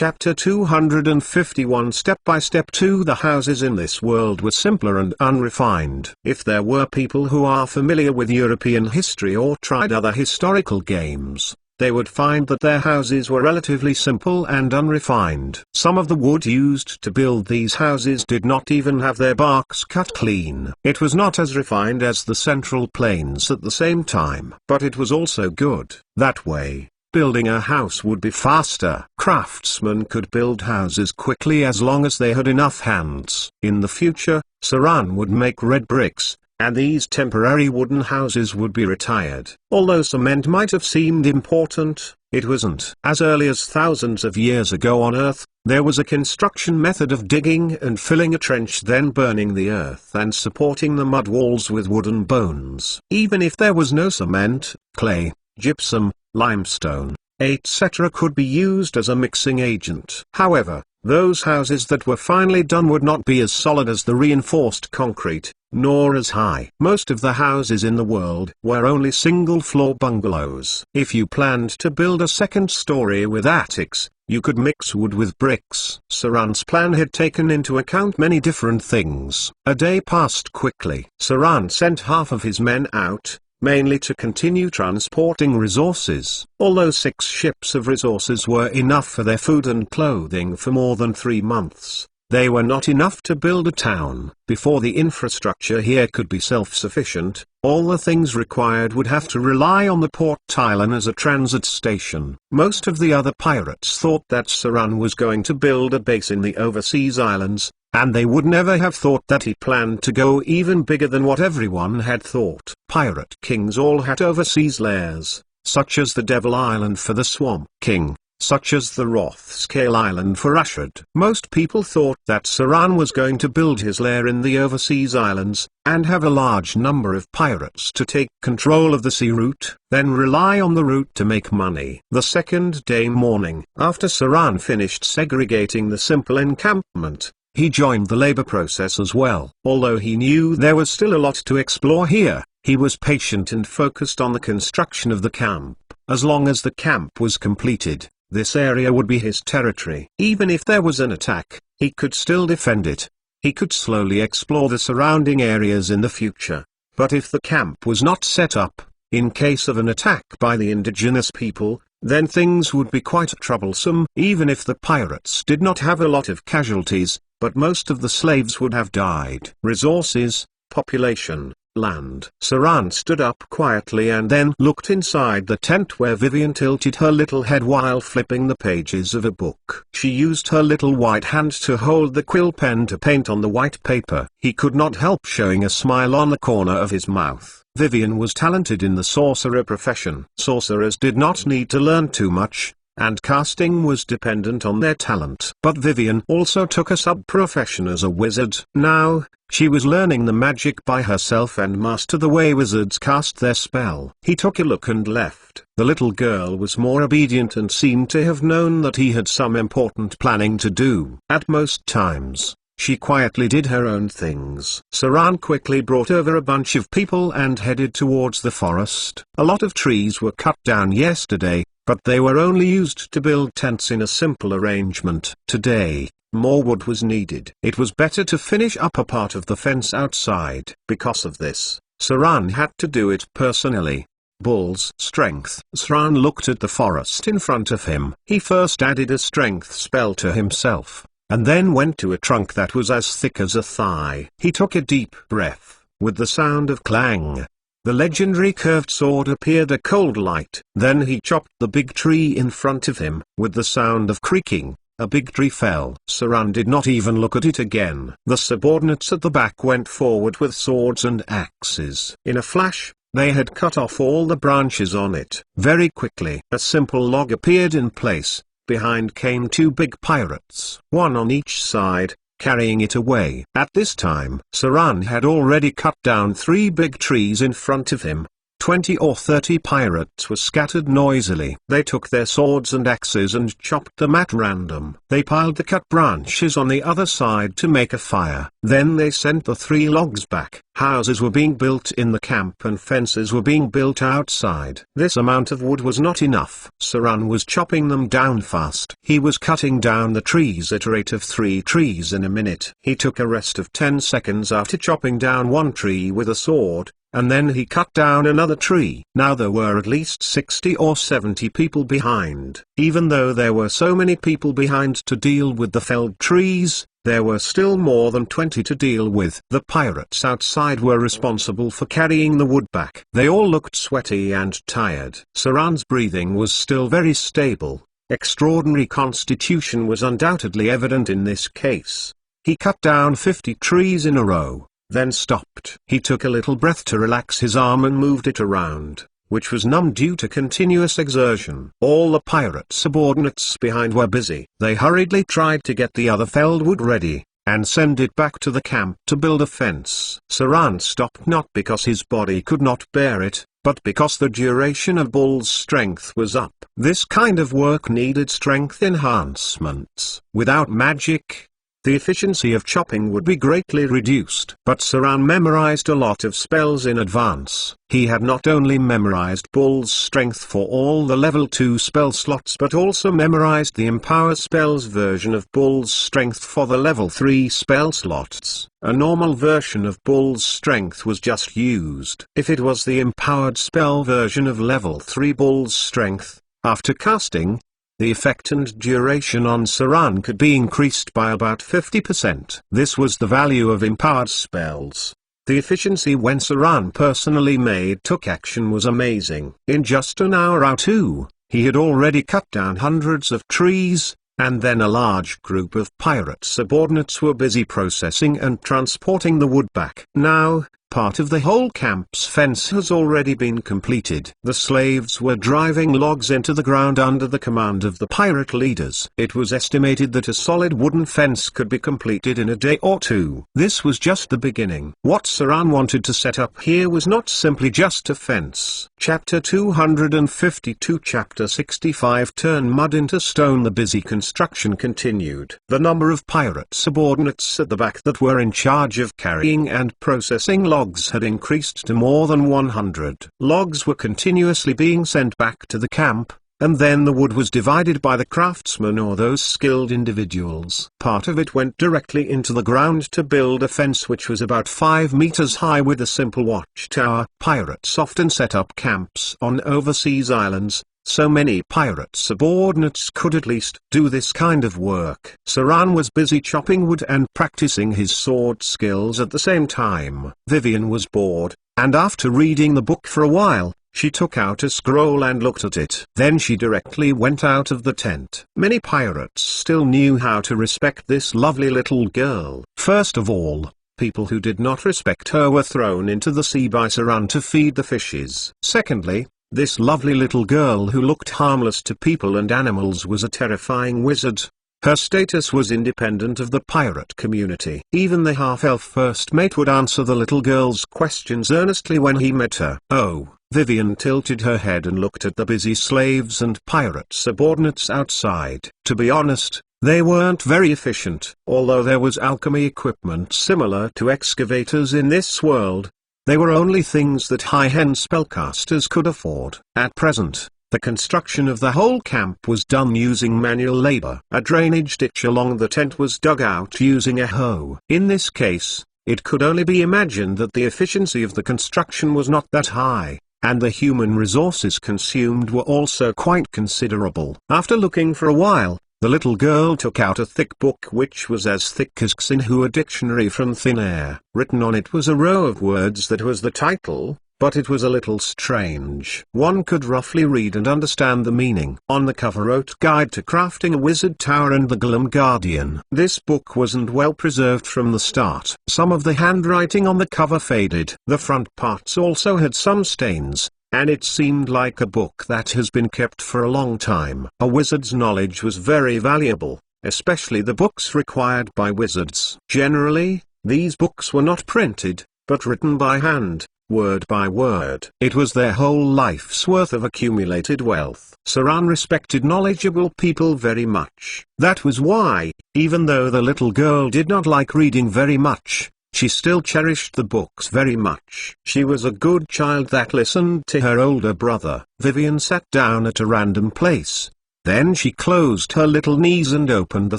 Chapter 251 Step by Step 2 The houses in this world were simpler and unrefined. If there were people who are familiar with European history or tried other historical games, they would find that their houses were relatively simple and unrefined. Some of the wood used to build these houses did not even have their barks cut clean. It was not as refined as the Central Plains at the same time, but it was also good. That way, building a house would be faster. Craftsmen could build houses quickly as long as they had enough hands. In the future, Saran would make red bricks, and these temporary wooden houses would be retired. Although cement might have seemed important, it wasn't. As early as thousands of years ago on Earth, there was a construction method of digging and filling a trench, then burning the earth and supporting the mud walls with wooden bones. Even if there was no cement, clay, gypsum, limestone, etc. could be used as a mixing agent. However, those houses that were finally done would not be as solid as the reinforced concrete, nor as high. Most of the houses in the world were only single-floor bungalows. If you planned to build a second story with attics, you could mix wood with bricks. Saran's plan had taken into account many different things. A day passed quickly. Saran sent half of his men out, mainly to continue transporting resources. Although 6 ships of resources were enough for their food and clothing for more than 3 months, they were not enough to build a town. Before the infrastructure here could be self-sufficient, all the things required would have to rely on the Port Tylan as a transit station. Most of the other pirates thought that Saran was going to build a base in the overseas islands, and they would never have thought that he planned to go even bigger than what everyone had thought. Pirate kings all had overseas lairs, such as the Devil Island for the Swamp King, such as the Rothscale Island for Ashford. Most people thought that Saran was going to build his lair in the overseas islands, and have a large number of pirates to take control of the sea route, then rely on the route to make money. The second day morning, after Saran finished segregating the simple encampment, he joined the labor process as well. Although he knew there was still a lot to explore here, he was patient and focused on the construction of the camp. As long as the camp was completed, this area would be his territory. Even if there was an attack, he could still defend it. He could slowly explore the surrounding areas in the future. But if the camp was not set up, in case of an attack by the indigenous people, then things would be quite troublesome. Even if the pirates did not have a lot of casualties, but most of the slaves would have died. Resources, population, land. Saran stood up quietly and then looked inside the tent where Vivian tilted her little head while flipping the pages of a book. She used her little white hand to hold the quill pen to paint on the white paper. He could not help showing a smile on the corner of his mouth. Vivian was talented in the sorcerer profession. Sorcerers did not need to learn too much, and casting was dependent on their talent. But Vivian also took a sub-profession as a wizard. Now, she was learning the magic by herself and mastered the way wizards cast their spell. He took a look and left. The little girl was more obedient and seemed to have known that he had some important planning to do. At most times, she quietly did her own things. Saran quickly brought over a bunch of people and headed towards the forest. A lot of trees were cut down yesterday, but they were only used to build tents in a simple arrangement. Today, more wood was needed. It was better to finish up a part of the fence outside. Because of this, Saran had to do it personally. Bull's strength. Saran looked at the forest in front of him. He first added a strength spell to himself, and then went to a trunk that was as thick as a thigh. He took a deep breath. With the sound of clang, the legendary curved sword appeared a cold light. Then he chopped the big tree in front of him. With the sound of creaking, a big tree fell. Saran did not even look at it again. The subordinates at the back went forward with swords and axes. In a flash, they had cut off all the branches on it. Very quickly, a simple log appeared in place. Behind came 2 big pirates, one on each side, carrying it away. At this time, Saran had already cut down 3 big trees in front of him. 20 or 30 pirates were scattered noisily. They took their swords and axes and chopped them at random. They piled the cut branches on the other side to make a fire. Then they sent the 3 logs back. Houses were being built in the camp and fences were being built outside. This amount of wood was not enough. Saran was chopping them down fast. He was cutting down the trees at a rate of 3 trees in a minute. He took a rest of 10 seconds after chopping down one tree with a sword, and then he cut down another tree. Now there were at least 60 or 70 people behind. Even though there were so many people behind to deal with the felled trees, there were still more than 20 to deal with. The pirates outside were responsible for carrying the wood back. They all looked sweaty and tired. Saran's breathing was still very stable. Extraordinary constitution was undoubtedly evident in this case. He cut down 50 trees in a row, then stopped. He took a little breath to relax his arm and moved it around, which was numb due to continuous exertion. All the pirate subordinates behind were busy. They hurriedly tried to get the other felled wood ready, and send it back to the camp to build a fence. Saran stopped not because his body could not bear it, but because the duration of Bull's strength was up. This kind of work needed strength enhancements. Without magic, the efficiency of chopping would be greatly reduced. But Saran memorized a lot of spells in advance. He had not only memorized Bull's strength for all the level 2 spell slots but also memorized the Empower Spells version of Bull's strength for the level 3 spell slots. A normal version of Bull's strength was just used. If it was the empowered spell version of level 3 Bull's strength, after casting, the effect and duration on Saran could be increased by about 50%. This was the value of empowered spells. The efficiency when Saran personally took action was amazing. In just an hour or two, he had already cut down hundreds of trees, and then a large group of pirate subordinates were busy processing and transporting the wood back. Now, part of the whole camp's fence has already been completed. The slaves were driving logs into the ground under the command of the pirate leaders. It was estimated that a solid wooden fence could be completed in a day or two. This was just the beginning. What Saran wanted to set up here was not simply just a fence. Chapter 252 Chapter 65 Turn mud into stone. The busy construction continued. The number of pirate subordinates at the back that were in charge of carrying and processing logs had increased to more than 100. Logs were continuously being sent back to the camp, and then the wood was divided by the craftsmen or those skilled individuals. Part of it went directly into the ground to build a fence which was about 5 meters high with a simple watchtower. Pirates often set up camps on overseas islands, so many pirate subordinates could at least do this kind of work. Saran was busy chopping wood and practicing his sword skills at the same time. Vivian was bored, and after reading the book for a while, she took out a scroll and looked at it. Then she directly went out of the tent. Many pirates still knew how to respect this lovely little girl. First of all, people who did not respect her were thrown into the sea by Saran to feed the fishes. Secondly, this lovely little girl who looked harmless to people and animals was a terrifying wizard. Her status was independent of the pirate community. Even the half-elf first mate would answer the little girl's questions earnestly when he met her. Oh, Vivian tilted her head and looked at the busy slaves and pirate subordinates outside. To be honest, they weren't very efficient. Although there was alchemy equipment similar to excavators in this world, they were only things that high-end spellcasters could afford. At present, the construction of the whole camp was done using manual labor. A drainage ditch along the tent was dug out using a hoe. In this case, it could only be imagined that the efficiency of the construction was not that high, and the human resources consumed were also quite considerable. After looking for a while, the little girl took out a thick book which was as thick as Xinhua, a dictionary from thin air. Written on it was a row of words that was the title, but it was a little strange. One could roughly read and understand the meaning. On the cover wrote Guide to Crafting a Wizard Tower and the Golem Guardian. This book wasn't well preserved from the start. Some of the handwriting on the cover faded. The front parts also had some stains, and it seemed like a book that has been kept for a long time. A wizard's knowledge was very valuable, especially the books required by wizards. Generally, these books were not printed, but written by hand, word by word. It was their whole life's worth of accumulated wealth. Saran respected knowledgeable people very much. That was why, even though the little girl did not like reading very much, she still cherished the books very much. She was a good child that listened to her older brother. Vivian sat down at a random place. Then she closed her little knees and opened the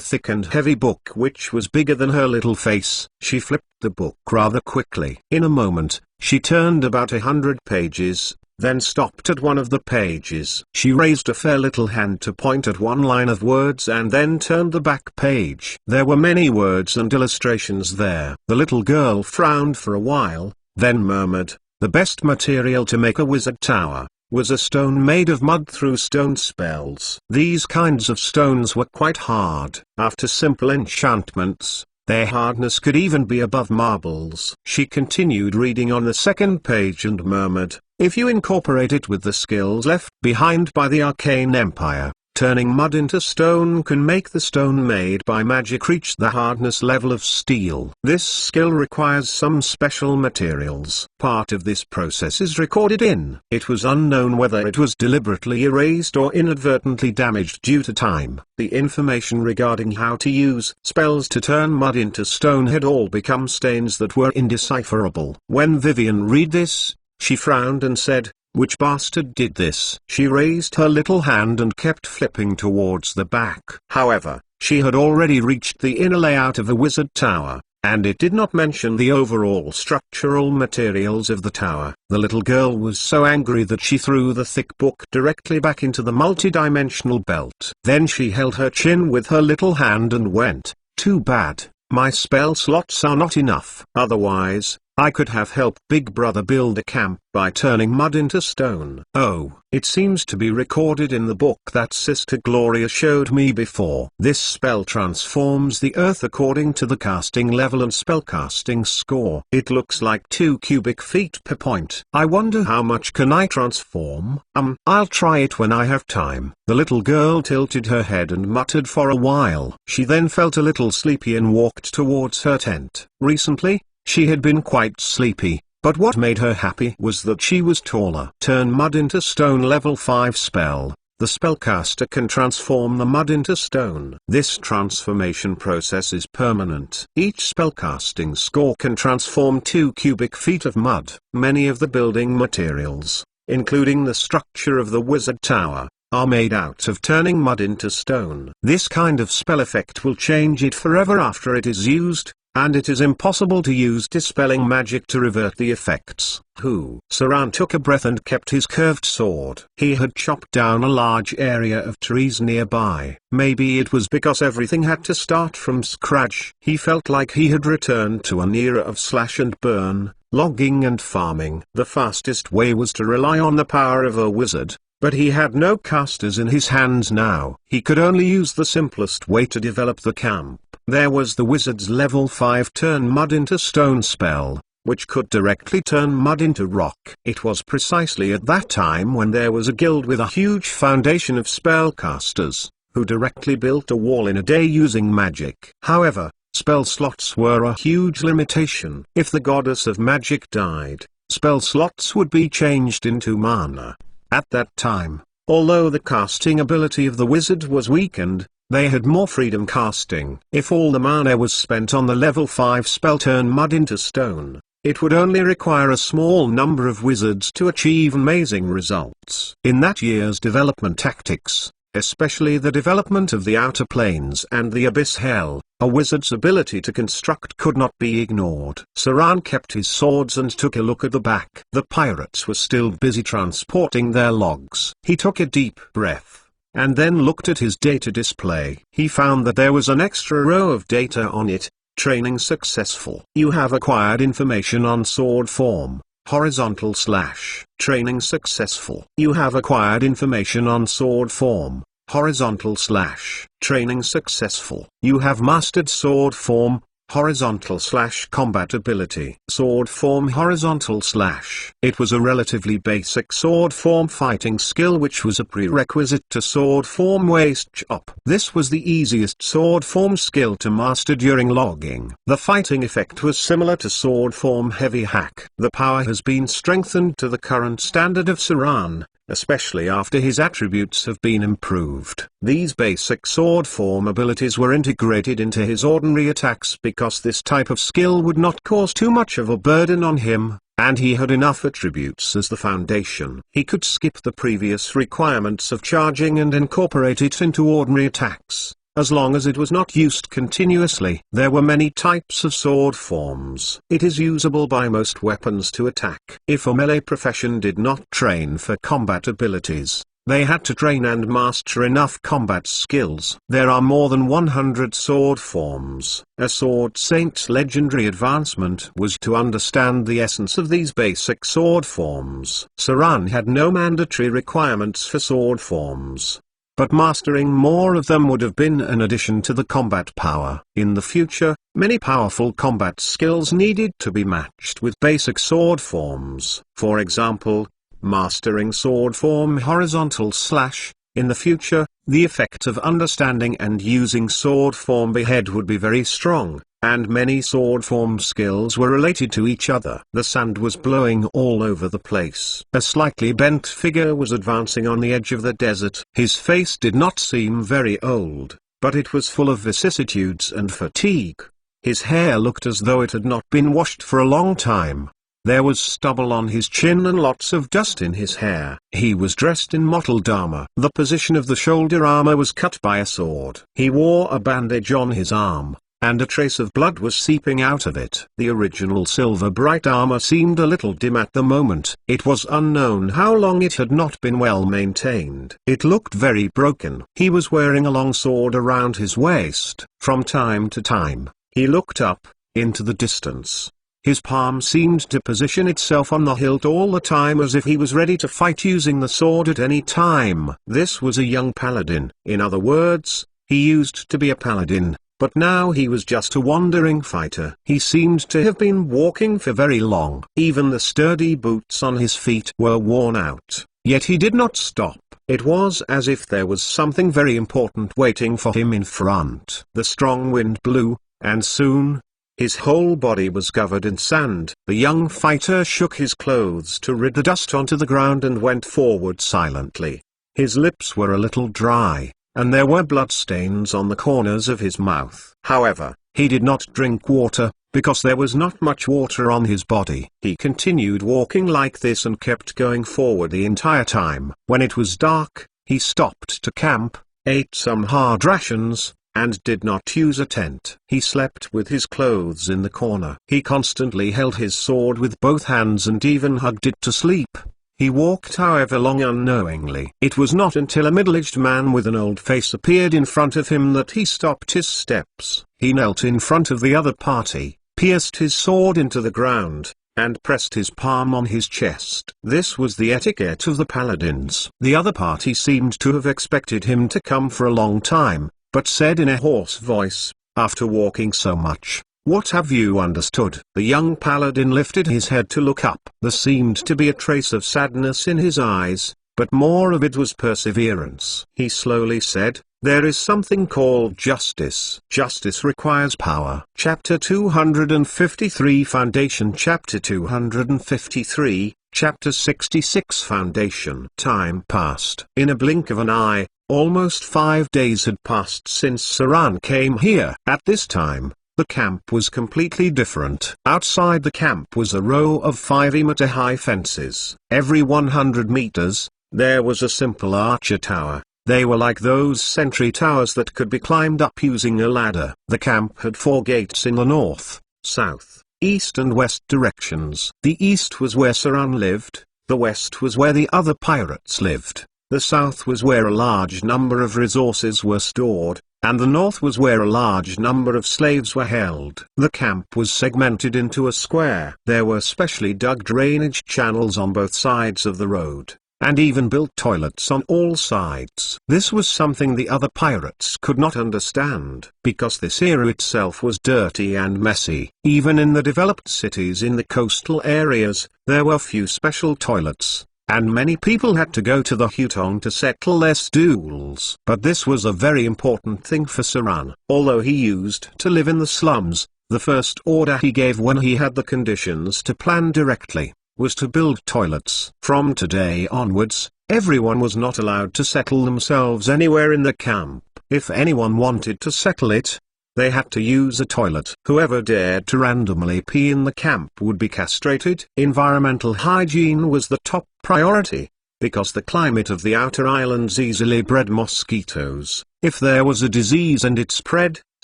thick and heavy book which was bigger than her little face. She flipped the book rather quickly. In a moment, she turned about 100 pages, then stopped at one of the pages. She raised a fair little hand to point at one line of words and then turned the back page. There were many words and illustrations there. The little girl frowned for a while, then murmured, "The best material to make a wizard tower was a stone made of mud through stone spells." These kinds of stones were quite hard. After simple enchantments, their hardness could even be above marbles. She continued reading on the second page and murmured, "If you incorporate it with the skills left behind by the arcane empire, turning mud into stone can make the stone made by magic reach the hardness level of steel. This skill requires some special materials. Part of this process is recorded in." It was unknown whether it was deliberately erased or inadvertently damaged due to time. The information regarding how to use spells to turn mud into stone had all become stains that were indecipherable. When Vivian read this, she frowned and said, "Which bastard did this?" She raised her little hand and kept flipping towards the back. However, she had already reached the inner layout of a wizard tower, and it did not mention the overall structural materials of the tower. The little girl was so angry that she threw the thick book directly back into the multi-dimensional belt. Then she held her chin with her little hand and went, "Too bad, my spell slots are not enough. Otherwise, I could have helped Big Brother build a camp by turning mud into stone." "Oh, it seems to be recorded in the book that Sister Gloria showed me before. This spell transforms the earth according to the casting level and spellcasting score. It looks like 2 cubic feet per point. I wonder how much can I transform? I'll try it when I have time." The little girl tilted her head and muttered for a while. She then felt a little sleepy and walked towards her tent. Recently, she had been quite sleepy, but what made her happy was that she was taller. Turn mud into stone level 5 spell. The spellcaster can transform the mud into stone. This transformation process is permanent. Each spellcasting score can transform 2 cubic feet of mud. Many of the building materials, including the structure of the wizard tower, are made out of turning mud into stone. This kind of spell effect will change it forever after it is used, and it is impossible to use dispelling magic to revert the effects. Saran took a breath and kept his curved sword. He had chopped down a large area of trees nearby. Maybe it was because everything had to start from scratch. He felt like he had returned to an era of slash and burn, logging and farming. The fastest way was to rely on the power of a wizard, but he had no casters in his hands now. He could only use the simplest way to develop the camp. There was the wizard's level 5 turn mud into stone spell, which could directly turn mud into rock. It was precisely at that time when there was a guild with a huge foundation of spellcasters, who directly built a wall in a day using magic. However, spell slots were a huge limitation. If the goddess of magic died, spell slots would be changed into mana. At that time, although the casting ability of the wizard was weakened, they had more freedom casting. If all the mana was spent on the level 5 spell turn mud into stone, it would only require a small number of wizards to achieve amazing results. In that year's development tactics, especially the development of the outer planes and the abyss hell, a wizard's ability to construct could not be ignored. Saran kept his swords and took a look at the back. The pirates were still busy transporting their logs. He took a deep breath, and then looked at his data display. He found that there was an extra row of data on it. Training successful. You have acquired information on sword form. Horizontal slash. Training successful. You have acquired information on sword form. Horizontal slash. Training successful. You have mastered sword form. Horizontal / combat ability. Sword form horizontal /. It was a relatively basic sword form fighting skill which was a prerequisite to sword form waist chop. This was the easiest sword form skill to master during logging. The fighting effect was similar to sword form heavy hack. The power has been strengthened to the current standard of Saran, especially after his attributes have been improved. These basic sword form abilities were integrated into his ordinary attacks because this type of skill would not cause too much of a burden on him, and he had enough attributes as the foundation. He could skip the previous requirements of charging and incorporate it into ordinary attacks, as long as it was not used continuously. There were many types of sword forms. It is usable by most weapons to attack. If a melee profession did not train for combat abilities, they had to train and master enough combat skills. There are more than 100 sword forms. A sword saint's legendary advancement was to understand the essence of these basic sword forms. Saran had no mandatory requirements for sword forms, but mastering more of them would have been an addition to the combat power. In the future, many powerful combat skills needed to be matched with basic sword forms. For example, mastering sword form horizontal /. In the future, the effect of understanding and using sword form behead would be very strong, and many sword form skills were related to each other. The sand was blowing all over the place. A slightly bent figure was advancing on the edge of the desert. His face did not seem very old, but it was full of vicissitudes and fatigue. His hair looked as though it had not been washed for a long time. There was stubble on his chin and lots of dust in his hair. He was dressed in mottled armor. The position of the shoulder armor was cut by a sword. He wore a bandage on his arm, and a trace of blood was seeping out of it. The original silver bright armor seemed a little dim at the moment. It was unknown how long it had not been well maintained. It looked very broken. He was wearing a long sword around his waist. From time to time, he looked up, into the distance. His palm seemed to position itself on the hilt all the time as if he was ready to fight using the sword at any time. This was a young paladin. In other words, he used to be a paladin, but now he was just a wandering fighter. He seemed to have been walking for very long. Even the sturdy boots on his feet were worn out, yet he did not stop. It was as if there was something very important waiting for him in front. The strong wind blew, and soon, his whole body was covered in sand. The young fighter shook his clothes to rid the dust onto the ground and went forward silently. His lips were a little dry, and there were bloodstains on the corners of his mouth. However, he did not drink water, because there was not much water on his body. He continued walking like this and kept going forward the entire time. When it was dark, he stopped to camp, ate some hard rations, and did not use a tent. He slept with his clothes in the corner. He constantly held his sword with both hands and even hugged it to sleep. He walked however long unknowingly. It was not until a middle-aged man with an old face appeared in front of him that he stopped his steps. He knelt in front of the other party, pierced his sword into the ground, and pressed his palm on his chest. This was the etiquette of the paladins. The other party seemed to have expected him to come for a long time, but said in a hoarse voice, after walking so much, "What have you understood?" The young paladin lifted his head to look up. There seemed to be a trace of sadness in his eyes, but more of it was perseverance. He slowly said, "There is something called justice. Justice requires power." Chapter 253 Foundation. Chapter 253, Chapter 66 Foundation. Time passed. In a blink of an eye, almost 5 days had passed since Saran came here. At this time, the camp was completely different. Outside the camp was a row of 5-meter-high fences. Every 100 meters, there was a simple archer tower. They were like those sentry towers that could be climbed up using a ladder. The camp had 4 gates in the north, south, east and west directions. The east was where Saran lived, the west was where the other pirates lived, the south was where a large number of resources were stored, and the north was where a large number of slaves were held. The camp was segmented into a square. There were specially dug drainage channels on both sides of the road. and even built toilets on all sides. This was something the other pirates could not understand, because this era itself was dirty and messy. Even in the developed cities in the coastal areas, there were few special toilets, and many people had to go to the Hutong to settle their stools. But this was a very important thing for Saran. Although he used to live in the slums, the first order he gave when he had the conditions to plan directly was to build toilets. From today onwards, everyone was not allowed to settle themselves anywhere in the camp. If anyone wanted to settle it, they had to use a toilet. Whoever dared to randomly pee in the camp would be castrated. Environmental hygiene was the top priority, because the climate of the outer islands easily bred mosquitoes. If there was a disease and it spread,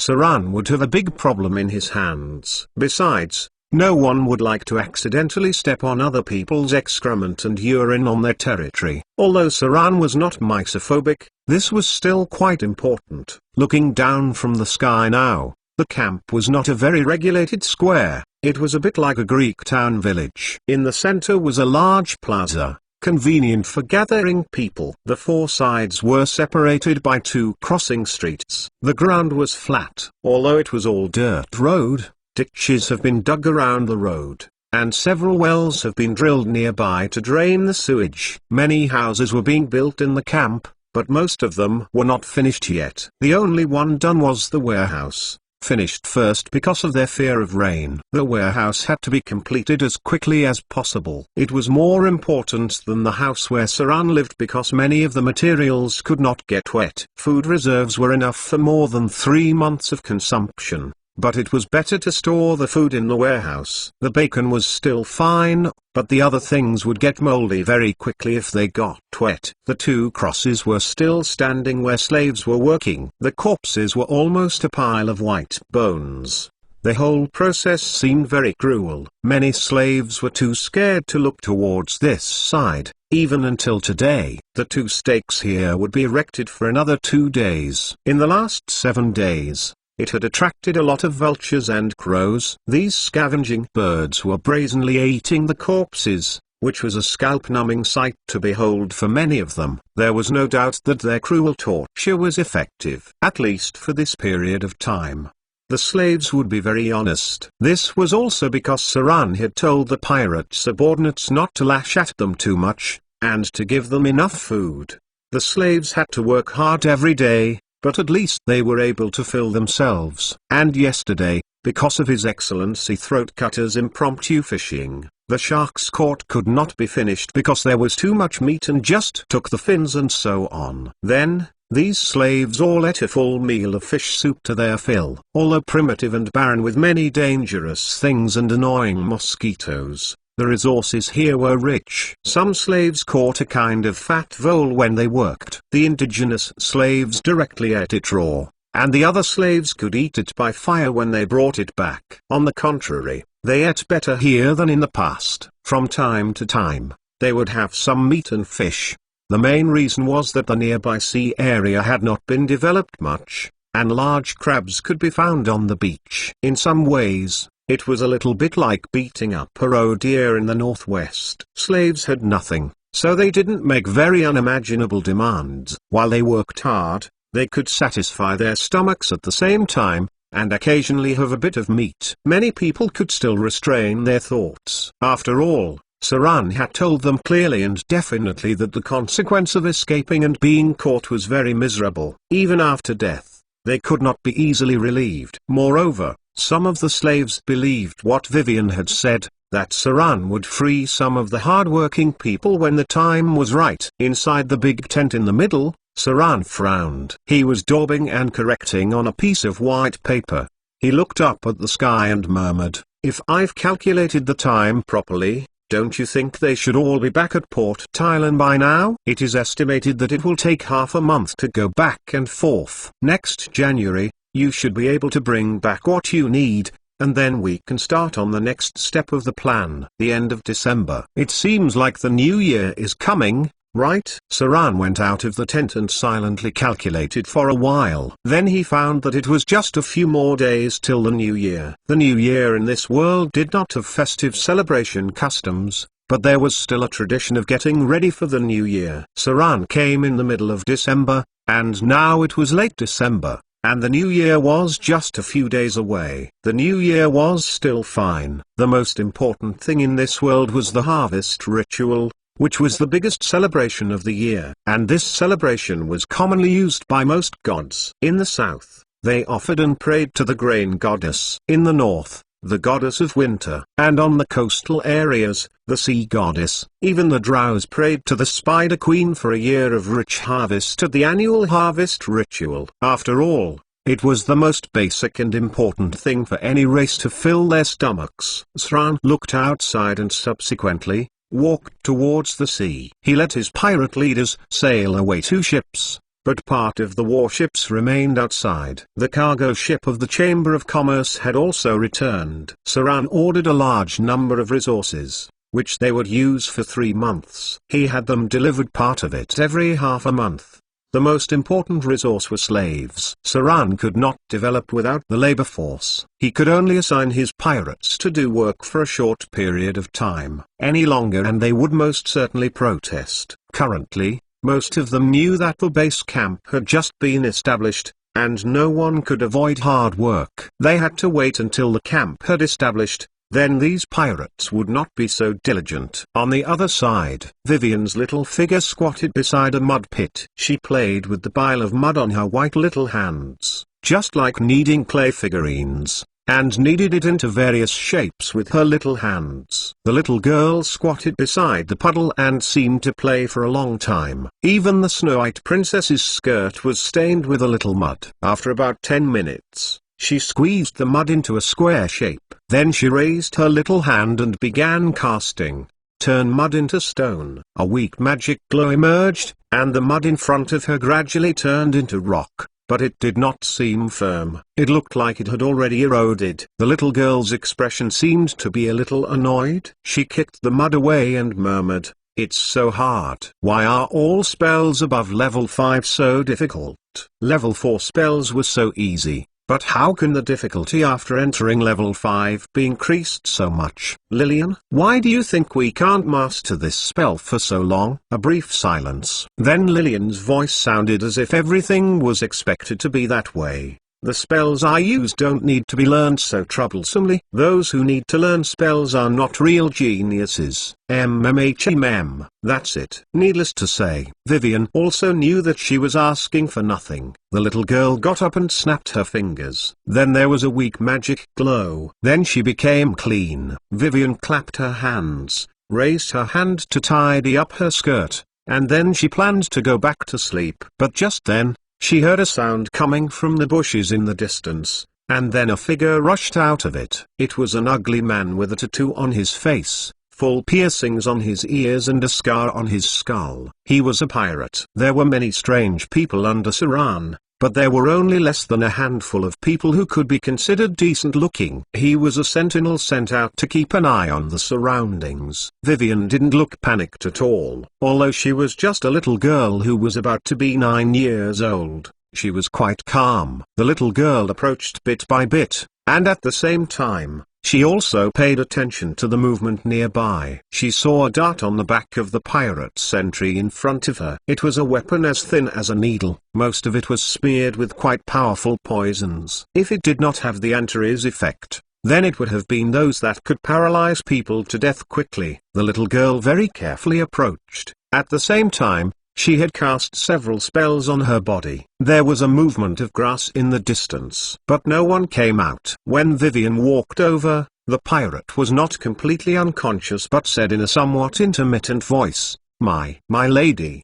Saran would have a big problem in his hands. Besides, no one would like to accidentally step on other people's excrement and urine on their territory. Although Saran was not misophobic, this was still quite important. Looking down from the sky now, the camp was not a very regulated square. It was a bit like a Greek town village. In the center was a large plaza, convenient for gathering people. The four sides were separated by two crossing streets. The ground was flat. Although it was all dirt road, ditches have been dug around the road, and several wells have been drilled nearby to drain the sewage. Many houses were being built in the camp, but most of them were not finished yet. The only one done was the warehouse, finished first because of their fear of rain. The warehouse had to be completed as quickly as possible. It was more important than the house where Saran lived because many of the materials could not get wet. Food reserves were enough for more than 3 months of consumption, but it was better to store the food in the warehouse. The bacon was still fine, but the other things would get moldy very quickly if they got wet. The two crosses were still standing where slaves were working. The corpses were almost a pile of white bones. The whole process seemed very cruel. Many slaves were too scared to look towards this side, even until today. The 2 stakes here would be erected for another 2 days. In the last 7 days, it had attracted a lot of vultures and crows. These scavenging birds were brazenly eating the corpses, which was a scalp-numbing sight to behold for many of them. There was no doubt that their cruel torture was effective, at least for this period of time. The slaves would be very honest. This was also because Saran had told the pirate subordinates not to lash at them too much, and to give them enough food. The slaves had to work hard every day, but at least they were able to fill themselves. And yesterday, because of His Excellency Throat Cutter's impromptu fishing, the sharks caught could not be finished because there was too much meat and just took the fins and so on. Then, these slaves all ate a full meal of fish soup to their fill. Although primitive and barren with many dangerous things and annoying mosquitoes, the resources here were rich. Some slaves caught a kind of fat vole when they worked. The indigenous slaves directly ate it raw, and the other slaves could eat it by fire when they brought it back. On the contrary, they ate better here than in the past. From time to time, they would have some meat and fish. The main reason was that the nearby sea area had not been developed much, and large crabs could be found on the beach. In some ways, it was a little bit like beating up a roe deer in the northwest. Slaves had nothing, so they didn't make very unimaginable demands. While they worked hard, they could satisfy their stomachs at the same time, and occasionally have a bit of meat. Many people could still restrain their thoughts. After all, Saran had told them clearly and definitely that the consequence of escaping and being caught was very miserable. Even after death, they could not be easily relieved. Moreover, some of the slaves believed what Vivian had said, that Saran would free some of the hard-working people when the time was right. Inside the big tent in the middle, Saran frowned. He was daubing and correcting on a piece of white paper. He looked up at the sky and murmured, "If I've calculated the time properly, don't you think they should all be back at Port Thailand by now? It is estimated that it will take half a month to go back and forth. Next January, you should be able to bring back what you need, and then we can start on the next step of the plan." The end of December. It seems like the new year is coming, right? Saran went out of the tent and silently calculated for a while. Then he found that it was just a few more days till the new year. The new year in this world did not have festive celebration customs, but there was still a tradition of getting ready for the new year. Saran came in the middle of December, and now it was late December, and the new year was just a few days away. The new year was still fine. The most important thing in this world was the harvest ritual, which was the biggest celebration of the year. And this celebration was commonly used by most gods. In the south, they offered and prayed to the grain goddess. In the north, the goddess of winter. And on the coastal areas, the sea goddess. Even the drows prayed to the spider queen for a year of rich harvest at the annual harvest ritual. After all, it was the most basic and important thing for any race to fill their stomachs. Sran looked outside and subsequently walked towards the sea. He let his pirate leaders sail away 2 ships, but part of the warships remained outside. The cargo ship of the Chamber of Commerce had also returned. Saran ordered a large number of resources, which they would use for 3 months. He had them delivered, part of it every half a month. The most important resource was slaves. Saran could not develop without the labor force. He could only assign his pirates to do work for a short period of time. Any longer and they would most certainly protest. Currently, most of them knew that the base camp had just been established, and no one could avoid hard work. They had to wait until the camp had established. Then these pirates would not be so diligent. On the other side, Vivian's little figure squatted beside a mud pit. She played with the pile of mud on her white little hands, just like kneading clay figurines, and kneaded it into various shapes with her little hands. The little girl squatted beside the puddle and seemed to play for a long time. Even the Snow White princess's skirt was stained with a little mud. After about 10 minutes, she squeezed the mud into a square shape. Then she raised her little hand and began casting. Turn mud into stone. A weak magic glow emerged, and the mud in front of her gradually turned into rock, but it did not seem firm. It looked like it had already eroded. The little girl's expression seemed to be a little annoyed. She kicked the mud away and murmured, "It's so hard. Why are all spells above level 5 so difficult? Level 4 spells were so easy. But how can the difficulty after entering level 5 be increased so much? Lillian, why do you think we can't master this spell for so long?" A brief silence. Then Lillian's voice sounded as if everything was expected to be that way. "The spells I use don't need to be learned so troublesomely. Those who need to learn spells are not real geniuses. That's it." Needless to say, Vivian also knew that she was asking for nothing. The little girl got up and snapped her fingers. Then there was a weak magic glow. Then she became clean. Vivian clapped her hands, raised her hand to tidy up her skirt, and then she planned to go back to sleep. But just then, she heard a sound coming from the bushes in the distance, and then a figure rushed out of it. It was an ugly man with a tattoo on his face, full piercings on his ears and a scar on his skull. He was a pirate. There were many strange people under Saran, but there were only less than a handful of people who could be considered decent looking. He was a sentinel sent out to keep an eye on the surroundings. Vivian didn't look panicked at all. Although she was just a little girl who was about to be 9 years old, she was quite calm. The little girl approached bit by bit, and at the same time, she also paid attention to the movement nearby. She saw a dart on the back of the pirate sentry in front of her. It was a weapon as thin as a needle. Most of it was smeared with quite powerful poisons. If it did not have the Antares effect, then it would have been those that could paralyze people to death quickly. The little girl very carefully approached. At the same time, she had cast several spells on her body. There was a movement of grass in the distance, but no one came out. When Vivian walked over, the pirate was not completely unconscious but said in a somewhat intermittent voice, My lady,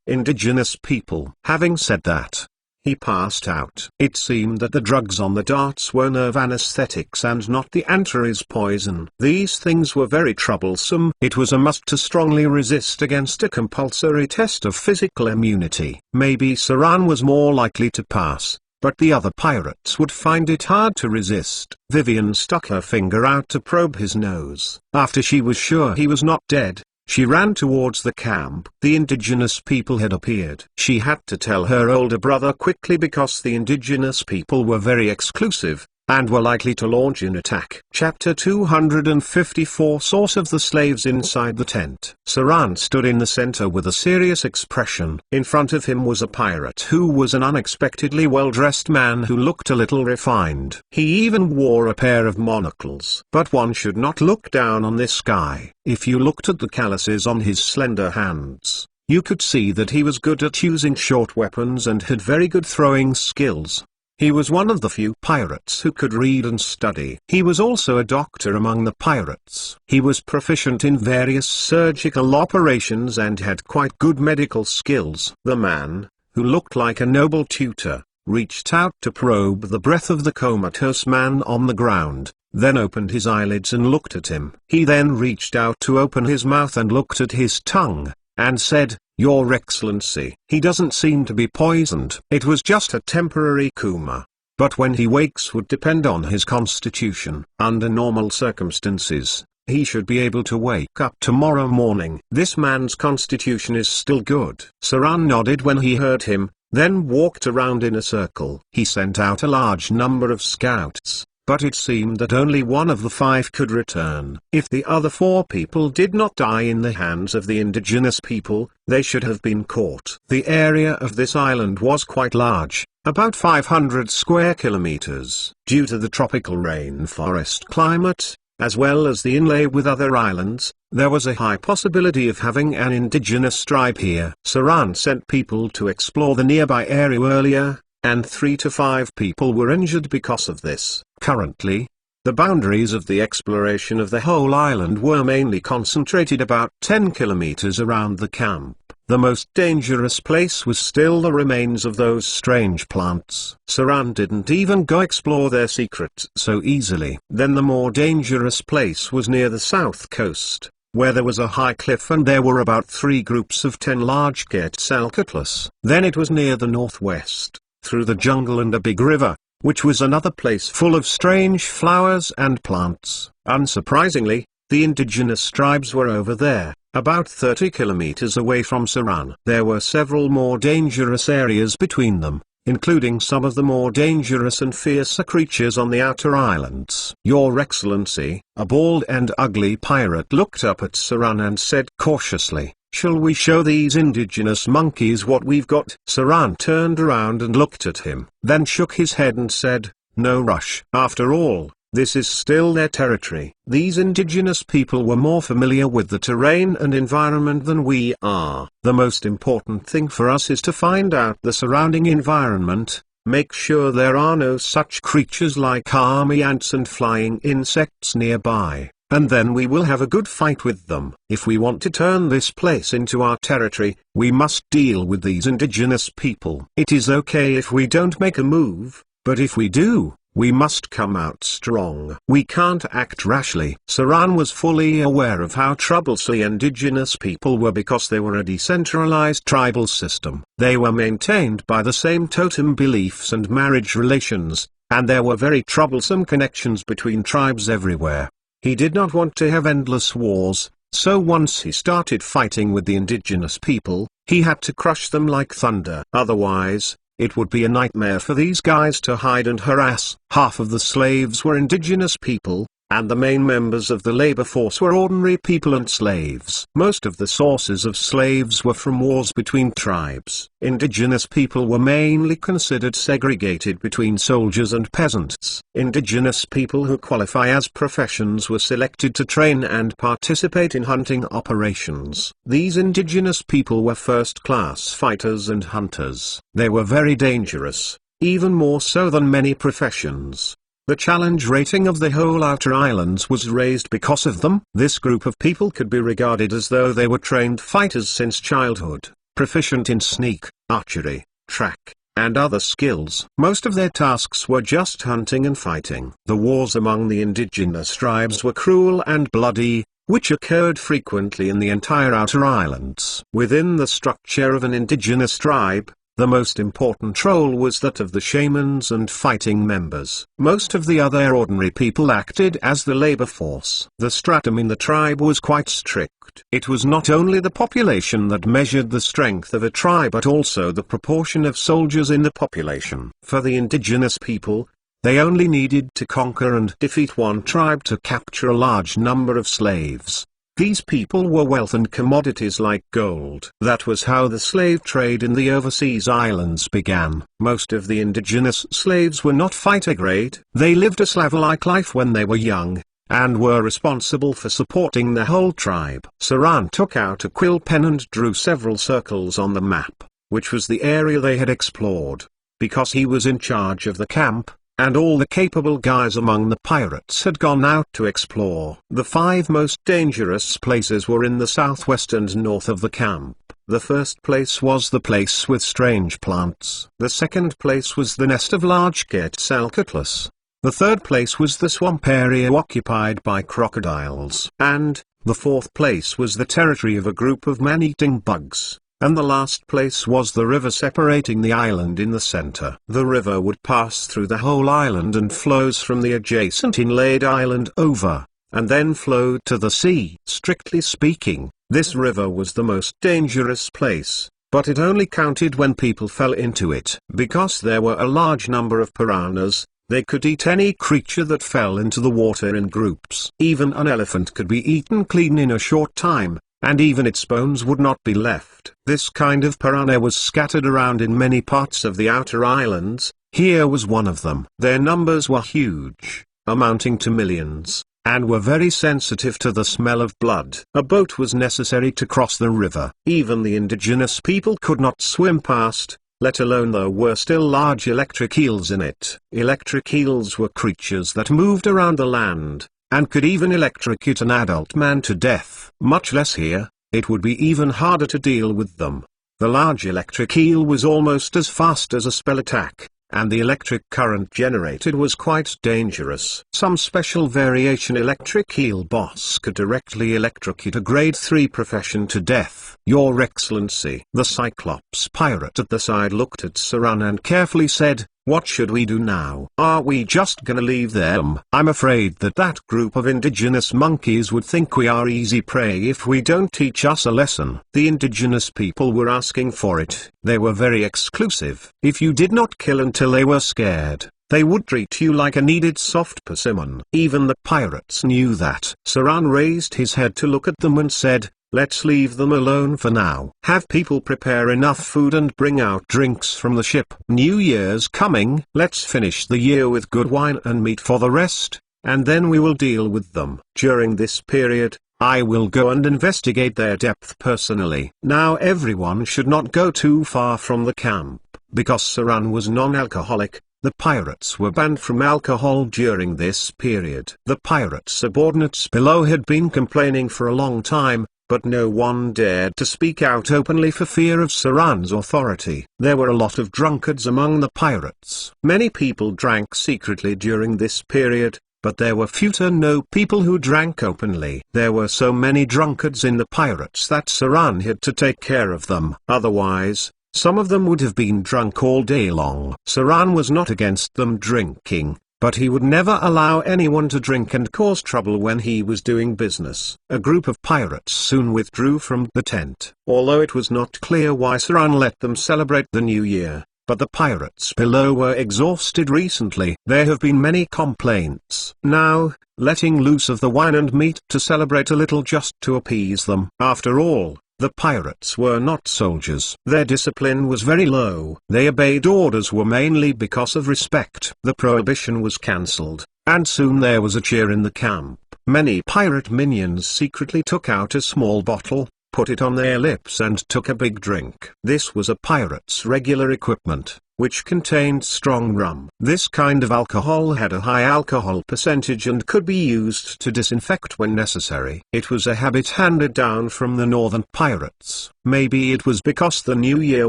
indigenous people." Having said that, he passed out. It seemed that the drugs on the darts were nerve anesthetics and not the Antares poison. These things were very troublesome. It was a must to strongly resist against a compulsory test of physical immunity. Maybe Saran was more likely to pass, but the other pirates would find it hard to resist. Vivian stuck her finger out to probe his nose. After she was sure he was not dead, she ran towards the camp. The indigenous people had appeared. She had to tell her older brother quickly because the indigenous people were very exclusive, and were likely to launch an attack. Chapter 254 Source of the slaves inside the tent. Saran stood in the center with a serious expression. In front of him was a pirate who was an unexpectedly well-dressed man who looked a little refined. He even wore a pair of monocles. But one should not look down on this guy. If you looked at the calluses on his slender hands, you could see that he was good at using short weapons and had very good throwing skills. He was one of the few pirates who could read and study. He was also a doctor among the pirates. He was proficient in various surgical operations and had quite good medical skills. The man, who looked like a noble tutor, reached out to probe the breath of the comatose man on the ground, then opened his eyelids and looked at him. He then reached out to open his mouth and looked at his tongue, and said, "Your Excellency, he doesn't seem to be poisoned. It was just a temporary coma. But when he wakes would depend on his constitution. Under normal circumstances, he should be able to wake up tomorrow morning. This man's constitution is still good." Saran nodded when he heard him, then walked around in a circle. He sent out a large number of scouts, but it seemed that only one of the 5 could return. If the other 4 people did not die in the hands of the indigenous people, they should have been caught. The area of this island was quite large, about 500 square kilometers. Due to the tropical rainforest climate, as well as the inlay with other islands, there was a high possibility of having an indigenous tribe here. Saran sent people to explore the nearby area earlier, and 3 to 5 people were injured because of this. Currently, the boundaries of the exploration of the whole island were mainly concentrated about 10 kilometers around the camp. The most dangerous place was still the remains of those strange plants. Saran didn't even go explore their secrets so easily. Then the more dangerous place was near the south coast, where there was a high cliff and there were about 3 groups of 10 large Quetzalcoatlus. Then it was near the northwest, through the jungle and a big river, which was another place full of strange flowers and plants. Unsurprisingly, the indigenous tribes were over there, about 30 kilometers away from Saran. There were several more dangerous areas between them, including some of the more dangerous and fiercer creatures on the outer islands. "Your Excellency," a bald and ugly pirate looked up at Saran and said cautiously, "Shall we show these indigenous monkeys what we've got?" Saran turned around and looked at him, then shook his head and said, "No rush. After all, this is still their territory." These indigenous people were more familiar with the terrain and environment than we are. The most important thing for us is to find out the surrounding environment, make sure there are no such creatures like army ants and flying insects nearby, and then we will have a good fight with them. If we want to turn this place into our territory, we must deal with these indigenous people. It is okay if we don't make a move, but if we do, we must come out strong. We can't act rashly. Saran was fully aware of how troublesome the indigenous people were because they were a decentralized tribal system. They were maintained by the same totem beliefs and marriage relations, and there were very troublesome connections between tribes everywhere. He did not want to have endless wars, so once he started fighting with the indigenous people, he had to crush them like thunder. Otherwise, it would be a nightmare for these guys to hide and harass. Half of the slaves were indigenous people, and the main members of the labor force were ordinary people and slaves. Most of the sources of slaves were from wars between tribes. Indigenous people were mainly considered segregated between soldiers and peasants. Indigenous people who qualify as professions were selected to train and participate in hunting operations. These indigenous people were first-class fighters and hunters. They were very dangerous, even more so than many professions. The challenge rating of the whole outer islands was raised because of them. This group of people could be regarded as though they were trained fighters since childhood, proficient in sneak, archery, track, and other skills. Most of their tasks were just hunting and fighting. The wars among the indigenous tribes were cruel and bloody, which occurred frequently in the entire outer islands. Within the structure of an indigenous tribe, the most important role was that of the shamans and fighting members. Most of the other ordinary people acted as the labor force. The stratum in the tribe was quite strict. It was not only the population that measured the strength of a tribe but also the proportion of soldiers in the population. For the indigenous people, They only needed to conquer and defeat one tribe to capture a large number of slaves. These people were wealth and commodities like gold. That was how the slave trade in the overseas islands began. Most of the indigenous slaves were not fighter grade. They lived a slave-like life when they were young, and were responsible for supporting the whole tribe. Saran took out a quill pen and drew several circles on the map, which was the area they had explored. Because he was in charge of the camp, and all the capable guys among the pirates had gone out to explore. The 5 most dangerous places were in the southwest and north of the camp. The first place was the place with strange plants. The second place was the nest of large Quetzalcoatlus. The third place was the swamp area occupied by crocodiles. And, the fourth place was the territory of a group of man-eating bugs. And the last place was the river separating the island in the center. The river would pass through the whole island and flows from the adjacent inlaid island over, and then flowed to the sea. Strictly speaking, this river was the most dangerous place, but it only counted when people fell into it. Because there were a large number of piranhas, they could eat any creature that fell into the water in groups. Even an elephant could be eaten clean in a short time, and even its bones would not be left. This kind of piranha was scattered around in many parts of the outer islands. Here was one of them. Their numbers were huge, amounting to millions, and were very sensitive to the smell of blood. A boat was necessary to cross the river. Even the indigenous people could not swim past, let alone there were still large electric eels in it. Electric eels were creatures that moved around the land, and could even electrocute an adult man to death. Much less here, it would be even harder to deal with them. The large electric eel was almost as fast as a spell attack, and the electric current generated was quite dangerous. Some special variation electric eel boss could directly electrocute a grade 3 profession to death. Your Excellency. The Cyclops pirate at the side looked at Saran and carefully said, "What should we do now? Are we just gonna leave them? I'm afraid that group of indigenous monkeys would think we are easy prey if we don't teach us a lesson." The indigenous people were asking for it. They were very exclusive. If you did not kill until they were scared, they would treat you like a kneaded soft persimmon. Even the pirates knew that. Saran raised his head to look at them and said, "Let's leave them alone for now. Have people prepare enough food and bring out drinks from the ship. New Year's coming. Let's finish the year with good wine and meat for the rest, and then we will deal with them. During this period, I will go and investigate their depth personally." Now everyone should not go too far from the camp, because Saran was non-alcoholic. The pirates were banned from alcohol during this period. The pirate subordinates below had been complaining for a long time, but no one dared to speak out openly for fear of Saran's authority. There were a lot of drunkards among the pirates. Many people drank secretly during this period, but there were few to no people who drank openly. There were so many drunkards in the pirates that Saran had to take care of them. Otherwise, some of them would have been drunk all day long. Saran was not against them drinking, but he would never allow anyone to drink and cause trouble when he was doing business. A group of pirates soon withdrew from the tent. Although it was not clear why Saran let them celebrate the new year, but the pirates below were exhausted recently. There have been many complaints. Now, letting loose of the wine and meat to celebrate a little just to appease them. After all, the pirates were not soldiers. Their discipline was very low. They obeyed orders were mainly because of respect. The prohibition was cancelled, and soon there was a cheer in the camp. Many pirate minions secretly took out a small bottle, put it on their lips and took a big drink. This was a pirate's regular equipment, which contained strong rum. This kind of alcohol had a high alcohol percentage and could be used to disinfect when necessary. It was a habit handed down from the northern pirates. Maybe it was because the new year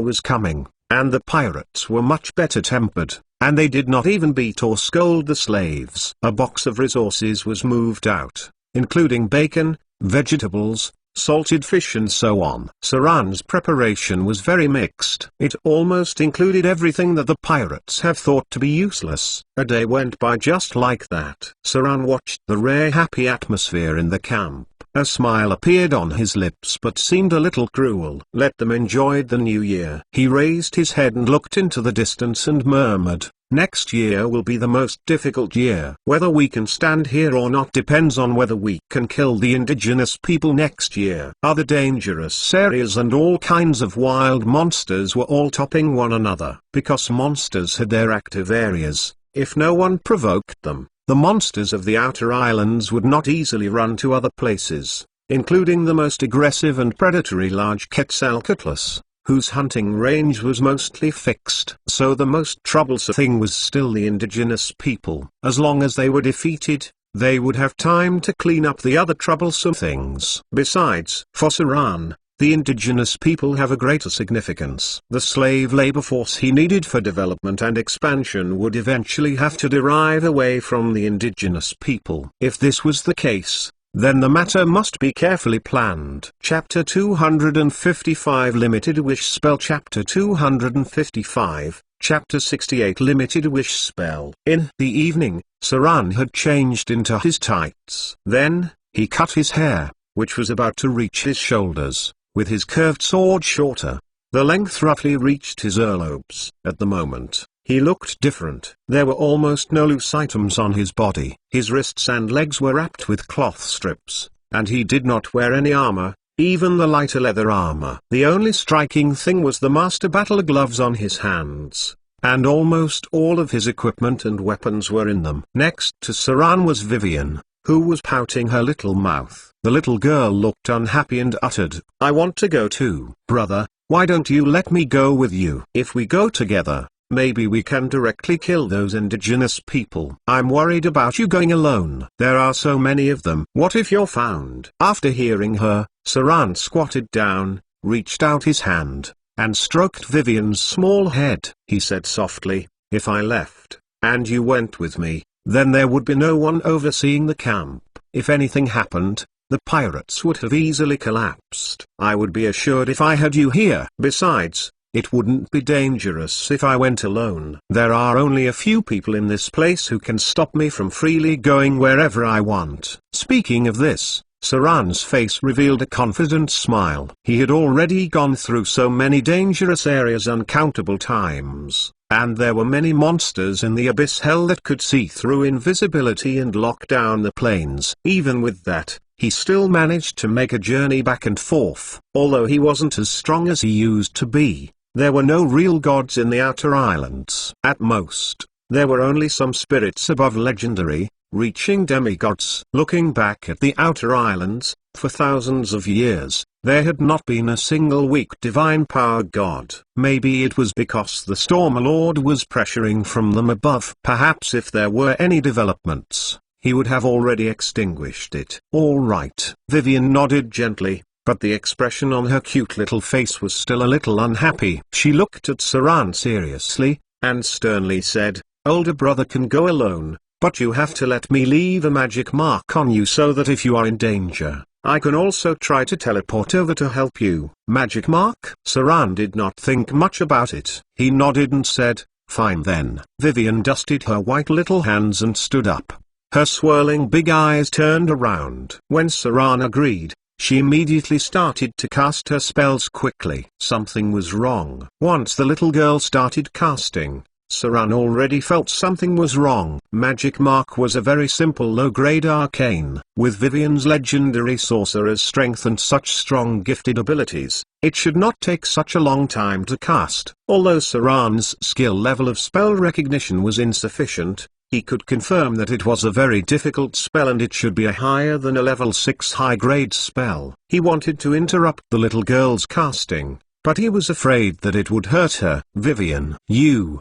was coming, and the pirates were much better tempered, and they did not even beat or scold the slaves. A box of resources was moved out, including bacon, vegetables, salted fish and so on. Saran's preparation was very mixed. It almost included everything that the pirates have thought to be useless. A day went by just like that. Saran watched the rare happy atmosphere in the camp. A smile appeared on his lips but seemed a little cruel. Let them enjoy the new year. He raised his head and looked into the distance and murmured, "Next year will be the most difficult year. Whether we can stand here or not depends on whether we can kill the indigenous people next year." Other dangerous areas and all kinds of wild monsters were all topping one another. Because monsters had their active areas, if no one provoked them, the monsters of the outer islands would not easily run to other places, including the most aggressive and predatory large Quetzalcoatlus, whose hunting range was mostly fixed. So the most troublesome thing was still the indigenous people. As long as they were defeated, they would have time to clean up the other troublesome things. Besides, for Saran, the indigenous people have a greater significance. The slave labor force he needed for development and expansion would eventually have to derive away from the indigenous people. If this was the case, then the matter must be carefully planned. Chapter 255 Limited Wish Spell. Chapter 255, Chapter 68 Limited Wish Spell. In the evening, Saran had changed into his tights. Then, he cut his hair, which was about to reach his shoulders, with his curved sword shorter. The length roughly reached his earlobes. At the moment, he looked different. There were almost no loose items on his body. His wrists and legs were wrapped with cloth strips, and he did not wear any armor, even the lighter leather armor. The only striking thing was the master battle gloves on his hands, and almost all of his equipment and weapons were in them. Next to Saran was Vivian, who was pouting her little mouth. The little girl looked unhappy and uttered, "I want to go too." "Brother, why don't you let me go with you? If we go together, maybe we can directly kill those indigenous people." "I'm worried about you going alone. There are so many of them. What if you're found?" After hearing her, Saran squatted down, reached out his hand, and stroked Vivian's small head. He said softly, "If I left, and you went with me, then there would be no one overseeing the camp. If anything happened, the pirates would have easily collapsed. I would be assured if I had you here. Besides, it wouldn't be dangerous if I went alone. There are only a few people in this place who can stop me from freely going wherever I want." Speaking of this, Saran's face revealed a confident smile. He had already gone through so many dangerous areas uncountable times, and there were many monsters in the abyss hell that could see through invisibility and lock down the planes. Even with that, he still managed to make a journey back and forth. Although he wasn't as strong as he used to be, there were no real gods in the outer islands. At most, there were only some spirits above legendary, reaching demigods. Looking back at the outer islands, for thousands of years, there had not been a single weak divine power god. Maybe it was because the Storm Lord was pressuring from them above. Perhaps if there were any developments, he would have already extinguished it. "All right." Vivian nodded gently, but the expression on her cute little face was still a little unhappy. She looked at Saran seriously, and sternly said, "Older brother can go alone, but you have to let me leave a magic mark on you so that if you are in danger, I can also try to teleport over to help you." "Magic mark?" Saran did not think much about it. He nodded and said, "Fine then." Vivian dusted her white little hands and stood up. Her swirling big eyes turned around. When Saran agreed, she immediately started to cast her spells quickly. Something was wrong. Once the little girl started casting, Saran already felt something was wrong. Magic Mark was a very simple low-grade arcane. With Vivian's legendary sorcerer's strength and such strong gifted abilities, it should not take such a long time to cast. Although Saran's skill level of spell recognition was insufficient, he could confirm that it was a very difficult spell and it should be a higher than a level 6 high-grade spell. He wanted to interrupt the little girl's casting, but he was afraid that it would hurt her. "Vivian,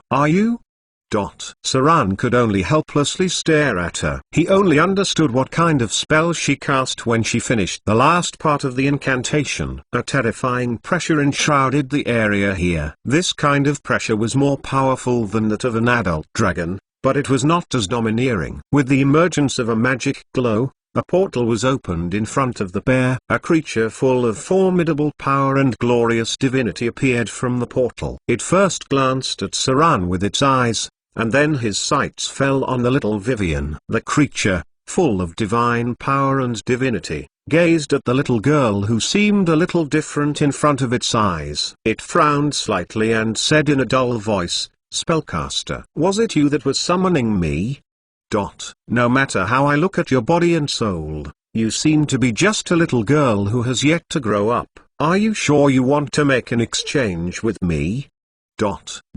are you? Saran could only helplessly stare at her. He only understood what kind of spell she cast when she finished the last part of the incantation. A terrifying pressure enshrouded the area here. This kind of pressure was more powerful than that of an adult dragon, but it was not as domineering. With the emergence of a magic glow, a portal was opened in front of the bear. A creature full of formidable power and glorious divinity appeared from the portal. It first glanced at Saran with its eyes, and then his sights fell on the little Vivian. The creature, full of divine power and divinity, gazed at the little girl who seemed a little different in front of its eyes. It frowned slightly and said in a dull voice, "Spellcaster, was it you that was summoning me? No matter how I look at your body and soul, you seem to be just a little girl who has yet to grow up. Are you sure you want to make an exchange with me?"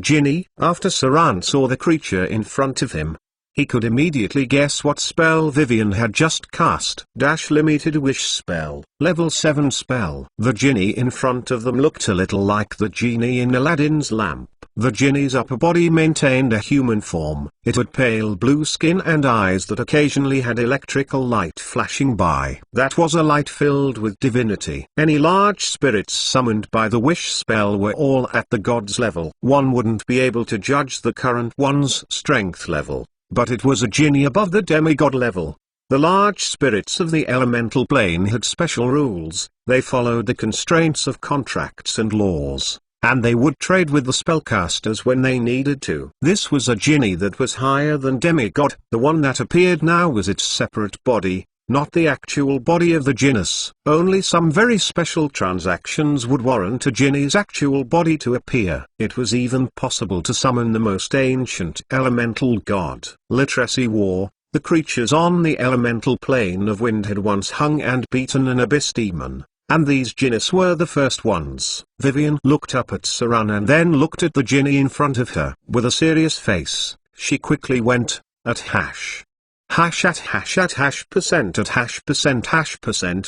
Ginny, after Saran saw the creature in front of him, he could immediately guess what spell Vivian had just cast. Limited wish spell. Level 7 spell. The Ginny in front of them looked a little like the genie in Aladdin's lamp. The Ginny's upper body maintained a human form. It had pale blue skin and eyes that occasionally had electrical light flashing by. That was a light filled with divinity. Any large spirits summoned by the wish spell were all at the god's level. One wouldn't be able to judge the current one's strength level, but it was a Ginny above the demigod level. The large spirits of the elemental plane had special rules. They followed the constraints of contracts and laws, and they would trade with the spellcasters when they needed to. This was a Ginny that was higher than demigod. The one that appeared now was its separate body, not the actual body of the genus. Only some very special transactions would warrant a Ginny's actual body to appear. It was even possible to summon the most ancient elemental god. Literacy war. The creatures on the elemental plane of wind had once hung and beaten an abyss demon, and these Jinnis were the first ones. Vivian looked up at Saran and then looked at the Ginny in front of her. With a serious face, she quickly went, at hash. Hash at hash at hash percent at hash percent dot hash percent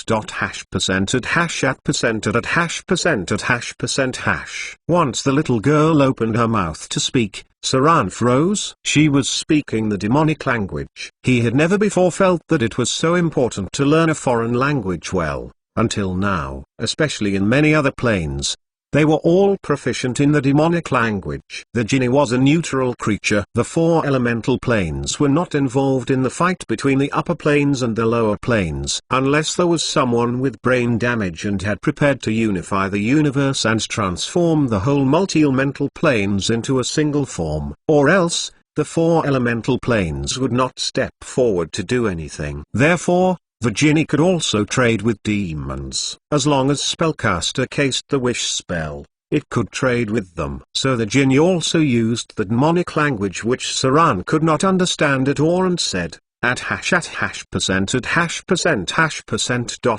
at hash at percent at hash percent at hash percent hash. Once the little girl opened her mouth to speak, Saran froze. She was speaking the demonic language. He had never before felt that it was so important to learn a foreign language well, until now, especially in many other planes. They were all proficient in the demonic language. The Ginny was a neutral creature. The 4 elemental planes were not involved in the fight between the upper planes and the lower planes, unless there was someone with brain damage and had prepared to unify the universe and transform the whole multi-elemental planes into a single form, or else, the 4 elemental planes would not step forward to do anything. Therefore, the Ginny could also trade with demons. As long as spellcaster cast the wish spell, it could trade with them. So the Ginny also used the demonic language which Saran could not understand at all and said, at hash percent dot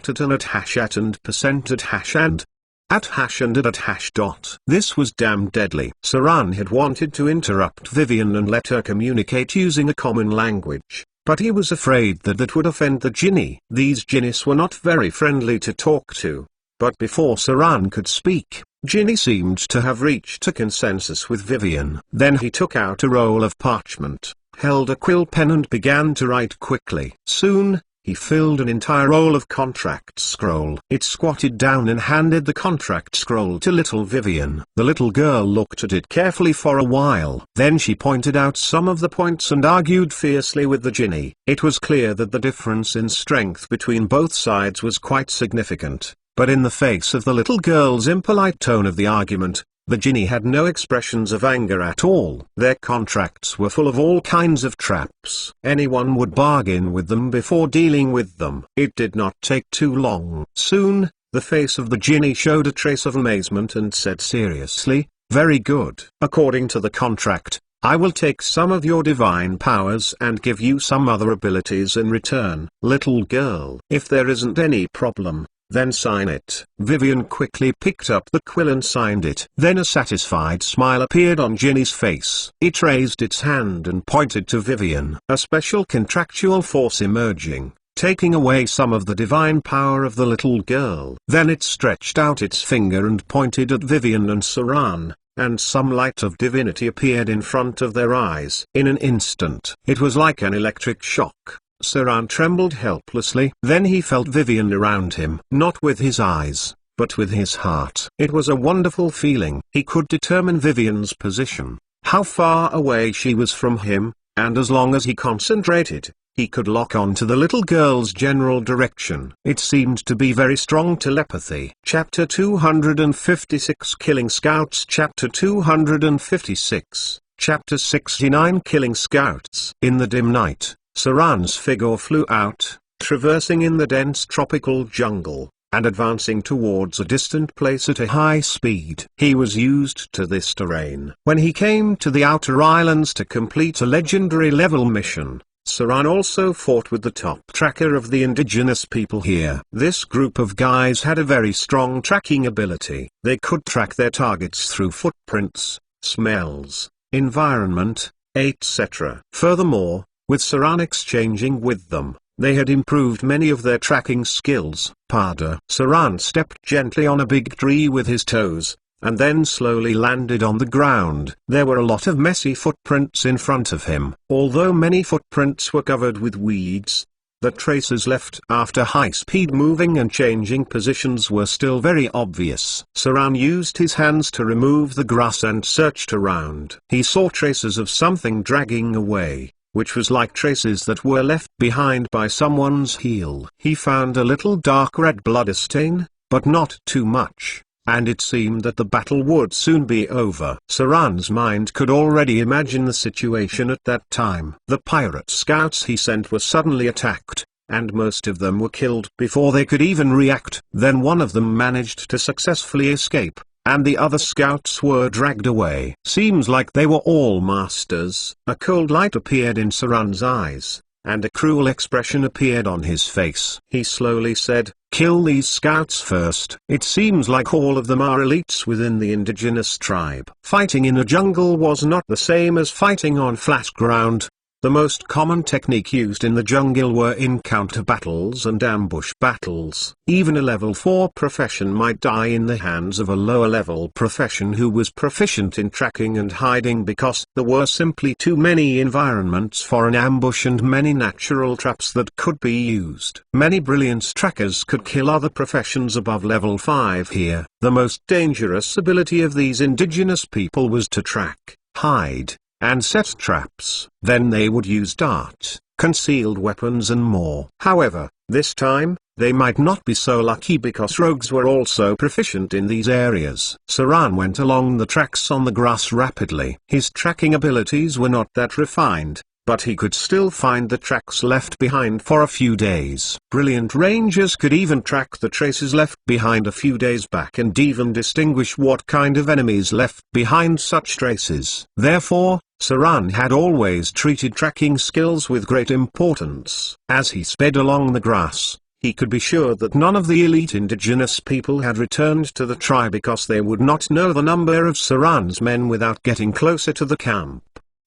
at hash at and percent at hash and at hash and at hash dot. This was damn deadly. Saran had wanted to interrupt Vivian and let her communicate using a common language, but he was afraid that that would offend the Ginny. These Jinnis were not very friendly to talk to. But before Saran could speak, Ginny seemed to have reached a consensus with Vivian. Then he took out a roll of parchment, held a quill pen and began to write quickly. Soon, he filled an entire roll of contract scroll. It squatted down and handed the contract scroll to little Vivian. The little girl looked at it carefully for a while. Then she pointed out some of the points and argued fiercely with the Ginny. It was clear that the difference in strength between both sides was quite significant, but in the face of the little girl's impolite tone of the argument, the Ginny had no expressions of anger at all. Their contracts were full of all kinds of traps. Anyone would bargain with them before dealing with them. It did not take too long. Soon, the face of the Ginny showed a trace of amazement and said seriously, "Very good. According to the contract, I will take some of your divine powers and give you some other abilities in return." Little girl, if there isn't any problem, then sign it. Vivian quickly picked up the quill and signed it. Then a satisfied smile appeared on Ginny's face. It raised its hand and pointed to Vivian. A special contractual force emerging, taking away some of the divine power of the little girl. Then it stretched out its finger and pointed at Vivian and Saran, and some light of divinity appeared in front of their eyes. In an instant, it was like an electric shock. Saran trembled helplessly. Then he felt Vivian around him. Not with his eyes, but with his heart. It was a wonderful feeling. He could determine Vivian's position, how far away she was from him, and as long as he concentrated, he could lock on to the little girl's general direction. It seemed to be very strong telepathy. Chapter 256 Killing Scouts. Chapter 256 Chapter 69 Killing Scouts. In the dim night, Saran's figure flew out, traversing in the dense tropical jungle, and advancing towards a distant place at a high speed. He was used to this terrain. When he came to the outer islands to complete a legendary level mission, Saran also fought with the top tracker of the indigenous people here. This group of guys had a very strong tracking ability. They could track their targets through footprints, smells, environment, etc. Furthermore, with Saran exchanging with them, they had improved many of their tracking skills. Saran stepped gently on a big tree with his toes, and then slowly landed on the ground. There were a lot of messy footprints in front of him. Although many footprints were covered with weeds, the traces left after high-speed moving and changing positions were still very obvious. Saran used his hands to remove the grass and searched around. He saw traces of something dragging away, which was like traces that were left behind by someone's heel. He found a little dark red blood stain, but not too much, and it seemed that the battle would soon be over. Saran's mind could already imagine the situation at that time. The pirate scouts he sent were suddenly attacked, and most of them were killed before they could even react. Then one of them managed to successfully escape, and the other scouts were dragged away. Seems like they were all masters. A cold light appeared in Saran's eyes, and a cruel expression appeared on his face. He slowly said, "Kill these scouts first. It seems like all of them are elites within the indigenous tribe." Fighting in a jungle was not the same as fighting on flat ground. The most common technique used in the jungle were encounter battles and ambush battles. Even a level 4 profession might die in the hands of a lower level profession who was proficient in tracking and hiding, because there were simply too many environments for an ambush and many natural traps that could be used. Many brilliant trackers could kill other professions above level 5 here. The most dangerous ability of these indigenous people was to track, hide, and set traps. Then they would use darts, concealed weapons and more. However, this time, they might not be so lucky because rogues were also proficient in these areas. Saran went along the tracks on the grass rapidly. His tracking abilities were not that refined, but he could still find the tracks left behind for a few days. Brilliant rangers could even track the traces left behind a few days back and even distinguish what kind of enemies left behind such traces. Therefore, Saran had always treated tracking skills with great importance. As he sped along the grass, he could be sure that none of the elite indigenous people had returned to the tribe, because they would not know the number of Saran's men without getting closer to the camp.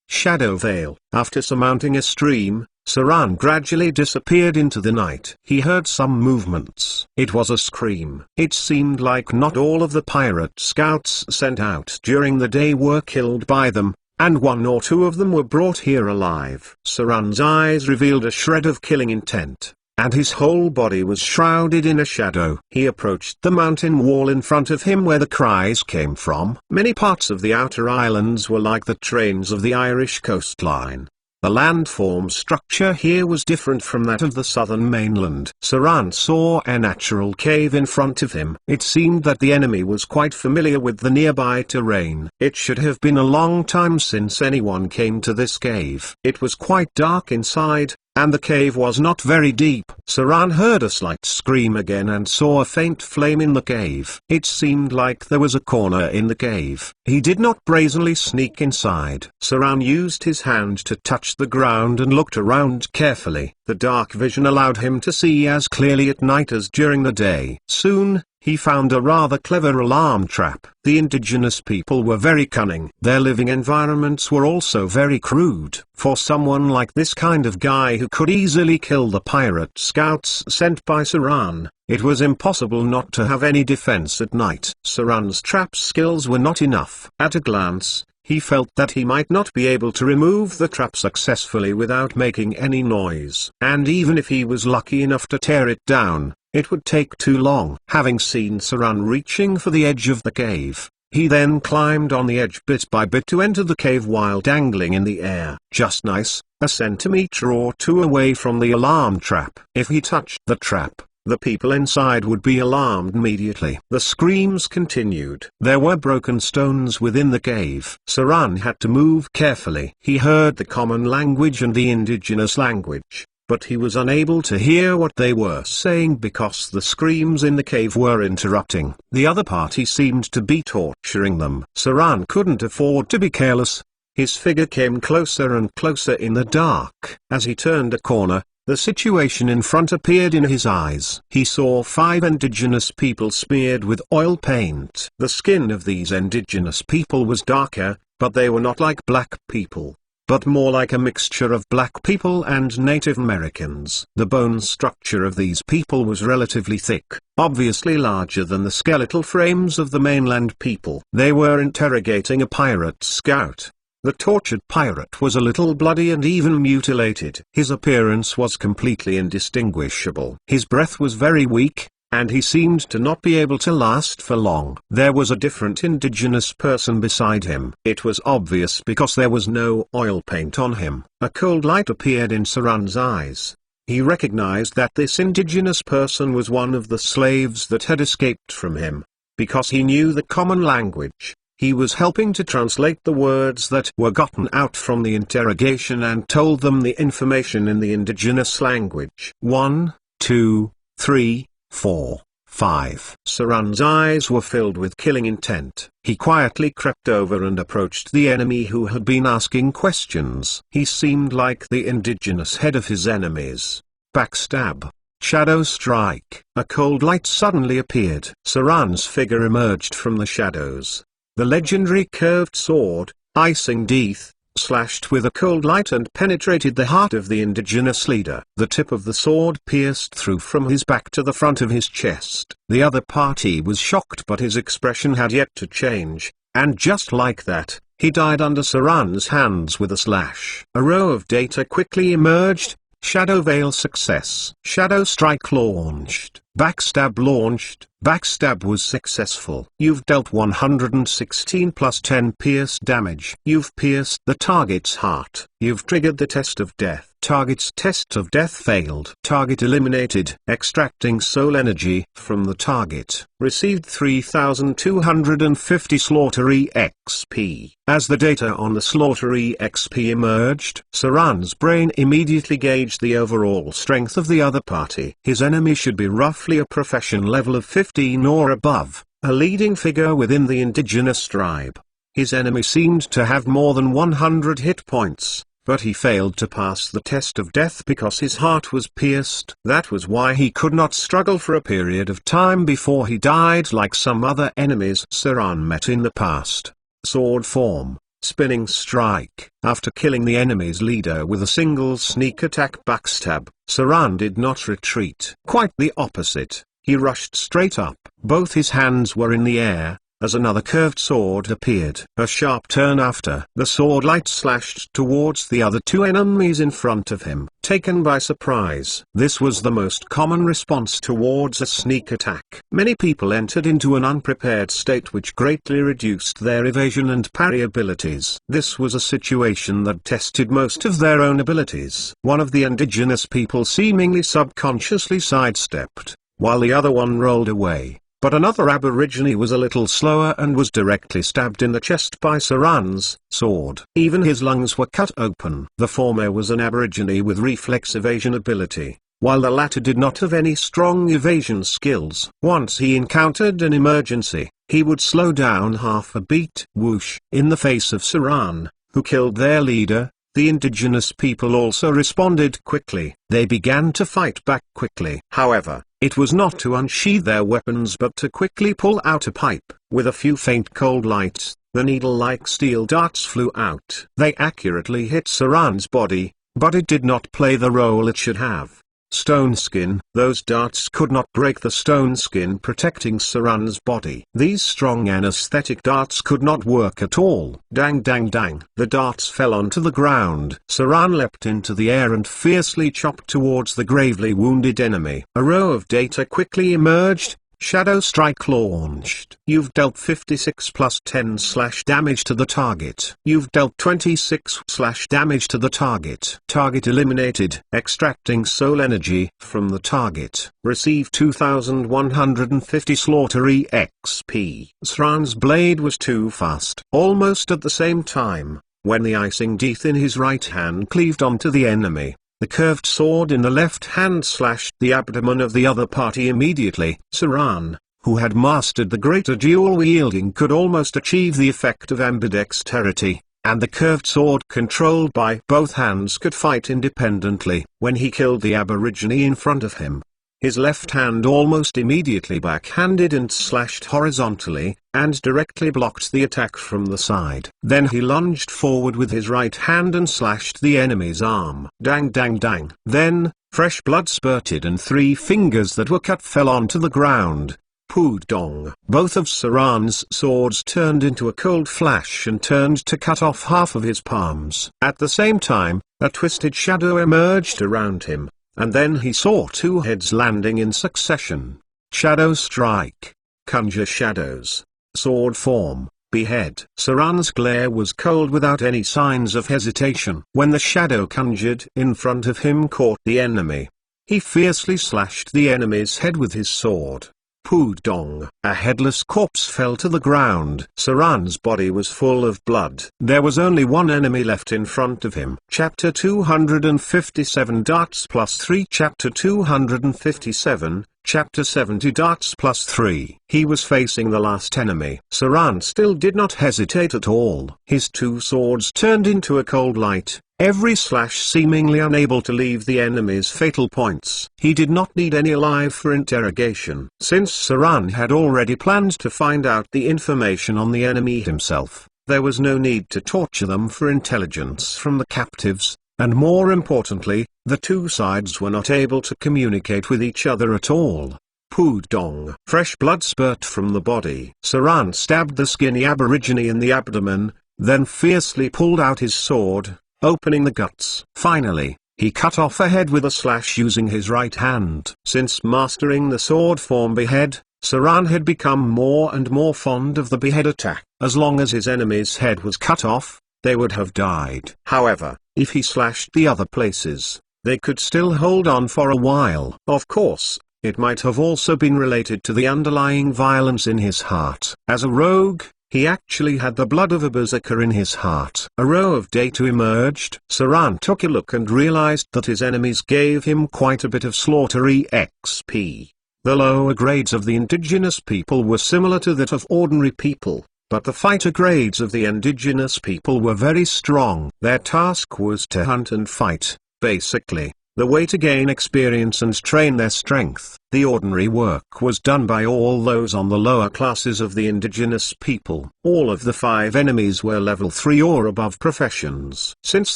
Shadow Vale. After surmounting a stream, Saran gradually disappeared into the night. He heard some movements. It was a scream. It seemed like not all of the pirate scouts sent out during the day were killed by them, and one or two of them were brought here alive. Saran's eyes revealed a shred of killing intent, and his whole body was shrouded in a shadow. He approached the mountain wall in front of him where the cries came from. Many parts of the outer islands were like the trains of the Irish coastline. The landform structure here was different from that of the southern mainland. Saran saw a natural cave in front of him. It seemed that the enemy was quite familiar with the nearby terrain. It should have been a long time since anyone came to this cave. It was quite dark inside, and the cave was not very deep. Saran heard a slight scream again and saw a faint flame in the cave. It seemed like there was a corner in the cave. He did not brazenly sneak inside. Saran used his hand to touch the ground and looked around carefully. The dark vision allowed him to see as clearly at night as during the day. Soon, he found a rather clever alarm trap. The indigenous people were very cunning. Their living environments were also very crude. For someone like this kind of guy who could easily kill the pirate scouts sent by Saran, it was impossible not to have any defense at night. Saran's trap skills were not enough. At a glance, he felt that he might not be able to remove the trap successfully without making any noise. And even if he was lucky enough to tear it down, it would take too long. Having seen Saran reaching for the edge of the cave, he then climbed on the edge bit by bit to enter the cave while dangling in the air. Just nice, a centimeter or two away from the alarm trap. If he touched the trap, the people inside would be alarmed immediately. The screams continued. There were broken stones within the cave. Saran had to move carefully. He heard the common language and the indigenous language, but he was unable to hear what they were saying because the screams in the cave were interrupting. The other party seemed to be torturing them. Saran couldn't afford to be careless. His figure came closer and closer in the dark. As he turned a corner, the situation in front appeared in his eyes. He saw 5 indigenous people smeared with oil paint. The skin of these indigenous people was darker, but they were not like black people, but more like a mixture of black people and Native Americans. The bone structure of these people was relatively thick, obviously larger than the skeletal frames of the mainland people. They were interrogating a pirate scout. The tortured pirate was a little bloody and even mutilated. His appearance was completely indistinguishable. His breath was very weak, and he seemed to not be able to last for long. There was a different indigenous person beside him. It was obvious because there was no oil paint on him. A cold light appeared in Saran's eyes. He recognized that this indigenous person was one of the slaves that had escaped from him. Because he knew the common language, he was helping to translate the words that were gotten out from the interrogation and told them the information in the indigenous language. 1, 2, 3, 4, 5. Saran's eyes were filled with killing intent. He quietly crept over and approached the enemy who had been asking questions. He seemed like the indigenous head of his enemies. Backstab. Shadow strike. A cold light suddenly appeared. Saran's figure emerged from the shadows. The legendary curved sword, Icing Death, slashed with a cold light and penetrated the heart of the indigenous leader. The tip of the sword pierced through from his back to the front of his chest. The other party was shocked, but his expression had yet to change, and just like that, he died under Saran's hands with a slash. A row of data quickly emerged. Shadow Veil success. Shadow Strike launched. Backstab launched. Backstab was successful. You've dealt 116 plus 10 pierce damage. You've pierced the target's heart. You've triggered the test of death. Target's test of death failed. Target eliminated. Extracting soul energy from the target. Received 3250 Slaughter EXP. As the data on the Slaughter EXP emerged, Saran's brain immediately gauged the overall strength of the other party. His enemy should be roughly a profession level of 15 or above, a leading figure within the indigenous tribe. His enemy seemed to have more than 100 hit points, but he failed to pass the test of death because his heart was pierced. That was why he could not struggle for a period of time before he died like some other enemies Saran met in the past. Sword form, spinning strike. After killing the enemy's leader with a single sneak attack backstab, Saran did not retreat. Quite the opposite, he rushed straight up. Both his hands were in the air, as another curved sword appeared. A sharp turn after, the sword light slashed towards the other 2 enemies in front of him. Taken by surprise, this was the most common response towards a sneak attack. Many people entered into an unprepared state which greatly reduced their evasion and parry abilities. This was a situation that tested most of their own abilities. One of the indigenous people seemingly subconsciously sidestepped, while the other one rolled away. But another aborigine was a little slower and was directly stabbed in the chest by Saran's sword. Even his lungs were cut open. The former was an aborigine with reflex evasion ability, while the latter did not have any strong evasion skills. Once he encountered an emergency, he would slow down half a beat. Whoosh! In the face of Saran, who killed their leader, the indigenous people also responded quickly. They began to fight back quickly. However, it was not to unsheath their weapons but to quickly pull out a pipe. With a few faint cold lights, the needle-like steel darts flew out. They accurately hit Saran's body, but it did not play the role it should have. Stone skin. Those darts could not break the stone skin protecting Saran's body. These strong anesthetic darts could not work at all. Dang dang dang. The darts fell onto the ground. Saran leapt into the air and fiercely chopped towards the gravely wounded enemy. A row of data quickly emerged. Shadow Strike launched. You've dealt 56 plus 10 slash damage to the target. You've dealt 26 slash damage to the target. Target eliminated. Extracting soul energy from the target. Receive 2150 slaughter EXP. Sran's blade was too fast. Almost at the same time, when the icing teeth in his right hand cleaved onto the enemy, the curved sword in the left hand slashed the abdomen of the other party immediately. Sran, who had mastered the greater dual wielding, could almost achieve the effect of ambidexterity, and the curved sword controlled by both hands could fight independently. When he killed the aborigine in front of him, his left hand almost immediately backhanded and slashed horizontally, and directly blocked the attack from the side. Then he lunged forward with his right hand and slashed the enemy's arm. Dang dang dang. Then, fresh blood spurted and 3 fingers that were cut fell onto the ground. Pudong. Both of Saran's swords turned into a cold flash and turned to cut off half of his palms. At the same time, a twisted shadow emerged around him. And then he saw 2 heads landing in succession. Shadow Strike. Conjure shadows. Sword form. Behead. Saran's glare was cold without any signs of hesitation. When the shadow conjured in front of him caught the enemy, he fiercely slashed the enemy's head with his sword. Pudong. A headless corpse fell to the ground. Saran's body was full of blood. There was only one enemy left in front of him. Chapter 257 darts plus 3. Chapter 257, Chapter 70 darts plus 3. He was facing the last enemy. Saran still did not hesitate at all. His 2 swords turned into a cold light, every slash seemingly unable to leave the enemy's fatal points. He did not need any alive for interrogation. Since Saran had already planned to find out the information on the enemy himself, there was no need to torture them for intelligence from the captives, and more importantly, the 2 sides were not able to communicate with each other at all. Pudong. Fresh blood spurt from the body. Saran stabbed the skinny aborigine in the abdomen, then fiercely pulled out his sword, opening the guts. Finally, he cut off a head with a slash using his right hand. Since mastering the sword form Behead, Saran had become more and more fond of the behead attack. As long as his enemy's head was cut off, they would have died. However, if he slashed the other places, they could still hold on for a while. Of course, it might have also been related to the underlying violence in his heart. As a rogue, he actually had the blood of a berserker in his heart. A row of data emerged. Saran took a look and realized that his enemies gave him quite a bit of slaughter EXP. The lower grades of the indigenous people were similar to that of ordinary people, but the fighter grades of the indigenous people were very strong. Their task was to hunt and fight, basically. The way to gain experience and train their strength. The ordinary work was done by all those on the lower classes of the indigenous people. All of the 5 enemies were level 3 or above professions. Since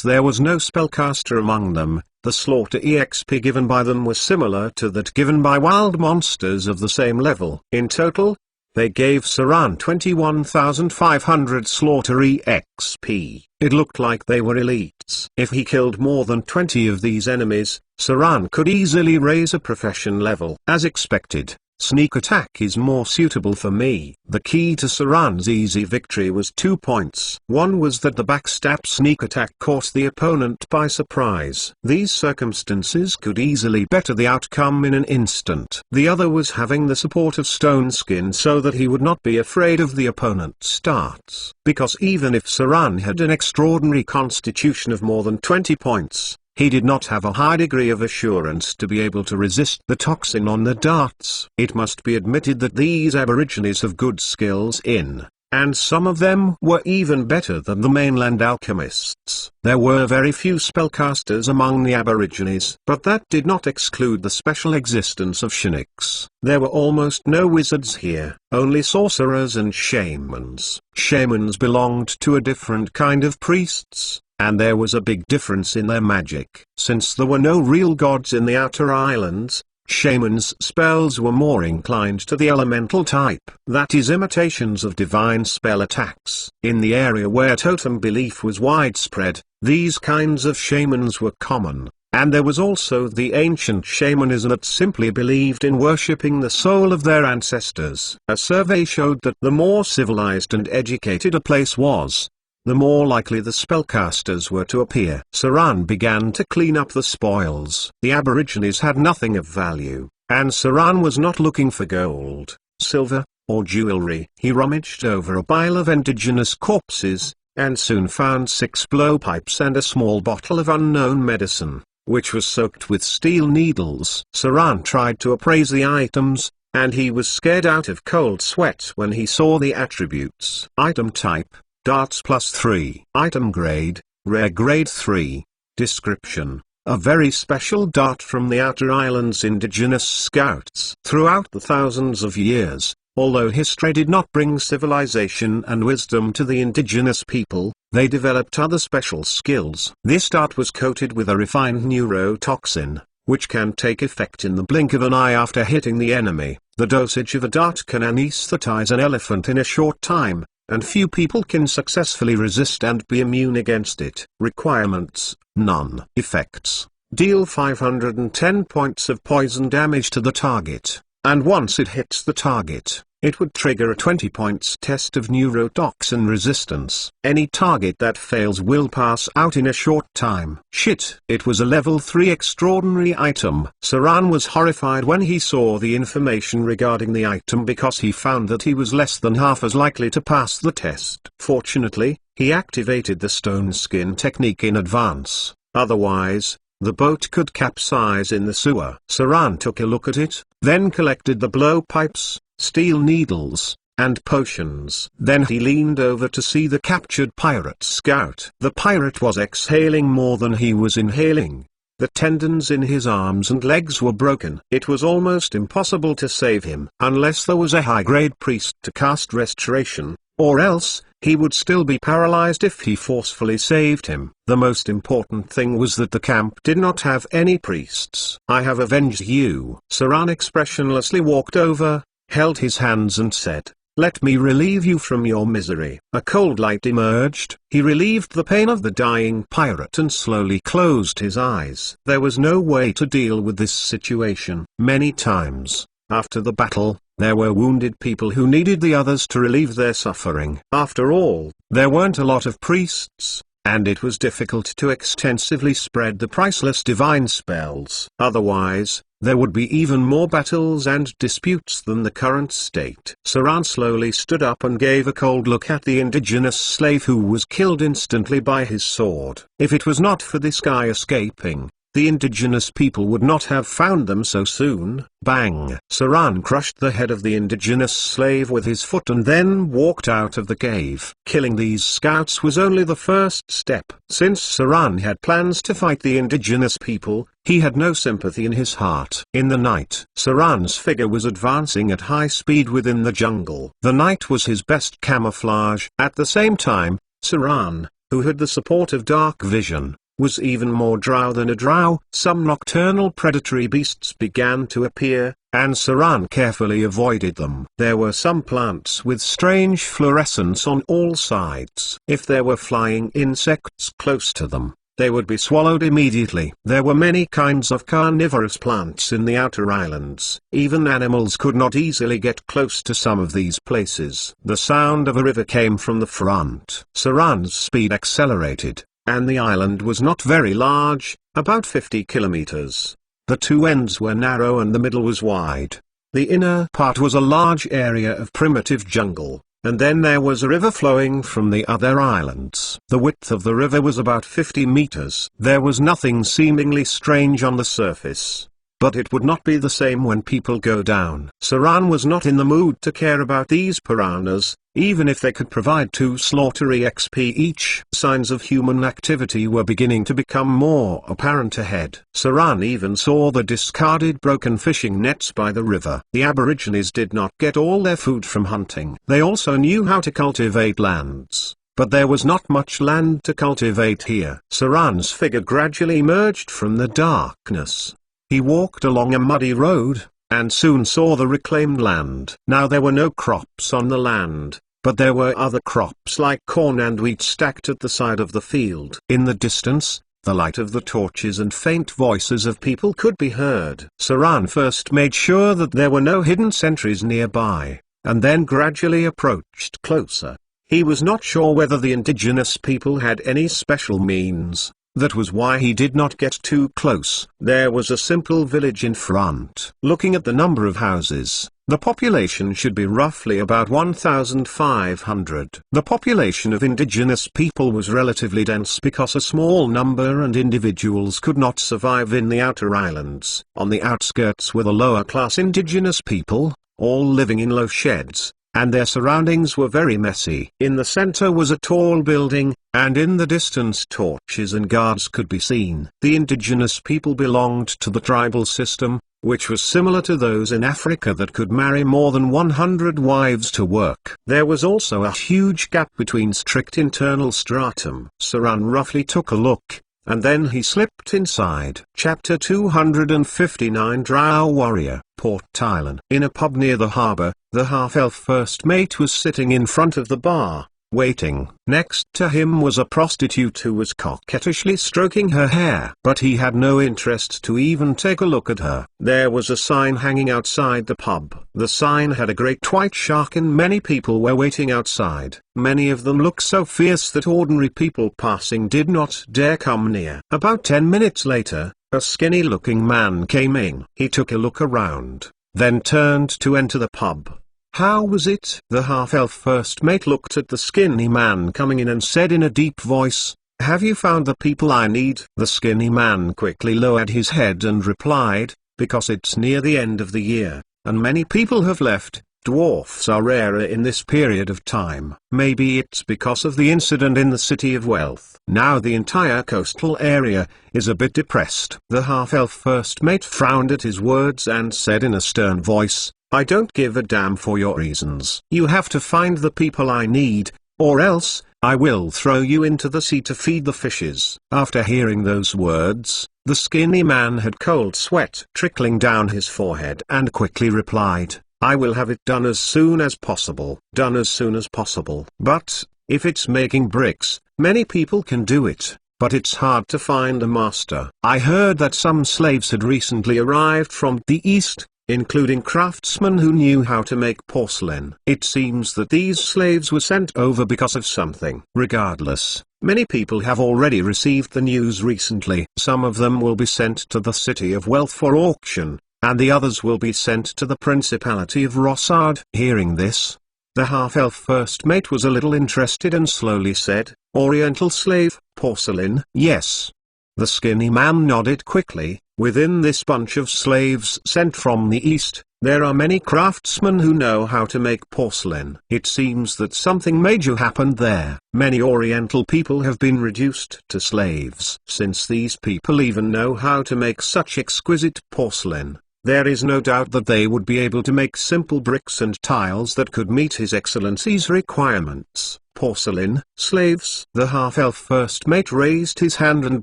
there was no spellcaster among them, the slaughter EXP given by them was similar to that given by wild monsters of the same level. In total, they gave Saran 21,500 slaughter EXP. It looked like they were elites. If he killed more than 20 of these enemies, Saran could easily raise a profession level. As expected, sneak attack is more suitable for me. The key to Saran's easy victory was 2 points. One was that the backstab sneak attack caught the opponent by surprise. These circumstances could easily better the outcome in an instant. The other was having the support of stone skin so that he would not be afraid of the opponent's darts. Because even if Saran had an extraordinary constitution of more than 20 points, he did not have a high degree of assurance to be able to resist the toxin on the darts. It must be admitted that these aborigines have good skills in, and some of them were even better than the mainland alchemists. There were very few spellcasters among the aborigines, but that did not exclude the special existence of shinniks. There were almost no wizards here, only sorcerers and shamans. Shamans belonged to a different kind of priests, and there was a big difference in their magic. Since there were no real gods in the outer islands, shamans' spells were more inclined to the elemental type, that is, imitations of divine spell attacks. In the area where totem belief was widespread, these kinds of shamans were common, And there was also the ancient shamanism that simply believed in worshipping the soul of their ancestors. A survey showed that the more civilized and educated a place was, the more likely the spellcasters were to appear. Saran began to clean up the spoils. The Aborigines had nothing of value, and Saran was not looking for gold, silver, or jewelry. He rummaged over a pile of indigenous corpses, and soon found 6 blowpipes and a small bottle of unknown medicine, which was soaked with steel needles. Saran tried to appraise the items, and he was scared out of cold sweat when he saw the attributes. Item type: darts +3. Item grade: rare grade 3. Description: a very special dart from the Outer Islands indigenous scouts. Throughout the thousands of years, although history did not bring civilization and wisdom to the indigenous people, they developed other special skills. This dart was coated with a refined neurotoxin, which can take effect in the blink of an eye after hitting the enemy. The dosage of a dart can anesthetize an elephant in a short time, and few people can successfully resist and be immune against it. Requirements: none. Effects: deal 510 points of poison damage to the target, and once it hits the target, it would trigger a 20 points test of neurotoxin resistance. Any target that fails will pass out in a short time. Shit! It was a level 3 extraordinary item. Saran was horrified when he saw the information regarding the item because he found that he was less than half as likely to pass the test. Fortunately, he activated the stone skin technique in advance, otherwise, the boat could capsize in the sewer. Saran took a look at it, then collected the blowpipes, steel needles, and potions. Then he leaned over to see the captured pirate scout. The pirate was exhaling more than he was inhaling. The tendons in his arms and legs were broken. It was almost impossible to save him unless there was a high-grade priest to cast restoration, or else, he would still be paralyzed if he forcefully saved him. The most important thing was that the camp did not have any priests. "I have avenged you." Saran expressionlessly walked over, held his hands and said, "Let me relieve you from your misery." A cold light emerged. He relieved the pain of the dying pirate and slowly closed his eyes. There was no way to deal with this situation. Many times, after the battle, there were wounded people who needed the others to relieve their suffering. After all, there weren't a lot of priests, and it was difficult to extensively spread the priceless divine spells. Otherwise, there would be even more battles and disputes than the current state. Saran slowly stood up and gave a cold look at the indigenous slave who was killed instantly by his sword. If it was not for this guy escaping, the indigenous people would not have found them so soon. Bang! Saran crushed the head of the indigenous slave with his foot and then walked out of the cave. Killing these scouts was only the first step. Since Saran had plans to fight the indigenous people, he had no sympathy in his heart. In the night, Saran's figure was advancing at high speed within the jungle. The night was his best camouflage. At the same time, Saran, who had the support of dark vision, was even more drow than a drow. Some nocturnal predatory beasts began to appear, and Saran carefully avoided them. There were some plants with strange fluorescence on all sides. If there were flying insects close to them, they would be swallowed immediately. There were many kinds of carnivorous plants in the Outer Islands. Even animals could not easily get close to some of these places. The sound of a river came from the front. Saran's speed accelerated, and the island was not very large, about 50 kilometers. The two ends were narrow and the middle was wide. The inner part was a large area of primitive jungle, and then there was a river flowing from the other islands. The width of the river was about 50 meters. There was nothing seemingly strange on the surface, but it would not be the same when people go down. Saran was not in the mood to care about these piranhas, even if they could provide 2 slaughtery XP each. Signs of human activity were beginning to become more apparent ahead. Saran even saw the discarded broken fishing nets by the river. The Aborigines did not get all their food from hunting. They also knew how to cultivate lands, but there was not much land to cultivate here. Saran's figure gradually emerged from the darkness. He walked along a muddy road, and soon saw the reclaimed land. Now there were no crops on the land, but there were other crops like corn and wheat stacked at the side of the field. In the distance, The light of the torches and faint voices of people could be heard. Saran first made sure that there were no hidden sentries nearby, and then gradually approached closer. He was not sure whether the indigenous people had any special means. That was why he did not get too close. There was a simple village in front. Looking at the number of houses, the population should be roughly about 1,500. The population of indigenous people was relatively dense because a small number and individuals could not survive in the outer islands. On the outskirts were the lower-class indigenous people, all living in low sheds, and their surroundings were very messy. In the center was a tall building, and in the distance torches and guards could be seen. The indigenous people belonged to the tribal system, which was similar to those in Africa that could marry more than 100 wives to work. There was also a huge gap between strict internal stratum. Saran roughly took a look, and then he slipped inside. Chapter 259 Drow Warrior, Port Tylan. In a pub near the harbor, the half-elf first mate was sitting in front of the bar, waiting. Next to him was a prostitute who was coquettishly stroking her hair. But he had no interest to even take a look at her. There was a sign hanging outside the pub. The sign had a great white shark and many people were waiting outside. Many of them looked so fierce that ordinary people passing did not dare come near. About 10 minutes later, a skinny-looking man came in. He took a look around, then turned to enter the pub. "How was it?" The half-elf first mate looked at the skinny man coming in and said in a deep voice, "Have you found the people I need?" The skinny man quickly lowered his head and replied, "Because it's near the end of the year, and many people have left. Dwarfs are rarer in this period of time. Maybe it's because of the incident in the City of Wealth. Now the entire coastal area is a bit depressed." The half-elf first mate frowned at his words and said in a stern voice, "I don't give a damn for your reasons. You have to find the people I need, or else, I will throw you into the sea to feed the fishes." After hearing those words, the skinny man had cold sweat trickling down his forehead and quickly replied, "I will have it done as soon as possible." Done as soon as possible. But, if it's making bricks, many people can do it, but it's hard to find a master. I heard that some slaves had recently arrived from the east, including craftsmen who knew how to make porcelain. It seems that these slaves were sent over because of something. Regardless, many people have already received the news recently. Some of them will be sent to the City of Wealth for auction, and the others will be sent to the Principality of Rossard. Hearing this, the half-elf first mate was a little interested and slowly said, "Oriental slave, porcelain?" "Yes." The skinny man nodded quickly. "Within this bunch of slaves sent from the east, there are many craftsmen who know how to make porcelain. It seems that something major happened there. Many Oriental people have been reduced to slaves. Since these people even know how to make such exquisite porcelain, there is no doubt that they would be able to make simple bricks and tiles that could meet His Excellency's requirements." "Porcelain, slaves?" The half-elf first mate raised his hand and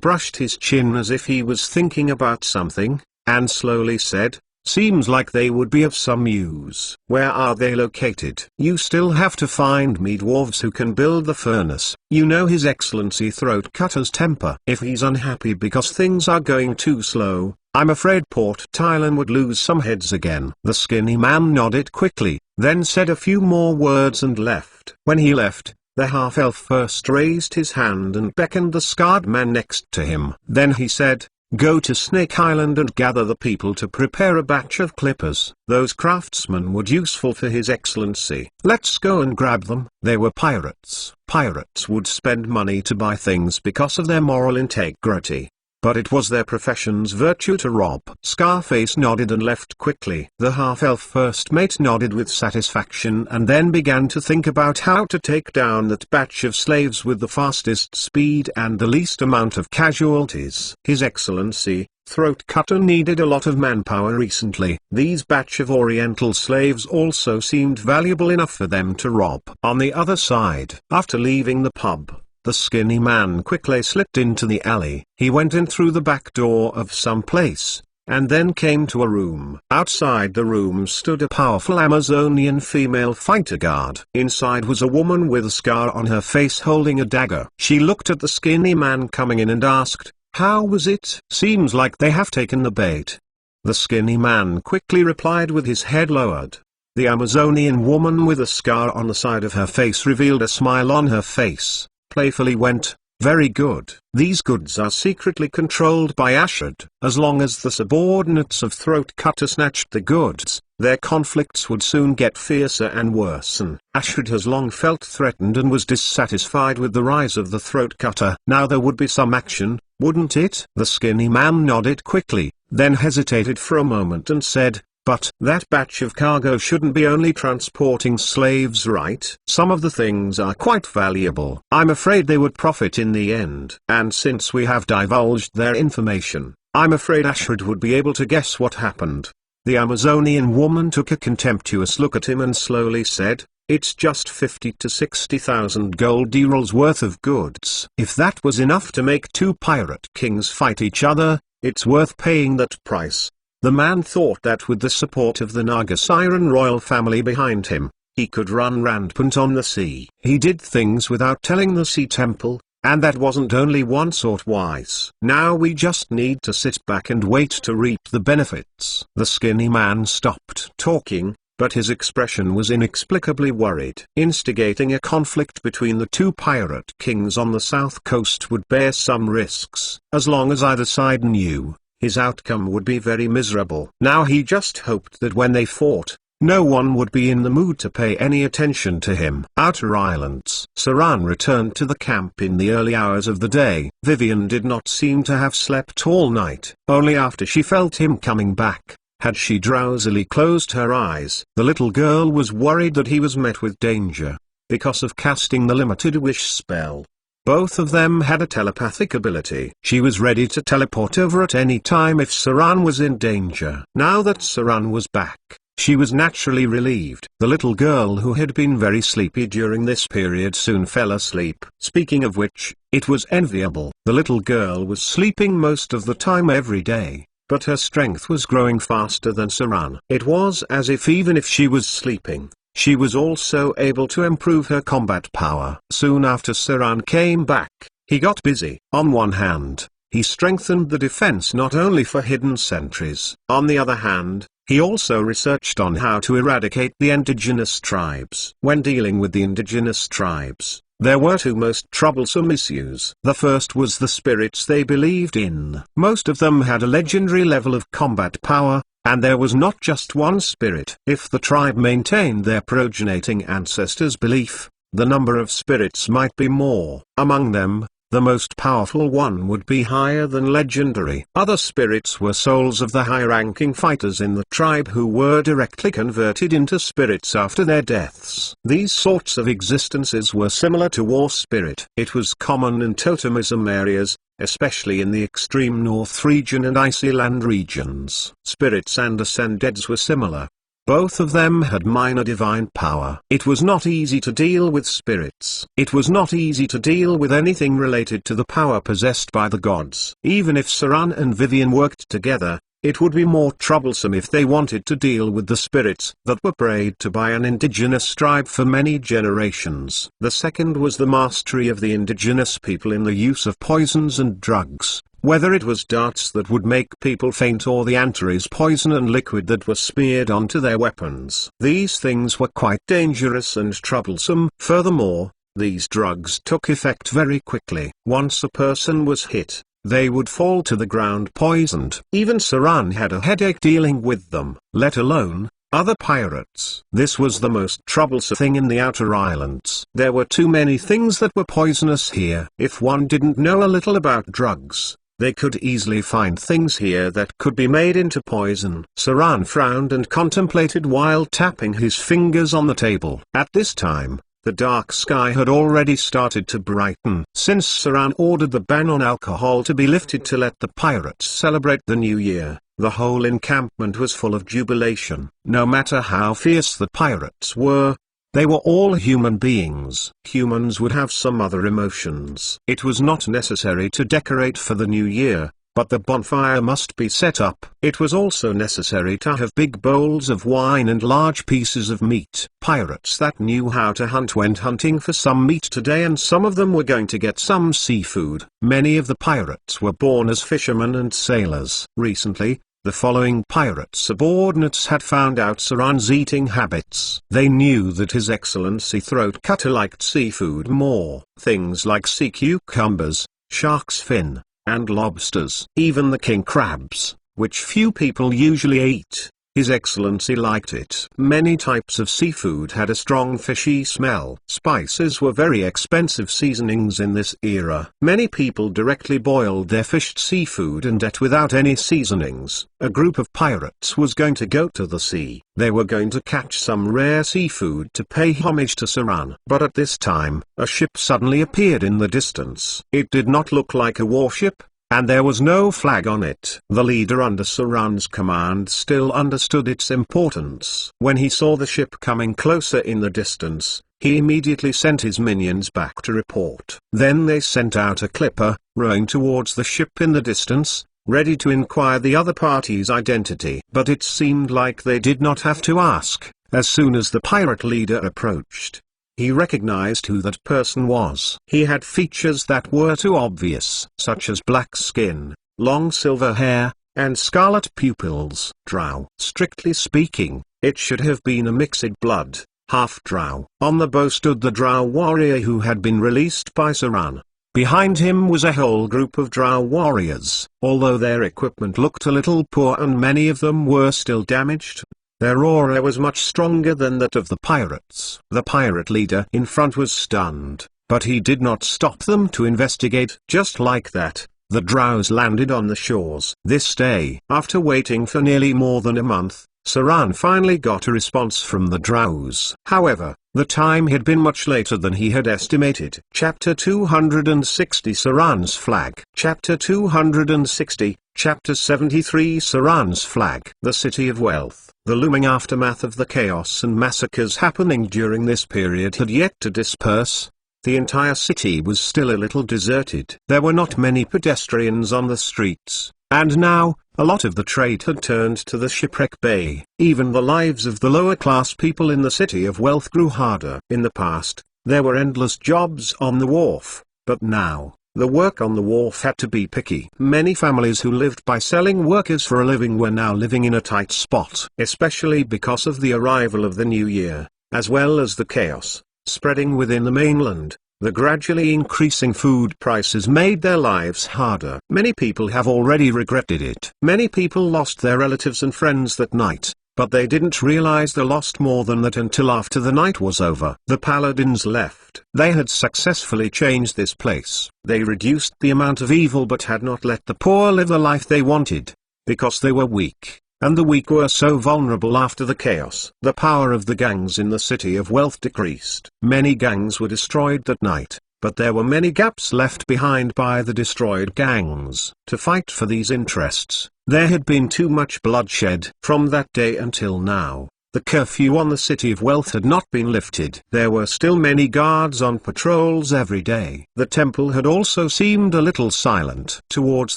brushed his chin as if he was thinking about something, and slowly said, "Seems like they would be of some use. Where are they located?" "You still have to find me dwarves who can build the furnace. You know His Excellency Throatcutter's temper. If he's unhappy because things are going too slow, I'm afraid Port Tylan would lose some heads again." The skinny man nodded quickly, then said a few more words and left. When he left, the half-elf first raised his hand and beckoned the scarred man next to him. Then he said, "Go to Snake Island and gather the people to prepare a batch of clippers. Those craftsmen would useful for His Excellency. Let's go and grab them." They were pirates. Pirates would spend money to buy things because of their moral integrity. But it was their profession's virtue to rob. Scarface nodded and left quickly. The half-elf first mate nodded with satisfaction and then began to think about how to take down that batch of slaves with the fastest speed and the least amount of casualties. His Excellency, Throatcutter needed a lot of manpower recently. These batch of Oriental slaves also seemed valuable enough for them to rob. On the other side, after leaving the pub, the skinny man quickly slipped into the alley. He went in through the back door of some place, and then came to a room. Outside the room stood a powerful Amazonian female fighter guard. Inside was a woman with a scar on her face holding a dagger. She looked at the skinny man coming in and asked, How was it? Seems like they have taken the bait. The skinny man quickly replied with his head lowered. The Amazonian woman with a scar on the side of her face revealed a smile on her face, playfully went, "Very good. These goods are secretly controlled by Ashad. As long as the subordinates of Throat Cutter snatched the goods, their conflicts would soon get fiercer and worsen. Ashad has long felt threatened and was dissatisfied with the rise of the Throat Cutter. Now there would be some action, wouldn't it?" The skinny man nodded quickly, then hesitated for a moment and said, "But that batch of cargo shouldn't be only transporting slaves, right? Some of the things are quite valuable. I'm afraid they would profit in the end. And since we have divulged their information, I'm afraid Ashford would be able to guess what happened." The Amazonian woman took a contemptuous look at him and slowly said, "It's just 50 to 60,000 gold dirals worth of goods. If that was enough to make two pirate kings fight each other, it's worth paying that price." The man thought that with the support of the Naga Siren royal family behind him, he could run rampant on the sea. He did things without telling the Sea Temple, and that wasn't only once or twice. Now we just need to sit back and wait to reap the benefits. The skinny man stopped talking, but his expression was inexplicably worried. Instigating a conflict between the two pirate kings on the south coast would bear some risks. As long as either side knew, his outcome would be very miserable. Now he just hoped that when they fought, no one would be in the mood to pay any attention to him. Outer Islands. Saran returned to the camp in the early hours of the day. Vivian did not seem to have slept all night. Only after she felt him coming back, had she drowsily closed her eyes. The little girl was worried that he was met with danger, because of casting the limited wish spell. Both of them had a telepathic ability. She was ready to teleport over at any time if Saran was in danger. Now that Saran was back, she was naturally relieved. The little girl who had been very sleepy during this period soon fell asleep. Speaking of which, it was enviable. The little girl was sleeping most of the time every day, but her strength was growing faster than Saran. It was as if even if she was sleeping, she was also able to improve her combat power. Soon after Saran came back, he got busy. On one hand, he strengthened the defense not only for hidden sentries. On the other hand, he also researched on how to eradicate the indigenous tribes. When dealing with the indigenous tribes, there were two most troublesome issues. The first was the spirits they believed in. Most of them had a legendary level of combat power, and there was not just one spirit. If the tribe maintained their progeniting ancestors' belief, the number of spirits might be more. Among them, the most powerful one would be higher than legendary. Other spirits were souls of the high-ranking fighters in the tribe who were directly converted into spirits after their deaths. These sorts of existences were similar to war spirit. It was common in totemism areas, especially in the extreme north region and icy land regions. Spirits and ascendeds were similar. Both of them had minor divine power. It was not easy to deal with spirits. It was not easy to deal with anything related to the power possessed by the gods. Even if Saran and Vivian worked together, it would be more troublesome if they wanted to deal with the spirits that were prayed to by an indigenous tribe for many generations. The second was the mastery of the indigenous people in the use of poisons and drugs. Whether it was darts that would make people faint or the Antares poison and liquid that were smeared onto their weapons. These things were quite dangerous and troublesome. Furthermore, these drugs took effect very quickly. Once a person was hit, they would fall to the ground poisoned. Even Saran had a headache dealing with them, let alone other pirates. This was the most troublesome thing in the Outer Islands. There were too many things that were poisonous here. If one didn't know a little about drugs, they could easily find things here that could be made into poison. Saran frowned and contemplated while tapping his fingers on the table. At this time, the dark sky had already started to brighten. Since Saran ordered the ban on alcohol to be lifted to let the pirates celebrate the new year, the whole encampment was full of jubilation. No matter how fierce the pirates were, they were all human beings. Humans would have some other emotions. It was not necessary to decorate for the new year, but the bonfire must be set up. It was also necessary to have big bowls of wine and large pieces of meat. Pirates that knew how to hunt went hunting for some meat today, and some of them were going to get some seafood. Many of the pirates were born as fishermen and sailors. Recently, the following pirate subordinates had found out Saran's eating habits. They knew that His Excellency Throatcutter liked seafood more. Things like sea cucumbers, shark's fin, and lobsters. Even the king crabs, which few people usually eat, His Excellency liked it. Many types of seafood had a strong fishy smell. Spices were very expensive seasonings in this era. Many people directly boiled their fished seafood and ate without any seasonings. A group of pirates was going to go to the sea. They were going to catch some rare seafood to pay homage to Saran. But at this time, a ship suddenly appeared in the distance. It did not look like a warship, and there was no flag on it. The leader under Saran's command still understood its importance. When he saw the ship coming closer in the distance, he immediately sent his minions back to report. Then they sent out a clipper, rowing towards the ship in the distance, ready to inquire the other party's identity. But it seemed like they did not have to ask. As soon as the pirate leader approached, he recognized who that person was. He had features that were too obvious, such as black skin, long silver hair, and scarlet pupils. Drow. Strictly speaking, it should have been a mixed blood, half Drow. On the bow stood the Drow warrior who had been released by Saran. Behind him was a whole group of Drow warriors. Although their equipment looked a little poor and many of them were still damaged, their aura was much stronger than that of the pirates. The pirate leader in front was stunned, but he did not stop them to investigate. Just like that, the Drows landed on the shores. This day, after waiting for nearly more than a month, Saran finally got a response from the Drows. However, the time had been much later than he had estimated. Chapter 260 Saran's Flag. Chapter 260, Chapter 73 Saran's Flag. The City of Wealth. The looming aftermath of the chaos and massacres happening during this period had yet to disperse. The entire city was still a little deserted. There were not many pedestrians on the streets, and now, a lot of the trade had turned to the shipwreck bay. Even the lives of the lower class people in the City of Wealth grew harder. In the past, there were endless jobs on the wharf, but now, the work on the wharf had to be picky. Many families who lived by selling workers for a living were now living in a tight spot, especially because of the arrival of the new year, as well as the chaos spreading within the mainland. The gradually increasing food prices made their lives harder. Many people have already regretted it. Many people lost their relatives and friends that night, but they didn't realize they lost more than that until after the night was over. The paladins left. They had successfully changed this place. They reduced the amount of evil but had not let the poor live the life they wanted, because they were weak, and the weak were so vulnerable after the chaos. The power of the gangs in the City of Wealth decreased. Many gangs were destroyed that night, but there were many gaps left behind by the destroyed gangs. To fight for these interests, there had been too much bloodshed. From that day until now, the curfew on the City of Wealth had not been lifted. There were still many guards on patrols every day. The temple had also seemed a little silent. Towards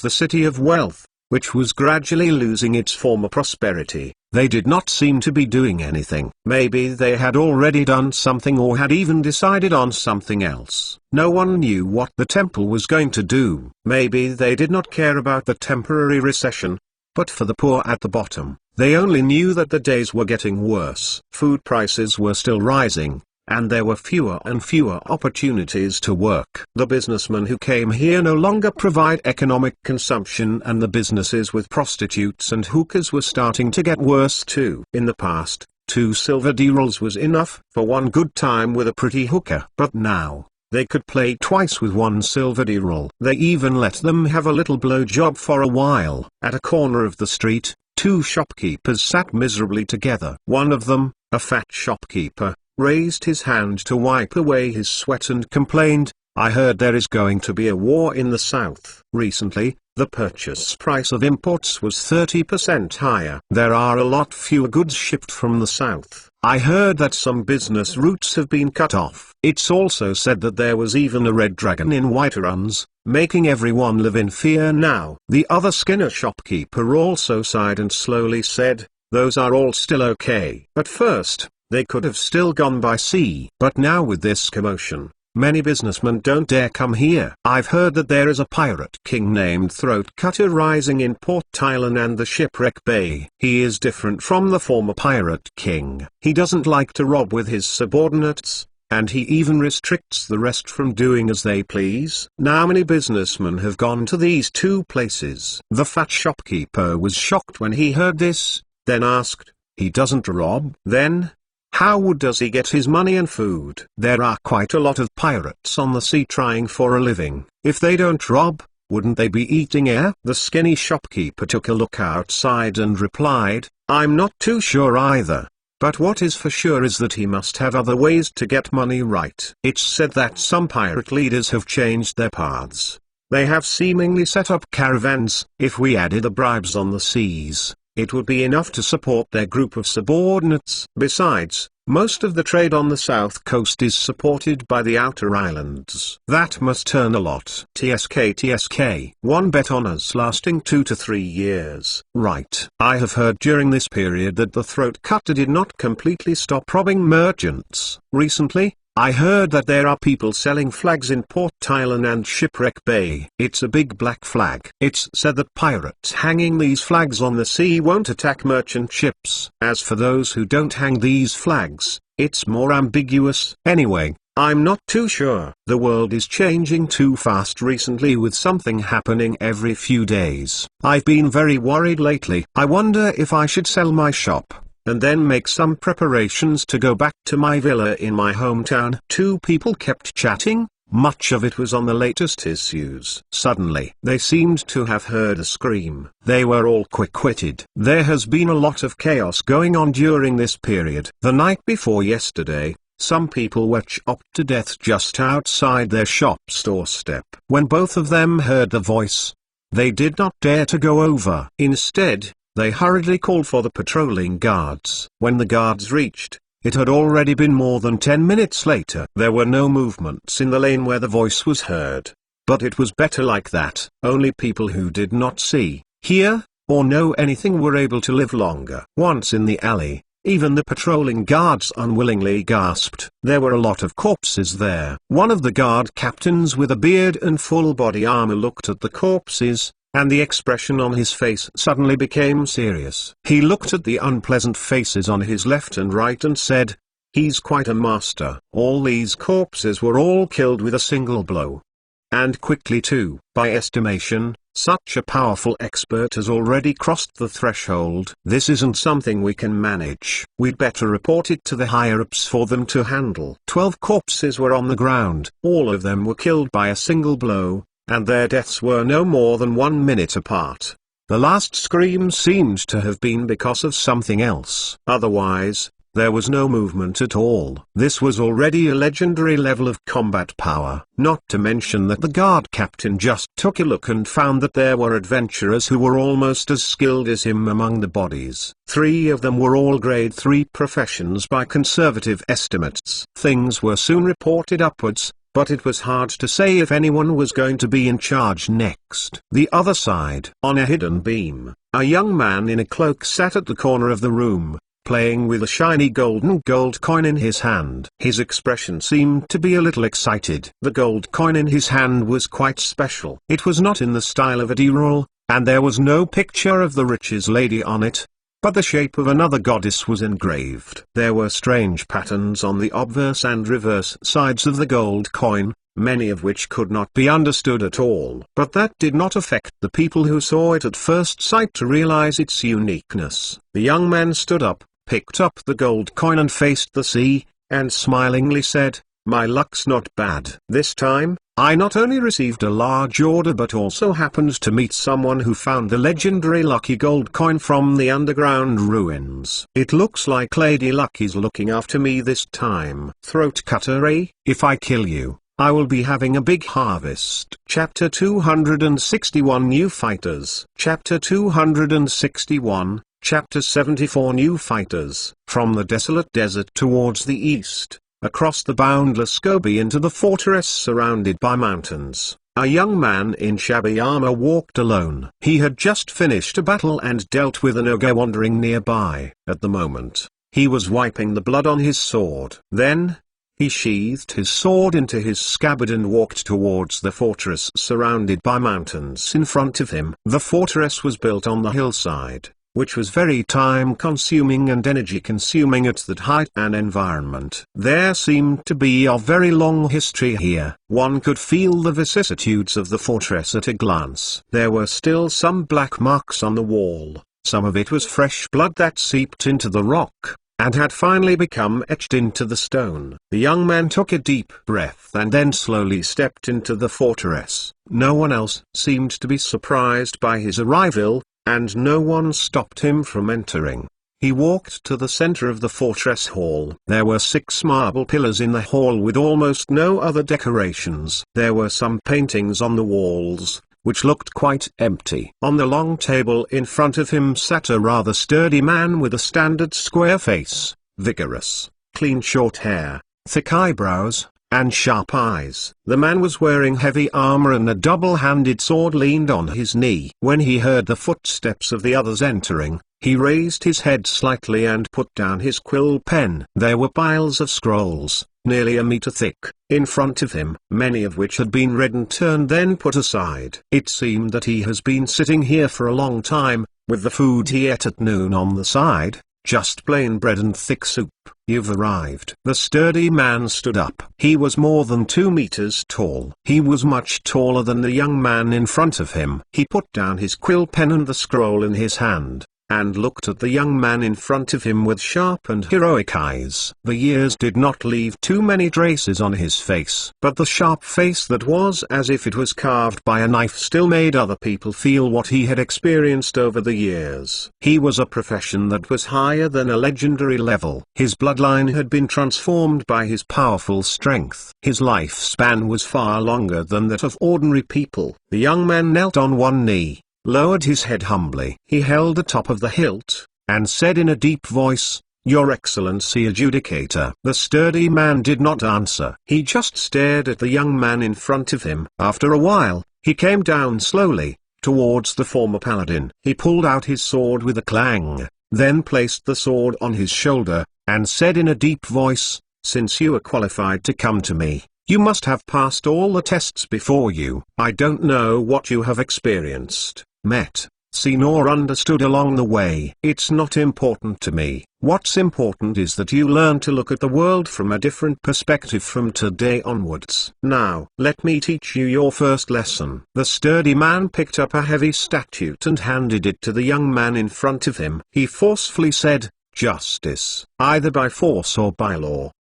the City of Wealth, which was gradually losing its former prosperity, they did not seem to be doing anything. Maybe they had already done something or had even decided on something else. No one knew what the temple was going to do. Maybe they did not care about the temporary recession, but for the poor at the bottom, they only knew that the days were getting worse. Food prices were still rising, and there were fewer and fewer opportunities to work. The businessmen who came here no longer provide economic consumption, and the businesses with prostitutes and hookahs were starting to get worse too. In the past, 2 silver D-rolls was enough for one good time with a pretty hookah. But now, they could play twice with 1 silver D-roll. They even let them have a little blow job for a while. At a corner of the street, 2 shopkeepers sat miserably together. One of them, a fat shopkeeper, raised his hand to wipe away his sweat and complained, "I heard there is going to be a war in the south." Recently, the purchase price of imports was 30% higher. There are a lot fewer goods shipped from the south. I heard that some business routes have been cut off. It's also said that there was even a red dragon in Whiterun's, making everyone live in fear now. The other Skinner shopkeeper also sighed and slowly said, those are all still okay. At first, they could have still gone by sea. But now with this commotion, many businessmen don't dare come here. I've heard that there is a pirate king named Throat Cutter rising in Port Tylan and the Shipwreck Bay. He is different from the former pirate king. He doesn't like to rob with his subordinates, and he even restricts the rest from doing as they please. Now many businessmen have gone to these two places. The fat shopkeeper was shocked when he heard this, then asked, he doesn't rob? Then, how does he get his money and food? There are quite a lot of pirates on the sea trying for a living. If they don't rob, wouldn't they be eating air? The skinny shopkeeper took a look outside and replied, I'm not too sure either. But what is for sure is that he must have other ways to get money, right? It's said that some pirate leaders have changed their paths. They have seemingly set up caravans. If we added the bribes on the seas, it would be enough to support their group of subordinates. Besides, most of the trade on the south coast is supported by the outer islands. That must turn a lot. TSK. One bet on us lasting 2 to 3 years. Right. I have heard during this period that the Throat Cutter did not completely stop robbing merchants. Recently, I heard that there are people selling flags in Port Tylan and Shipwreck Bay. It's a big black flag. It's said that pirates hanging these flags on the sea won't attack merchant ships. As for those who don't hang these flags, it's more ambiguous. Anyway, I'm not too sure. The world is changing too fast recently, with something happening every few days. I've been very worried lately. I wonder if I should sell my shop and then make some preparations to go back to my villa in my hometown. Two people kept chatting, much of it was on the latest issues. Suddenly, they seemed to have heard a scream. They were all quick-witted. There has been a lot of chaos going on during this period. The night before yesterday, some people were chopped to death just outside their shop's doorstep. When both of them heard the voice, they did not dare to go over. Instead, they hurriedly called for the patrolling guards. When the guards reached, it had already been more than 10 minutes later. There were no movements in the lane where the voice was heard. But it was better like that. Only people who did not see, hear, or know anything were able to live longer. Once in the alley, even the patrolling guards unwillingly gasped. There were a lot of corpses there. One of the guard captains with a beard and full body armor looked at the corpses, and the expression on his face suddenly became serious. He looked at the unpleasant faces on his left and right and said, he's quite a master. All these corpses were all killed with a single blow. And quickly too. By estimation, such a powerful expert has already crossed the threshold. This isn't something we can manage. We'd better report it to the higher-ups for them to handle. 12 corpses were on the ground. All of them were killed by a single blow, and their deaths were no more than 1 minute apart. The last scream seemed to have been because of something else. Otherwise, there was no movement at all. This was already a legendary level of combat power. Not to mention that the guard captain just took a look and found that there were adventurers who were almost as skilled as him among the bodies. 3 of them were all grade 3 professions by conservative estimates. Things were soon reported upwards, but it was hard to say if anyone was going to be in charge next. The other side. On a hidden beam, a young man in a cloak sat at the corner of the room, playing with a shiny gold coin in his hand. His expression seemed to be a little excited. The gold coin in his hand was quite special. It was not in the style of a D-roll, and there was no picture of the Riches Lady on it, but the shape of another goddess was engraved. There were strange patterns on the obverse and reverse sides of the gold coin, many of which could not be understood at all. But that did not affect the people who saw it at first sight to realize its uniqueness. The young man stood up, picked up the gold coin and faced the sea, and smilingly said, "My luck's not bad. This time, I not only received a large order but also happened to meet someone who found the legendary Lucky Gold coin from the underground ruins. It looks like Lady Lucky's looking after me this time. Throat Cutter, eh? If I kill you, I will be having a big harvest." Chapter 261 New Fighters. Chapter 261, Chapter 74 New Fighters. From the desolate desert towards the east, across the boundless Gobi into the fortress surrounded by mountains, a young man in shabby armor walked alone. He had just finished a battle and dealt with an ogre wandering nearby. At the moment, he was wiping the blood on his sword. Then, he sheathed his sword into his scabbard and walked towards the fortress surrounded by mountains in front of him. The fortress was built on the hillside, which was very time-consuming and energy-consuming at that height and environment. There seemed to be a very long history here. One could feel the vicissitudes of the fortress at a glance. There were still some black marks on the wall. Some of it was fresh blood that seeped into the rock, and had finally become etched into the stone. The young man took a deep breath and then slowly stepped into the fortress. No one else seemed to be surprised by his arrival, and no one stopped him from entering. He walked to the center of the fortress hall. There were 6 marble pillars in the hall with almost no other decorations. There were some paintings on the walls, which looked quite empty. On the long table in front of him sat a rather sturdy man with a standard square face, vigorous, clean short hair, thick eyebrows, and sharp eyes. The man was wearing heavy armor and a double-handed sword leaned on his knee. When he heard the footsteps of the others entering, he raised his head slightly and put down his quill pen. There were piles of scrolls, nearly a meter thick, in front of him, many of which had been read and turned then put aside. It seemed that he has been sitting here for a long time, with the food he ate at noon on the side, just plain bread and thick soup. You've arrived. The sturdy man stood up. He was more than 2 meters tall. He was much taller than the young man in front of him. He put down his quill pen and the scroll in his hand, and looked at the young man in front of him with sharp and heroic eyes. The years did not leave too many traces on his face, but the sharp face that was as if it was carved by a knife still made other people feel what he had experienced over the years. He was a profession that was higher than a legendary level. His bloodline had been transformed by his powerful strength. His lifespan was far longer than that of ordinary people. The young man knelt on one knee, lowered his head humbly. He held the top of the hilt, and said in a deep voice, "Your Excellency Adjudicator." The sturdy man did not answer. He just stared at the young man in front of him. After a while, he came down slowly, towards the former paladin. He pulled out his sword with a clang, then placed the sword on his shoulder, and said in a deep voice, "Since you are qualified to come to me, you must have passed all the tests before you. I don't know what you have experienced, met, seen or understood along the way. It's not important to me. What's important is that you learn to look at the world from a different perspective from today onwards. Now, let me teach you your first lesson." The sturdy man picked up a heavy statute and handed it to the young man in front of him. He forcefully said, "Justice, either by force or by law.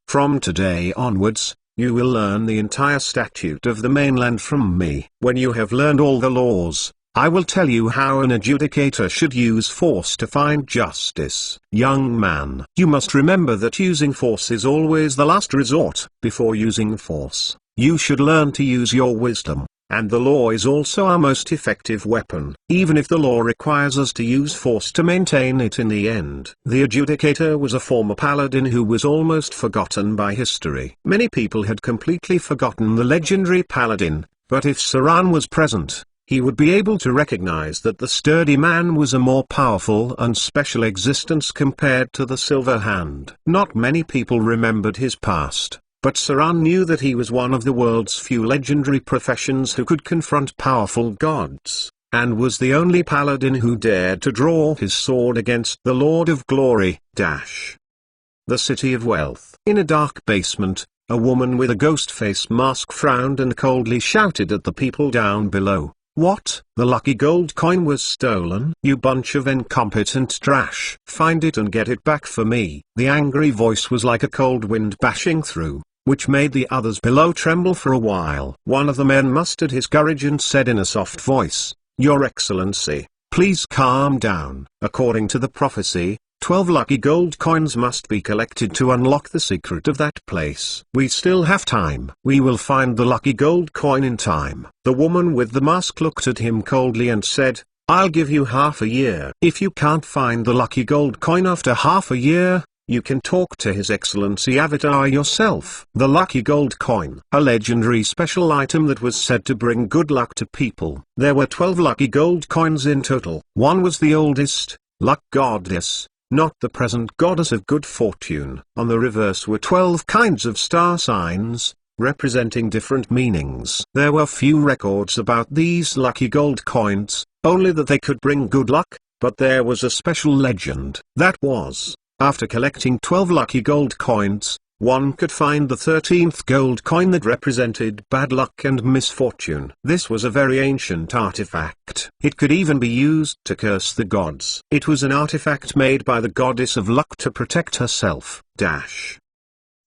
From today onwards, you will learn the entire statute of the mainland from me. When you have learned all the laws, I will tell you how an adjudicator should use force to find justice." Young man, you must remember that using force is always the last resort. Before using force, you should learn to use your wisdom. And the law is also our most effective weapon, even if the law requires us to use force to maintain it in the end. The adjudicator was a former paladin who was almost forgotten by history. Many people had completely forgotten the legendary paladin, but if Saran was present, he would be able to recognize that the sturdy man was a more powerful and special existence compared to the Silver Hand. Not many people remembered his past, but Saran knew that he was one of the world's few legendary professions who could confront powerful gods, and was the only paladin who dared to draw his sword against the Lord of Glory. The City of Wealth. In a dark basement, a woman with a ghost face mask frowned and coldly shouted at the people down below. "What? The lucky gold coin was stolen? You bunch of incompetent trash. Find it and get it back for me." The angry voice was like a cold wind bashing through, which made the others below tremble for a while. One of the men mustered his courage and said in a soft voice, "Your Excellency, please calm down. According to the prophecy, 12 lucky gold coins must be collected to unlock the secret of that place. We still have time. We will find the lucky gold coin in time." The woman with the mask looked at him coldly and said, I'll give you half a year. If you can't find the lucky gold coin after half a year, you can talk to His Excellency Avatar yourself. The lucky gold coin, a legendary special item that was said to bring good luck to people. There were 12 lucky gold coins in total. One was the oldest, luck goddess, not the present goddess of good fortune. On the reverse were 12 kinds of star signs, representing different meanings. There were few records about these lucky gold coins, only that they could bring good luck, but there was a special legend. That was, after collecting 12 lucky gold coins, one could find the 13th gold coin that represented bad luck and misfortune. This was a very ancient artifact. It could even be used to curse the gods. It was an artifact made by the goddess of luck to protect herself.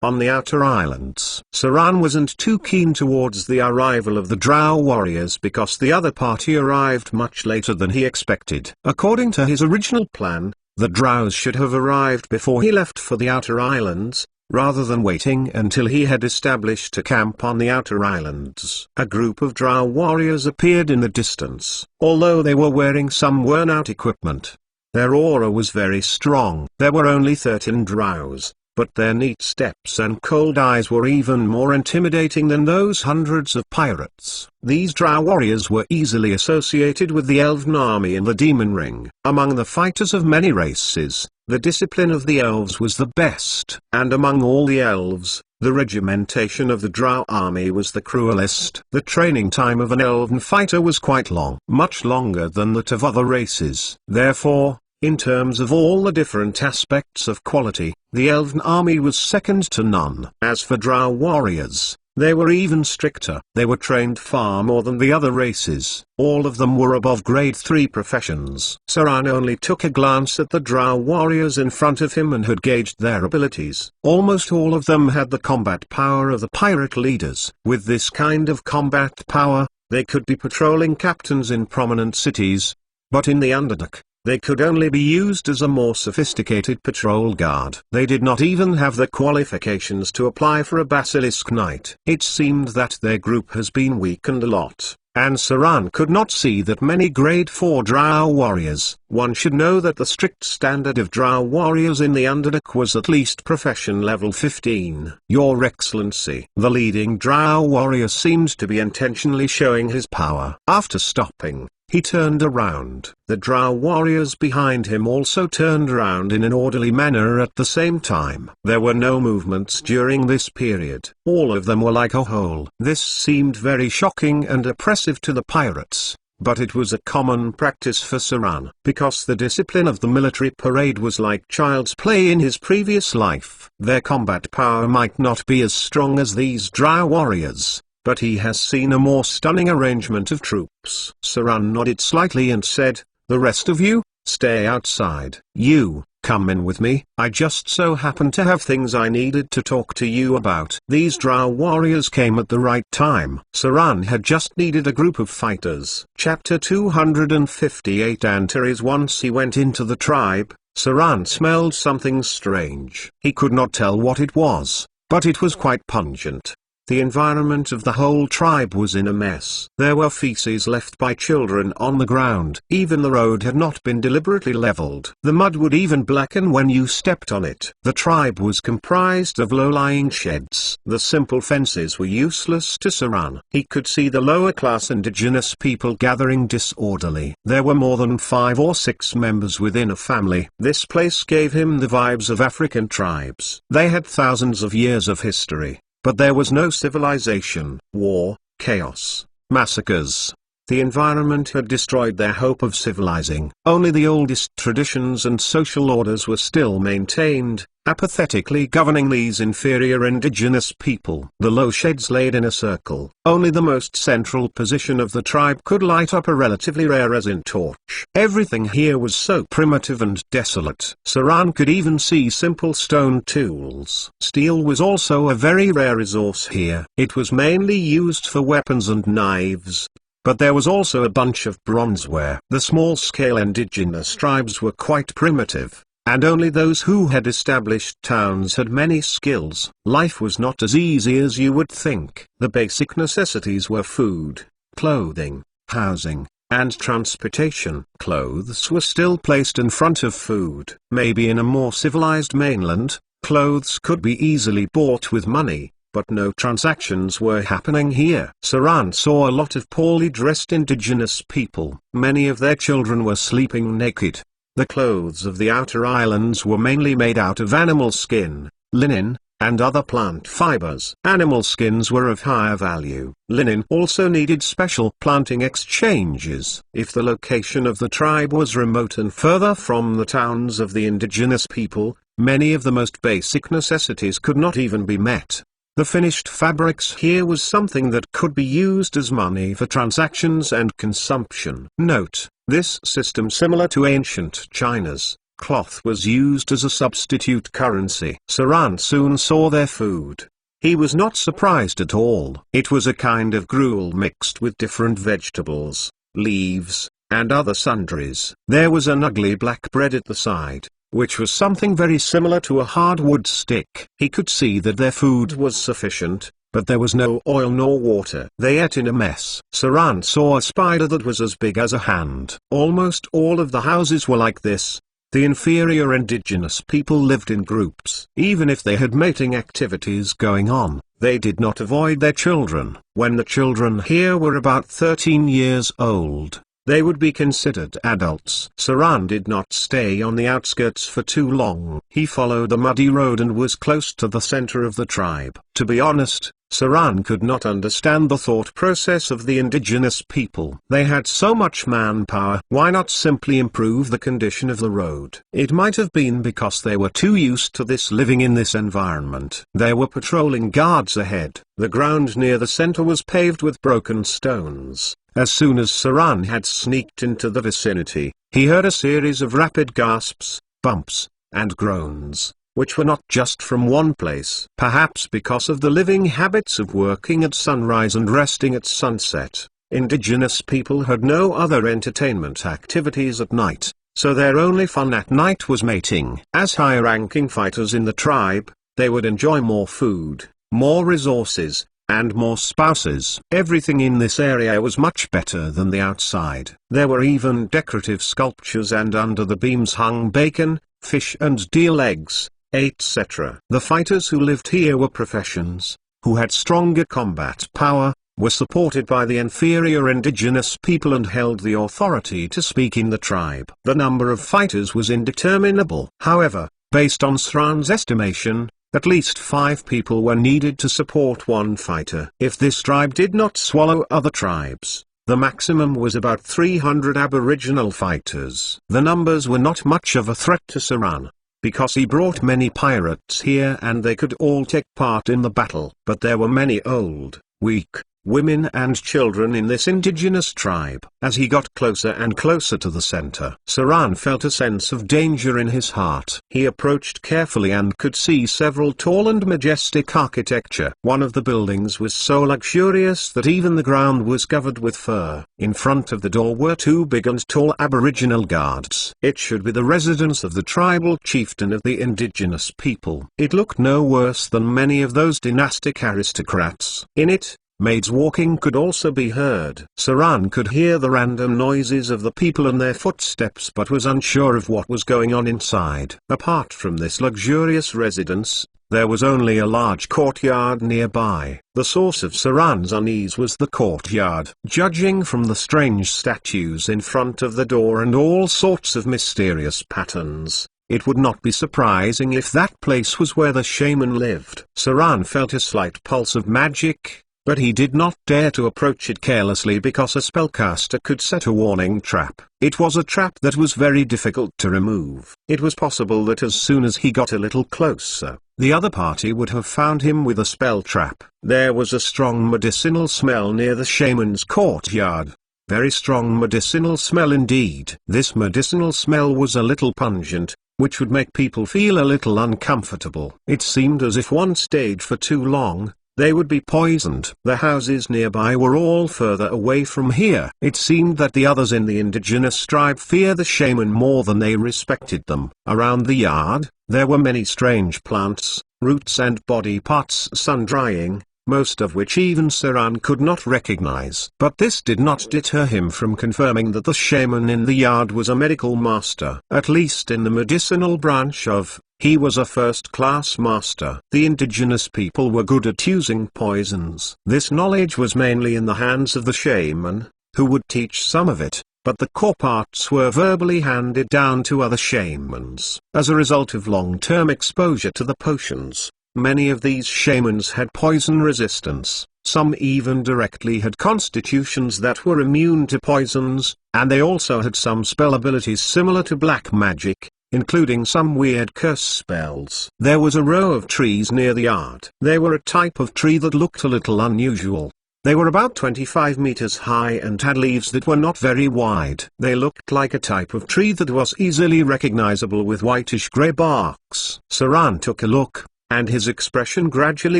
On the outer islands, Saran wasn't too keen towards the arrival of the Drow warriors because the other party arrived much later than he expected. According to his original plan, the Drows should have arrived before he left for the outer islands, rather than waiting until he had established a camp on the outer islands. A group of Drow warriors appeared in the distance. Although they were wearing some worn-out equipment, their aura was very strong. There were only 13 Drows, but their neat steps and cold eyes were even more intimidating than those hundreds of pirates. These Drow warriors were easily associated with the Elven army in the Demon Ring. Among the fighters of many races, the discipline of the elves was the best. And among all the elves, the regimentation of the Drow army was the cruelest. The training time of an elven fighter was quite long, much longer than that of other races. Therefore, in terms of all the different aspects of quality, the Elven army was second to none. As for Drow warriors, they were even stricter. They were trained far more than the other races. All of them were above grade 3 professions. Saran only took a glance at the Drow warriors in front of him and had gauged their abilities. Almost all of them had the combat power of the pirate leaders. With this kind of combat power, they could be patrolling captains in prominent cities, but in the Underdark, they could only be used as a more sophisticated patrol guard. They did not even have the qualifications to apply for a Basilisk Knight. It seemed that their group has been weakened a lot, and Saran could not see that many grade 4 Drow warriors. One should know that the strict standard of Drow warriors in the Underdark was at least profession level 15. Your Excellency. The leading Drow warrior seemed to be intentionally showing his power. After stopping, he turned around. The Drow warriors behind him also turned around in an orderly manner at the same time. There were no movements during this period. All of them were like a whole. This seemed very shocking and oppressive to the pirates, but it was a common practice for Saran. Because the discipline of the military parade was like child's play in his previous life. Their combat power might not be as strong as these Drow warriors, but he has seen a more stunning arrangement of troops. Saran nodded slightly and said, "The rest of you, stay outside. You, come in with me. I just so happen to have things I needed to talk to you about." These Drow warriors came at the right time. Saran had just needed a group of fighters. Chapter 258. Antares. Once he went into the tribe, Saran smelled something strange. He could not tell what it was, but it was quite pungent. The environment of the whole tribe was in a mess. There were feces left by children on the ground. Even the road had not been deliberately leveled. The mud would even blacken when you stepped on it. The tribe was comprised of low-lying sheds. The simple fences were useless to Saran. He could see the lower-class indigenous people gathering disorderly. There were more than 5 or 6 members within a family. This place gave him the vibes of African tribes. They had thousands of years of history, but there was no civilization. War, chaos, massacres. The environment had destroyed their hope of civilizing. Only the oldest traditions and social orders were still maintained, apathetically governing these inferior indigenous people. The low sheds laid in a circle. Only the most central position of the tribe could light up a relatively rare resin torch. Everything here was so primitive and desolate. Saran could even see simple stone tools. Steel was also a very rare resource here. It was mainly used for weapons and knives, but there was also a bunch of bronzeware. The small-scale indigenous tribes were quite primitive, and only those who had established towns had many skills. Life was not as easy as you would think. The basic necessities were food, clothing, housing, and transportation. Clothes were still placed in front of food. Maybe in a more civilized mainland, clothes could be easily bought with money, but no transactions were happening here. Saran saw a lot of poorly dressed indigenous people. Many of their children were sleeping naked. The clothes of the outer islands were mainly made out of animal skin, linen, and other plant fibers. Animal skins were of higher value. Linen also needed special planting exchanges. If the location of the tribe was remote and further from the towns of the indigenous people, many of the most basic necessities could not even be met. The finished fabrics here was something that could be used as money for transactions and consumption. Note, this system, similar to ancient China's, cloth was used as a substitute currency. Saran soon saw their food. He was not surprised at all. It was a kind of gruel mixed with different vegetables, leaves, and other sundries. There was an ugly black bread at the side, which was something very similar to a hardwood stick. He could see that their food was sufficient, but there was no oil nor water. They ate in a mess. Saran saw a spider that was as big as a hand. Almost all of the houses were like this. The inferior indigenous people lived in groups. Even if they had mating activities going on, they did not avoid their children. When the children here were about 13 years old, they would be considered adults. Saran did not stay on the outskirts for too long. He followed a muddy road and was close to the center of the tribe. To be honest, Saran could not understand the thought process of the indigenous people. They had so much manpower. Why not simply improve the condition of the road? It might have been because they were too used to this, living in this environment. There were patrolling guards ahead. The ground near the center was paved with broken stones. As soon as Saran had sneaked into the vicinity, he heard a series of rapid gasps, bumps, and groans, which were not just from one place. Perhaps because of the living habits of working at sunrise and resting at sunset, indigenous people had no other entertainment activities at night, so their only fun at night was mating. As higher-ranking fighters in the tribe, they would enjoy more food, more resources, and more spouses. Everything in this area was much better than the outside. There were even decorative sculptures, and under the beams hung bacon, fish and deer legs, etc. The fighters who lived here were professions, who had stronger combat power, were supported by the inferior indigenous people and held the authority to speak in the tribe. The number of fighters was indeterminable. However, based on Sran's estimation, at least 5 people were needed to support one fighter. If this tribe did not swallow other tribes, the maximum was about 300 aboriginal fighters. The numbers were not much of a threat to Saran, because he brought many pirates here and they could all take part in the battle. But there were many old, weak, women and children in this indigenous tribe. As he got closer and closer to the center, Saran felt a sense of danger in his heart. He approached carefully and could see several tall and majestic architecture. One of the buildings was so luxurious that even the ground was covered with fur. In front of the door were 2 big and tall aboriginal guards. It should be the residence of the tribal chieftain of the indigenous people. It looked no worse than many of those dynastic aristocrats. In it, maids walking could also be heard. Saran could hear the random noises of the people and their footsteps, but was unsure of what was going on inside. Apart from this luxurious residence, there was only a large courtyard nearby. The source of Saran's unease was the courtyard. Judging from the strange statues in front of the door and all sorts of mysterious patterns, it would not be surprising if that place was where the shaman lived. Saran felt a slight pulse of magic, but he did not dare to approach it carelessly because a spellcaster could set a warning trap. It was a trap that was very difficult to remove. It was possible that as soon as he got a little closer, the other party would have found him with a spell trap. There was a strong medicinal smell near the shaman's courtyard. Very strong medicinal smell indeed. This medicinal smell was a little pungent, which would make people feel a little uncomfortable. It seemed as if one stayed for too long, they would be poisoned. The houses nearby were all further away from here. It seemed that the others in the indigenous tribe fear the shaman more than they respected them. Around the yard, there were many strange plants, roots and body parts sun-drying, most of which even Saran could not recognize. But this did not deter him from confirming that the shaman in the yard was a medical master. At least in the medicinal branch of, he was a first-class master. The indigenous people were good at using poisons. This knowledge was mainly in the hands of the shaman, who would teach some of it, but the core parts were verbally handed down to other shamans. As a result of long-term exposure to the potions, many of these shamans had poison resistance, some even directly had constitutions that were immune to poisons, and they also had some spell abilities similar to black magic, including some weird curse spells. There was a row of trees near the yard. They were a type of tree that looked a little unusual. They were about 25 meters high and had leaves that were not very wide. They looked like a type of tree that was easily recognizable with whitish-gray barks. Saran took a look, and his expression gradually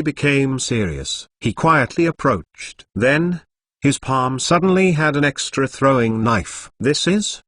became serious. He quietly approached. Then, his palm suddenly had an extra throwing knife. "This is?"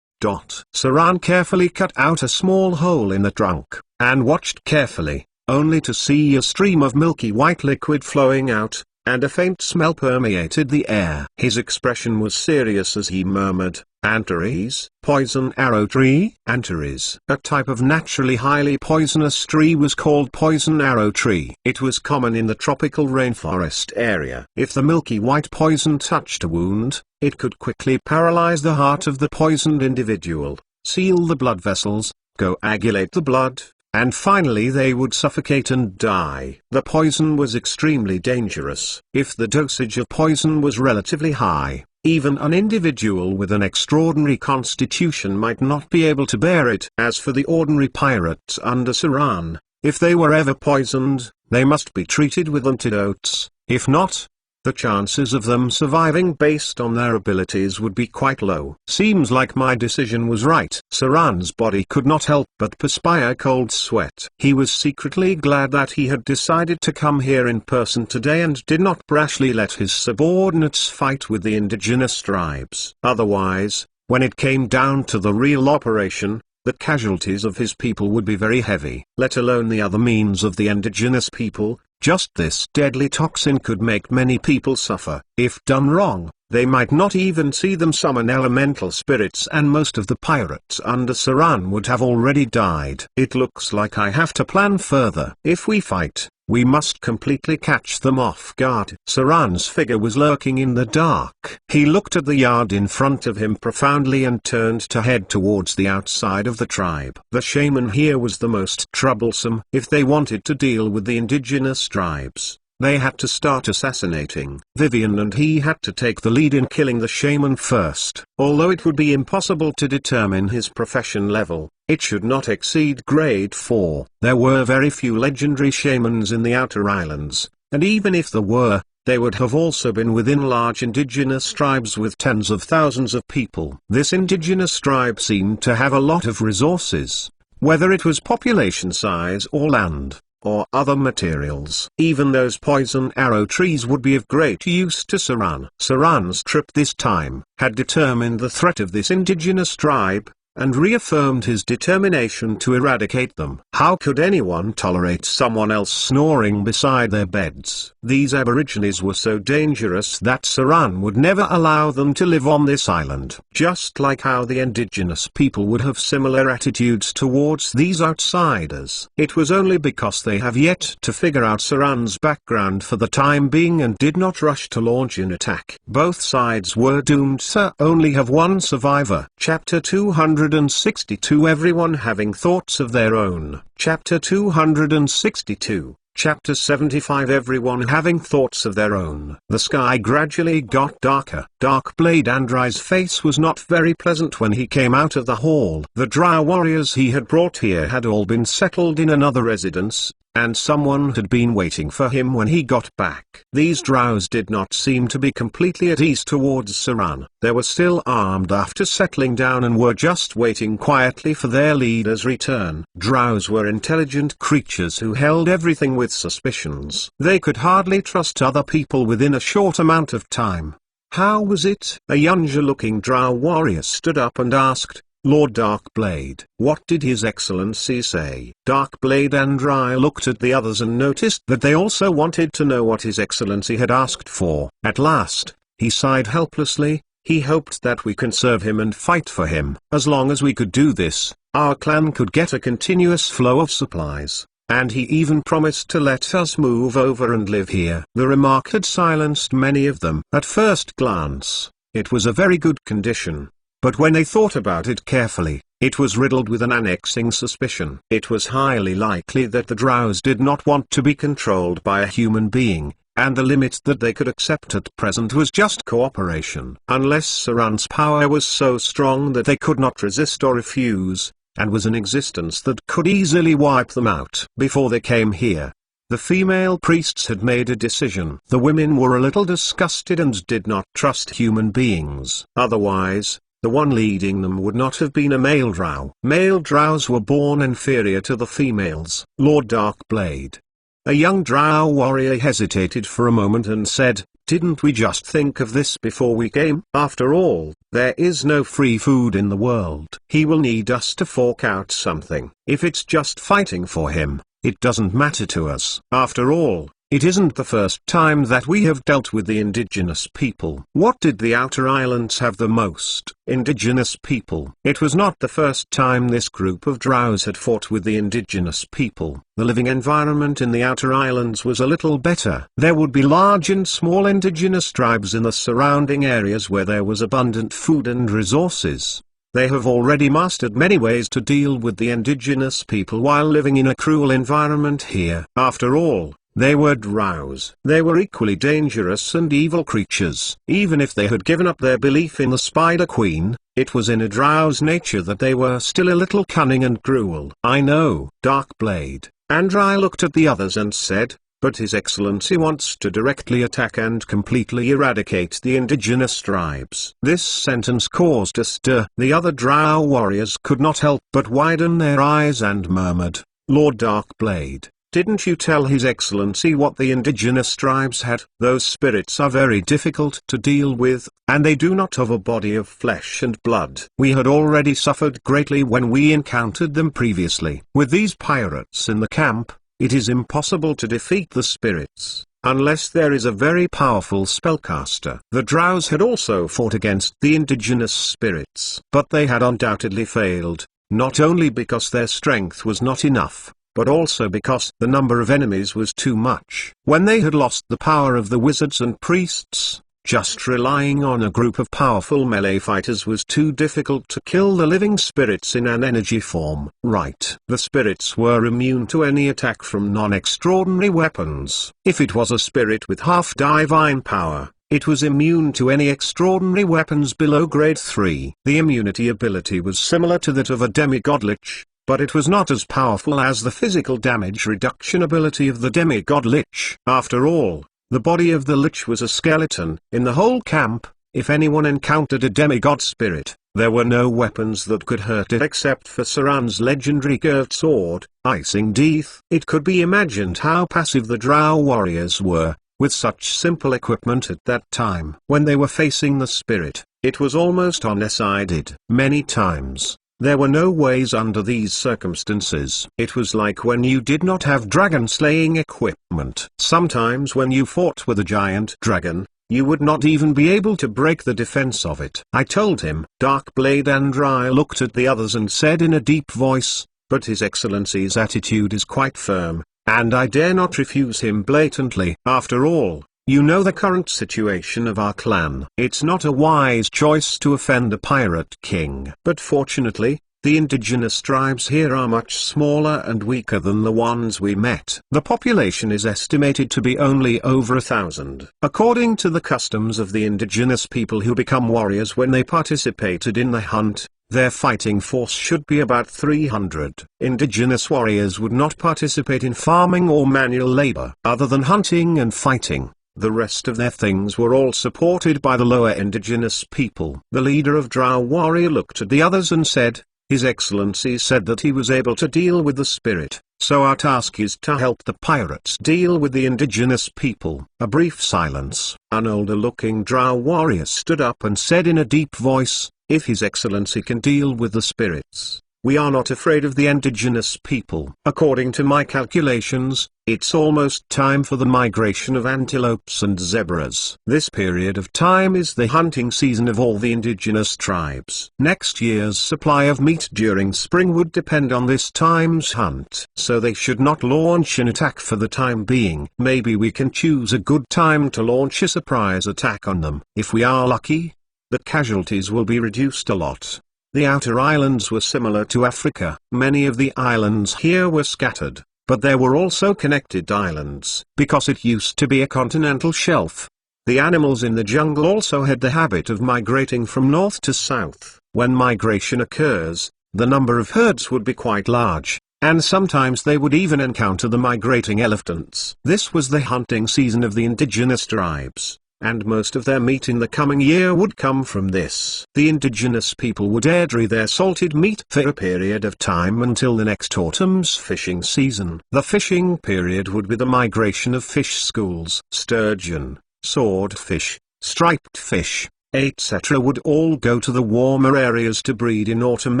Saran carefully cut out a small hole in the trunk, and watched carefully, only to see a stream of milky white liquid flowing out, and a faint smell permeated the air. His expression was serious as he murmured, "Antares, poison arrow tree?" Antares, a type of naturally highly poisonous tree, was called poison arrow tree. It was common in the tropical rainforest area. If the milky white poison touched a wound, it could quickly paralyze the heart of the poisoned individual, seal the blood vessels, coagulate the blood, and finally they would suffocate and die. The poison was extremely dangerous. If the dosage of poison was relatively high, even an individual with an extraordinary constitution might not be able to bear it. As for the ordinary pirates under Saran, if they were ever poisoned, they must be treated with antidotes. If not, the chances of them surviving based on their abilities would be quite low. Seems like my decision was right. Saran's body could not help but perspire cold sweat. He was secretly glad that he had decided to come here in person today and did not brashly let his subordinates fight with the indigenous tribes. Otherwise, when it came down to the real operation, the casualties of his people would be very heavy. Let alone the other means of the indigenous people. Just this deadly toxin could make many people suffer. If done wrong, they might not even see them summon elemental spirits, and most of the pirates under Saran would have already died. It looks like I have to plan further. If we fight, we must completely catch them off guard. Saran's figure was lurking in the dark. He looked at the yard in front of him profoundly and turned to head towards the outside of the tribe. The shaman here was the most troublesome. If they wanted to deal with the indigenous tribes, they had to start assassinating Vivian, and he had to take the lead in killing the shaman first. Although it would be impossible to determine his profession level, it should not exceed grade 4. There were very few legendary shamans in the outer islands, and even if there were, they would have also been within large indigenous tribes with tens of thousands of people. This indigenous tribe seemed to have a lot of resources, whether it was population size or land, or other materials. Even those poison arrow trees would be of great use to Saran. Saran's trip this time had determined the threat of this indigenous tribe, and reaffirmed his determination to eradicate them. How could anyone tolerate someone else snoring beside their beds? These aborigines were so dangerous that Saran would never allow them to live on this island. Just like how the indigenous people would have similar attitudes towards these outsiders. It was only because they have yet to figure out Saran's background for the time being and did not rush to launch an attack. Both sides were doomed to only have one survivor. Chapter 262. Everyone having thoughts of their own. Chapter 262. Chapter 75. Everyone having thoughts of their own. The sky gradually got darker. Darkblade Andrai's face was not very pleasant when he came out of the hall. The drow warriors he had brought here had all been settled in another residence, and someone had been waiting for him when he got back. These drows did not seem to be completely at ease towards Saran. They were still armed after settling down and were just waiting quietly for their leader's return. Drows were intelligent creatures who held everything with suspicions. They could hardly trust other people within a short amount of time. How was it? A younger-looking drow warrior stood up and asked, Lord Darkblade. What did His Excellency say? Darkblade Andrai looked at the others and noticed that they also wanted to know what His Excellency had asked for. At last, he sighed helplessly. He hoped that we can serve him and fight for him. As long as we could do this, our clan could get a continuous flow of supplies. And he even promised to let us move over and live here. The remark had silenced many of them. At first glance, it was a very good condition. But when they thought about it carefully, it was riddled with an annexing suspicion. It was highly likely that the Drows did not want to be controlled by a human being, and the limit that they could accept at present was just cooperation. Unless Saran's power was so strong that they could not resist or refuse, and was an existence that could easily wipe them out. Before they came here, the female priests had made a decision. The women were a little disgusted and did not trust human beings. Otherwise, the one leading them would not have been a male drow. Male drows were born inferior to the females. Lord Darkblade. A young drow warrior hesitated for a moment and said, "Didn't we just think of this before we came? After all, there is no free food in the world. He will need us to fork out something. If it's just fighting for him, it doesn't matter to us. After all, it isn't the first time that we have dealt with the indigenous people." What did the Outer Islands have the most? Indigenous people. It was not the first time this group of drows had fought with the indigenous people. The living environment in the Outer Islands was a little better. There would be large and small indigenous tribes in the surrounding areas where there was abundant food and resources. They have already mastered many ways to deal with the indigenous people while living in a cruel environment here. After all, they were drows. They were equally dangerous and evil creatures. Even if they had given up their belief in the Spider Queen, it was in a drow's nature that they were still a little cunning and cruel. I know, Darkblade. Andrai looked at the others and said, "But His Excellency wants to directly attack and completely eradicate the indigenous tribes." This sentence caused a stir. The other drow warriors could not help but widen their eyes and murmured, "Lord Darkblade, didn't you tell His Excellency what the indigenous tribes had? Those spirits are very difficult to deal with, and they do not have a body of flesh and blood. We had already suffered greatly when we encountered them previously. With these pirates in the camp, it is impossible to defeat the spirits, unless there is a very powerful spellcaster." The drows had also fought against the indigenous spirits. But they had undoubtedly failed, not only because their strength was not enough, but also because the number of enemies was too much. When they had lost the power of the wizards and priests, just relying on a group of powerful melee fighters was too difficult to kill the living spirits in an energy form. Right. The spirits were immune to any attack from non-extraordinary weapons. If it was a spirit with half-divine power, it was immune to any extraordinary weapons below grade 3. The immunity ability was similar to that of a demigod lich, but it was not as powerful as the physical damage reduction ability of the demigod lich. After all, the body of the lich was a skeleton. In the whole camp, if anyone encountered a demigod spirit, there were no weapons that could hurt it except for Saran's legendary curved sword, Icing Death. It could be imagined how passive the drow warriors were, with such simple equipment at that time. When they were facing the spirit, it was almost undecided. Many times, there were no ways under these circumstances. It was like when you did not have dragon-slaying equipment. Sometimes when you fought with a giant dragon, you would not even be able to break the defense of it. I told him. Darkblade Andrai looked at the others and said in a deep voice, "But His Excellency's attitude is quite firm, and I dare not refuse him blatantly. After all, you know the current situation of our clan. It's not a wise choice to offend a pirate king. But fortunately, the indigenous tribes here are much smaller and weaker than the ones we met. The population is estimated to be only over 1,000. According to the customs of the indigenous people who become warriors when they participated in the hunt, their fighting force should be about 300. Indigenous warriors would not participate in farming or manual labor. Other than hunting and fighting, the rest of their things were all supported by the lower indigenous people. The leader of Drow Warrior looked at the others and said, "His Excellency said that he was able to deal with the spirit, so our task is to help the pirates deal with the indigenous people." A brief silence. An older-looking Drow warrior stood up and said in a deep voice, If His Excellency can deal with the spirits, we are not afraid of the indigenous people. According to my calculations, it's almost time for the migration of antelopes and zebras. This period of time is the hunting season of all the indigenous tribes. Next year's supply of meat during spring would depend on this time's hunt. So they should not launch an attack for the time being. Maybe we can choose a good time to launch a surprise attack on them. If we are lucky, the casualties will be reduced a lot. The outer islands were similar to Africa. Many of the islands here were scattered, but there were also connected islands, because it used to be a continental shelf. The animals in the jungle also had the habit of migrating from north to south. When migration occurs, the number of herds would be quite large, and sometimes they would even encounter the migrating elephants. This was the hunting season of the indigenous tribes, and most of their meat in the coming year would come from this. The indigenous people would air dry their salted meat for a period of time until the next autumn's fishing season. The fishing period would be the migration of fish schools. Sturgeon, swordfish, striped fish, etc. would all go to the warmer areas to breed in autumn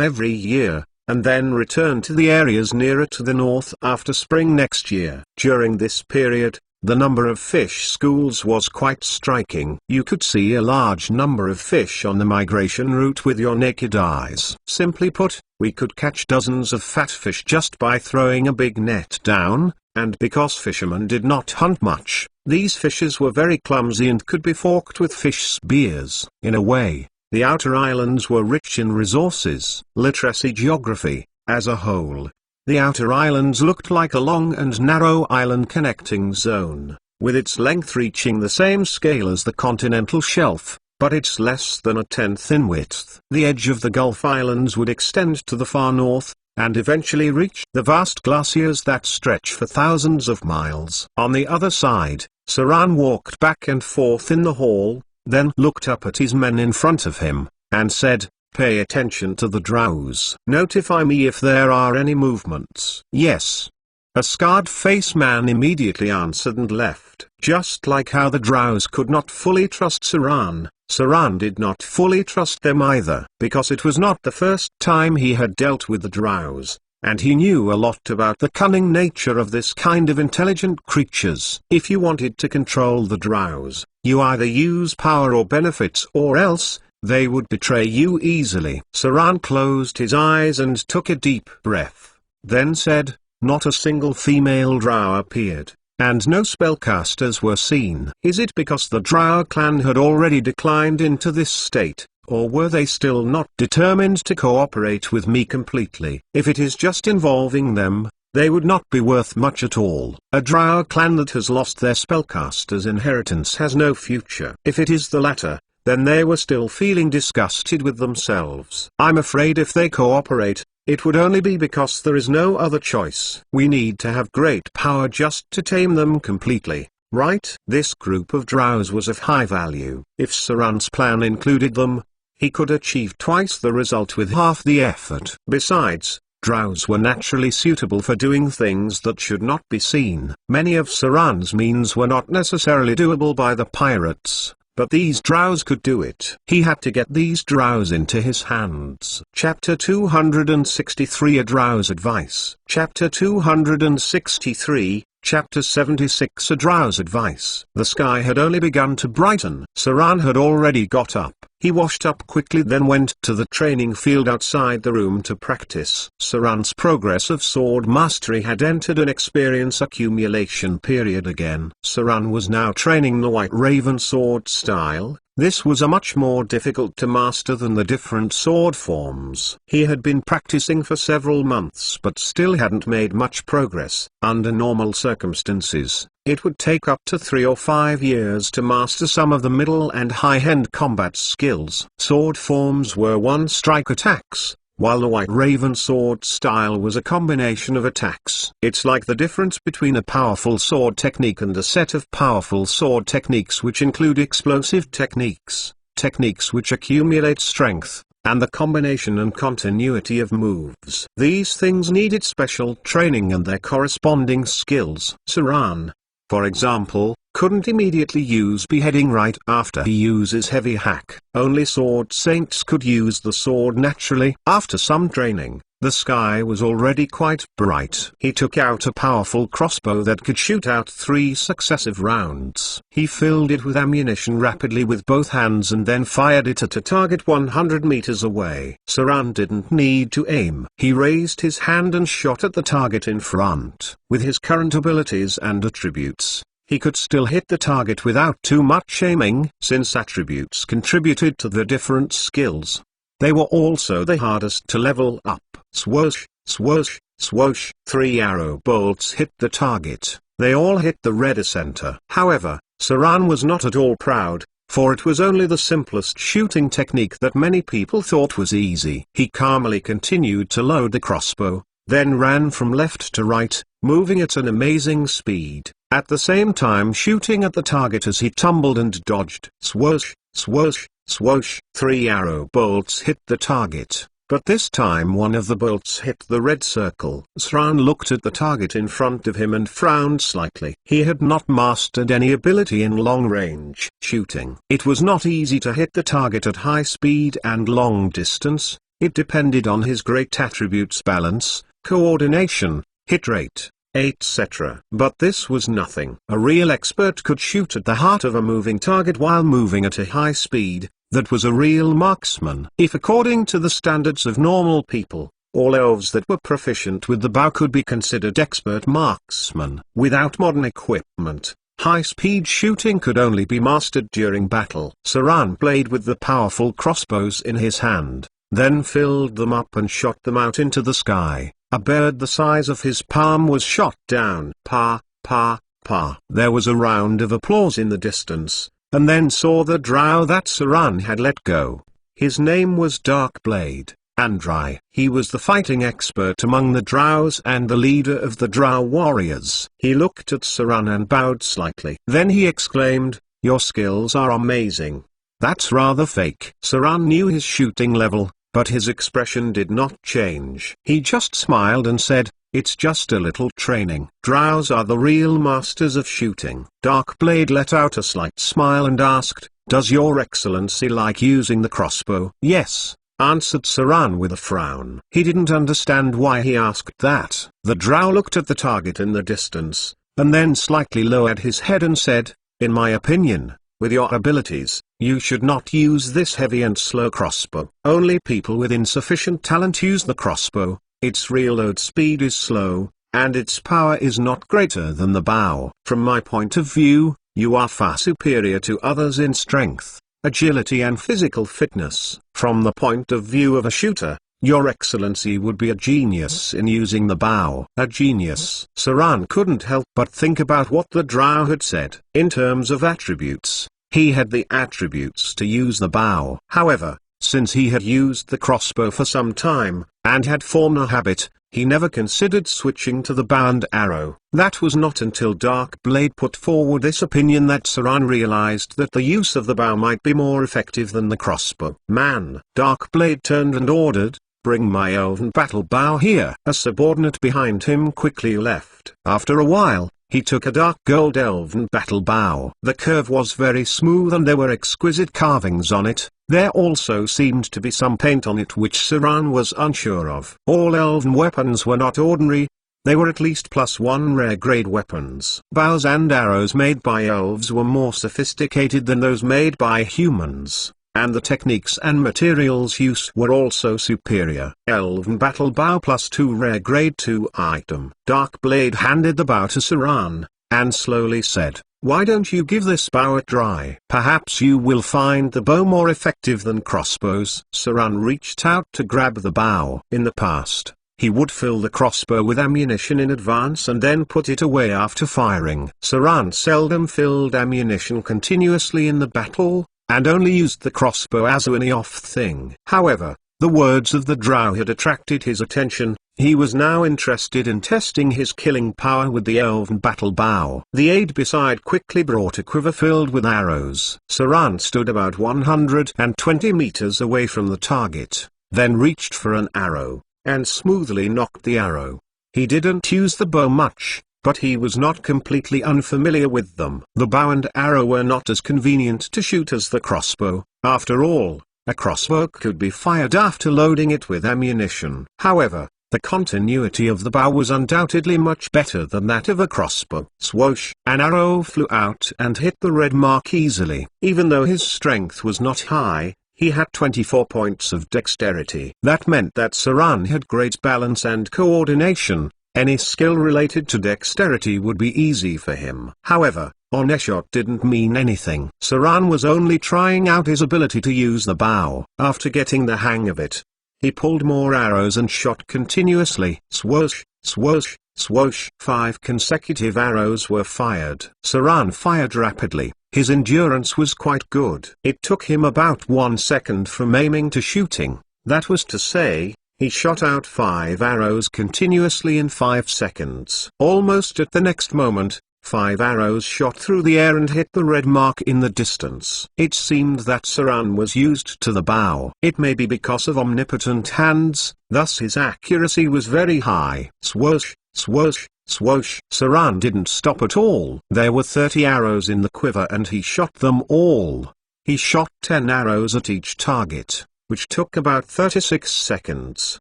every year, and then return to the areas nearer to the north after spring next year. During this period, the number of fish schools was quite striking. You could see a large number of fish on the migration route with your naked eyes. Simply put, we could catch dozens of fat fish just by throwing a big net down, and because fishermen did not hunt much, these fishes were very clumsy and could be forked with fish spears. In a way, the outer islands were rich in resources. Literacy geography, as a whole. The outer islands looked like a long and narrow island connecting zone, with its length reaching the same scale as the continental shelf, but it's less than a tenth in width. The edge of the Gulf Islands would extend to the far north, and eventually reach the vast glaciers that stretch for thousands of miles. On the other side, Saran walked back and forth in the hall, then looked up at his men in front of him, and said, "Pay attention to the drows. Notify me if there are any movements." "Yes." A scarred-faced man immediately answered and left. Just like how the drows could not fully trust Saran, Saran did not fully trust them either, because it was not the first time he had dealt with the drows, and he knew a lot about the cunning nature of this kind of intelligent creatures. If you wanted to control the drows, you either use power or benefits, or else they would betray you easily. Saran closed his eyes and took a deep breath, then said, "Not a single female drow appeared, and no spellcasters were seen." Is it because the drow clan had already declined into this state, or were they still not determined to cooperate with me completely? If it is just involving them, they would not be worth much at all. A drow clan that has lost their spellcaster's inheritance has no future. If it is the latter, then they were still feeling disgusted with themselves. I'm afraid if they cooperate, it would only be because there is no other choice. We need to have great power just to tame them completely, right? This group of drows was of high value. If Saran's plan included them, he could achieve twice the result with half the effort. Besides, drows were naturally suitable for doing things that should not be seen. Many of Saran's means were not necessarily doable by the pirates, but these drows could do it. He had to get these drows into his hands. Chapter 263 A Drow's Advice. Chapter 263, Chapter 76 A Drow's Advice. The sky had only begun to brighten. Saran had already got up. He washed up quickly, then went to the training field outside the room to practice. Saran's progress of sword mastery had entered an experience accumulation period again. Saran was now training the White Raven sword style. This was a much more difficult to master than the different sword forms. He had been practicing for several months but still hadn't made much progress. Under normal circumstances, it would take up to 3 or 5 years to master some of the middle and high-end combat skills. Sword forms were one-strike attacks, while the White Raven sword style was a combination of attacks. It's like the difference between a powerful sword technique and a set of powerful sword techniques which include explosive techniques, techniques which accumulate strength, and the combination and continuity of moves. These things needed special training and their corresponding skills. Saran, for example, couldn't immediately use beheading right after he uses heavy hack. Only sword saints could use the sword naturally. After some training, the sky was already quite bright. He took out a powerful crossbow that could shoot out 3 successive rounds. He filled it with ammunition rapidly with both hands and then fired it at a target 100 meters away. Saran didn't need to aim. He raised his hand and shot at the target in front. With his current abilities and attributes, he could still hit the target without too much aiming, since attributes contributed to the different skills. They were also the hardest to level up. Swoosh, swoosh, swoosh. 3 arrow bolts hit the target. They all hit the red center. However, Saran was not at all proud, for it was only the simplest shooting technique that many people thought was easy. He calmly continued to load the crossbow, then ran from left to right, moving at an amazing speed, at the same time shooting at the target as he tumbled and dodged. Swoosh, swoosh, swoosh. 3 arrow bolts hit the target, but this time one of the bolts hit the red circle. Saran looked at the target in front of him and frowned slightly. He had not mastered any ability in long-range shooting. It was not easy to hit the target at high speed and long distance. It depended on his great attributes: balance, coordination, hit rate, etc. But this was nothing. A real expert could shoot at the heart of a moving target while moving at a high speed. That was a real marksman. If according to the standards of normal people, all elves that were proficient with the bow could be considered expert marksmen. Without modern equipment, high-speed shooting could only be mastered during battle. Saran played with the powerful crossbows in his hand, then filled them up and shot them out into the sky. A bird the size of his palm was shot down. Pa, pa, pa. There was a round of applause in the distance, and then saw the drow that Saran had let go. His name was Darkblade, Andrai. He was the fighting expert among the drows and the leader of the drow warriors. He looked at Saran and bowed slightly. Then he exclaimed, "Your skills are amazing. That's rather fake." Saran knew his shooting level, but his expression did not change. He just smiled and said, "It's just a little training." Drows are the real masters of shooting. Darkblade let out a slight smile and asked, "Does your excellency like using the crossbow?" "Yes," answered Saran with a frown. He didn't understand why he asked that. The drow looked at the target in the distance, and then slightly lowered his head and said, "In my opinion, with your abilities, you should not use this heavy and slow crossbow. Only people with insufficient talent use the crossbow. Its reload speed is slow, and its power is not greater than the bow. From my point of view, you are far superior to others in strength, agility and physical fitness. From the point of view of a shooter, your excellency would be a genius in using the bow." A genius. Saran couldn't help but think about what the drow had said. In terms of attributes, he had the attributes to use the bow. However, since he had used the crossbow for some time, and had formed a habit, he never considered switching to the bow and arrow. That was not until Darkblade put forward this opinion that Saran realized that the use of the bow might be more effective than the crossbow. "Man!" Darkblade turned and ordered, "Bring my elven battle bow here." A subordinate behind him quickly left. After a while, he took a dark gold elven battle bow. The curve was very smooth and there were exquisite carvings on it. There also seemed to be some paint on it which Saran was unsure of. All elven weapons were not ordinary. They were at least +1 rare grade weapons. Bows and arrows made by elves were more sophisticated than those made by humans, and the techniques and materials used were also superior. Elven battle bow +2 rare grade 2 item. Darkblade handed the bow to Saran, and slowly said, "Why don't you give this bow a try? Perhaps you will find the bow more effective than crossbows." Saran reached out to grab the bow. In the past, he would fill the crossbow with ammunition in advance and then put it away after firing. Saran seldom filled ammunition continuously in the battle, and only used the crossbow as an off thing. However, the words of the drow had attracted his attention. He was now interested in testing his killing power with the elven battle bow. The aide beside quickly brought a quiver filled with arrows. Saran stood about 120 meters away from the target, then reached for an arrow, and smoothly knocked the arrow. He didn't use the bow much, but he was not completely unfamiliar with them. The bow and arrow were not as convenient to shoot as the crossbow. After all, a crossbow could be fired after loading it with ammunition. However, the continuity of the bow was undoubtedly much better than that of a crossbow. Swoosh! An arrow flew out and hit the red mark easily. Even though his strength was not high, he had 24 points of dexterity. That meant that Saran had great balance and coordination. Any skill related to dexterity would be easy for him. However, a shot didn't mean anything. Saran was only trying out his ability to use the bow. After getting the hang of it, he pulled more arrows and shot continuously. Swoosh, swoosh, swoosh. 5 consecutive arrows were fired. Saran fired rapidly. His endurance was quite good. It took him about 1 second from aiming to shooting. That was to say, he shot out 5 arrows continuously in 5 seconds. Almost at the next moment, 5 arrows shot through the air and hit the red mark in the distance. It seemed that Saran was used to the bow. It may be because of omnipotent hands, thus his accuracy was very high. Swoosh, swoosh, swoosh. Saran didn't stop at all. There were 30 arrows in the quiver and he shot them all. He shot 10 arrows at each target, which took about 36 seconds.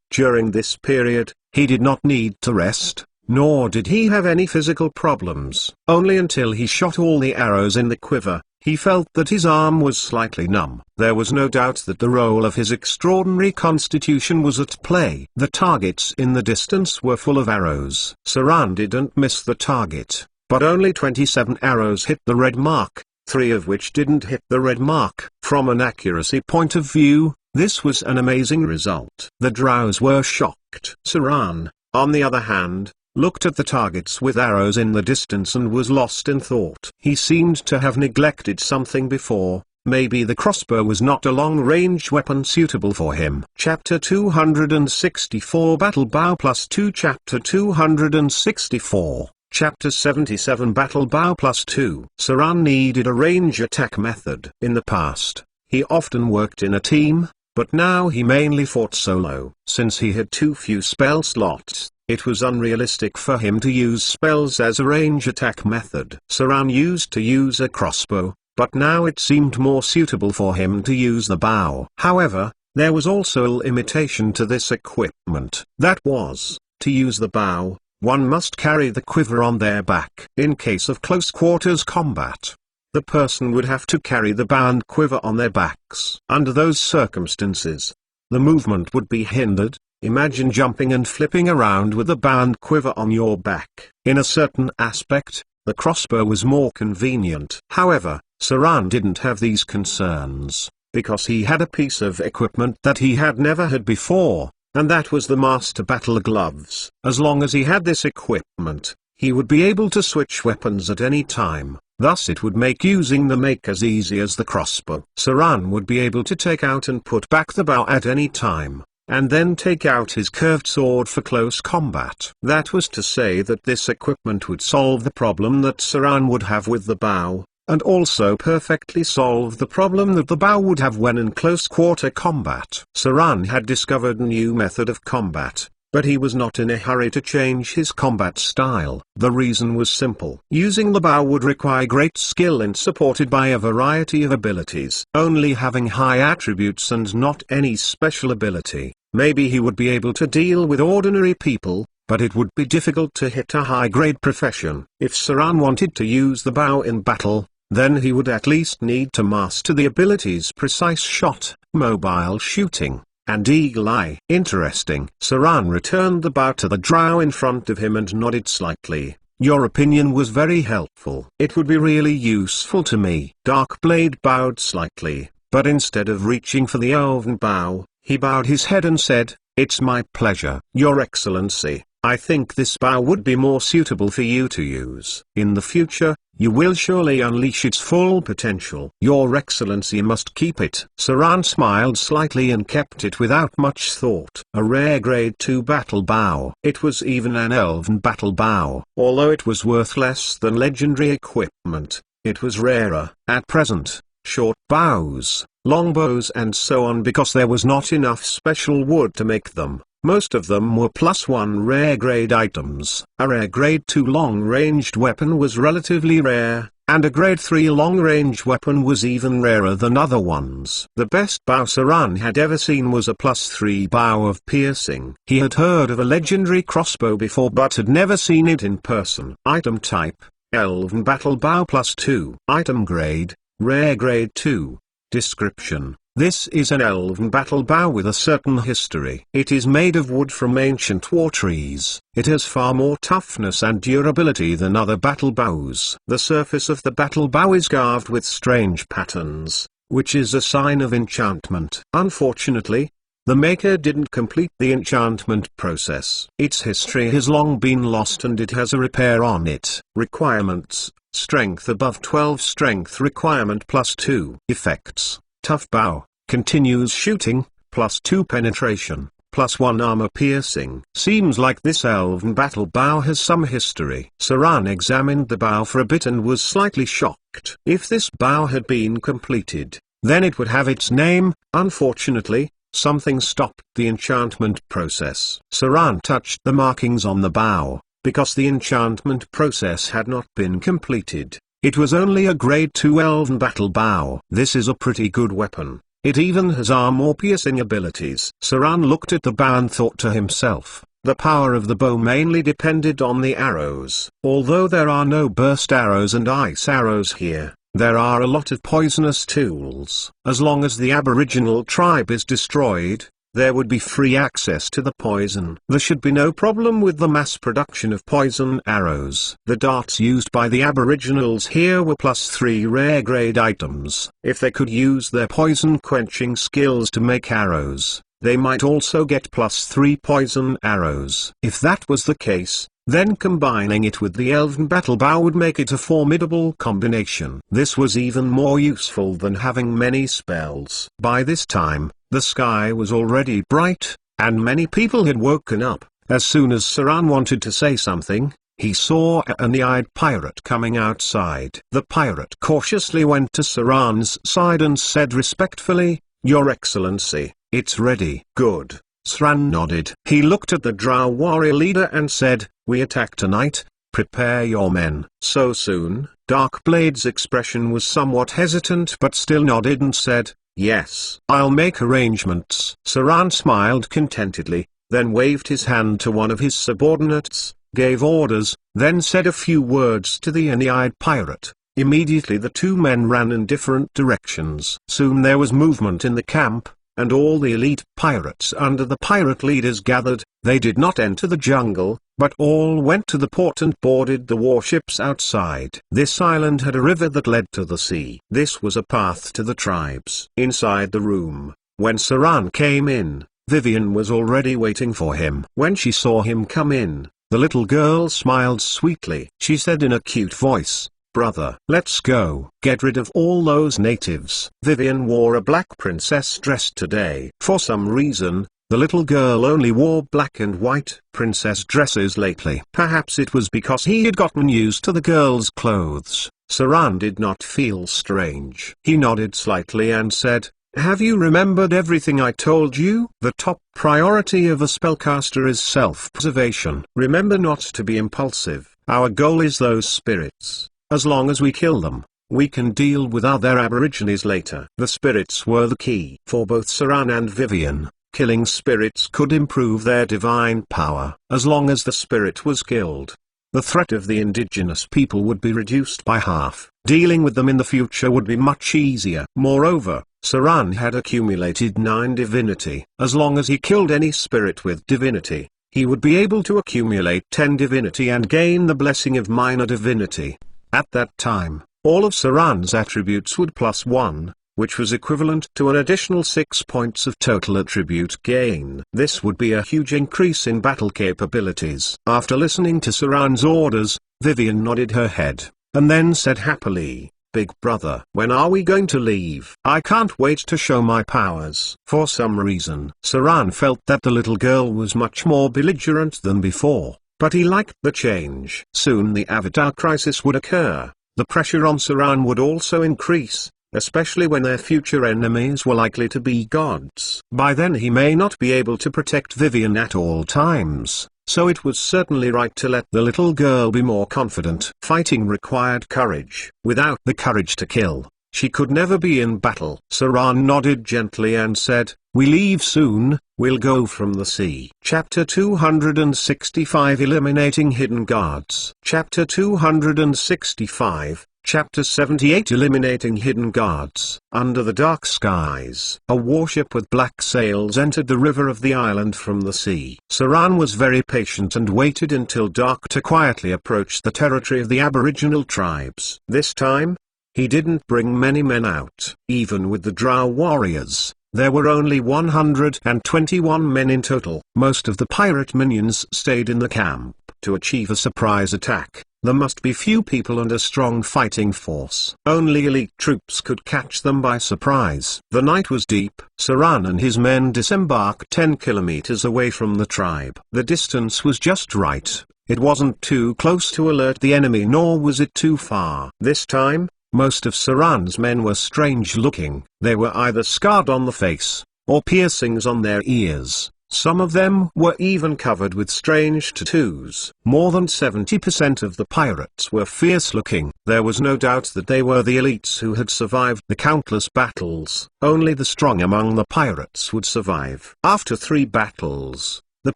During this period, he did not need to rest, nor did he have any physical problems. Only until he shot all the arrows in the quiver, he felt that his arm was slightly numb. There was no doubt that the role of his extraordinary constitution was at play. The targets in the distance were full of arrows. Saran didn't miss the target, but only 27 arrows hit the red mark, 3 of which didn't hit the red mark. From an accuracy point of view, this was an amazing result. The drows were shocked. Saran, on the other hand, looked at the targets with arrows in the distance and was lost in thought. He seemed to have neglected something before. Maybe the crossbow was not a long-range weapon suitable for him. Chapter 264 Battle Bow plus 2 Chapter 264 Chapter 77 Battle Bow plus 2 Saran needed a range attack method. In the past, he often worked in a team, but now he mainly fought solo. Since he had too few spell slots, it was unrealistic for him to use spells as a range attack method. Saran used to use a crossbow, but now it seemed more suitable for him to use the bow. However, there was also a limitation to this equipment. That was, to use the bow, one must carry the quiver on their back. In case of close quarters combat, the person would have to carry the bow and quiver on their backs. Under those circumstances, the movement would be hindered. Imagine jumping and flipping around with a bow and quiver on your back. In a certain aspect, the crossbow was more convenient. However, Saran didn't have these concerns, because he had a piece of equipment that he had never had before, and that was the Master Battle Gloves. As long as he had this equipment, he would be able to switch weapons at any time. Thus it would make using them as easy as the crossbow. Saran would be able to take out and put back the bow at any time, and then take out his curved sword for close combat. That was to say that this equipment would solve the problem that Saran would have with the bow, and also perfectly solve the problem that the bow would have when in close quarter combat. Saran had discovered a new method of combat, but he was not in a hurry to change his combat style. The reason was simple. Using the bow would require great skill and supported by a variety of abilities. Only having high attributes and not any special ability, maybe he would be able to deal with ordinary people, but it would be difficult to hit a high-grade profession. If Saran wanted to use the bow in battle, then he would at least need to master the abilities Precise Shot, Mobile Shooting, and Eagle Eye. Interesting. Saran returned the bow to the drow in front of him and nodded slightly. Your opinion was very helpful. It would be really useful to me. Darkblade bowed slightly, but instead of reaching for the elven bow, he bowed his head and said, "It's my pleasure. Your Excellency, I think this bow would be more suitable for you to use. In the future, you will surely unleash its full potential. Your Excellency must keep it." Saran smiled slightly and kept it without much thought. A rare grade 2 battle bow. It was even an elven battle bow. Although it was worth less than legendary equipment, it was rarer. At present, short bows, long bows and so on, because there was not enough special wood to make them, Most of them were +1 rare grade items. A rare grade 2 long-ranged weapon was relatively rare, and a grade 3 long-range weapon was even rarer than other ones. The best bow Saran had ever seen was a +3 bow of piercing. He had heard of a legendary crossbow before but had never seen it in person. Item type: Elven Battle Bow +2. Item grade: Rare grade 2. Description: this is an elven battle bow with a certain history. It is made of wood from ancient war trees. It has far more toughness and durability than other battle bows. The surface of the battle bow is carved with strange patterns, which is a sign of enchantment. Unfortunately, the maker didn't complete the enchantment process. Its history has long been lost and it has a repair on it. Requirements: strength above 12, strength requirement +2. Effects: tough bow, continues shooting, +2 penetration, +1 armor piercing. Seems like this elven battle bow has some history. Saran examined the bow for a bit and was slightly shocked. If this bow had been completed, then it would have its name. Unfortunately, something stopped the enchantment process. Saran touched the markings on the bow. Because the enchantment process had not been completed, it was only a grade 2 elven battle bow. This is a pretty good weapon. It even has armor-piercing abilities. Saran looked at the bow and thought to himself, the power of the bow mainly depended on the arrows. Although there are no burst arrows and ice arrows here, there are a lot of poisonous tools. As long as the aboriginal tribe is destroyed, there would be free access to the poison. There should be no problem with the mass production of poison arrows. The darts used by the aboriginals here were +3 rare grade items. If they could use their poison quenching skills to make arrows, they might also get +3 poison arrows. If that was the case, then combining it with the elven battle bow would make it a formidable combination. This was even more useful than having many spells. By this time, the sky was already bright, and many people had woken up. As soon as Saran wanted to say something, he saw an eye-eyed pirate coming outside. The pirate cautiously went to Saran's side and said respectfully, "Your Excellency, it's ready." "Good." Saran nodded. He looked at the drow warrior leader and said, "We attack tonight, prepare your men." "So soon?" Darkblade's expression was somewhat hesitant but still nodded and said, "Yes, I'll make arrangements." Saran smiled contentedly, then waved his hand to one of his subordinates, gave orders, then said a few words to the eye-eyed pirate. Immediately the two men ran in different directions. Soon there was movement in the camp, and all the elite pirates under the pirate leaders gathered. They did not enter the jungle, but all went to the port and boarded the warships outside. This island had a river that led to the sea. This was a path to the tribes. Inside the room, when Saran came in, Vivian was already waiting for him. When she saw him come in, the little girl smiled sweetly. She said in a cute voice, "Brother, let's go. Get rid of all those natives." Vivian wore a black princess dress today. For some reason, the little girl only wore black and white princess dresses lately. Perhaps it was because he had gotten used to the girl's clothes. Saran did not feel strange. He nodded slightly and said, "Have you remembered everything I told you? The top priority of a spellcaster is self-preservation. Remember not to be impulsive. Our goal is those spirits. As long as we kill them, we can deal with other aborigines later." The spirits were the key. For both Saran and Vivian, killing spirits could improve their divine power. As long as the spirit was killed, the threat of the indigenous people would be reduced by half. Dealing with them in the future would be much easier. Moreover, Saran had accumulated 9 divinity. As long as he killed any spirit with divinity, he would be able to accumulate 10 divinity and gain the blessing of minor divinity. At that time, all of Saran's attributes would +1, which was equivalent to an additional 6 points of total attribute gain. This would be a huge increase in battle capabilities. After listening to Saran's orders, Vivian nodded her head, and then said happily, "Big brother, when are we going to leave? I can't wait to show my powers." For some reason, Saran felt that the little girl was much more belligerent than before, but he liked the change. Soon the avatar crisis would occur. The pressure on Saran would also increase, especially when their future enemies were likely to be gods. By then he may not be able to protect Vivian at all times, so it was certainly right to let the little girl be more confident. Fighting required courage. Without the courage to kill, she could never be in battle. Saran nodded gently and said, "We leave soon, we'll go from the sea." Chapter 265 Eliminating Hidden Guards. Chapter 265, Chapter 78 Eliminating Hidden Guards. Under the dark skies, a warship with black sails entered the river of the island from the sea. Saran was very patient and waited until dark to quietly approach the territory of the aboriginal tribes. This time, he didn't bring many men out. Even with the Drow warriors, there were only 121 men in total. Most of the pirate minions stayed in the camp. To achieve a surprise attack, there must be few people and a strong fighting force. Only elite troops could catch them by surprise. The night was deep. Saran and his men disembarked 10 kilometers away from the tribe. The distance was just right. It wasn't too close to alert the enemy, nor was it too far. This time, most of Saran's men were strange-looking. They were either scarred on the face, or piercings on their ears. Some of them were even covered with strange tattoos. More than 70% of the pirates were fierce-looking. There was no doubt that they were the elites who had survived the countless battles. Only the strong among the pirates would survive. After 3 battles, the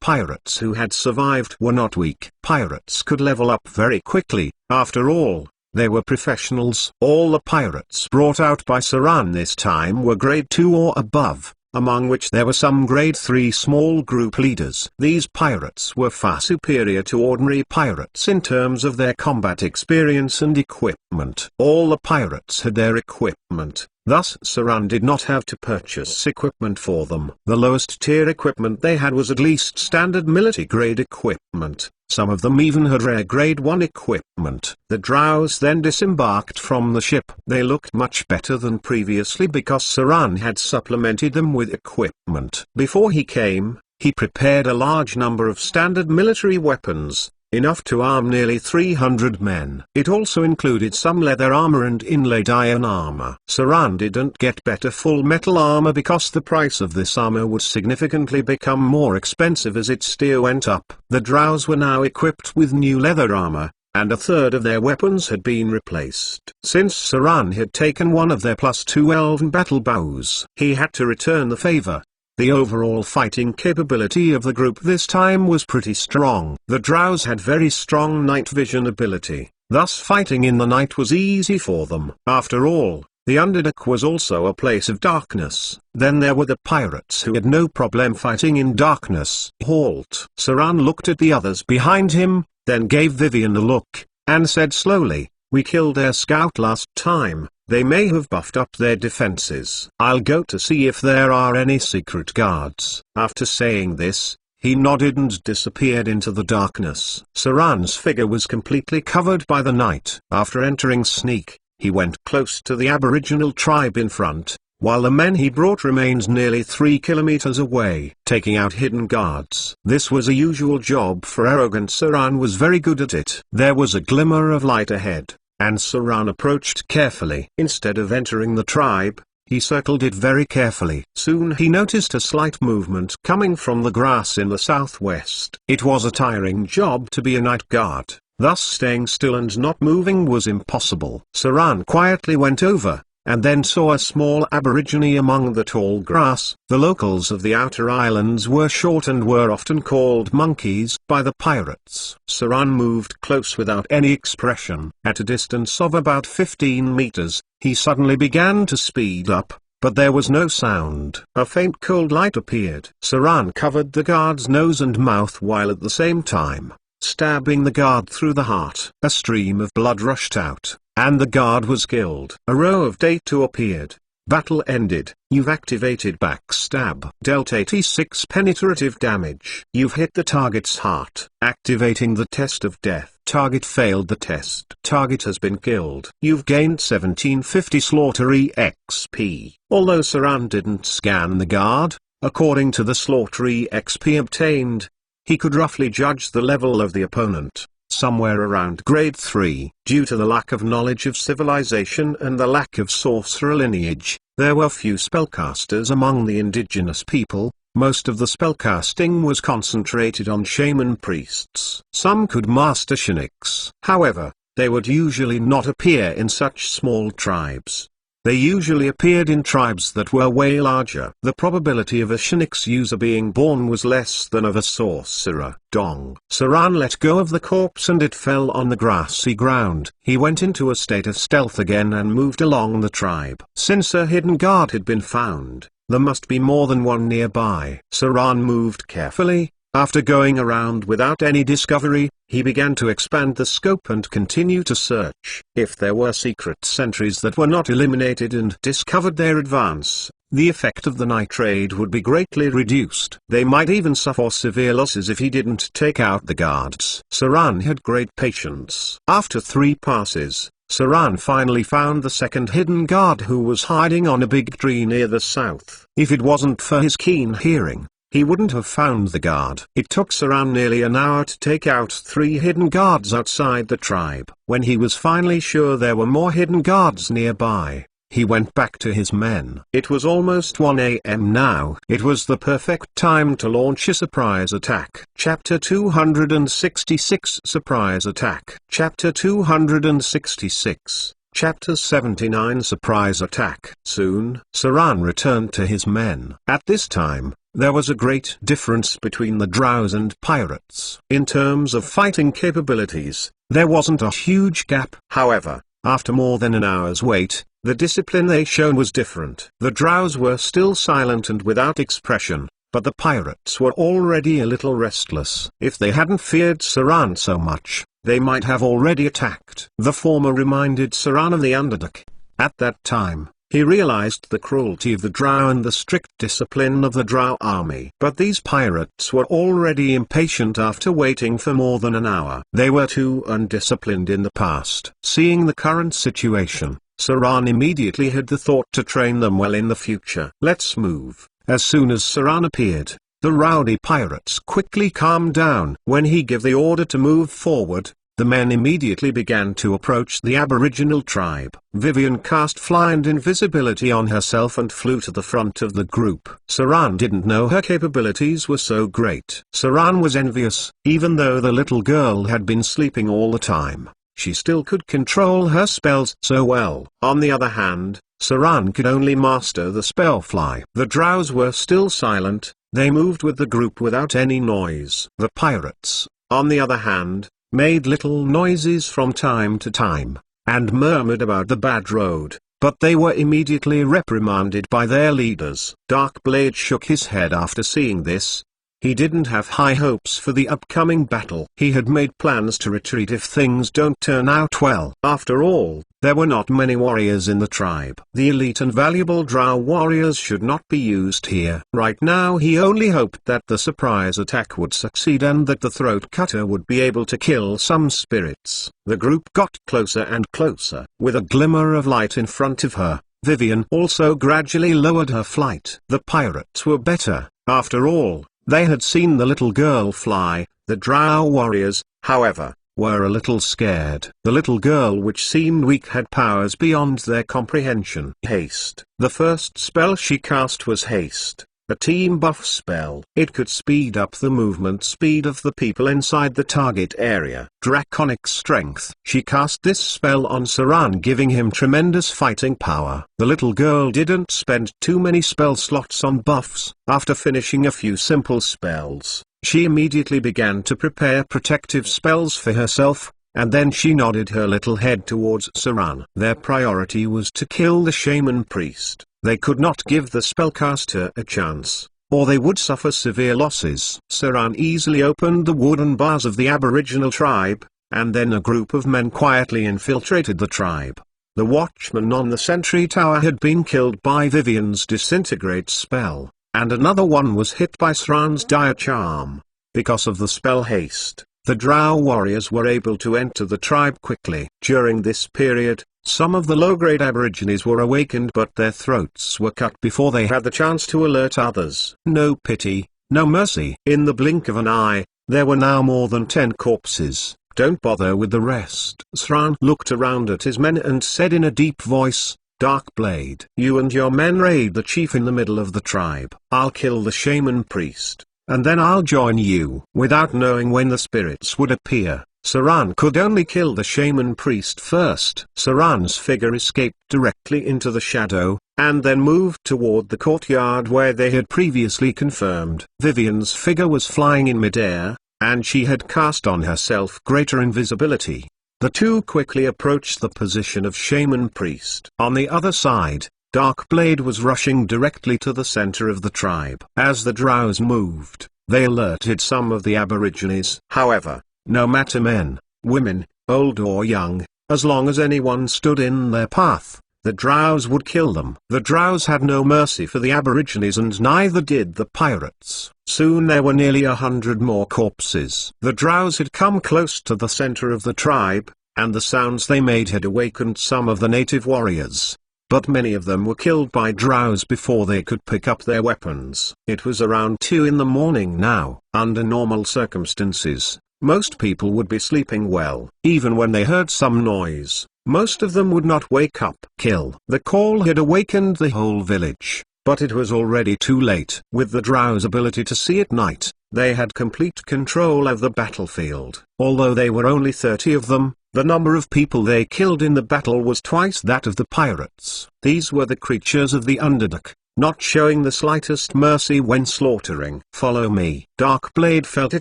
pirates who had survived were not weak. Pirates could level up very quickly. After all, they were professionals. All the pirates brought out by Saran this time were grade 2 or above, among which there were some grade 3 small group leaders. These pirates were far superior to ordinary pirates in terms of their combat experience and equipment. All the pirates had their equipment. Thus Saran did not have to purchase equipment for them. The lowest tier equipment they had was at least standard military grade equipment. Some of them even had rare grade 1 equipment. The Drows then disembarked from the ship. They looked much better than previously because Saran had supplemented them with equipment. Before he came, he prepared a large number of standard military weapons, enough to arm nearly 300 men. It also included some leather armor and inlaid iron armor. Saran didn't get better full metal armor because the price of this armor would significantly become more expensive as its tier went up. The Drows were now equipped with new leather armor, and a third of their weapons had been replaced. Since Saran had taken one of their +2 elven battle bows, he had to return the favor. The overall fighting capability of the group this time was pretty strong. The Drows had very strong night vision ability, thus fighting in the night was easy for them. After all, the Underdark was also a place of darkness. Then there were the pirates who had no problem fighting in darkness. Halt! Saran looked at the others behind him, then gave Vivian a look, and said slowly, "We killed their scout last time. They may have buffed up their defenses. I'll go to see if there are any secret guards." After saying this, he nodded and disappeared into the darkness. Saran's figure was completely covered by the night. After entering sneak, he went close to the aboriginal tribe in front, while the men he brought remained nearly 3 kilometers away, taking out hidden guards. This was a usual job for arrogant Saran was very good at it. There was a glimmer of light ahead, and Saran approached carefully. Instead of entering the tribe, he circled it very carefully. Soon he noticed a slight movement coming from the grass in the southwest. It was a tiring job to be a night guard, thus staying still and not moving was impossible. Saran quietly went over, and then saw a small aborigine among the tall grass. The locals of the outer islands were short and were often called monkeys by the pirates. Saran moved close without any expression. At a distance of about 15 meters, he suddenly began to speed up, but there was no sound. A faint cold light appeared. Saran covered the guard's nose and mouth while at the same time stabbing the guard through the heart. A stream of blood rushed out, and the guard was killed. A row of Day 2 appeared. Battle ended. You've activated Backstab. Dealt 86 penetrative damage. You've hit the target's heart. Activating the test of death. Target failed the test. Target has been killed. You've gained 1750 slaughter EXP. Although Saran didn't scan the guard, according to the slaughter EXP obtained, he could roughly judge the level of the opponent. somewhere around grade 3. Due to the lack of knowledge of civilization and the lack of sorcerer lineage, there were few spellcasters among the indigenous people. Most of the spellcasting was concentrated on shaman priests. Some could master Shinix. However, they would usually not appear in such small tribes. They usually appeared in tribes that were way larger. The probability of a Shinix user being born was less than of a sorcerer. Dong. Saran let go of the corpse and it fell on the grassy ground. He went into a state of stealth again and moved along the tribe. Since a hidden guard had been found, there must be more than one nearby. Saran moved carefully. After going around without any discovery, he began to expand the scope and continue to search. If there were secret sentries that were not eliminated and discovered their advance, the effect of the night raid would be greatly reduced. They might even suffer severe losses if he didn't take out the guards. Saran had great patience. After 3 passes, Saran finally found the second hidden guard who was hiding on a big tree near the south. If it wasn't for his keen hearing, he wouldn't have found the guard. It took Saran nearly an hour to take out 3 hidden guards outside the tribe. When he was finally sure there were more hidden guards nearby, he went back to his men. It was almost 1 a.m. now. It was the perfect time to launch a surprise attack. Chapter 266 Surprise Attack. Chapter 266. Chapter 79 Surprise Attack. Soon, Saran returned to his men. At this time, there was a great difference between the drows and pirates. In terms of fighting capabilities, there wasn't a huge gap. However, after more than an hour's wait, the discipline they shown was different. The drows were still silent and without expression, but the pirates were already a little restless. If they hadn't feared Saran so much, they might have already attacked. The former reminded Saran of the underdog. At that time, he realized the cruelty of the drow and the strict discipline of the drow army. But these pirates were already impatient after waiting for more than an hour. They were too undisciplined in the past. Seeing the current situation, Saran immediately had the thought to train them well in the future. Let's move. As soon as Saran appeared, the rowdy pirates quickly calmed down. When he gave the order to move forward, the men immediately began to approach the aboriginal tribe. Vivian cast fly and invisibility on herself and flew to the front of the group. Saran didn't know her capabilities were so great. Saran was envious. Even though the little girl had been sleeping all the time, she still could control her spells so well. On the other hand, Saran could only master the spell fly. The drows were still silent. They moved with the group without any noise. The pirates, on the other hand, made little noises from time to time, and murmured about the bad road, but they were immediately reprimanded by their leaders. Darkblade shook his head after seeing this. He didn't have high hopes for the upcoming battle. He had made plans to retreat if things don't turn out well. After all, there were not many warriors in the tribe. The elite and valuable drow warriors should not be used here. Right now he only hoped that the surprise attack would succeed and that the throat cutter would be able to kill some spirits. The group got closer and closer. With a glimmer of light in front of her, Vivian also gradually lowered her flight. The pirates were better, after all. They had seen the little girl fly. The drow warriors, however, were a little scared. The little girl, which seemed weak, had powers beyond their comprehension. Haste. The first spell she cast was Haste, a team buff spell. It could speed up the movement speed of the people inside the target area. Draconic Strength. She cast this spell on Saran, giving him tremendous fighting power. The little girl didn't spend too many spell slots on buffs. After finishing a few simple spells, she immediately began to prepare protective spells for herself, and then she nodded her little head towards Saran. Their priority was to kill the shaman priest. They could not give the spellcaster a chance, or they would suffer severe losses. Saran easily opened the wooden bars of the aboriginal tribe, and then a group of men quietly infiltrated the tribe. The watchman on the sentry tower had been killed by Vivian's disintegrate spell, and another one was hit by Saran's dire charm. Because of the spell Haste, the drow warriors were able to enter the tribe quickly. During this period, some of the low-grade aborigines were awakened, but their throats were cut before they had the chance to alert others. No pity, no mercy. In the blink of an eye, there were now more than 10 corpses, Don't bother with the rest." Saran looked around at his men and said in a deep voice, "Dark Blade, you and your men raid the chief in the middle of the tribe. I'll kill the shaman priest, and then I'll join you." Without knowing when the spirits would appear, Saran could only kill the shaman priest first. Saran's figure escaped directly into the shadow, and then moved toward the courtyard where they had previously confirmed. Vivian's figure was flying in midair, and she had cast on herself greater invisibility. The two quickly approached the position of shaman priest. On the other side, Dark Blade was rushing directly to the center of the tribe. As the drows moved, they alerted some of the aborigines. However, no matter men, women, old or young, as long as anyone stood in their path, the drows would kill them. The drows had no mercy for the aborigines, and neither did the pirates. Soon there were nearly 100 more corpses. The drows had come close to the center of the tribe, and the sounds they made had awakened some of the native warriors. But many of them were killed by drows before they could pick up their weapons. It was around 2 in the morning now. Under normal circumstances, most people would be sleeping well. Even when they heard some noise, most of them would not wake up. Kill. The call had awakened the whole village, but it was already too late. With the drow's ability to see at night, they had complete control of the battlefield. Although they were only 30 of them, the number of people they killed in the battle was twice that of the pirates. These were the creatures of the Underdark, not showing the slightest mercy when slaughtering. "Follow me." Dark Blade felt a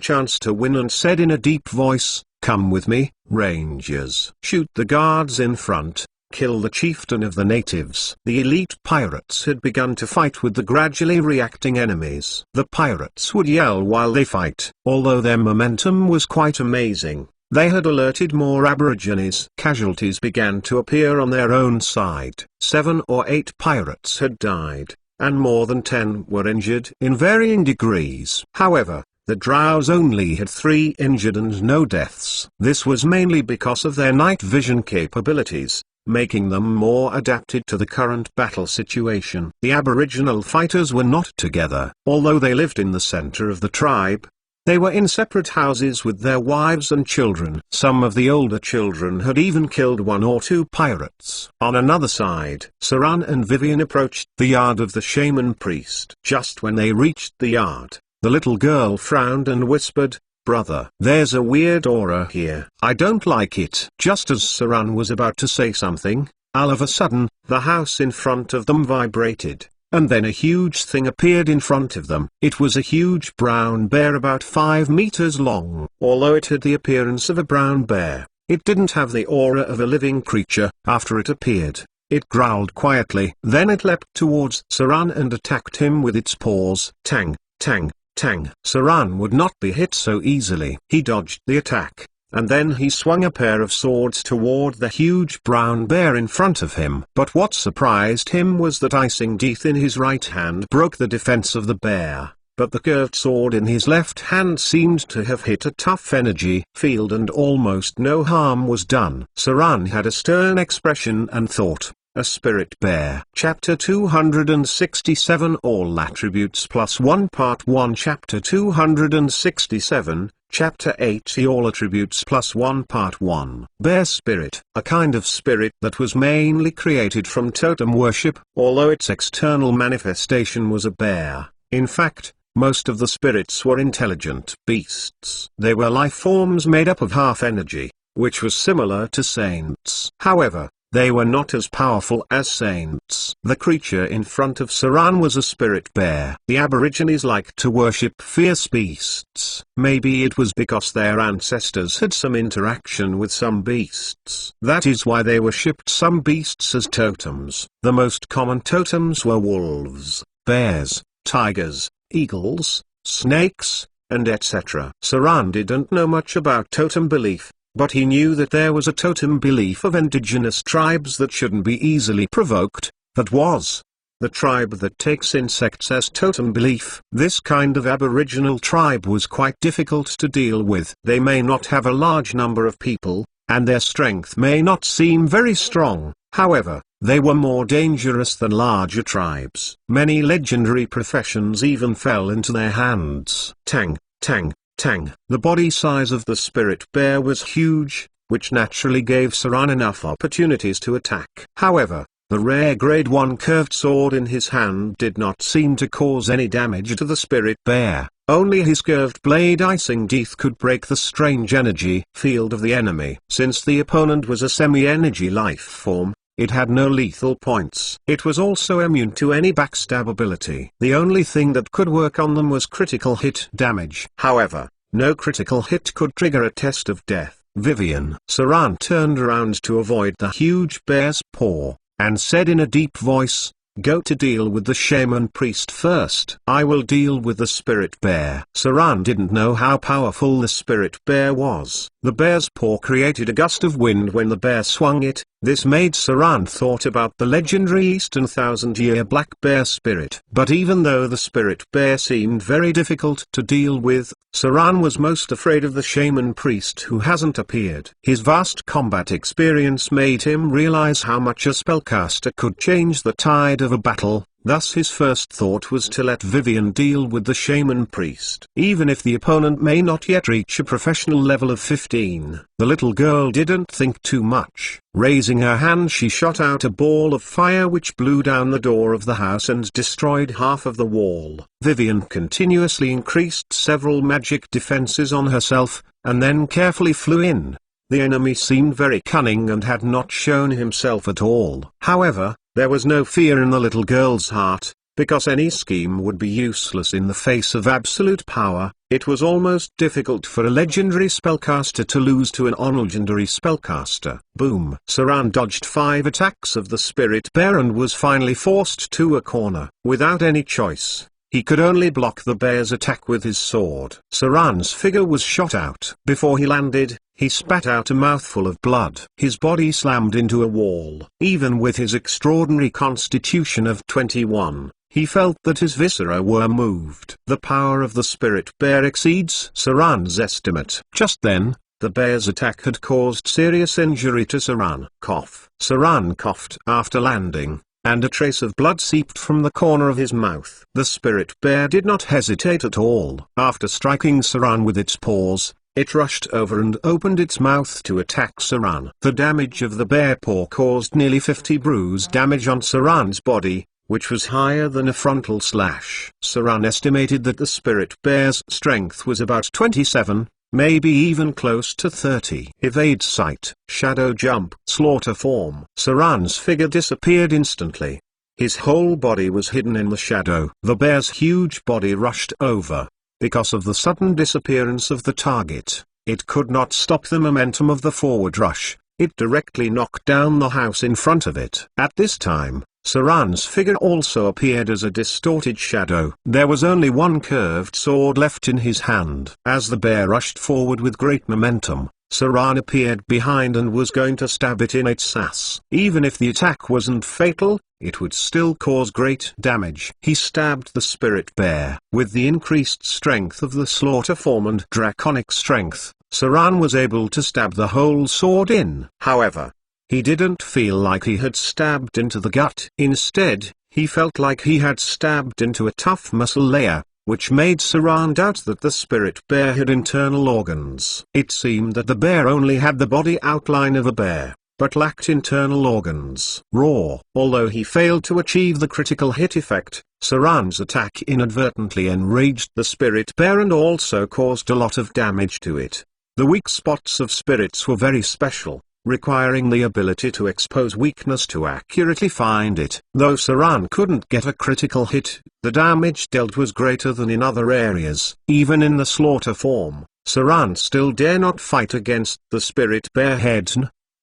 chance to win and said in a deep voice, "Come with me, Rangers. Shoot the guards in front, kill the chieftain of the natives." The elite pirates had begun to fight with the gradually reacting enemies. The pirates would yell while they fight. Although their momentum was quite amazing, they had alerted more aborigines. Casualties began to appear on their own side. 7 or 8 pirates had died, and more than 10 were injured in varying degrees. However, the drows only had 3 injured and no deaths. This was mainly because of their night vision capabilities, making them more adapted to the current battle situation. The aboriginal fighters were not together. Although they lived in the center of the tribe, they were in separate houses with their wives and children. Some of the older children had even killed 1 or 2 pirates. On another side, Saran and Vivian approached the yard of the shaman priest. Just when they reached the yard, the little girl frowned and whispered, "Brother, there's a weird aura here. I don't like it." Just as Saran was about to say something, all of a sudden, the house in front of them vibrated, and then a huge thing appeared in front of them. It was a huge brown bear about 5 meters long. Although it had the appearance of a brown bear, it didn't have the aura of a living creature. After it appeared, it growled quietly. Then it leapt towards Saran and attacked him with its paws. Tang, tang, tang. Saran would not be hit so easily. He dodged the attack, and then he swung a pair of swords toward the huge brown bear in front of him. But what surprised him was that icing teeth in his right hand broke the defense of the bear, but the curved sword in his left hand seemed to have hit a tough energy field and almost no harm was done. Saran had a stern expression and thought, "A spirit bear." Chapter 267 All Attributes +1 Part 1 Chapter 267, Chapter 80 All Attributes +1 Part 1 Bear Spirit, a kind of spirit that was mainly created from totem worship. Although its external manifestation was a bear, in fact, most of the spirits were intelligent beasts. They were life forms made up of half energy, which was similar to saints. However, they were not as powerful as saints. The creature in front of Saran was a spirit bear. The aborigines liked to worship fierce beasts. Maybe it was because their ancestors had some interaction with some beasts. That is why they worshipped some beasts as totems. The most common totems were wolves, bears, tigers, eagles, snakes, and etc. Saran didn't know much about totem belief, but he knew that there was a totem belief of indigenous tribes that shouldn't be easily provoked. That was the tribe that takes insects as totem belief. This kind of aboriginal tribe was quite difficult to deal with. They may not have a large number of people, and their strength may not seem very strong. However, they were more dangerous than larger tribes. Many legendary professions even fell into their hands. Tang, tang, Tang. The body size of the spirit bear was huge, which naturally gave Saran enough opportunities to attack. However, the rare grade 1 curved sword in his hand did not seem to cause any damage to the spirit bear. Only his curved blade icing teeth could break the strange energy field of the enemy. Since the opponent was a semi-energy life form, it had no lethal points. It was also immune to any backstab ability. The only thing that could work on them was critical hit damage. However, no critical hit could trigger a test of death. Vivian. Saran turned around to avoid the huge bear's paw, and said in a deep voice, "Go to deal with the shaman priest first. I will deal with the spirit bear." Saran didn't know how powerful the spirit bear was. The bear's paw created a gust of wind when the bear swung it. This made Saran thought about the legendary Eastern thousand-year black bear spirit. But even though the spirit bear seemed very difficult to deal with, Saran was most afraid of the shaman priest who hasn't appeared. His vast combat experience made him realize how much a spellcaster could change the tide of a battle. Thus his first thought was to let Vivian deal with the shaman priest. Even if the opponent may not yet reach a professional level of 15, the little girl didn't think too much. Raising her hand, she shot out a ball of fire which blew down the door of the house and destroyed half of the wall. Vivian continuously increased several magic defenses on herself, and then carefully flew in. The enemy seemed very cunning and had not shown himself at all. However, there was no fear in the little girl's heart, because any scheme would be useless in the face of absolute power. It was almost difficult for a legendary spellcaster to lose to an unlegendary spellcaster. Boom! Saran dodged 5 attacks of the spirit bear and was finally forced to a corner. Without any choice, he could only block the bear's attack with his sword. Saran's figure was shot out. Before he landed, he spat out a mouthful of blood. His body slammed into a wall. Even with his extraordinary constitution of 21, he felt that his viscera were moved. The power of the spirit bear exceeds Saran's estimate. Just then, the bear's attack had caused serious injury to Saran. Cough. Saran coughed after landing, and a trace of blood seeped from the corner of his mouth. The spirit bear did not hesitate at all. After striking Saran with its paws, it rushed over and opened its mouth to attack Saran. The damage of the bear paw caused nearly 50 bruise damage on Saran's body, which was higher than a frontal slash. Saran estimated that the spirit bear's strength was about 27, maybe even close to 30. Evade sight, shadow jump, slaughter form. Saran's figure disappeared instantly. His whole body was hidden in the shadow. The bear's huge body rushed over. Because of the sudden disappearance of the target, it could not stop the momentum of the forward rush. It directly knocked down the house in front of it. At this time, Saran's figure also appeared as a distorted shadow. There was only one curved sword left in his hand. As the bear rushed forward with great momentum, Saran appeared behind and was going to stab it in its ass. Even if the attack wasn't fatal, it would still cause great damage. He stabbed the spirit bear. With the increased strength of the slaughter form and draconic strength, Saran was able to stab the whole sword in. However, he didn't feel like he had stabbed into the gut. Instead, he felt like he had stabbed into a tough muscle layer, which made Saran doubt that the spirit bear had internal organs. It seemed that the bear only had the body outline of a bear, but lacked internal organs. Raw. Although he failed to achieve the critical hit effect, Saran's attack inadvertently enraged the spirit bear and also caused a lot of damage to it. The weak spots of spirits were very special, requiring the ability to expose weakness to accurately find it. Though Saran couldn't get a critical hit, the damage dealt was greater than in other areas. Even in the slaughter form, Saran still dare not fight against the spirit bear head,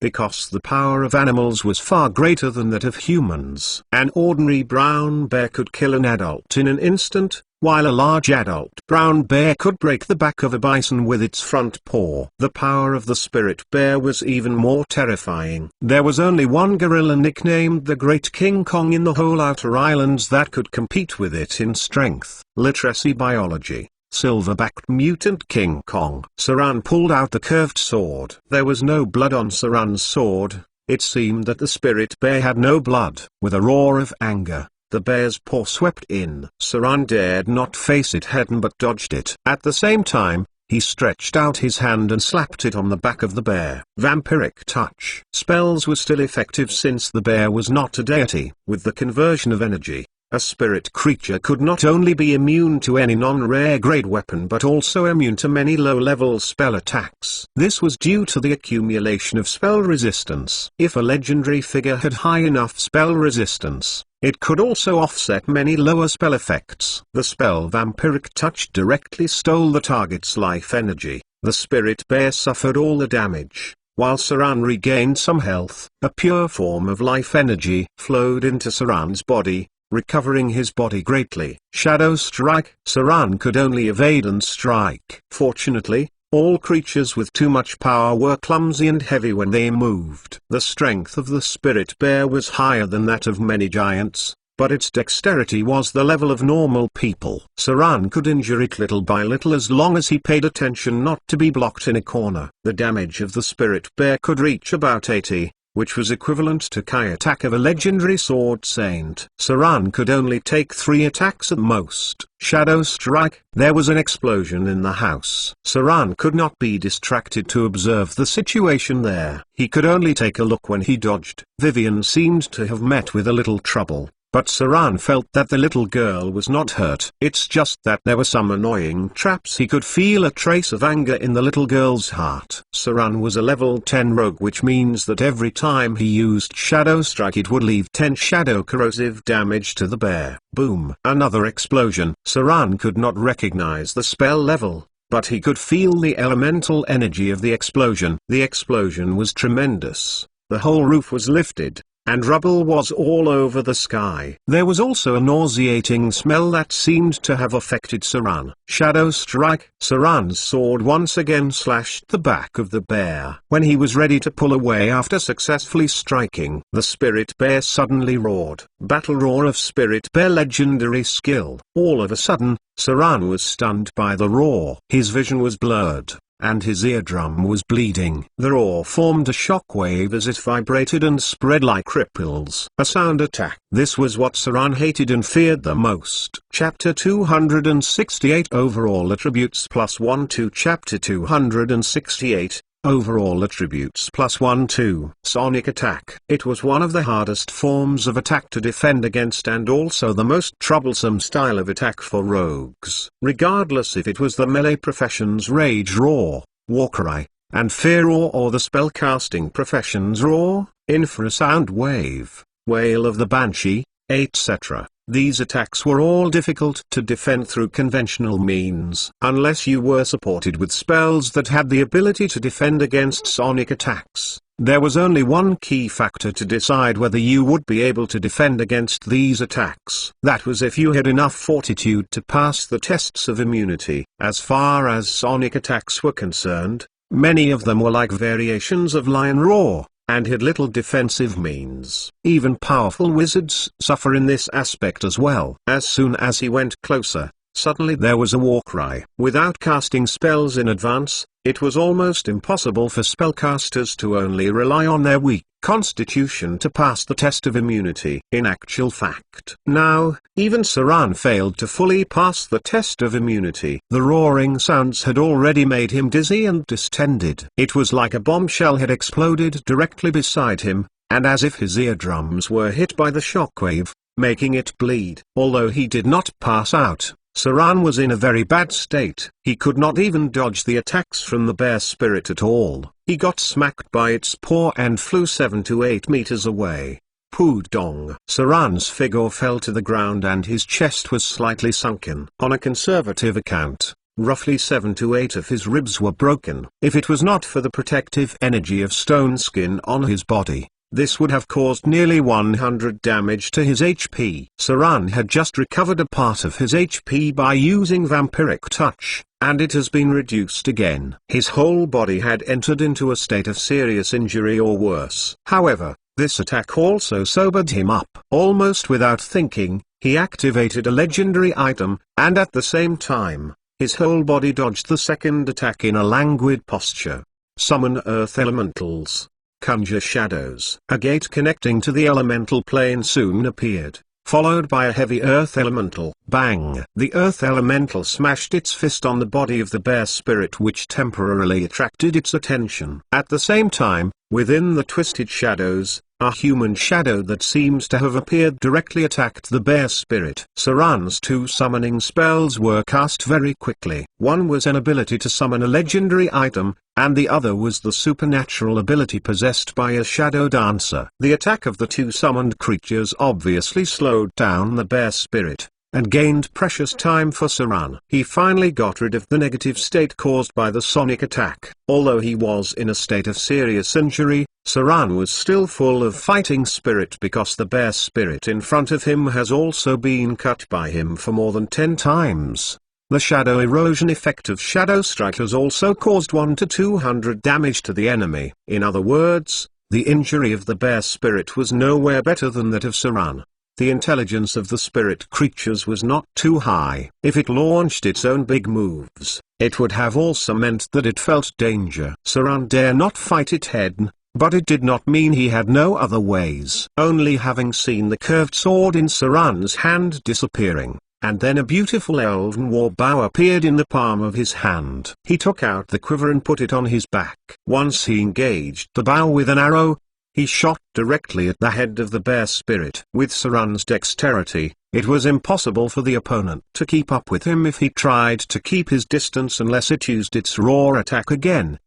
because the power of animals was far greater than that of humans. An ordinary brown bear could kill an adult in an instant, while a large adult brown bear could break the back of a bison with its front paw. The power of the spirit bear was even more terrifying. There was only one gorilla nicknamed the Great King Kong in the whole Outer Islands that could compete with it in strength. Literacy biology. Silver-backed mutant King Kong. Saran pulled out the curved sword. There was no blood on Saran's sword. It seemed that the spirit bear had no blood. With a roar of anger, the bear's paw swept in. Saran dared not face it head-on but dodged it. At the same time, He stretched out his hand and slapped it on the back of the bear. Vampiric touch. Spells were still effective since the bear was not a deity. With the conversion of energy, a spirit creature could not only be immune to any non-rare grade weapon but also immune to many low-level spell attacks. This was due to the accumulation of spell resistance. If a legendary figure had high enough spell resistance, it could also offset many lower spell effects. The spell Vampiric Touch directly stole the target's life energy. The spirit bear suffered all the damage, while Saran regained some health. A pure form of life energy flowed into Saran's body, recovering his body greatly. Shadow Strike. Saran could only evade and strike. Fortunately, all creatures with too much power were clumsy and heavy when they moved. The strength of the spirit bear was higher than that of many giants, but its dexterity was the level of normal people. Saran could injure it little by little as long as he paid attention not to be blocked in a corner. The damage of the spirit bear could reach about 80, which was equivalent to Kai attack of a legendary sword saint. Saran could only take 3 attacks at most. Shadow Strike. There was an explosion in the house. Saran could not be distracted to observe the situation there. He could only take a look when he dodged. Vivian seemed to have met with a little trouble, but Saran felt that the little girl was not hurt. It's just that there were some annoying traps. He could feel a trace of anger in the little girl's heart. Saran was a level 10 rogue, which means that every time he used Shadow Strike it would leave 10 shadow corrosive damage to the bear. Boom. Another explosion. Saran could not recognize the spell level, but he could feel the elemental energy of the explosion. The explosion was tremendous. The whole roof was lifted, and rubble was all over the sky. There was also a nauseating smell that seemed to have affected Saran. Shadow Strike. Saran's sword once again slashed the back of the bear. When he was ready to pull away after successfully striking, the spirit bear suddenly roared. Battle roar of spirit bear legendary skill. All of a sudden, Saran was stunned by the roar. His vision was blurred, and his eardrum was bleeding. The roar formed a shockwave as it vibrated and spread like ripples. A sound attack. This was what Saran hated and feared the most. Chapter 268 Overall Attributes +1 to Chapter 268 Overall Attributes +1 2. Sonic Attack. It was one of the hardest forms of attack to defend against and also the most troublesome style of attack for rogues. Regardless if it was the melee profession's Rage Roar, Warcry, and Fear Roar or the spellcasting profession's Roar, Infrasound Wave, Wail of the Banshee, etc. These attacks were all difficult to defend through conventional means. Unless you were supported with spells that had the ability to defend against sonic attacks, there was only one key factor to decide whether you would be able to defend against these attacks. That was if you had enough fortitude to pass the tests of immunity. As far as sonic attacks were concerned, many of them were like variations of Lion Roar, and had little defensive means. Even powerful wizards suffer in this aspect as well. As soon as he went closer, suddenly there was a warcry. Without casting spells in advance, it was almost impossible for spellcasters to only rely on their weak constitution to pass the test of immunity. In actual fact, now, even Saran failed to fully pass the test of immunity. The roaring sounds had already made him dizzy and distended. It was like a bombshell had exploded directly beside him, and as if his eardrums were hit by the shockwave, making it bleed. Although he did not pass out, Saran was in a very bad state. He could not even dodge the attacks from the bear spirit at all. He got smacked by its paw and flew 7 to 8 meters away. Poo-dong. Saran's figure fell to the ground and his chest was slightly sunken. On a conservative account, roughly 7 to 8 of his ribs were broken. If it was not for the protective energy of stone skin on his body, this would have caused nearly 100 damage to his HP. Saran had just recovered a part of his HP by using Vampiric Touch, and it has been reduced again. His whole body had entered into a state of serious injury or worse. However, this attack also sobered him up. Almost without thinking, he activated a legendary item, and at the same time, his whole body dodged the second attack in a languid posture. Summon Earth Elementals. Conjure shadows. A gate connecting to the elemental plane soon appeared, followed by a heavy earth elemental. Bang! The earth elemental smashed its fist on the body of the bear spirit, which temporarily attracted its attention. At the same time, within the twisted shadows, a human shadow that seems to have appeared directly attacked the bear spirit. Saran's two summoning spells were cast very quickly. One was an ability to summon a legendary item, and the other was the supernatural ability possessed by a shadow dancer. The attack of the two summoned creatures obviously slowed down the bear spirit, and gained precious time for Saran. He finally got rid of the negative state caused by the sonic attack. Although he was in a state of serious injury, Saran was still full of fighting spirit because the bear spirit in front of him has also been cut by him for more than 10 times. The shadow erosion effect of Shadow Strike has also caused 1 to 200 damage to the enemy. In other words, the injury of the bear spirit was nowhere better than that of Saran. The intelligence of the spirit creatures was not too high. If it launched its own big moves, it would have also meant that it felt danger. Saran dare not fight it head-on, but it did not mean he had no other ways. Only having seen the curved sword in Saran's hand disappearing, and then a beautiful elven war bow appeared in the palm of his hand, he took out the quiver and put it on his back. Once he engaged the bow with an arrow, he shot directly at the head of the bear spirit. With Saran's dexterity, it was impossible for the opponent to keep up with him if he tried to keep his distance unless it used its raw attack again.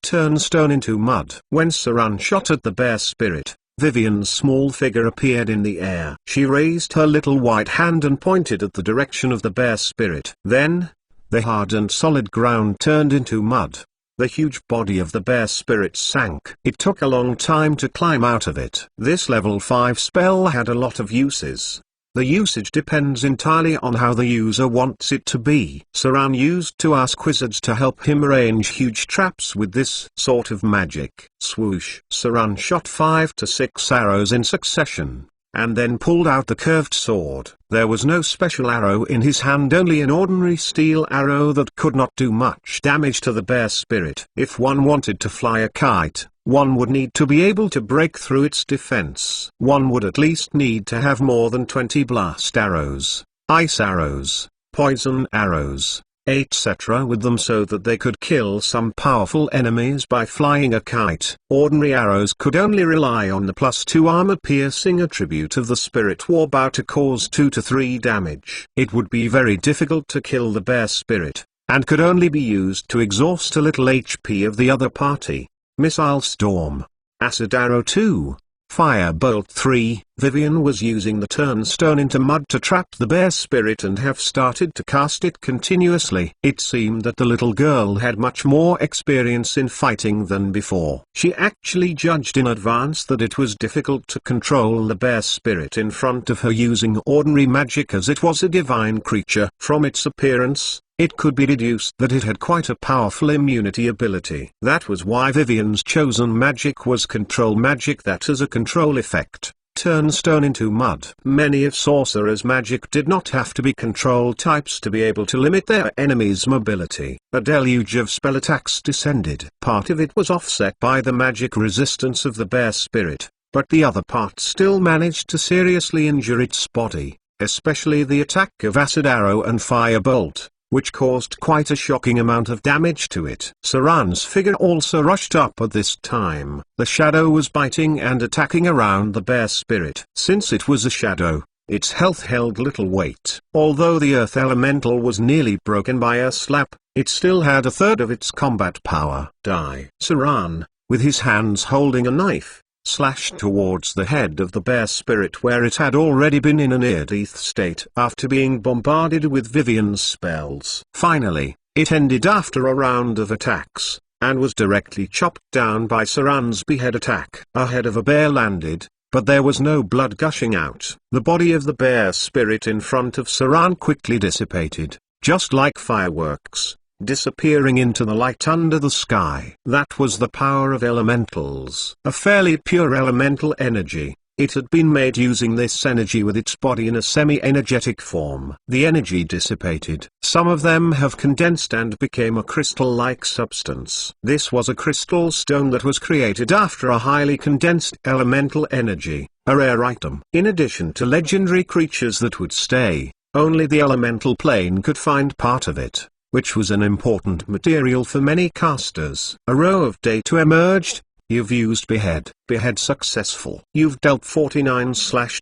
Turn stone into mud. When Saran shot at the bear spirit, Vivian's small figure appeared in the air. She raised her little white hand and pointed at the direction of the bear spirit. Then, the hard and solid ground turned into mud. The huge body of the bear spirit sank. It took a long time to climb out of it. This level 5 spell had a lot of uses. The usage depends entirely on how the user wants it to be. Saran used to ask wizards to help him arrange huge traps with this sort of magic. Swoosh! Saran shot 5 to 6 arrows in succession, and then pulled out the curved sword. There was no special arrow in his hand, only an ordinary steel arrow that could not do much damage to the bear spirit. If one wanted to fly a kite, one would need to be able to break through its defense. One would at least need to have more than 20 blast arrows, ice arrows, poison arrows, etc. with them so that they could kill some powerful enemies by flying a kite. Ordinary arrows could only rely on the +2 armor-piercing attribute of the Spirit Warbow to cause 2 to 3 damage. It would be very difficult to kill the bear spirit, and could only be used to exhaust a little HP of the other party. Missile Storm, Acid Arrow 2, Firebolt 3. Vivian was using the turnstone into mud to trap the bear spirit and have started to cast it continuously. It seemed that the little girl had much more experience in fighting than before. She actually judged in advance that it was difficult to control the bear spirit in front of her using ordinary magic, as it was a divine creature. From its appearance, it could be deduced that it had quite a powerful immunity ability. That was why Vivian's chosen magic was control magic, that has a control effect. Turn stone into mud. Many of sorcerers' magic did not have to be control types to be able to limit their enemies' mobility. A deluge of spell attacks descended. Part of it was offset by the magic resistance of the bear spirit, but the other part still managed to seriously injure its body, especially the attack of Acid Arrow and Firebolt, which caused quite a shocking amount of damage to it. Saran's figure also rushed up at this time. The shadow was biting and attacking around the bear spirit. Since it was a shadow, its health held little weight. Although the earth elemental was nearly broken by a slap, it still had a third of its combat power. Saran, with his hands holding a knife, slashed towards the head of the bear spirit where it had already been in a near-death state after being bombarded with Vivian's spells. Finally, it ended after a round of attacks, and was directly chopped down by Saran's behead attack. A head of a bear landed, but there was no blood gushing out. The body of the bear spirit in front of Saran quickly dissipated, just like fireworks, disappearing into the light under the sky. That was the power of elementals. A fairly pure elemental energy, It had been made using this energy with its body in a semi-energetic form. The energy dissipated. Some of them have condensed and became a crystal-like substance. This was a crystal stone that was created after a highly condensed elemental energy, a rare item. In addition to legendary creatures that would stay, only the elemental plane could find part of it, which was an important material for many casters. A row of data emerged. You've used Behead. Behead successful. You've dealt 49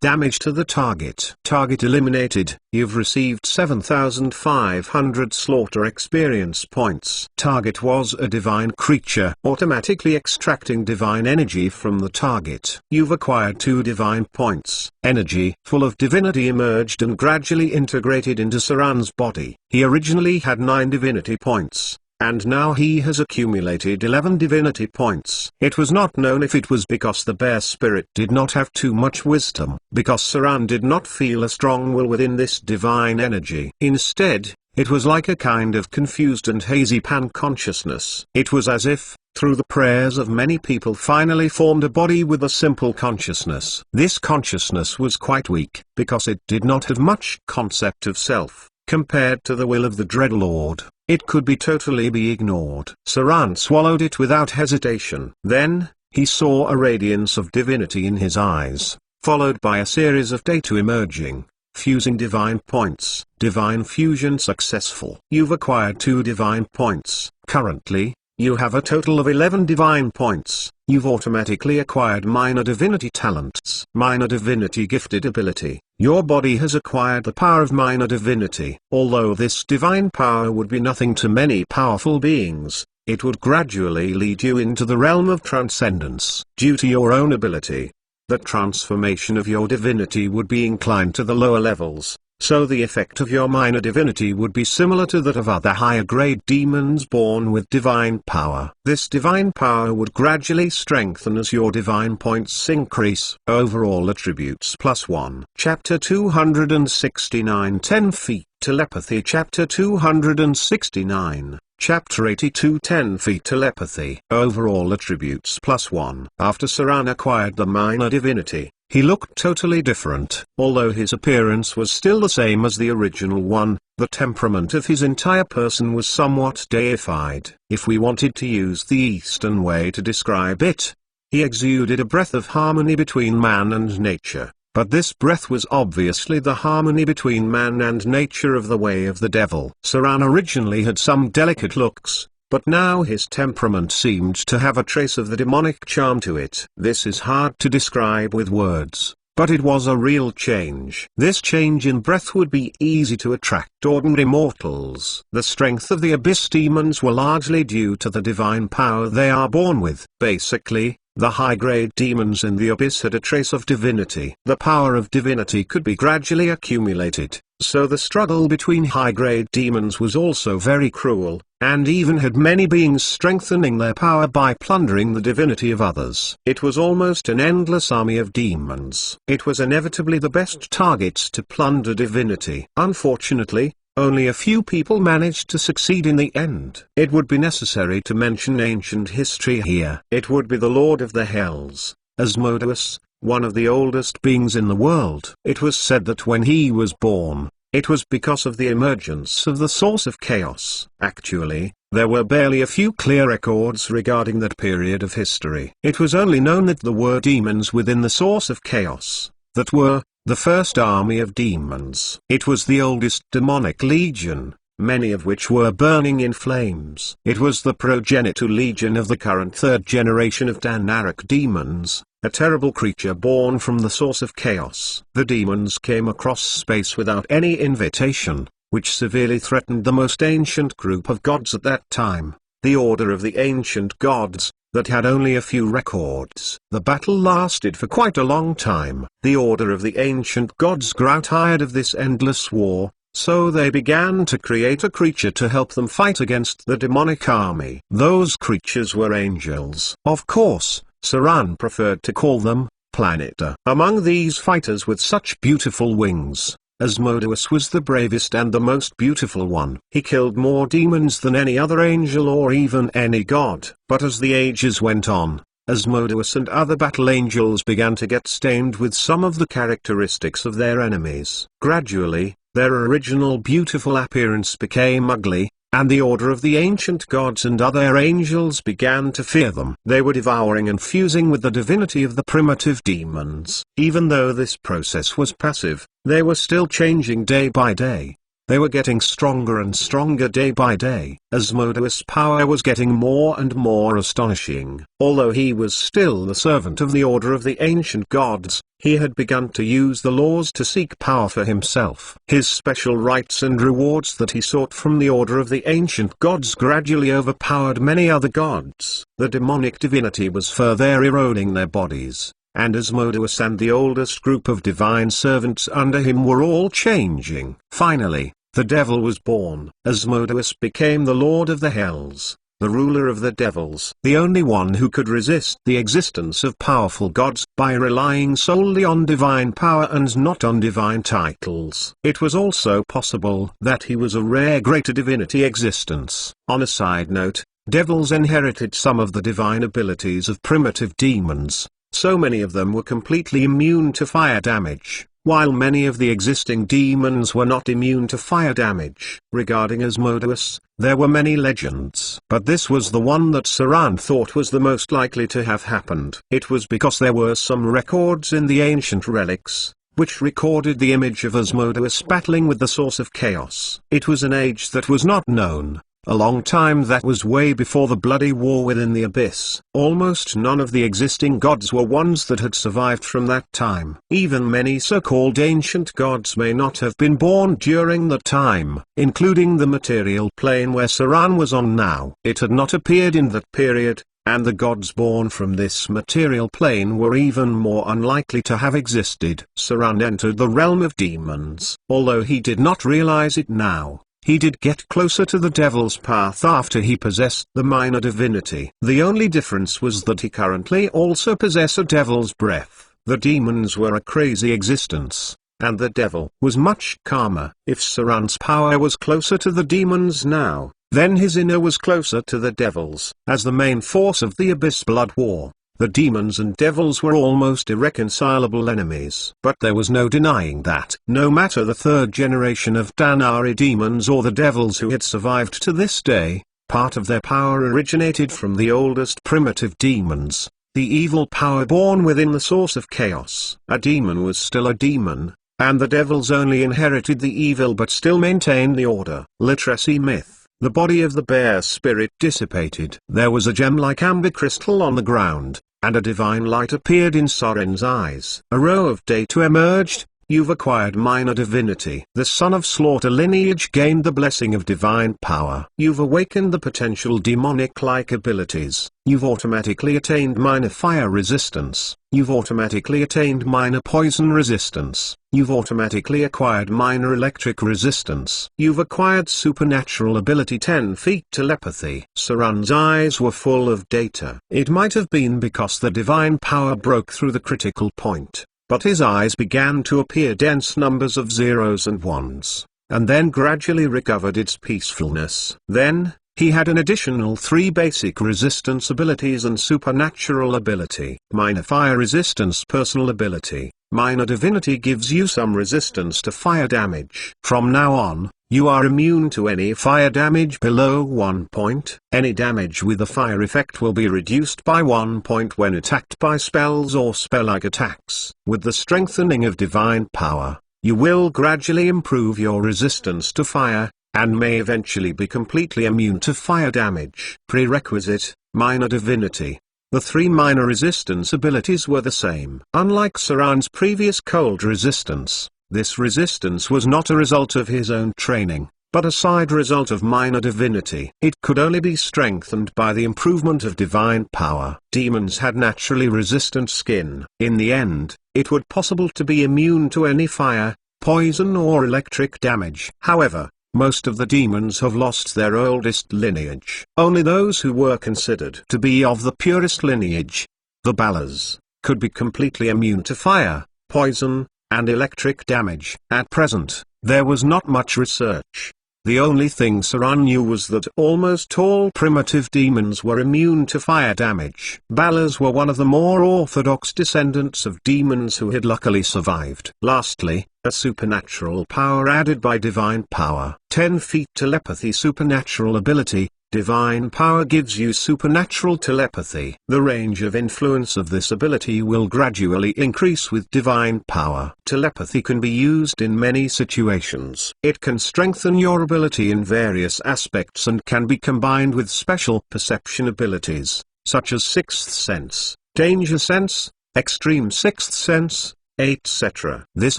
damage to the target. Target eliminated. You've received 7,500 slaughter experience points. Target was a divine creature, automatically extracting divine energy from the target. You've acquired 2 divine points. Energy full of divinity emerged and gradually integrated into Saran's body. He originally had 9 divinity points, and now he has accumulated 11 divinity points. It was not known if it was because the bear spirit did not have too much wisdom, because Saran did not feel a strong will within this divine energy. Instead, it was like a kind of confused and hazy pan-consciousness. It was as if, through the prayers of many people, finally formed a body with a simple consciousness. This consciousness was quite weak, because it did not have much concept of self. Compared to the will of the Dreadlord, it could totally be ignored. Saran swallowed it without hesitation. Then, he saw a radiance of divinity in his eyes, followed by a series of data emerging, fusing divine points. Divine fusion successful. You've acquired 2 divine points. Currently, you have a total of 11 divine points. You've automatically acquired minor divinity talents. Minor divinity gifted ability. Your body has acquired the power of minor divinity. Although this divine power would be nothing to many powerful beings, it would gradually lead you into the realm of transcendence. Due to your own ability, the transformation of your divinity would be inclined to the lower levels. So the effect of your minor divinity would be similar to that of other higher grade demons born with divine power. This divine power would gradually strengthen as your divine points increase. Overall attributes +1. Chapter 269 10 feet telepathy. Chapter 269. Chapter 82 10 feet telepathy. Overall attributes +1. After Saran acquired the minor divinity, he looked totally different. Although his appearance was still the same as the original one, the temperament of his entire person was somewhat deified. If we wanted to use the Eastern way to describe it, he exuded a breath of harmony between man and nature. But this breath was obviously the harmony between man and nature of the way of the devil. Saran originally had some delicate looks, but now his temperament seemed to have a trace of the demonic charm to it. This is hard to describe with words, but it was a real change. This change in breath would be easy to attract ordinary mortals. The strength of the abyss demons were largely due to the divine power they are born with. Basically, the high-grade demons in the abyss had a trace of divinity. The power of divinity could be gradually accumulated, so the struggle between high-grade demons was also very cruel, and even had many beings strengthening their power by plundering the divinity of others. It was almost an endless army of demons. It was inevitably the best targets to plunder divinity. Unfortunately, only a few people managed to succeed in the end. It would be necessary to mention ancient history here. It would be the Lord of the Hells, Asmodeus, one of the oldest beings in the world. It was said that when he was born, it was because of the emergence of the source of chaos. Actually, there were barely a few clear records regarding that period of history. It was only known that there were demons within the source of chaos, that were the first army of demons. It was the oldest demonic legion, many of which were burning in flames. It was the progenitor legion of the current 3rd generation of Danarok demons, a terrible creature born from the source of chaos. The demons came across space without any invitation, which severely threatened the most ancient group of gods at that time, the Order of the Ancient Gods, that had only a few records. The battle lasted for quite a long time. The Order of the Ancient Gods grew tired of this endless war, so they began to create a creature to help them fight against the demonic army. Those creatures were angels. Of course, Saran preferred to call them Planeta. Among these fighters with such beautiful wings, Asmodeus was the bravest and the most beautiful one. He killed more demons than any other angel or even any god. But as the ages went on, Asmodeus and other battle angels began to get stained with some of the characteristics of their enemies. Gradually, their original beautiful appearance became ugly, and the order of the ancient gods and other angels began to fear them. They were devouring and fusing with the divinity of the primitive demons. Even though this process was passive, they were still changing day by day. They were getting stronger and stronger day by day. Asmodeus' power was getting more and more astonishing. Although he was still the servant of the order of the ancient gods, he had begun to use the laws to seek power for himself. His special rights and rewards that he sought from the order of the ancient gods gradually overpowered many other gods. The demonic divinity was further eroding their bodies, and Asmodeus and the oldest group of divine servants under him were all changing. Finally, the devil was born. Asmodeus became the lord of the hells, the ruler of the devils, the only one who could resist the existence of powerful gods by relying solely on divine power and not on divine titles. It was also possible that he was a rare greater divinity existence. On a side note, devils inherited some of the divine abilities of primitive demons. So many of them were completely immune to fire damage, while many of the existing demons were not immune to fire damage. Regarding Asmodeus, there were many legends, but this was the one that Saran thought was the most likely to have happened. It was because there were some records in the ancient relics, which recorded the image of Asmodeus battling with the source of chaos. It was an age that was not known. A long time that was way before the bloody war within the abyss. Almost none of the existing gods were ones that had survived from that time. Even many so-called ancient gods may not have been born during that time, including the material plane where Saran was on now. It had not appeared in that period, and the gods born from this material plane were even more unlikely to have existed. Saran entered the realm of demons. Although he did not realize it now, he did get closer to the devil's path after he possessed the minor divinity. The only difference was that he currently also possessed a devil's breath. The demons were a crazy existence, and the devil was much calmer. If Saran's power was closer to the demons now, then his inner was closer to the devils. As the main force of the Abyss Blood War, the demons and devils were almost irreconcilable enemies. But there was no denying that. No matter the third generation of Danari demons or the devils who had survived to this day, part of their power originated from the oldest primitive demons, the evil power born within the source of chaos. A demon was still a demon, and the devils only inherited the evil but still maintained the order. Literacy myth. The body of the bear spirit dissipated. There was a gem-like amber crystal on the ground, and a divine light appeared in Soren's eyes. A row of data emerged. You've acquired minor divinity. The son of slaughter lineage gained the blessing of divine power. You've awakened the potential demonic-like abilities. You've automatically attained minor fire resistance. You've automatically attained minor poison resistance. You've automatically acquired minor electric resistance. You've acquired supernatural ability 10 feet telepathy. Saran's eyes were full of data. It might have been because the divine power broke through the critical point, but his eyes began to appear dense numbers of zeros and ones, and then gradually recovered its peacefulness. Then, he had an additional 3 basic resistance abilities and supernatural ability. Minor fire resistance personal ability. Minor divinity gives you some resistance to fire damage. From now on, you are immune to any fire damage below 1 point. Any damage with a fire effect will be reduced by 1 point when attacked by spells or spell-like attacks. With the strengthening of divine power, you will gradually improve your resistance to fire, and may eventually be completely immune to fire damage. Prerequisite, minor divinity. The 3 minor resistance abilities were the same. Unlike Saran's previous cold resistance, this resistance was not a result of his own training, but a side result of minor divinity. It could only be strengthened by the improvement of divine power. Demons had naturally resistant skin. In the end, it would possible to be immune to any fire, poison or electric damage. However, most of the demons have lost their oldest lineage. Only those who were considered to be of the purest lineage, the Ballas, could be completely immune to fire, poison, and electric damage. At present, there was not much research. The only thing Saran knew was that almost all primitive demons were immune to fire damage. Balas were one of the more orthodox descendants of demons who had luckily survived. Lastly, a supernatural power added by divine power. 10 feet telepathy. Supernatural ability. Divine power gives you supernatural telepathy. The range of influence of this ability will gradually increase with divine power. Telepathy can be used in many situations. It can strengthen your ability in various aspects and can be combined with special perception abilities, such as sixth sense, danger sense, extreme sixth sense, etc. This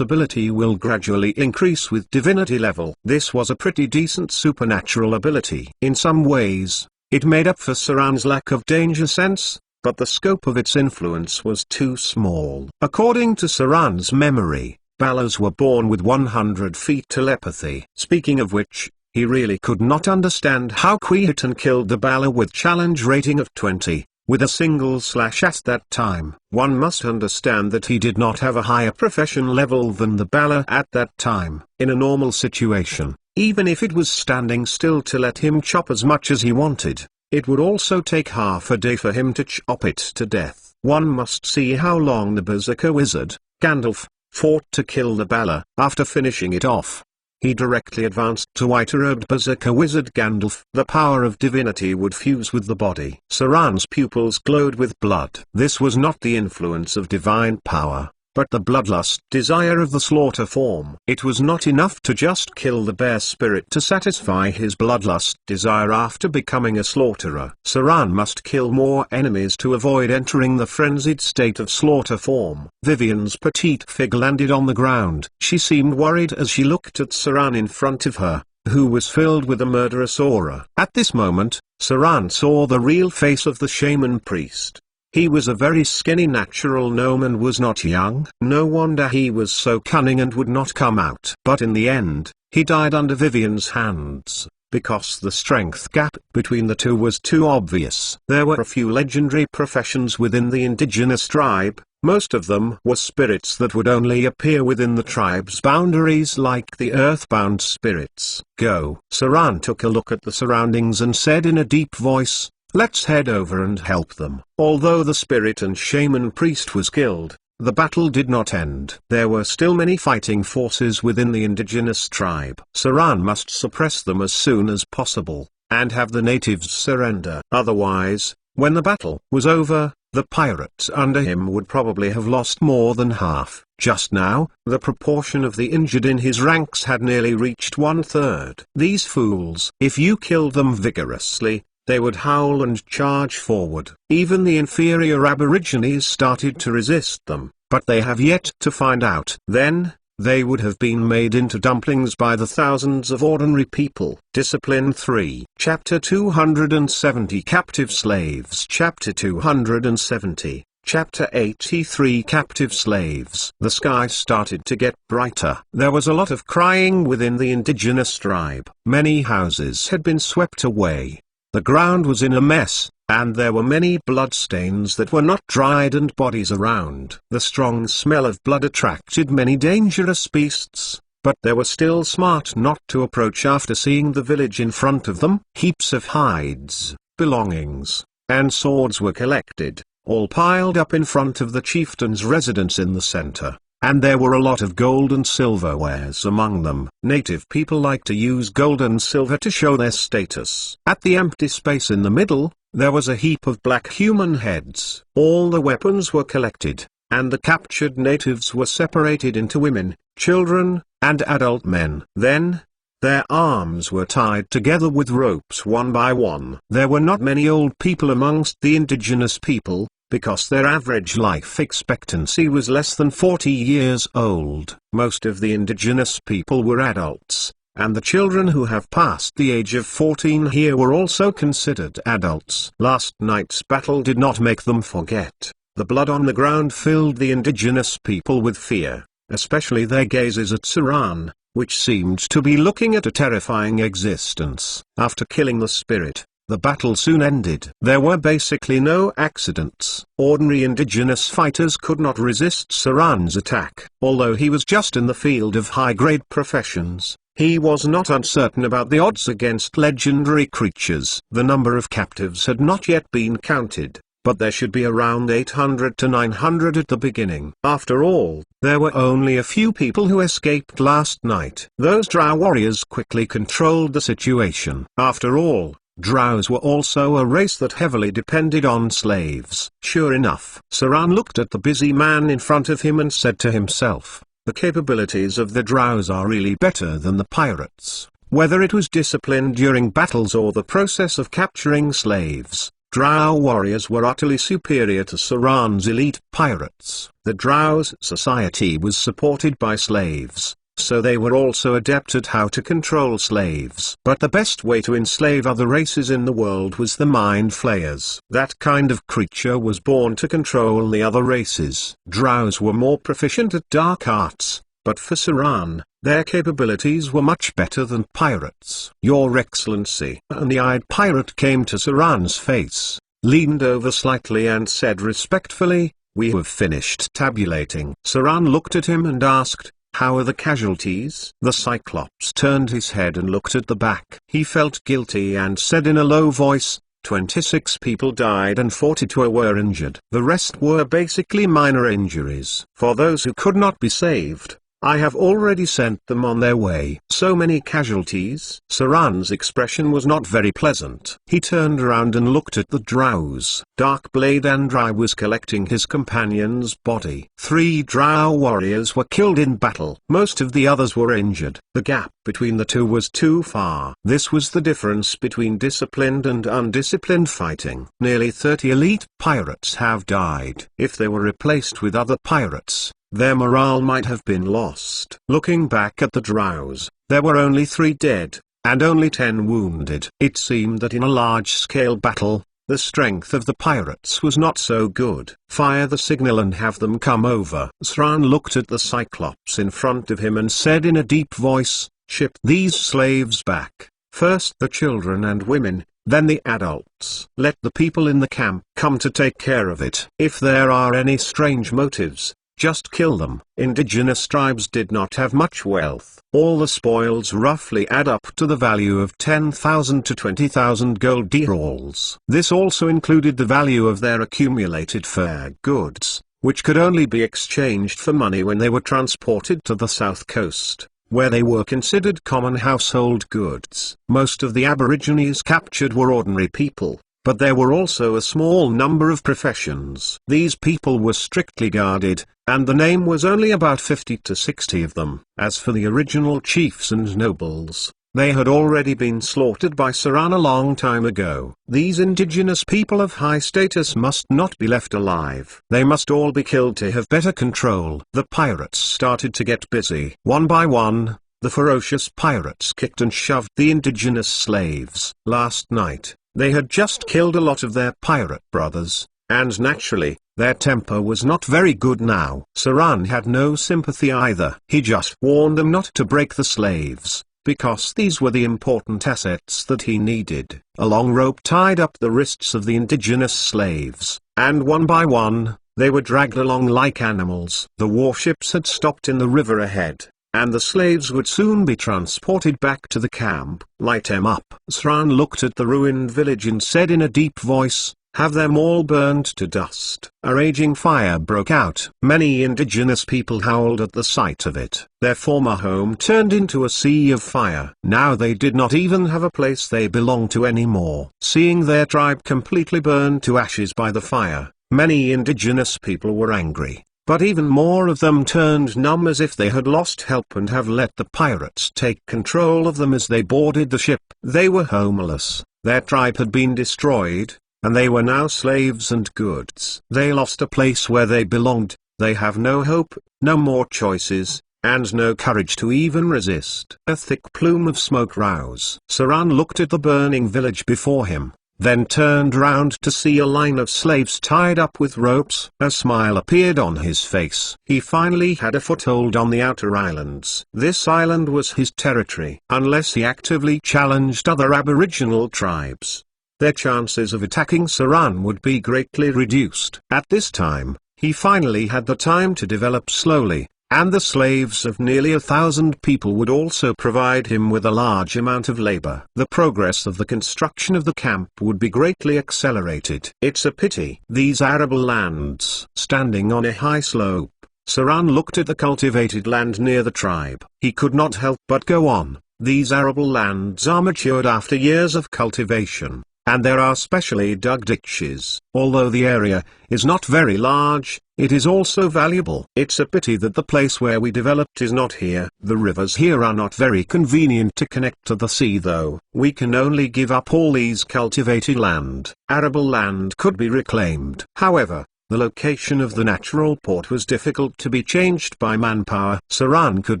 ability will gradually increase with divinity level. This was a pretty decent supernatural ability. In some ways, it made up for Saran's lack of danger sense, but the scope of its influence was too small. According to Saran's memory, Balas were born with 100 feet telepathy. Speaking of which, he really could not understand how Queehatan killed the Bala with challenge rating of 20. With a single slash at that time. One must understand that he did not have a higher profession level than the Bala at that time. In a normal situation, even if it was standing still to let him chop as much as he wanted, it would also take half a day for him to chop it to death. One must see how long the Berserker Wizard, Gandalf, fought to kill the Bala. After finishing it off, he directly advanced to white-robed Berserker Wizard Gandalf. The power of divinity would fuse with the body. Saran's pupils glowed with blood. This was not the influence of divine power, but the bloodlust desire of the slaughter form. It was not enough to just kill the bear spirit to satisfy his bloodlust desire after becoming a slaughterer. Saran must kill more enemies to avoid entering the frenzied state of slaughter form. Vivian's petite figure landed on the ground. She seemed worried as she looked at Saran in front of her, who was filled with a murderous aura. At this moment, Saran saw the real face of the shaman priest. He was a very skinny natural gnome and was not young. No wonder he was so cunning and would not come out. But in the end, he died under Vivian's hands, because the strength gap between the two was too obvious. There were a few legendary professions within the indigenous tribe. Most of them were spirits that would only appear within the tribe's boundaries, like the earthbound spirits. Go. Saran took a look at the surroundings and said in a deep voice, "Let's head over and help them." Although the spirit and shaman priest was killed, the battle did not end. There were still many fighting forces within the indigenous tribe. Saran must suppress them as soon as possible, and have the natives surrender. Otherwise, when the battle was over, the pirates under him would probably have lost more than half. Just now, the proportion of the injured in his ranks had nearly reached 1/3. These fools, if you killed them vigorously, they would howl and charge forward. Even the inferior aborigines started to resist them, but they have yet to find out. Then, they would have been made into dumplings by the thousands of ordinary people. Discipline 3. Chapter 270 Captive Slaves. Chapter 270. Chapter 83 Captive Slaves. The sky started to get brighter. There was a lot of crying within the indigenous tribe. Many houses had been swept away. The ground was in a mess, and there were many bloodstains that were not dried and bodies around. The strong smell of blood attracted many dangerous beasts, but they were still smart not to approach after seeing the village in front of them. Heaps of hides, belongings, and swords were collected, all piled up in front of the chieftain's residence in the center. And there were a lot of gold and silver wares among them. Native people like to use gold and silver to show their status. At the empty space in the middle, there was a heap of black human heads. All the weapons were collected, and the captured natives were separated into women, children, and adult men. Then, their arms were tied together with ropes one by one. There were not many old people amongst the indigenous people, because their average life expectancy was less than 40 years old. Most of the indigenous people were adults, and the children who have passed the age of 14 here were also considered adults. Last night's battle did not make them forget. The blood on the ground filled the indigenous people with fear, especially their gazes at Saran, which seemed to be looking at a terrifying existence. After killing the spirit, the battle soon ended. There were basically no accidents. Ordinary indigenous fighters could not resist Saran's attack. Although he was just in the field of high-grade professions, He was not uncertain about the odds against legendary creatures. The number of captives had not yet been counted, but there should be around 800 to 900 at the beginning. After all, there were only a few people who escaped last night. Those drow warriors quickly controlled the situation. After all, drows were also a race that heavily depended on slaves. Sure enough, Saran looked at the busy man in front of him and said to himself, the capabilities of the drows are really better than the pirates. Whether it was discipline during battles or the process of capturing slaves, drow warriors were utterly superior to Saran's elite pirates. The drow's society was supported by slaves, so they were also adept at how to control slaves. But the best way to enslave other races in the world was the mind flayers. That kind of creature was born to control the other races. Drows were more proficient at dark arts, but for Saran, their capabilities were much better than pirates. Your Excellency. And the eyed pirate came to Saran's face, leaned over slightly and said respectfully, we have finished tabulating. Saran looked at him and asked, how are the casualties? The Cyclops turned his head and looked at the back. He felt guilty and said in a low voice, 26 people died and 42 were injured. The rest were basically minor injuries. For those who could not be saved, I have already sent them on their way. So many casualties? Saran's expression was not very pleasant. He turned around and looked at the drows. Darkblade Andrai was collecting his companion's body. 3 drow warriors were killed in battle. Most of the others were injured. The gap between the two was too far. This was the difference between disciplined and undisciplined fighting. Nearly 30 elite pirates have died. If they were replaced with other pirates, their morale might have been lost. Looking back at the drows, there were only 3 dead, and only 10 wounded. It seemed that in a large-scale battle, the strength of the pirates was not so good. Fire the signal and have them come over. Saran looked at the Cyclops in front of him and said in a deep voice, ship these slaves back. First the children and women, then the adults. Let the people in the camp come to take care of it. If there are any strange motives, just kill them. Indigenous tribes did not have much wealth. All the spoils roughly add up to the value of 10,000 to 20,000 gold dirhams. This also included the value of their accumulated fur goods, which could only be exchanged for money when they were transported to the south coast, where they were considered common household goods. Most of the Aborigines captured were ordinary people, but there were also a small number of professions. These people were strictly guarded, and the name was only about 50 to 60 of them. As for the original chiefs and nobles, they had already been slaughtered by Saran a long time ago. These indigenous people of high status must not be left alive. They must all be killed to have better control. The pirates started to get busy. One by one, the ferocious pirates kicked and shoved the indigenous slaves. Last night, they had just killed a lot of their pirate brothers, and naturally, their temper was not very good now. Saran had no sympathy either. He just warned them not to break the slaves, because these were the important assets that he needed. A long rope tied up the wrists of the indigenous slaves, and one by one, they were dragged along like animals. The warships had stopped in the river ahead, and the slaves would soon be transported back to the camp. Light them up. Saran looked at the ruined village and said in a deep voice, have them all burned to dust. A raging fire broke out. Many indigenous people howled at the sight of it. Their former home turned into a sea of fire. Now they did not even have a place they belonged to anymore. Seeing their tribe completely burned to ashes by the fire, many indigenous people were angry. But even more of them turned numb as if they had lost help and have let the pirates take control of them as they boarded the ship. They were homeless. Their tribe had been destroyed, and they were now slaves and goods. They lost a place where they belonged. They have no hope, no more choices, and no courage to even resist. A thick plume of smoke rose. Saran looked at the burning village before him, then turned round to see a line of slaves tied up with ropes. A smile appeared on his face. He finally had a foothold on the outer islands. This island was his territory. Unless he actively challenged other aboriginal tribes, their chances of attacking Saran would be greatly reduced. At this time, he finally had the time to develop slowly, and the slaves of nearly 1,000 people would also provide him with a large amount of labor. The progress of the construction of the camp would be greatly accelerated. It's a pity. These arable lands, standing on a high slope, Saran looked at the cultivated land near the tribe. He could not help but go on. These arable lands are matured after years of cultivation, and there are specially dug ditches. Although the area is not very large, it is also valuable. It's a pity that the place where we developed is not here. The rivers here are not very convenient to connect to the sea though. We can only give up all these cultivated land. Arable land could be reclaimed. However, the location of the natural port was difficult to be changed by manpower. Saran could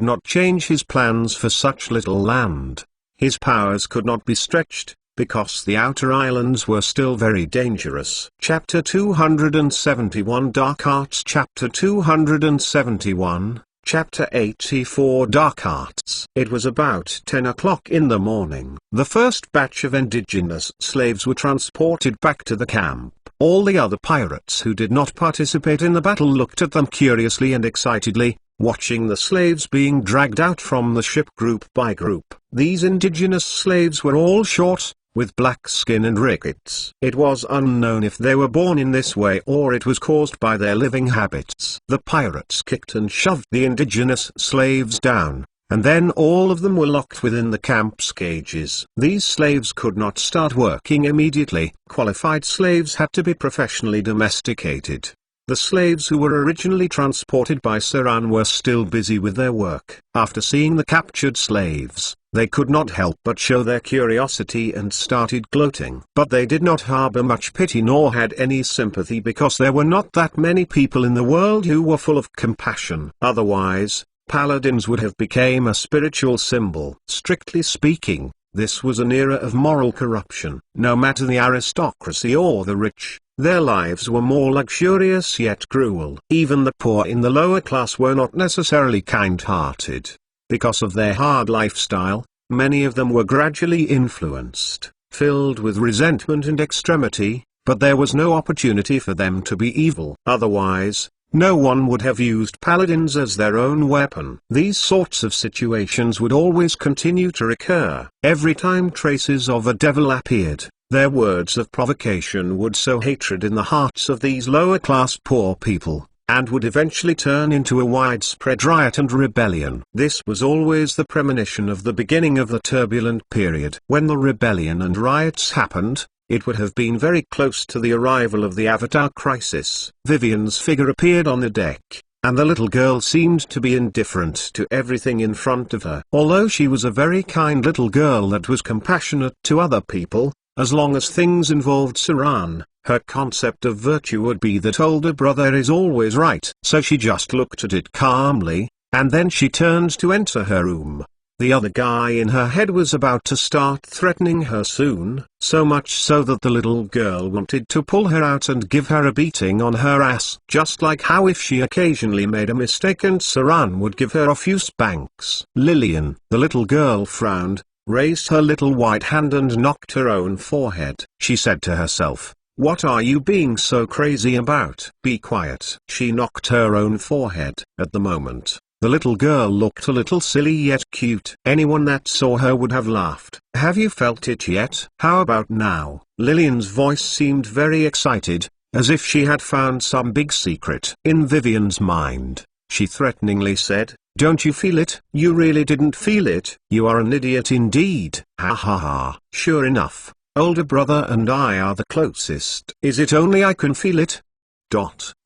not change his plans for such little land. His powers could not be stretched, because the outer islands were still very dangerous. Chapter 271 Dark Arts. Chapter 271, Chapter 84 Dark Arts. It was about 10 o'clock in the morning. The first batch of indigenous slaves were transported back to the camp. All the other pirates who did not participate in the battle looked at them curiously and excitedly, watching the slaves being dragged out from the ship group by group. These indigenous slaves were all short, with black skin and rickets. It was unknown if they were born in this way or it was caused by their living habits. The pirates kicked and shoved the indigenous slaves down, and then all of them were locked within the camp's cages. These slaves could not start working immediately. Qualified slaves had to be professionally domesticated. The slaves who were originally transported by Saran were still busy with their work. After seeing the captured slaves, they could not help but show their curiosity and started gloating. But they did not harbor much pity nor had any sympathy because there were not that many people in the world who were full of compassion. Otherwise, paladins would have become a spiritual symbol. Strictly speaking, this was an era of moral corruption. No matter the aristocracy or the rich, their lives were more luxurious yet cruel. Even the poor in the lower class were not necessarily kind-hearted. Because of their hard lifestyle, many of them were gradually influenced, filled with resentment and extremity, but there was no opportunity for them to be evil. Otherwise, no one would have used paladins as their own weapon. These sorts of situations would always continue to recur. Every time traces of a devil appeared, their words of provocation would sow hatred in the hearts of these lower-class poor people, and would eventually turn into a widespread riot and rebellion. This was always the premonition of the beginning of the turbulent period. When the rebellion and riots happened, it would have been very close to the arrival of the Avatar crisis. Vivian's figure appeared on the deck, and the little girl seemed to be indifferent to everything in front of her. Although she was a very kind little girl that was compassionate to other people, as long as things involved Saran, her concept of virtue would be that older brother is always right. So she just looked at it calmly, and then she turned to enter her room. The other guy in her head was about to start threatening her soon, so much so that the little girl wanted to pull her out and give her a beating on her ass. Just like how if she occasionally made a mistake and Saran would give her a few spanks. Lillian, the little girl, frowned, raised her little white hand and knocked her own forehead. She said to herself, "What are you being so crazy about? Be quiet." She knocked her own forehead. At the moment, the little girl looked a little silly yet cute. Anyone that saw her would have laughed. "Have you felt it yet? How about now?" Lillian's voice seemed very excited, as if she had found some big secret. In Vivian's mind, she threateningly said, "Don't you feel it? You really didn't feel it? You are an idiot indeed." Ha ha ha. Sure enough, older brother and I are the closest. Is it only I can feel it?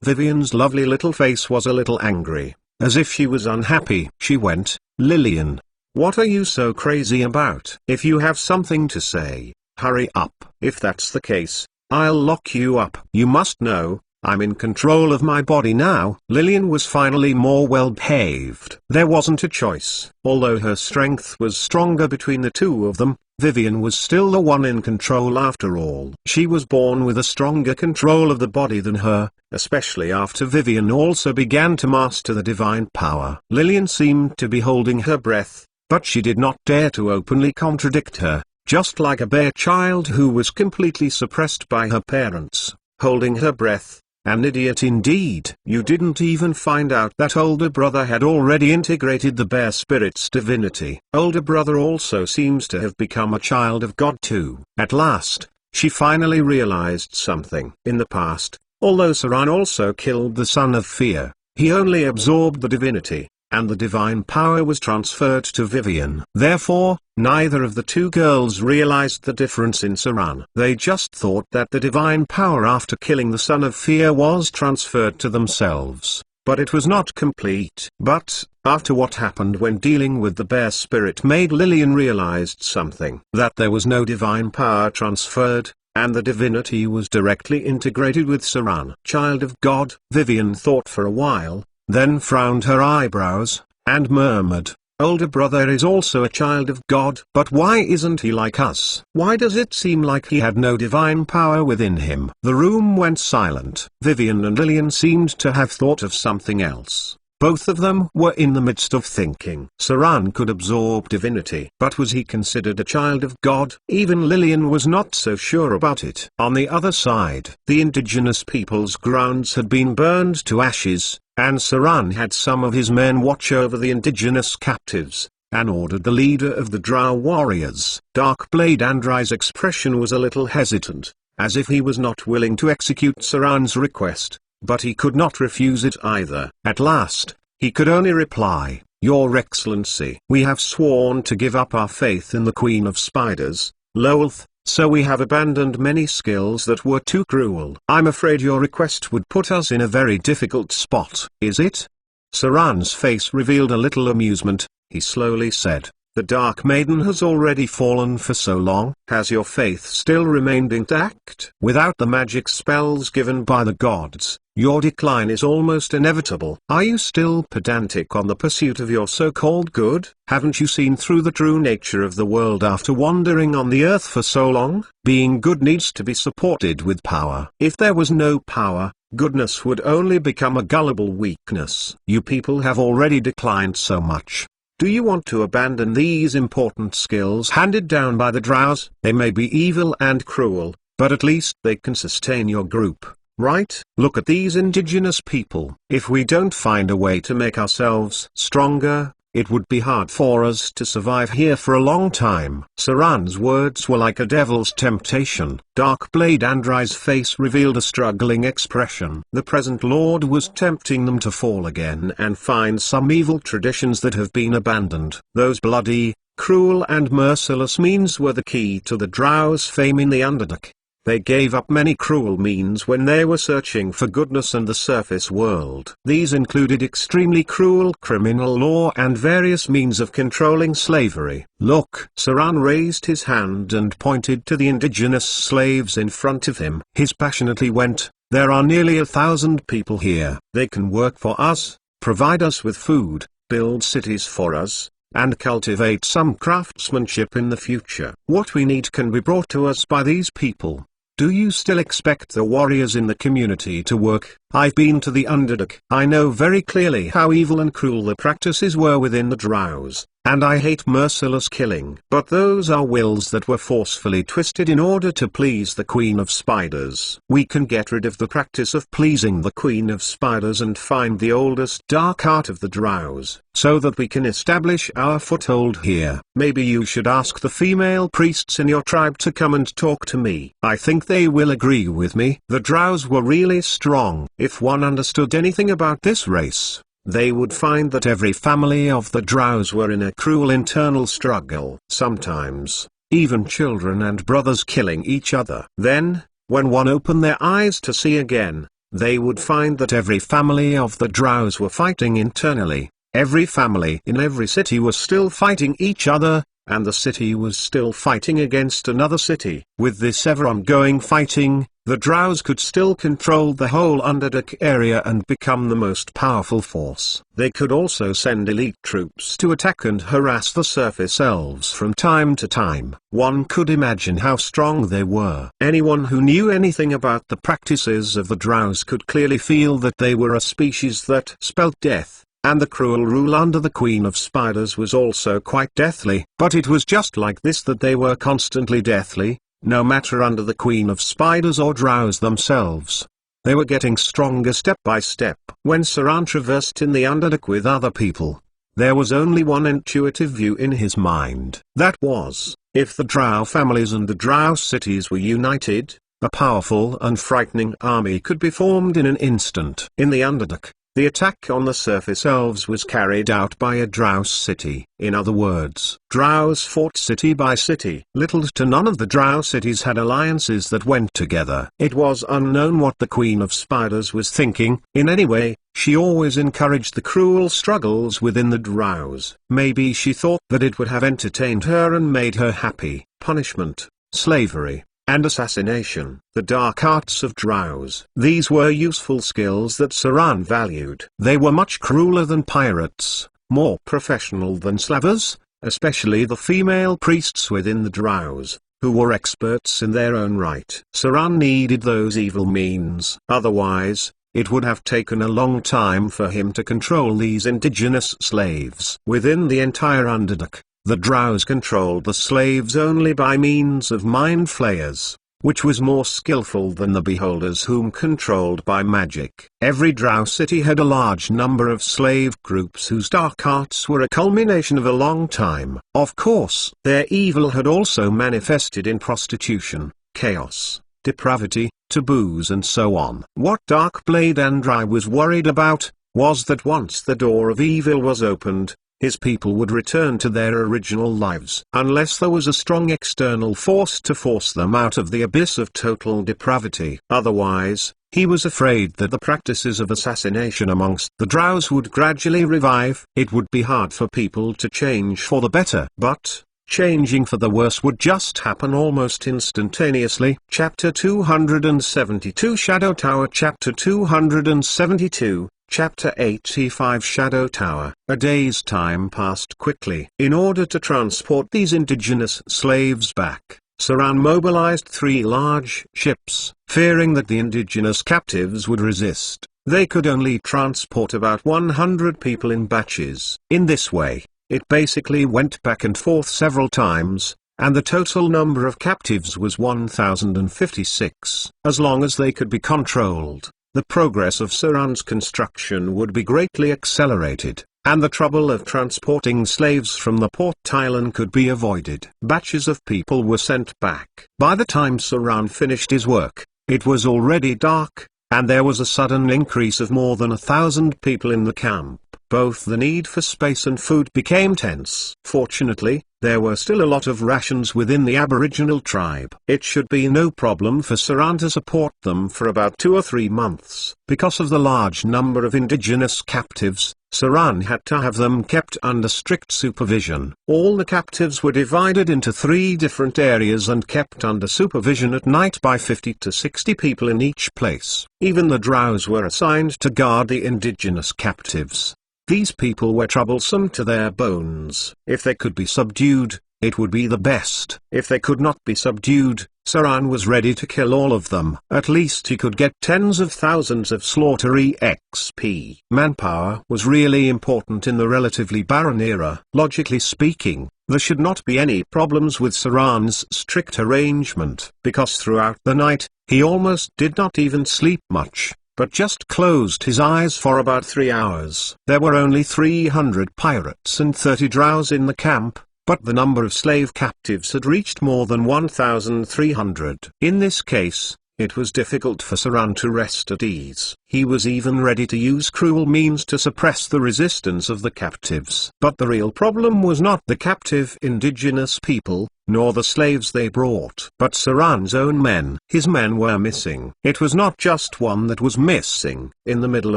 Vivian's lovely little face was a little angry, as if she was unhappy. She went, "Lillian, what are you so crazy about? If you have something to say, hurry up. If that's the case, I'll lock you up. You must know, I'm in control of my body now." Lillian was finally more well-behaved. There wasn't a choice. Although her strength was stronger between the two of them, Vivian was still the one in control after all. She was born with a stronger control of the body than her, especially after Vivian also began to master the divine power. Lillian seemed to be holding her breath, but she did not dare to openly contradict her, just like a bare child who was completely suppressed by her parents, holding her breath. An idiot indeed. You didn't even find out that older brother had already integrated the bear spirit's divinity. Older brother also seems to have become a child of God too. At last, she finally realized something. In the past, although Saran also killed the son of fear, he only absorbed the divinity, and the divine power was transferred to Vivian. Therefore, neither of the two girls realized the difference in Saran. They just thought that the divine power after killing the son of fear was transferred to themselves, but it was not complete. But, after what happened when dealing with the bear spirit made Lillian realized something. That there was no divine power transferred, and the divinity was directly integrated with Saran. Child of God. Vivian thought for a while, then frowned her eyebrows, and murmured, older brother is also a child of God. But why isn't he like us? Why does it seem like he had no divine power within him? The room went silent. Vivian and Lillian seemed to have thought of something else. Both of them were in the midst of thinking. Saran could absorb divinity, but was he considered a child of God? Even Lillian was not so sure about it. On the other side, the indigenous people's grounds had been burned to ashes, and Saran had some of his men watch over the indigenous captives, and ordered the leader of the Drow warriors. Darkblade Andrai's expression was a little hesitant, as if he was not willing to execute Saran's request, but he could not refuse it either. At last, he could only reply, Your Excellency, we have sworn to give up our faith in the Queen of Spiders, Lolth, so we have abandoned many skills that were too cruel. I'm afraid your request would put us in a very difficult spot. Is it? Saran's face revealed a little amusement. He slowly said, The Dark Maiden has already fallen for so long. Has your faith still remained intact? Without the magic spells given by the gods, your decline is almost inevitable. Are you still pedantic on the pursuit of your so-called good? Haven't you seen through the true nature of the world after wandering on the earth for so long? Being good needs to be supported with power. If there was no power, goodness would only become a gullible weakness. You people have already declined so much. Do you want to abandon these important skills handed down by the Drows? They may be evil and cruel, but at least they can sustain your group, right? Look at these indigenous people. If we don't find a way to make ourselves stronger, it would be hard for us to survive here for a long time. Saran's words were like a devil's temptation. Darkblade Andrai's face revealed a struggling expression. The present Lord was tempting them to fall again and find some evil traditions that have been abandoned. Those bloody, cruel and merciless means were the key to the Drow's fame in the Underdark. They gave up many cruel means when they were searching for goodness and the surface world. These included extremely cruel criminal law and various means of controlling slavery. Look! Saran raised his hand and pointed to the indigenous slaves in front of him. He passionately went, There are nearly 1,000 people here. They can work for us, provide us with food, build cities for us, and cultivate some craftsmanship in the future. What we need can be brought to us by these people. Do you still expect the warriors in the community to work? I've been to the Underdark. I know very clearly how evil and cruel the practices were within the Drows, and I hate merciless killing. But those are wills that were forcefully twisted in order to please the Queen of Spiders. We can get rid of the practice of pleasing the Queen of Spiders and find the oldest dark art of the Drows, so that we can establish our foothold here. Maybe you should ask the female priests in your tribe to come and talk to me. I think they will agree with me. The Drows were really strong. If one understood anything about this race, they would find that every family of the Drows were in a cruel internal struggle. Sometimes, even children and brothers killing each other. Then, when one opened their eyes to see again, they would find that every family of the Drows were fighting internally. Every family in every city was still fighting each other, and the city was still fighting against another city. With this ever-ongoing fighting, the Drows could still control the whole Underdark area and become the most powerful force. They could also send elite troops to attack and harass the surface elves from time to time. One could imagine how strong they were. Anyone who knew anything about the practices of the Drows could clearly feel that they were a species that spelt death. And the cruel rule under the Queen of Spiders was also quite deathly. But it was just like this that they were constantly deathly, no matter under the Queen of Spiders or Drows themselves. They were getting stronger step by step. When Saran traversed in the Underdark with other people, there was only one intuitive view in his mind. That was, if the Drow families and the Drow cities were united, a powerful and frightening army could be formed in an instant. In the Underdark, the attack on the surface elves was carried out by a Drow city. In other words, Drows fought city by city. Little to none of the Drow cities had alliances that went together. It was unknown what the Queen of Spiders was thinking. In any way, she always encouraged the cruel struggles within the Drows. Maybe she thought that it would have entertained her and made her happy. Punishment, slavery, and assassination. The dark arts of Drows. These were useful skills that Saran valued. They were much crueler than pirates, more professional than slavers, especially the female priests within the Drows, who were experts in their own right. Saran needed those evil means. Otherwise, it would have taken a long time for him to control these indigenous slaves. Within the entire Underdark, the Drows controlled the slaves only by means of mind flayers, which was more skillful than the beholders whom controlled by magic. Every Drow city had a large number of slave groups whose dark arts were a culmination of a long time. Of course, their evil had also manifested in prostitution, chaos, depravity, taboos and so on. What Darkblade Andrai was worried about, was that once the door of evil was opened, his people would return to their original lives. Unless there was a strong external force to force them out of the abyss of total depravity. Otherwise, he was afraid that the practices of assassination amongst the Drows would gradually revive. It would be hard for people to change for the better. But, changing for the worse would just happen almost instantaneously. Chapter 272 Shadow Tower. Chapter 272, Chapter 85 Shadow Tower. A day's time passed quickly. In order to transport these indigenous slaves back, Saran mobilized 3 large ships. Fearing that the indigenous captives would resist, they could only transport about 100 people in batches. In this way, it basically went back and forth several times, and the total number of captives was 1,056. As long as they could be controlled, the progress of Saran's construction would be greatly accelerated, and the trouble of transporting slaves from the port island could be avoided. Batches of people were sent back. By the time Saran finished his work, it was already dark, and there was a sudden increase of more than 1,000 people in the camp. Both the need for space and food became tense. Fortunately, there were still a lot of rations within the Aboriginal tribe. It should be no problem for Saran to support them for about 2 or 3 months. Because of the large number of indigenous captives, Saran had to have them kept under strict supervision. All the captives were divided into 3 different areas and kept under supervision at night by 50 to 60 people in each place. Even the Drows were assigned to guard the indigenous captives. These people were troublesome to their bones. If they could be subdued, it would be the best. If they could not be subdued, Saran was ready to kill all of them. At least he could get tens of thousands of slaughter EXP. Manpower was really important in the relatively barren era. Logically speaking, there should not be any problems with Saran's strict arrangement. Because throughout the night, he almost did not even sleep much, but just closed his eyes for about 3 hours. There were only 300 pirates and 30 Drows in the camp, but the number of slave captives had reached more than 1,300. In this case, it was difficult for Saran to rest at ease. He was even ready to use cruel means to suppress the resistance of the captives. But the real problem was not the captive indigenous people, nor the slaves they brought, but Saran's own men. His men were missing. It was not just one that was missing. In the middle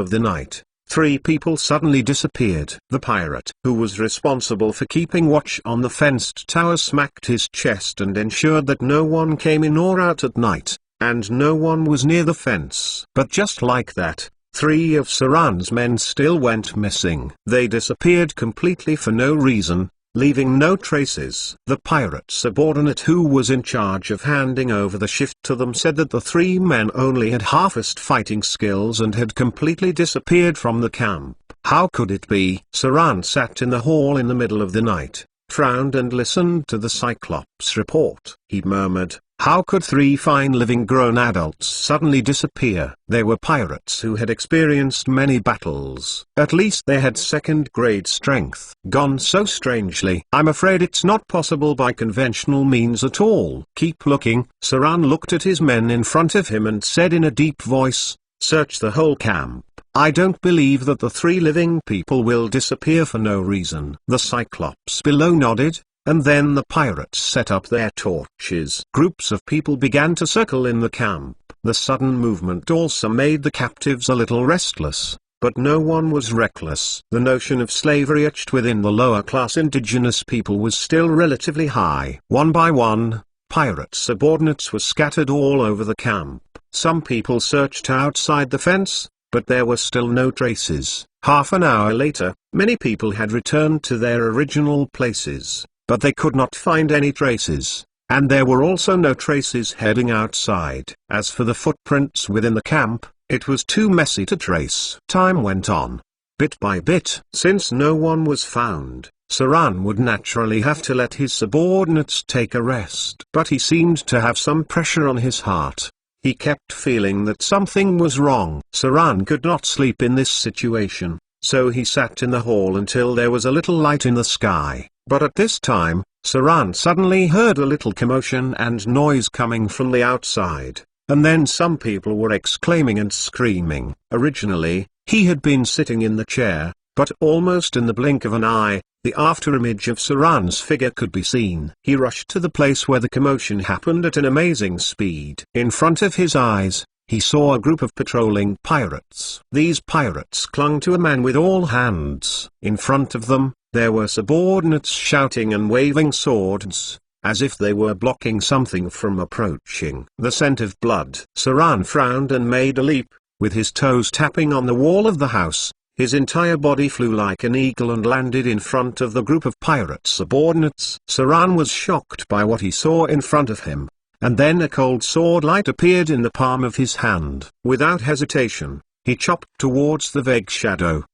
of the night, 3 people suddenly disappeared. The pirate, who was responsible for keeping watch on the fenced tower, smacked his chest and ensured that no one came in or out at night, and no one was near the fence. But just like that, 3 of Saran's men still went missing. They disappeared completely for no reason, leaving no traces. The pirate subordinate who was in charge of handing over the shift to them said that the 3 men only had half-assed fighting skills and had completely disappeared from the camp. How could it be? Saran sat in the hall in the middle of the night, frowned and listened to the Cyclops report. He murmured, How could three fine living grown adults suddenly disappear? They were pirates who had experienced many battles. At least they had second-grade strength. Gone so strangely. I'm afraid it's not possible by conventional means at all. Keep looking. Saran looked at his men in front of him and said in a deep voice, "Search the whole camp. I don't believe that the three living people will disappear for no reason." The Cyclops below nodded, and then the pirates set up their torches. Groups of people began to circle in the camp. The sudden movement also made the captives a little restless, but no one was reckless. The notion of slavery etched within the lower-class indigenous people was still relatively high. One by one, pirate subordinates were scattered all over the camp. Some people searched outside the fence, but there were still no traces. Half an hour later, many people had returned to their original places, but they could not find any traces, and there were also no traces heading outside. As for the footprints within the camp, it was too messy to trace. Time went on. Bit by bit, since no one was found, Saran would naturally have to let his subordinates take a rest. But he seemed to have some pressure on his heart. He kept feeling that something was wrong. Saran could not sleep in this situation, so he sat in the hall until there was a little light in the sky. But at this time, Saran suddenly heard a little commotion and noise coming from the outside, and then some people were exclaiming and screaming. Originally, he had been sitting in the chair, but almost in the blink of an eye, the afterimage of Saran's figure could be seen. He rushed to the place where the commotion happened at an amazing speed. In front of his eyes, he saw a group of patrolling pirates. These pirates clung to a man with all hands. In front of them, there were subordinates shouting and waving swords, as if they were blocking something from approaching. The scent of blood. Saran frowned and made a leap, with his toes tapping on the wall of the house. His entire body flew like an eagle and landed in front of the group of pirate subordinates. Saran was shocked by what he saw in front of him, and then a cold sword light appeared in the palm of his hand. Without hesitation, he chopped towards the vague shadow.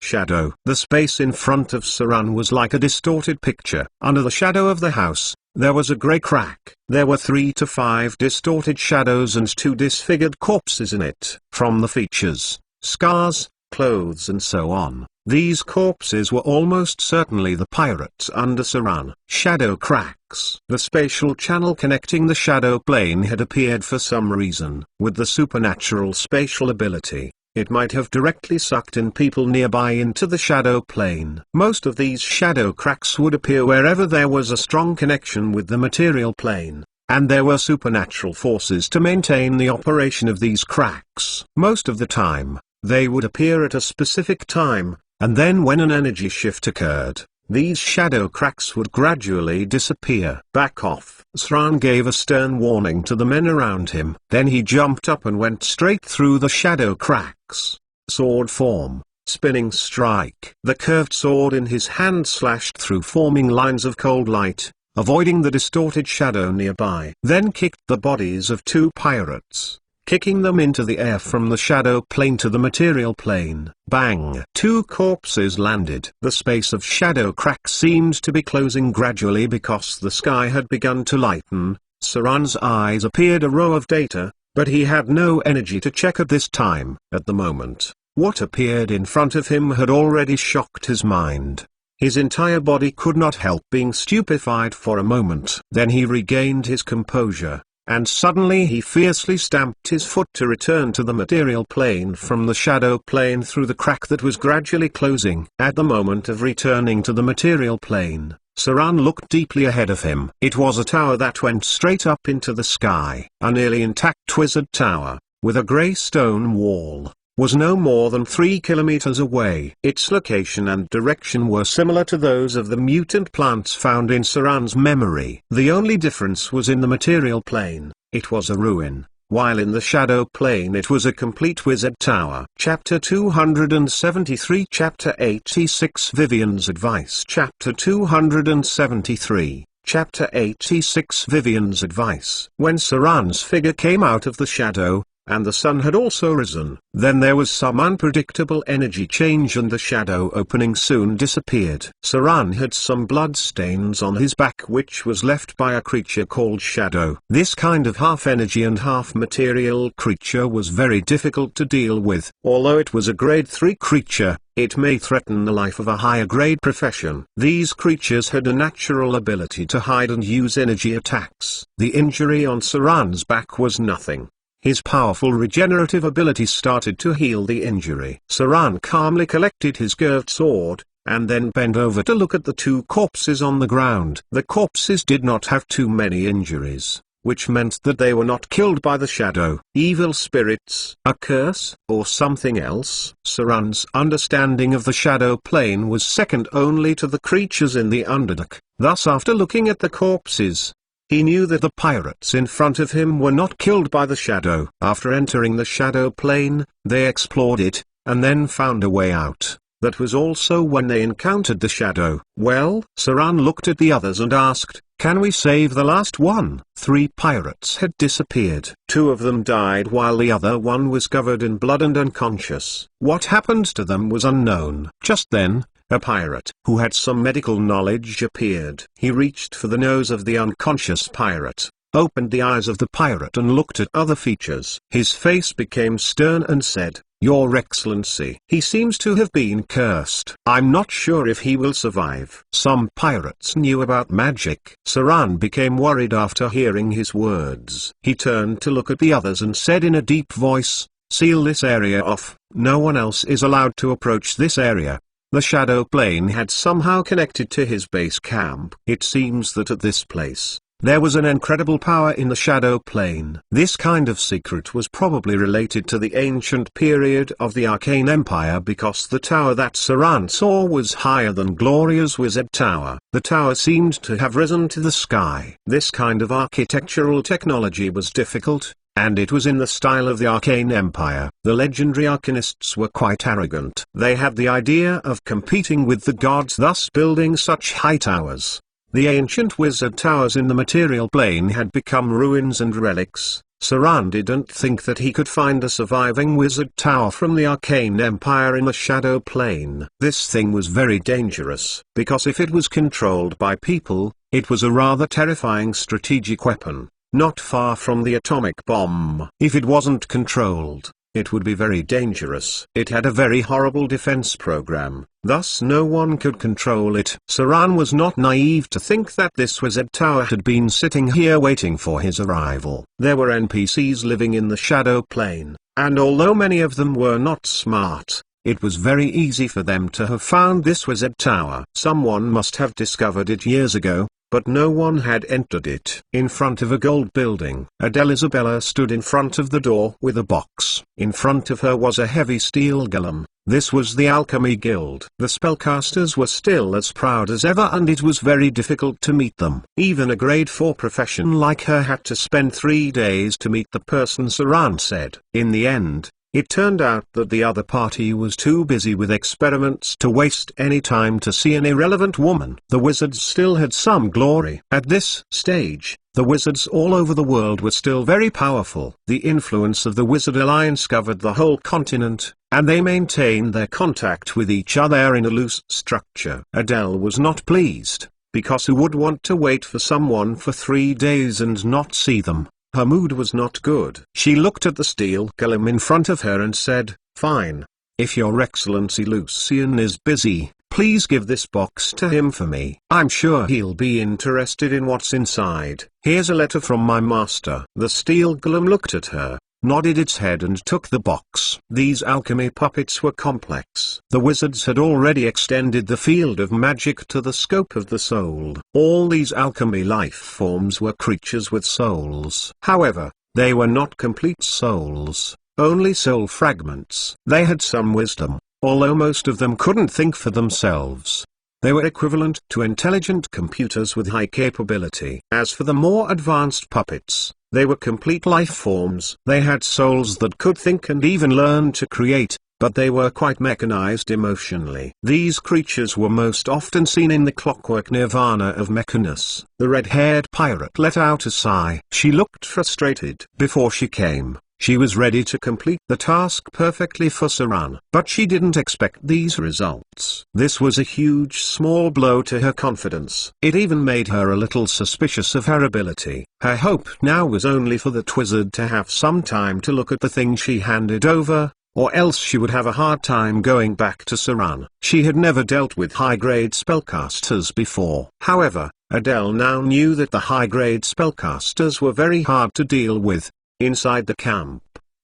Shadow. The space in front of Saran was like a distorted picture. Under the shadow of the house, there was a grey crack. There were 3 to 5 distorted shadows and 2 disfigured corpses in it. From the features, scars, clothes and so on, these corpses were almost certainly the pirates under Saran. Shadow cracks. The spatial channel connecting the shadow plane had appeared for some reason. With the supernatural spatial ability, it might have directly sucked in people nearby into the shadow plane. Most of these shadow cracks would appear wherever there was a strong connection with the material plane, and there were supernatural forces to maintain the operation of these cracks. Most of the time, they would appear at a specific time, and then when an energy shift occurred, these shadow cracks would gradually disappear. Back off. Saran gave a stern warning to the men around him. Then he jumped up and went straight through the shadow cracks. Sword form. Spinning strike. The curved sword in his hand slashed through forming lines of cold light, avoiding the distorted shadow nearby. Then kicked the bodies of 2 pirates, kicking them into the air from the shadow plane to the material plane. Bang! 2 corpses landed. The space of shadow crack seemed to be closing gradually because the sky had begun to lighten. Saran's eyes appeared a row of data, but he had no energy to check at this time. At the moment, what appeared in front of him had already shocked his mind. His entire body could not help being stupefied for a moment. Then he regained his composure, and suddenly he fiercely stamped his foot to return to the material plane from the shadow plane through the crack that was gradually closing. At the moment of returning to the material plane, Saran looked deeply ahead of him. It was a tower that went straight up into the sky. A nearly intact wizard tower, with a grey stone wall, was no more than 3 kilometers away. Its location and direction were similar to those of the mutant plants found in Saran's memory. The only difference was in the material plane. It was a ruin, while in the shadow plane it was a complete wizard tower. Chapter 273 Chapter 86 Vivian's Advice Chapter 273 Chapter 86 Vivian's Advice. When Saran's figure came out of the shadow, and the sun had also risen. Then there was some unpredictable energy change and the shadow opening soon disappeared. Saran had some blood stains on his back which was left by a creature called Shadow. This kind of half-energy and half-material creature was very difficult to deal with. Although it was a grade 3 creature, it may threaten the life of a higher grade profession. These creatures had a natural ability to hide and use energy attacks. The injury on Saran's back was nothing. His powerful regenerative ability started to heal the injury. Saran calmly collected his curved sword, and then bent over to look at the two corpses on the ground. The corpses did not have too many injuries, which meant that they were not killed by the shadow, evil spirits, a curse, or something else. Saran's understanding of the shadow plane was second only to the creatures in the Underdark. Thus, after looking at the corpses, he knew that the pirates in front of him were not killed by the shadow. After entering the shadow plane, they explored it, and then found a way out. That was also when they encountered the shadow. Well, Saran looked at the others and asked, "Can we save the last one?" 3 pirates had disappeared. 2 of them died while the other one was covered in blood and unconscious. What happened to them was unknown. Just then, a pirate, who had some medical knowledge, appeared. He reached for the nose of the unconscious pirate, opened the eyes of the pirate and looked at other features. His face became stern and said, "Your Excellency, he seems to have been cursed. I'm not sure if he will survive." Some pirates knew about magic. Saran became worried after hearing his words. He turned to look at the others and said in a deep voice, "Seal this area off. No one else is allowed to approach this area." The shadow plane had somehow connected to his base camp. It seems that at this place, there was an incredible power in the shadow plane. This kind of secret was probably related to the ancient period of the Arcane Empire because the tower that Saran saw was higher than Gloria's Wizard Tower. The tower seemed to have risen to the sky. This kind of architectural technology was difficult, and it was in the style of the Arcane Empire. The legendary arcanists were quite arrogant. They had the idea of competing with the gods, thus building such high towers. The ancient wizard towers in the material plane had become ruins and relics. Saran didn't think that he could find a surviving wizard tower from the Arcane Empire in the shadow plane. This thing was very dangerous, because if it was controlled by people, it was a rather terrifying strategic weapon. Not far from the atomic bomb. If it wasn't controlled, it would be very dangerous. It had a very horrible defense program, thus no one could control it. Saran was not naive to think that this wizard tower had been sitting here waiting for his arrival. There were NPCs living in the shadow plane, and although many of them were not smart, it was very easy for them to have found this wizard tower. Someone must have discovered it years ago, but no one had entered it. In front of a gold building, Adele Isabella stood in front of the door with a box. In front of her was a heavy steel golem. This was the Alchemy Guild. The spellcasters were still as proud as ever, and it was very difficult to meet them. Even a grade 4 profession like her had to spend 3 days to meet the person Saran said. In the end, it turned out that the other party was too busy with experiments to waste any time to see an irrelevant woman. The wizards still had some glory. At this stage, the wizards all over the world were still very powerful. The influence of the Wizard Alliance covered the whole continent, and they maintained their contact with each other in a loose structure. Adele was not pleased, because who would want to wait for someone for 3 days and not see them? Her mood was not good. She looked at the steel golem in front of her and said, "Fine. If your Excellency Lucian is busy, please give this box to him for me. I'm sure he'll be interested in what's inside. Here's a letter from my master." The steel golem looked at her, nodded its head and took the box. These alchemy puppets were complex. The wizards had already extended the field of magic to the scope of the soul. All these alchemy life forms were creatures with souls. However, they were not complete souls, only soul fragments. They had some wisdom, although most of them couldn't think for themselves. They were equivalent to intelligent computers with high capability. As for the more advanced puppets, they were complete life forms. They had souls that could think and even learn to create, but they were quite mechanized emotionally. These creatures were most often seen in the clockwork nirvana of Mechanus. The red-haired pirate let out a sigh. She looked frustrated. Before she came, She was ready to complete the task perfectly for Saran. But she didn't expect these results. This was a huge small blow to her confidence. It even made her a little suspicious of her ability. Her hope now was only for the wizard to have some time to look at the thing she handed over, or else she would have a hard time going back to Saran. She had never dealt with high-grade spellcasters before. However, Adele now knew that the high-grade spellcasters were very hard to deal with inside the camp.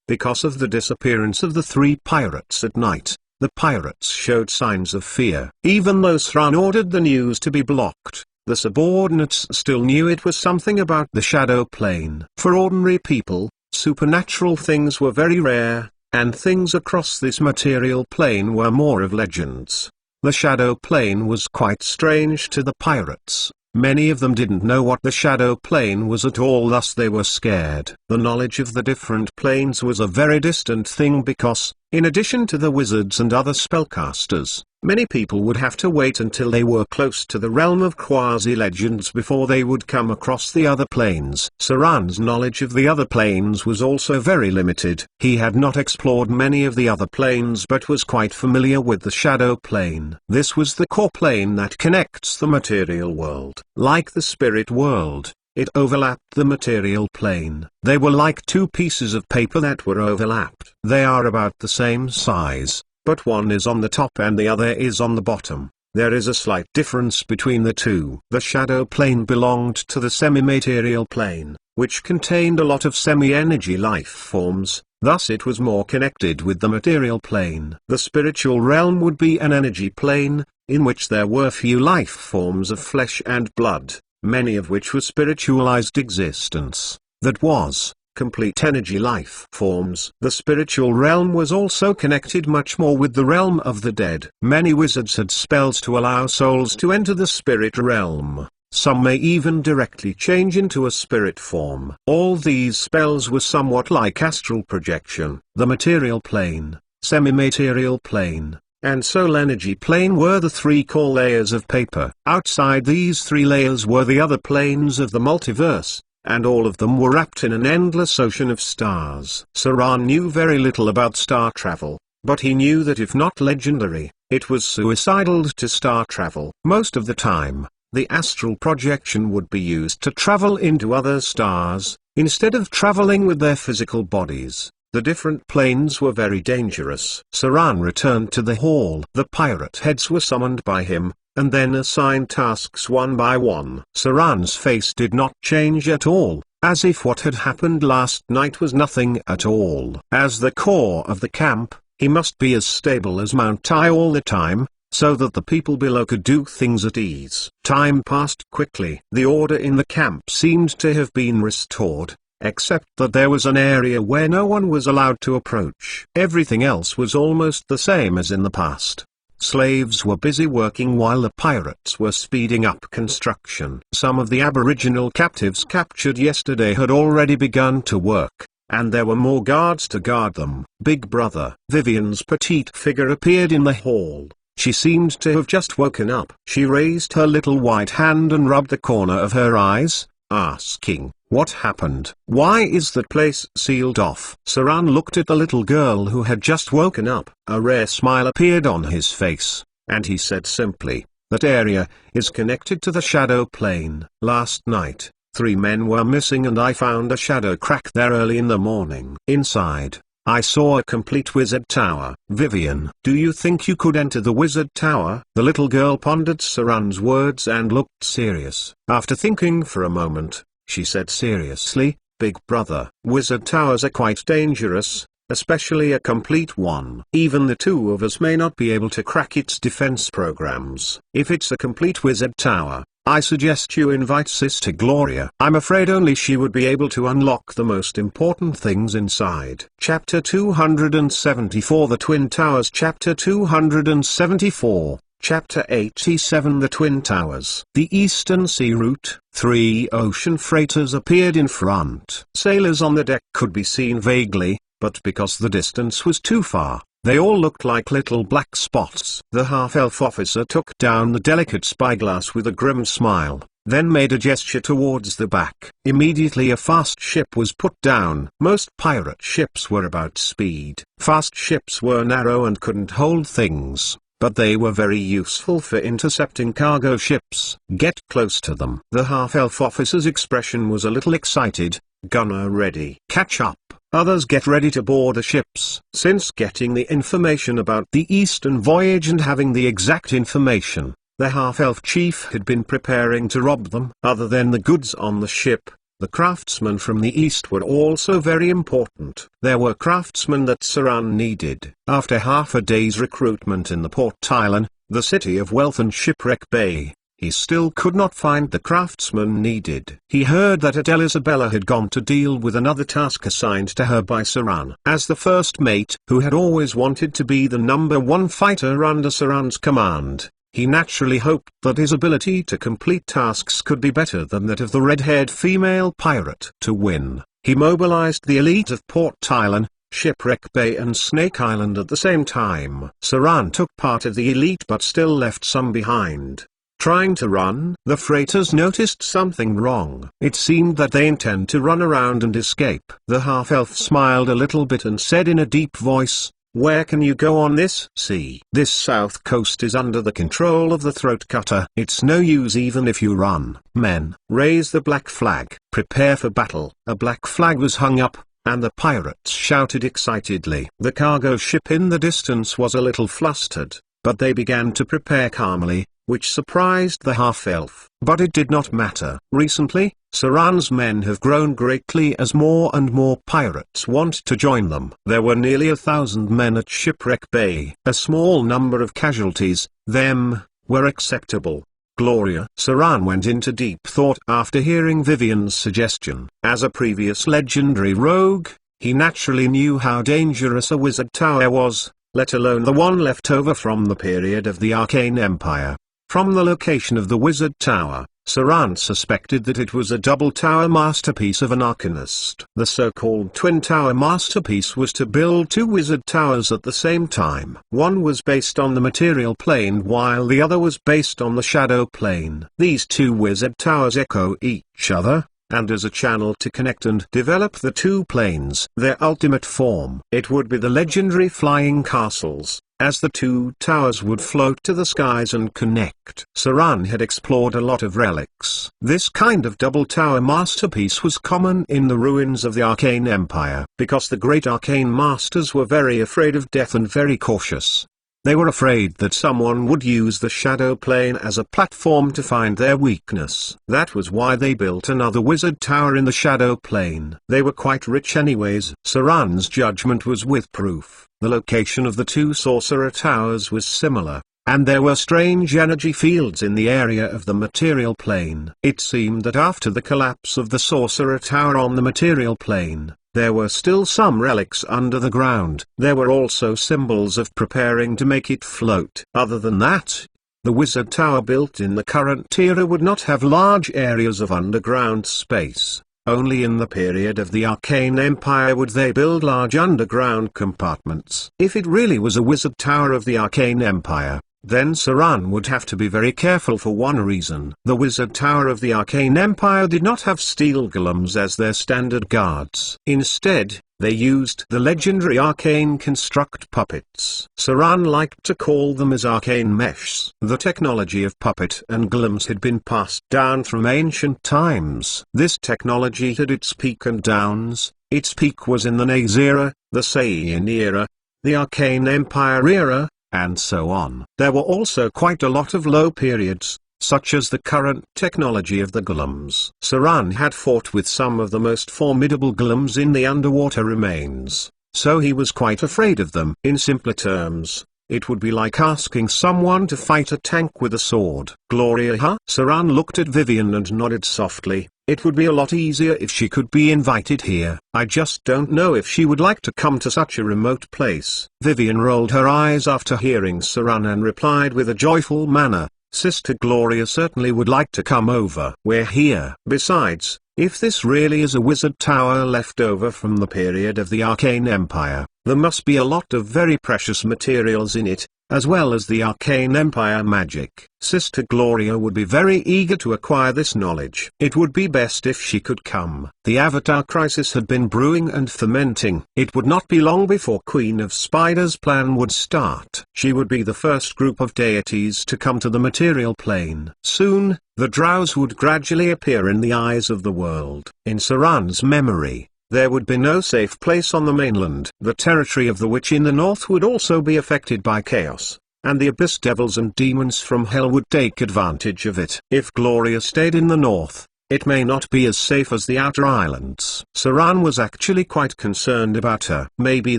Because of the disappearance of the 3 pirates at night, the pirates showed signs of fear. Even though Saran ordered the news to be blocked, the subordinates still knew it was something about the shadow plane. For ordinary people, supernatural things were very rare, and things across this material plane were more of legends. The shadow plane was quite strange to the pirates. Many of them didn't know what the shadow plane was at all, thus they were scared. The knowledge of the different planes was a very distant thing because, in addition to the wizards and other spellcasters, many people would have to wait until they were close to the realm of quasi-legends before they would come across the other planes. Saran's knowledge of the other planes was also very limited. He had not explored many of the other planes but was quite familiar with the shadow plane. This was the core plane that connects the material world. Like the spirit world, it overlapped the material plane. They were like 2 pieces of paper that were overlapped. They are about the same size, but one is on the top and the other is on the bottom. There is a slight difference between the two. The shadow plane belonged to the semi-material plane, which contained a lot of semi-energy life forms, thus it was more connected with the material plane. The spiritual realm would be an energy plane, in which there were few life forms of flesh and blood, many of which were spiritualized existence. That was, complete energy life forms. The spiritual realm was also connected much more with the realm of the dead. Many wizards had spells to allow souls to enter the spirit realm. Some may even directly change into a spirit form. All these spells were somewhat like astral projection. The material plane, semi-material plane, and soul energy plane were the 3 core layers of paper. Outside these 3 layers were the other planes of the multiverse, and all of them were wrapped in an endless ocean of stars. Saran knew very little about star travel, but he knew that if not legendary, it was suicidal to star travel. Most of the time, the astral projection would be used to travel into other stars, instead of traveling with their physical bodies. The different planes were very dangerous. Saran returned to the hall. The pirate heads were summoned by him, and then assigned tasks one by one. Saran's face did not change at all, as if what had happened last night was nothing at all. As the core of the camp, he must be as stable as Mount Tai all the time, so that the people below could do things at ease. Time passed quickly. The order in the camp seemed to have been restored, except that there was an area where no one was allowed to approach. Everything else was almost the same as in the past. Slaves were busy working while the pirates were speeding up construction. Some of the aboriginal captives captured yesterday had already begun to work, and there were more guards to guard them. Big Brother Vivian's petite figure appeared in the hall. She seemed to have just woken up. She raised her little white hand and rubbed the corner of her eyes, asking, "What happened? Why is that place sealed off?" Saran looked at the little girl who had just woken up. A rare smile appeared on his face, and he said simply, "That area is connected to the shadow plane. Last night, 3 men were missing and I found a shadow crack there early in the morning. Inside, I saw a complete wizard tower." "Vivian, do you think you could enter the wizard tower?" The little girl pondered Saran's words and looked serious. After thinking for a moment, she said seriously, "Big Brother, wizard towers are quite dangerous, especially a complete one. Even the 2 of us may not be able to crack its defense programs. If it's a complete wizard tower, I suggest you invite Sister Gloria. I'm afraid only she would be able to unlock the most important things inside." Chapter 274 The Twin Towers. Chapter 274 Chapter 87 The Twin Towers. The Eastern Sea Route. 3 ocean freighters appeared in front. Sailors on the deck could be seen vaguely, but because the distance was too far, they all looked like little black spots. The half-elf officer took down the delicate spyglass with a grim smile. then made a gesture towards the back. Immediately a fast ship was put down. Most pirate ships were about speed. Fast ships were narrow and couldn't hold things, but they were very useful for intercepting cargo ships. Get close to them. The half-elf officer's expression was a little excited. Gunner ready. Catch up. Others get ready to board the ships. Since getting the information about the Eastern voyage and having the exact information, the half-elf chief had been preparing to rob them. Other than the goods on the ship, the craftsmen from the East were also very important. There were craftsmen that Saran needed. After half a day's recruitment in the port island, the city of wealth and shipwreck bay, he still could not find the craftsman needed. He heard that Elisabella had gone to deal with another task assigned to her by Saran. As the first mate, who had always wanted to be the #1 fighter under Saran's command, he naturally hoped that his ability to complete tasks could be better than that of the red-haired female pirate. To win, he mobilized the elite of Port Island, Shipwreck Bay and Snake Island at the same time. Saran took part of the elite but still left some behind. Trying to run, the freighters noticed something wrong. It seemed that they intend to run around and escape. The half-elf smiled a little bit and said in a deep voice, "Where can you go on this sea? This south coast is under the control of the throat cutter. It's no use even if you run. Men, raise the black flag. Prepare for battle." A black flag was hung up, and the pirates shouted excitedly. The cargo ship in the distance was a little flustered, but they began to prepare calmly, which surprised the half-elf. But it did not matter. Recently, Saran's men have grown greatly as more and more pirates want to join them. There were nearly 1,000 men at Shipwreck Bay. A small number of casualties, them, were acceptable. Gloria. Saran went into deep thought after hearing Vivian's suggestion. As a previous legendary rogue, he naturally knew how dangerous a wizard tower was, let alone the one left over from the period of the Arcane Empire. From the location of the wizard tower, Saran suspected that it was a double-tower masterpiece of an arcanist. The so-called twin-tower masterpiece was to build two wizard towers at the same time. One was based on the material plane while the other was based on the shadow plane. These two wizard towers echo each other, and as a channel to connect and develop the two planes, their ultimate form. It would be the legendary flying castles, as the two towers would float to the skies and connect. Saran had explored a lot of relics. This kind of double-tower masterpiece was common in the ruins of the Arcane Empire. Because the great arcane masters were very afraid of death and very cautious. They were afraid that someone would use the shadow plane as a platform to find their weakness. That was why they built another wizard tower in the shadow plane. They were quite rich anyways. Saran's judgment was with proof. The location of the two sorcerer towers was similar, and there were strange energy fields in the area of the material plane. It seemed that after the collapse of the sorcerer tower on the material plane, there were still some relics under the ground. There were also symbols of preparing to make it float. Other than that, the wizard tower built in the current era would not have large areas of underground space. Only in the period of the Arcane Empire would they build large underground compartments. If it really was a wizard tower of the Arcane Empire, then Saran would have to be very careful for one reason. The wizard tower of the Arcane Empire did not have steel golems as their standard guards. Instead, they used the legendary arcane construct puppets. Saran liked to call them as arcane meshs. The technology of puppet and golems had been passed down from ancient times. This technology had its peak and downs. Its peak was in the Naze era, the Saiyan era, the Arcane Empire era, and so on. There were also quite a lot of low periods, such as the current technology of the golems. Saran had fought with some of the most formidable golems in the underwater remains, so he was quite afraid of them. In simpler terms, it would be like asking someone to fight a tank with a sword. Gloria, huh? Saran looked at Vivian and nodded softly. It would be a lot easier if she could be invited here. I just don't know if she would like to come to such a remote place. Vivian rolled her eyes after hearing Saran and replied with a joyful manner, Sister Gloria certainly would like to come over. We're here. Besides, if this really is a wizard tower left over from the period of the Arcane Empire, there must be a lot of very precious materials in it, as well as the Arcane Empire magic. Sister Gloria would be very eager to acquire this knowledge. It would be best if she could come. The Avatar crisis had been brewing and fermenting. It would not be long before Queen of Spiders' plan would start. She would be the first group of deities to come to the material plane. Soon, the Drows would gradually appear in the eyes of the world. In Saran's memory, there would be no safe place on the mainland. The territory of the witch in the north would also be affected by chaos, and the abyss devils and demons from hell would take advantage of it. If Gloria stayed in the north, it may not be as safe as the outer islands. Saran was actually quite concerned about her. Maybe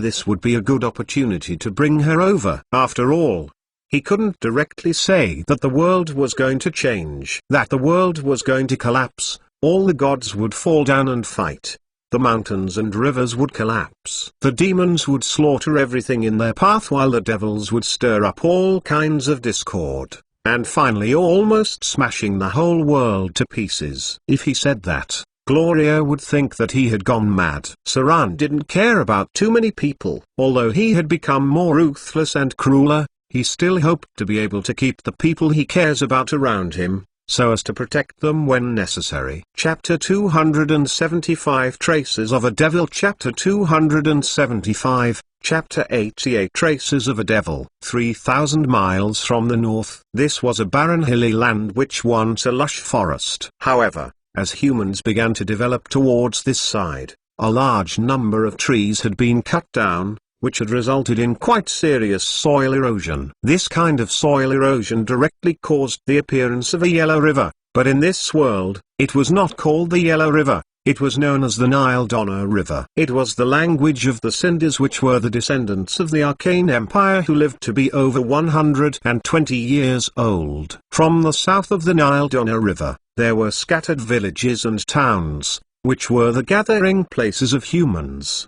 this would be a good opportunity to bring her over. After all, he couldn't directly say that the world was going to change, that the world was going to collapse, all the gods would fall down and fight. The mountains and rivers would collapse. The demons would slaughter everything in their path while the devils would stir up all kinds of discord, and finally almost smashing the whole world to pieces. If he said that, Gloria would think that he had gone mad. Saran didn't care about too many people. Although he had become more ruthless and crueler, he still hoped to be able to keep the people he cares about around him, so as to protect them when necessary. Chapter 275 Traces of a Devil. Chapter 275, Chapter 88 Traces of a Devil. 3,000 miles from the north, this was a barren hilly land which once a lush forest. However, as humans began to develop towards this side, a large number of trees had been cut down, which had resulted in quite serious soil erosion. This kind of soil erosion directly caused the appearance of a yellow river, but in this world, it was not called the Yellow River, it was known as the Nile Donner River. It was the language of the Cinders, which were the descendants of the Arcane Empire who lived to be over 120 years old. From the south of the Nile Donner River, there were scattered villages and towns, which were the gathering places of humans.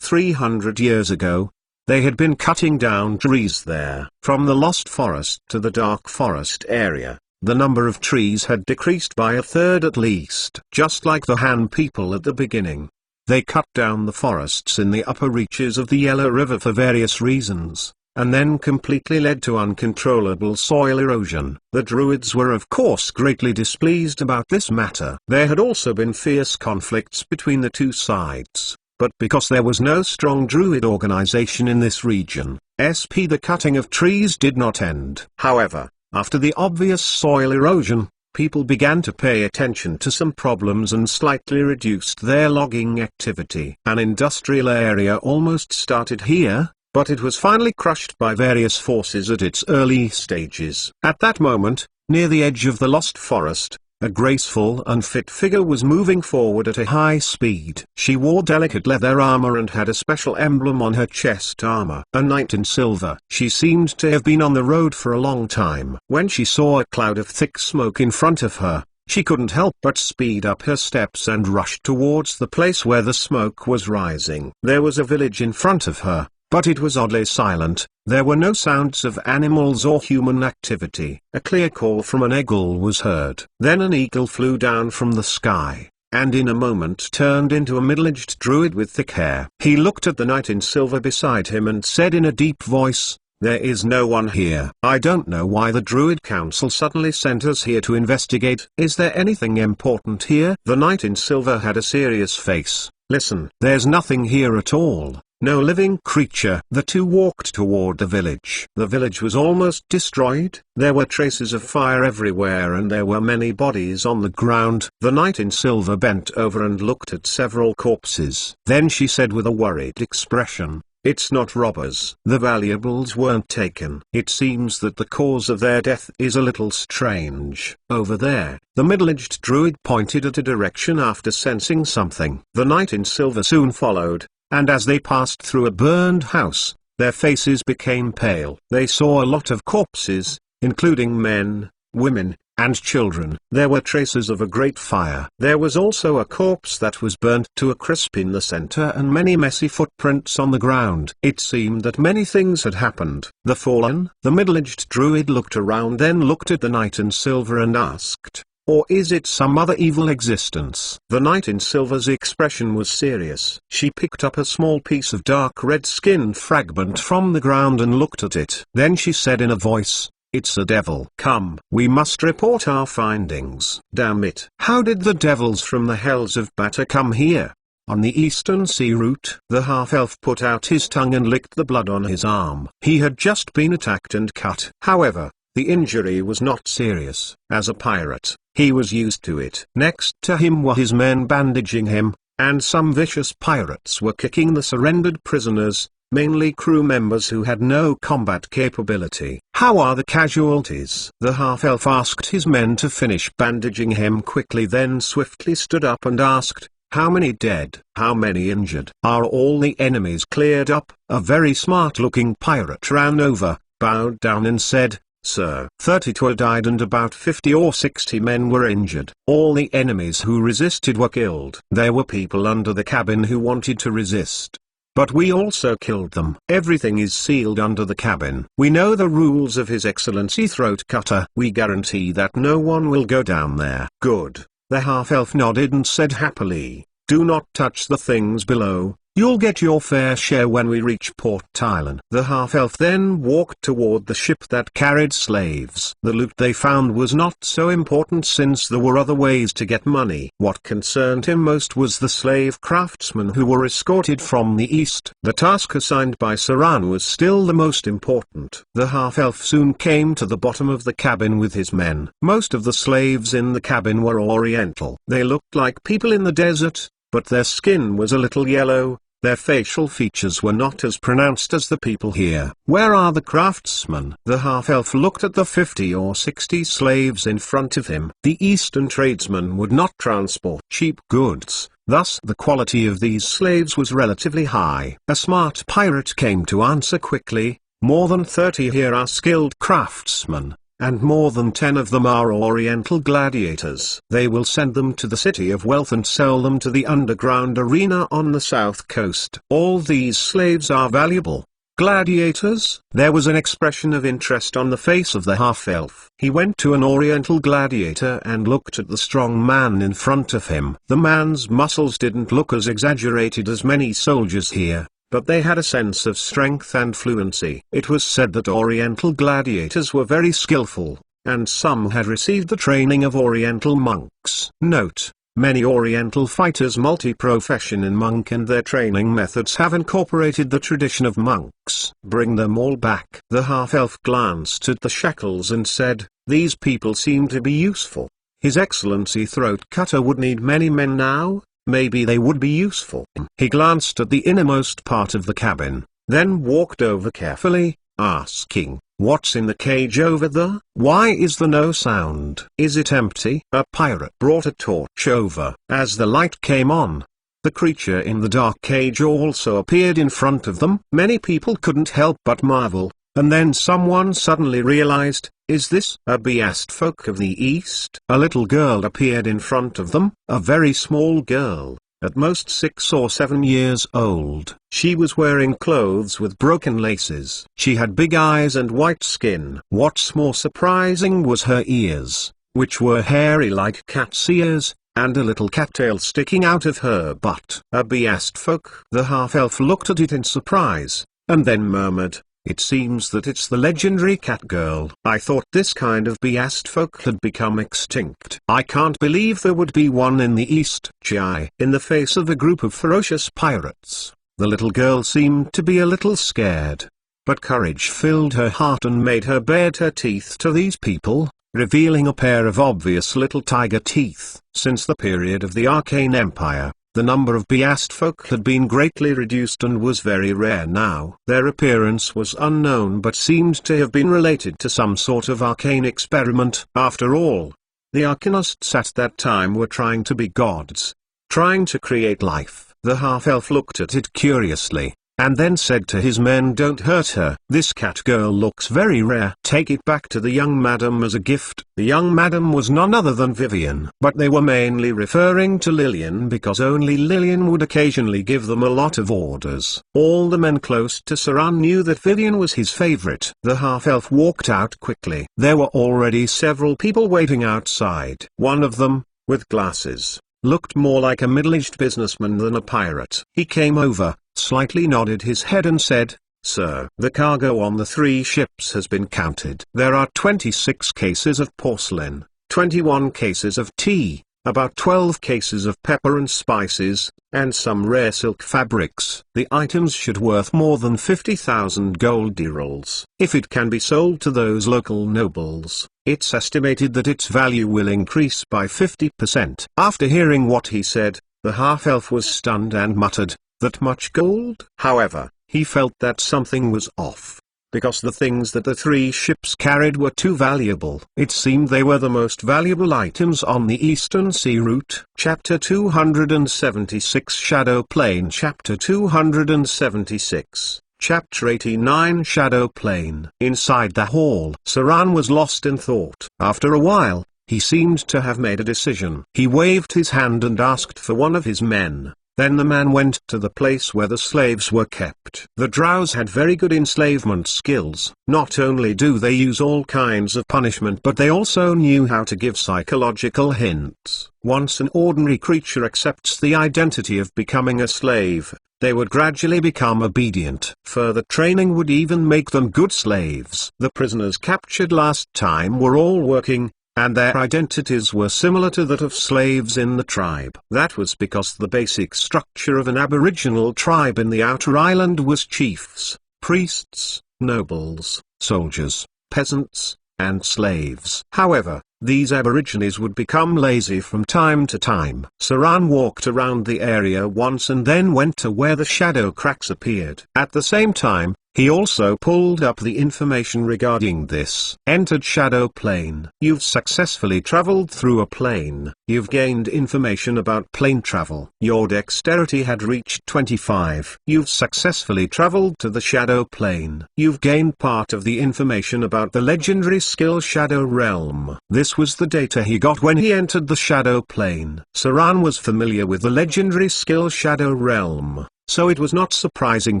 300 years ago, they had been cutting down trees there. From the Lost Forest to the Dark Forest area, the number of trees had decreased by a third at least. Just like the Han people at the beginning, they cut down the forests in the upper reaches of the Yellow River for various reasons, and then completely led to uncontrollable soil erosion. The Druids were of course greatly displeased about this matter. There had also been fierce conflicts between the two sides. But because there was no strong Druid organization in this region, the cutting of trees did not end. However, after the obvious soil erosion, people began to pay attention to some problems and slightly reduced their logging activity. An industrial area almost started here, but it was finally crushed by various forces at its early stages. At that moment, near the edge of the Lost Forest, a graceful and fit figure was moving forward at a high speed. She wore delicate leather armor and had a special emblem on her chest armor. A knight in silver. She seemed to have been on the road for a long time. When she saw a cloud of thick smoke in front of her, she couldn't help but speed up her steps and rush towards the place where the smoke was rising. There was a village in front of her, but it was oddly silent. There were no sounds of animals or human activity. A clear call from an eagle was heard. Then an eagle flew down from the sky, and in a moment turned into a middle-aged druid with thick hair. He looked at the knight in silver beside him and said in a deep voice, "There is no one here. I don't know why the Druid Council suddenly sent us here to investigate. Is there anything important here?" The knight in silver had a serious face. "Listen, there's nothing here at all. No living creature." The two walked toward the village. The village was almost destroyed. There were traces of fire everywhere and there were many bodies on the ground. The knight in silver bent over and looked at several corpses. Then she said with a worried expression, "It's not robbers. The valuables weren't taken. It seems that the cause of their death is a little strange. Over there." The middle-aged druid pointed at a direction after sensing something. The knight in silver soon followed, and as they passed through a burned house, their faces became pale. They saw a lot of corpses, including men, women, and children. There were traces of a great fire. There was also a corpse that was burnt to a crisp in the center and many messy footprints on the ground. It seemed that many things had happened. The fallen? The middle-aged druid looked around, then looked at the knight in silver and asked, Or is it some other evil existence? The knight in silver's expression was serious. She picked up a small piece of dark red skin fragment from the ground and looked at it. Then she said in a voice, "It's a devil. Come, we must report our findings." Damn it. How did the devils from the hells of Bata come here? On the eastern sea route. The half-elf put out his tongue and licked the blood on his arm. He had just been attacked and cut. However, the injury was not serious. As a pirate, he was used to it. Next to him were his men bandaging him, and some vicious pirates were kicking the surrendered prisoners, mainly crew members who had no combat capability. "How are the casualties?" The half-elf asked his men to finish bandaging him quickly, then swiftly stood up and asked, "How many dead? How many injured? Are all the enemies cleared up?" A very smart-looking pirate ran over, bowed down and said, "Sir, 32 died and about 50 or 60 men were injured. All the enemies who resisted were killed. There were people under the cabin who wanted to resist, but we also killed them. Everything is sealed under the cabin. We know the rules of His Excellency Throat Cutter. We guarantee that no one will go down there." "Good." The half-elf nodded and said happily, "Do not touch the things below. You'll get your fair share when we reach Port Tylan." The half-elf then walked toward the ship that carried slaves. The loot they found was not so important since there were other ways to get money. What concerned him most was the slave craftsmen who were escorted from the east. The task assigned by Saran was still the most important. The half-elf soon came to the bottom of the cabin with his men. Most of the slaves in the cabin were Oriental. They looked like people in the desert, but their skin was a little yellow. Their facial features were not as pronounced as the people here. "Where are the craftsmen?" The half-elf looked at the 50 or 60 slaves in front of him. The eastern tradesmen would not transport cheap goods, thus the quality of these slaves was relatively high. A smart pirate came to answer quickly, "More than 30 here are skilled craftsmen, and more than 10 of them are Oriental gladiators. They will send them to the City of Wealth and sell them to the underground arena on the south coast. All these slaves are valuable." "Gladiators?" There was an expression of interest on the face of the half-elf. He went to an Oriental gladiator and looked at the strong man in front of him. The man's muscles didn't look as exaggerated as many soldiers here, but they had a sense of strength and fluency. It was said that Oriental gladiators were very skillful, and some had received the training of Oriental monks. Note: many Oriental fighters multi-profession in monk, and their training methods have incorporated the tradition of monks. "Bring them all back." The half-elf glanced at the shackles and said, "These people seem to be useful. His Excellency Throat Cutter would need many men now. Maybe they would be useful." He glanced at the innermost part of the cabin, then walked over carefully, asking, "What's in the cage over there? Why is there no sound? Is it empty?" A pirate brought a torch over. As the light came on, the creature in the dark cage also appeared in front of them. Many people couldn't help but marvel, and then someone suddenly realized, "Is this a beast folk of the East?" A little girl appeared in front of them, a very small girl, at most 6 or 7 years old. She was wearing clothes with broken laces. She had big eyes and white skin. What's more surprising was her ears, which were hairy like cat's ears, and a little cattail sticking out of her butt. "A beast folk?" The half-elf looked at it in surprise, and then murmured, "It seems that it's the legendary cat girl. I thought this kind of beast folk had become extinct. I can't believe there would be one in the East." Chai. In the face of a group of ferocious pirates, the little girl seemed to be a little scared. But courage filled her heart and made her bared her teeth to these people, revealing a pair of obvious little tiger teeth. Since the period of the Arcane Empire, the number of beast folk had been greatly reduced and was very rare now. Their appearance was unknown but seemed to have been related to some sort of arcane experiment. After all, the arcanists at that time were trying to be gods, trying to create life. The half-elf looked at it curiously, and then said to his men, "Don't hurt her. This cat girl looks very rare. Take it back to the young madam as a gift." The young madam was none other than Vivian, but they were mainly referring to Lillian because only Lillian would occasionally give them a lot of orders. All the men close to Saran knew that Vivian was his favorite. The half-elf walked out quickly. There were already several people waiting outside. One of them, with glasses, looked more like a middle-aged businessman than a pirate. He came over, slightly nodded his head and said, "Sir, the cargo on the 3 ships has been counted. There are 26 cases of porcelain, 21 cases of tea, about 12 cases of pepper and spices, and some rare silk fabrics. The items should worth more than 50,000 gold dirhams. If it can be sold to those local nobles, it's estimated that its value will increase by 50%. After hearing what he said, the half-elf was stunned and muttered, "That much gold?" However, he felt that something was off, because the things that the 3 ships carried were too valuable. It seemed they were the most valuable items on the Eastern Sea route. Chapter 276 Shadow Plane. Chapter 276 Chapter 89 Shadow Plane. Inside the hall, Saran was lost in thought. After a while, he seemed to have made a decision. He waved his hand and asked for one of his men. Then the man went to the place where the slaves were kept. The drows had very good enslavement skills. Not only do they use all kinds of punishment, but they also knew how to give psychological hints. Once an ordinary creature accepts the identity of becoming a slave, they would gradually become obedient. Further training would even make them good slaves. The prisoners captured last time were all working, and their identities were similar to that of slaves in the tribe. That was because the basic structure of an aboriginal tribe in the outer island was chiefs, priests, nobles, soldiers, peasants, and slaves. However, these aborigines would become lazy from time to time. Saran walked around the area once and then went to where the shadow cracks appeared. At the same time, he also pulled up the information regarding this. Entered Shadow Plane. You've successfully traveled through a plane. You've gained information about plane travel. Your dexterity had reached 25. You've successfully traveled to the Shadow Plane. You've gained part of the information about the legendary skill Shadow Realm. This was the data he got when he entered the Shadow Plane. Saran was familiar with the legendary skill Shadow Realm, so it was not surprising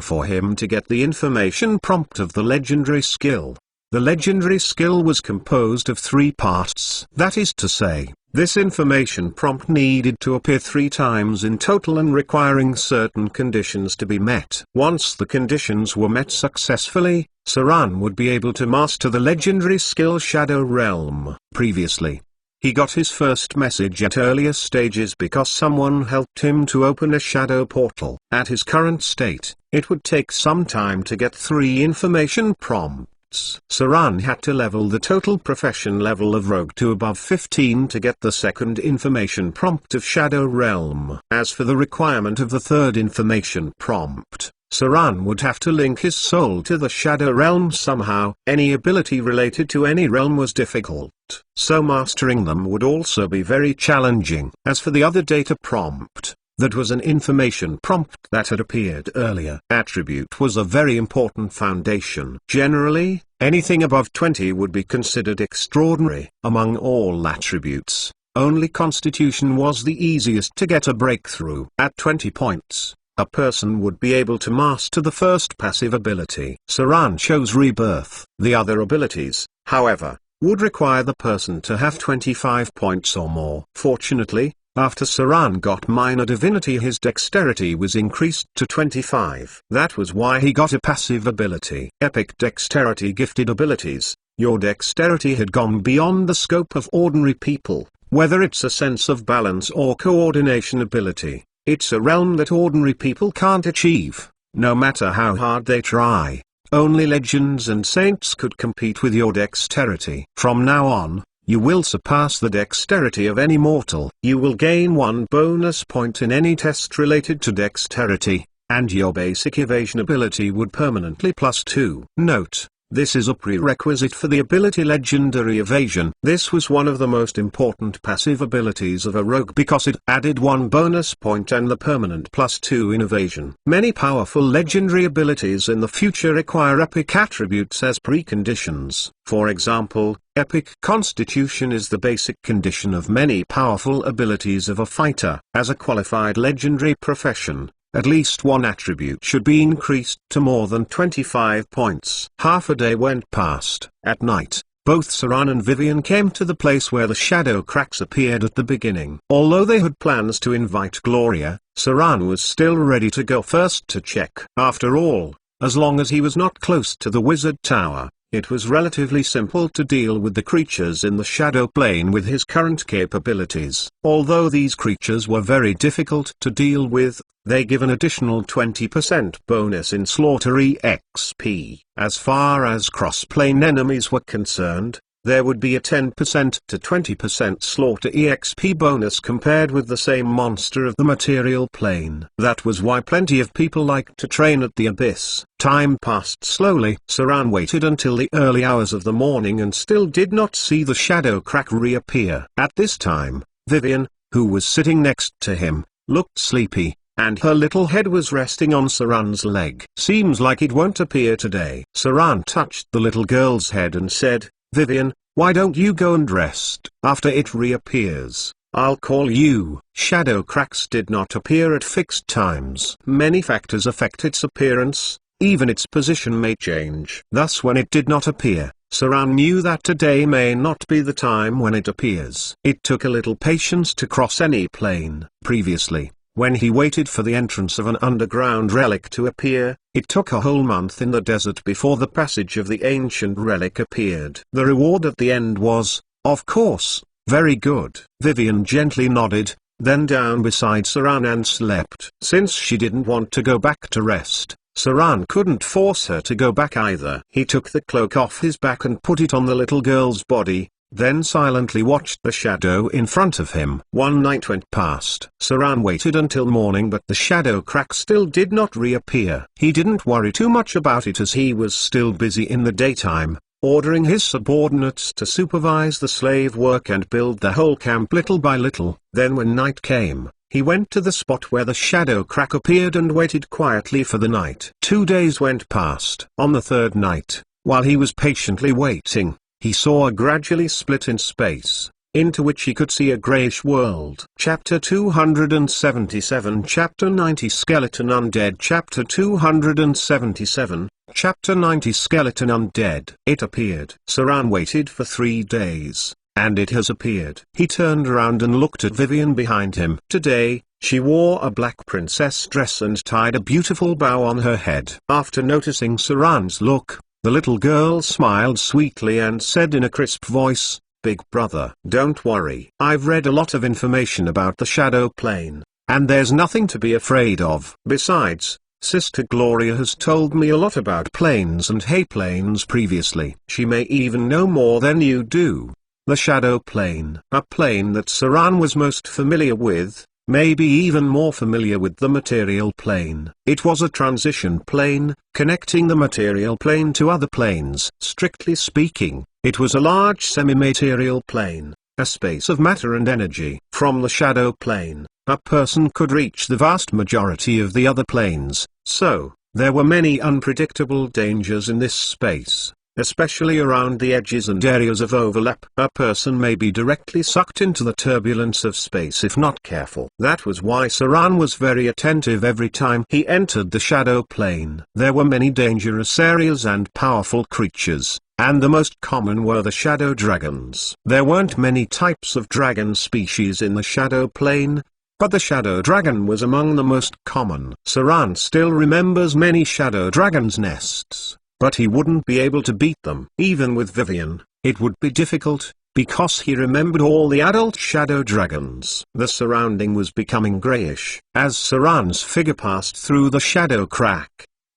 for him to get the information prompt of the legendary skill. The legendary skill was composed of 3 parts. That is to say, this information prompt needed to appear 3 times in total and requiring certain conditions to be met. Once the conditions were met successfully, Saran would be able to master the legendary skill Shadow Realm. Previously, he got his first message at earlier stages because someone helped him to open a shadow portal. At his current state, it would take some time to get 3 information prompts. Saran had to level the total profession level of Rogue to above 15 to get the second information prompt of Shadow Realm. As for the requirement of the third information prompt, Saran would have to link his soul to the Shadow Realm somehow. Any ability related to any realm was difficult, so mastering them would also be very challenging. As for the other data prompt, that was an information prompt that had appeared earlier. Attribute was a very important foundation. Generally, anything above 20 would be considered extraordinary. Among all attributes, only Constitution was the easiest to get a breakthrough. At 20 points, a person would be able to master the first passive ability. Saran chose Rebirth. The other abilities, however, would require the person to have 25 points or more. Fortunately, after Saran got Minor Divinity, his dexterity was increased to 25. That was why he got a passive ability. Epic Dexterity gifted abilities. Your dexterity had gone beyond the scope of ordinary people. Whether it's a sense of balance or coordination ability, it's a realm that ordinary people can't achieve, no matter how hard they try. Only legends and saints could compete with your dexterity. From now on, you will surpass the dexterity of any mortal. You will gain 1 bonus point in any test related to dexterity, and your basic evasion ability would permanently +2. Note: This is a prerequisite for the ability Legendary Evasion. This was one of the most important passive abilities of a rogue because it added 1 bonus point and the permanent +2 in evasion. Many powerful legendary abilities in the future require epic attributes as preconditions. For example, epic constitution is the basic condition of many powerful abilities of a fighter. As a qualified legendary profession, at least one attribute should be increased to more than 25 points. Half a day went past. At night, both Saran and Vivian came to the place where the shadow cracks appeared at the beginning. Although they had plans to invite Gloria, Saran was still ready to go first to check. After all, as long as he was not close to the wizard tower, it was relatively simple to deal with the creatures in the shadow plane with his current capabilities. Although these creatures were very difficult to deal with, they give an additional 20% bonus in slaughter EXP. As far as cross-plane enemies were concerned, there would be a 10% to 20% slaughter EXP bonus compared with the same monster of the material plane. That was why plenty of people liked to train at the abyss. Time passed slowly. Saran waited until the early hours of the morning and still did not see the shadow crack reappear. At this time, Vivian, who was sitting next to him, looked sleepy, and her little head was resting on Saran's leg. Seems like it won't appear today. Saran touched the little girl's head and said, Vivian, why don't you go and rest? After it reappears, I'll call you. Shadow cracks did not appear at fixed times. Many factors affect its appearance, even its position may change. Thus when it did not appear, Saran knew that today may not be the time when it appears. It took a little patience to cross any plane. Previously, when he waited for the entrance of an underground relic to appear, it took a whole month in the desert before the passage of the ancient relic appeared. The reward at the end was, of course, very good. Vivian gently nodded, then down beside Saran and slept. Since she didn't want to go back to rest, Saran couldn't force her to go back either. He took the cloak off his back and put it on the little girl's body, then silently watched the shadow in front of him. One night went past. Saran waited until morning but the shadow crack still did not reappear. He didn't worry too much about it as he was still busy in the daytime, ordering his subordinates to supervise the slave work and build the whole camp little by little. Then when night came, he went to the spot where the shadow crack appeared and waited quietly for the night. 2 days went past. On the third night, while he was patiently waiting, he saw a gradually split in space, into which he could see a grayish world. Chapter 277 Chapter 90 Skeleton Undead Chapter 277, Chapter 90 Skeleton Undead. It appeared. Saran waited for 3 days, and it has appeared. He turned around and looked at Vivian behind him. Today, she wore a black princess dress and tied a beautiful bow on her head. After noticing Saran's look, the little girl smiled sweetly and said in a crisp voice, Big brother, don't worry. I've read a lot of information about the shadow plane, and there's nothing to be afraid of. Besides, Sister Gloria has told me a lot about planes and hay planes previously. She may even know more than you do. The shadow plane, a plane that Saran was most familiar with, maybe even more familiar with the material plane. It was a transition plane, connecting the material plane to other planes. Strictly speaking, it was a large semi-material plane, a space of matter and energy. From the shadow plane, a person could reach the vast majority of the other planes, so, there were many unpredictable dangers in this space. Especially around the edges and areas of overlap. A person may be directly sucked into the turbulence of space if not careful. That was why Saran was very attentive every time he entered the shadow plane. There were many dangerous areas and powerful creatures, and the most common were the shadow dragons. There weren't many types of dragon species in the shadow plane, but the shadow dragon was among the most common. Saran still remembers many shadow dragons' nests, but he wouldn't be able to beat them. Even with Vivian, it would be difficult, because he remembered all the adult shadow dragons. The surrounding was becoming grayish. As Saran's figure passed through the shadow crack,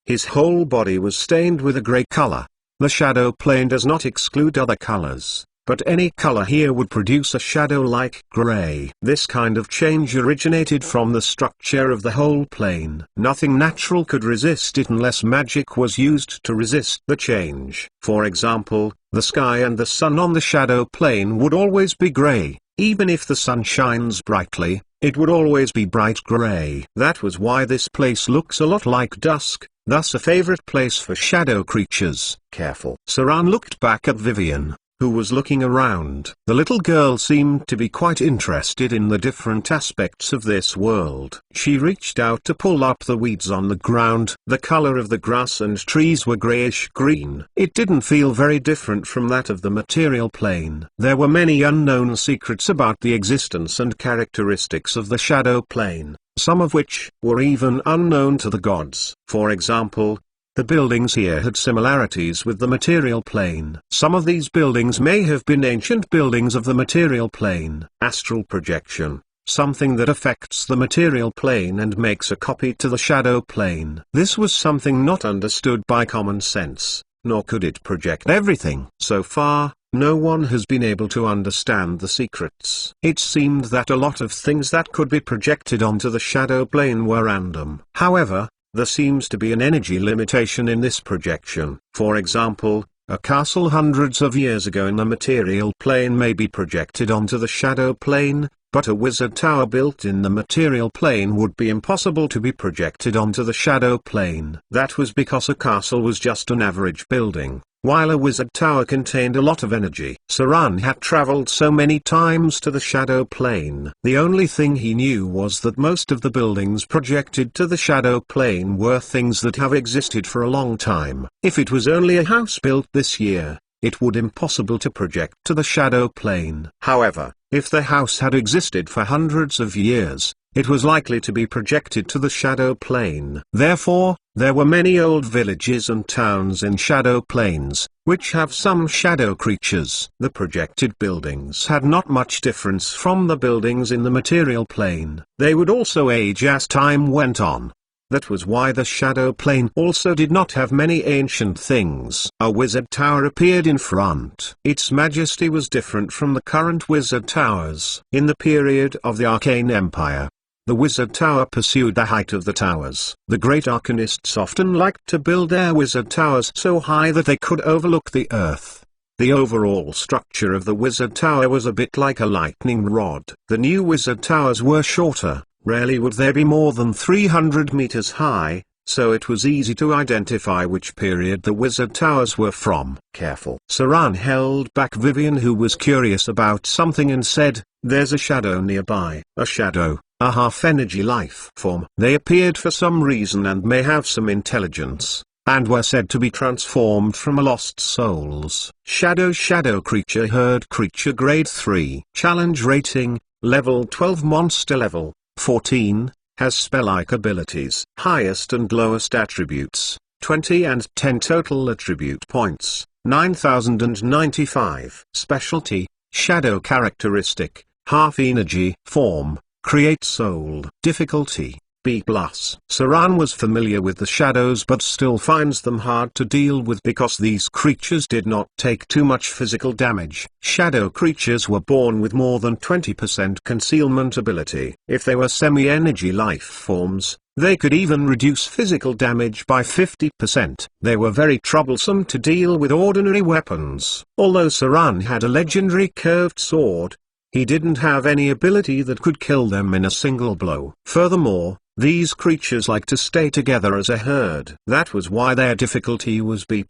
his whole body was stained with a gray color. The shadow plane does not exclude other colors, but any color here would produce a shadow like gray. This kind of change originated from the structure of the whole plane. Nothing natural could resist it unless magic was used to resist the change. For example, the sky and the sun on the shadow plane would always be gray. Even if the sun shines brightly, it would always be bright gray. That was why this place looks a lot like dusk, thus a favorite place for shadow creatures. Careful. Saran looked back at Vivian, who was looking around. The little girl seemed to be quite interested in the different aspects of this world. She reached out to pull up the weeds on the ground. The color of the grass and trees were grayish-green. It didn't feel very different from that of the material plane. There were many unknown secrets about the existence and characteristics of the shadow plane, some of which were even unknown to the gods. For example, the buildings here had similarities with the material plane. Some of these buildings may have been ancient buildings of the material plane. Astral projection, something that affects the material plane and makes a copy to the shadow plane. This was something not understood by common sense, nor could it project everything. So far, no one has been able to understand the secrets. It seemed that a lot of things that could be projected onto the shadow plane were random. However, there seems to be an energy limitation in this projection. For example, a castle hundreds of years ago in the material plane may be projected onto the shadow plane, but a wizard tower built in the material plane would be impossible to be projected onto the shadow plane. That was because a castle was just an average building, while a wizard tower contained a lot of energy. Saran had traveled so many times to the shadow plane. The only thing he knew was that most of the buildings projected to the shadow plane were things that have existed for a long time. If it was only a house built this year, it would be impossible to project to the shadow plane. However, if the house had existed for hundreds of years, it was likely to be projected to the shadow plane. Therefore, there were many old villages and towns in shadow planes, which have some shadow creatures. The projected buildings had not much difference from the buildings in the material plane. They would also age as time went on. That was why the shadow plane also did not have many ancient things. A wizard tower appeared in front. Its majesty was different from the current wizard towers. In the period of the Arcane Empire, the wizard tower pursued the height of the towers. The great arcanists often liked to build their wizard towers so high that they could overlook the earth. The overall structure of the wizard tower was a bit like a lightning rod. The new wizard towers were shorter. Rarely would they be more than 300 meters high, so it was easy to identify which period the wizard towers were from. Careful. Saran held back Vivian, who was curious about something, and said, "There's a shadow nearby." A shadow, a half-energy life form. They appeared for some reason and may have some intelligence, and were said to be transformed from lost souls. Shadow creature, herd creature, grade 3. Challenge rating, level 12, monster level 14, has spell-like abilities. Highest and lowest attributes, 20 and 10 total attribute points, 9095. Specialty, shadow characteristic, half energy. Form, create soul. Difficulty, B+. Saran was familiar with the shadows but still finds them hard to deal with because these creatures did not take too much physical damage. Shadow creatures were born with more than 20% concealment ability. If they were semi-energy life forms, they could even reduce physical damage by 50%. They were very troublesome to deal with ordinary weapons. Although Saran had a legendary curved sword, he didn't have any ability that could kill them in a single blow. Furthermore, these creatures like to stay together as a herd. That was why their difficulty was B+,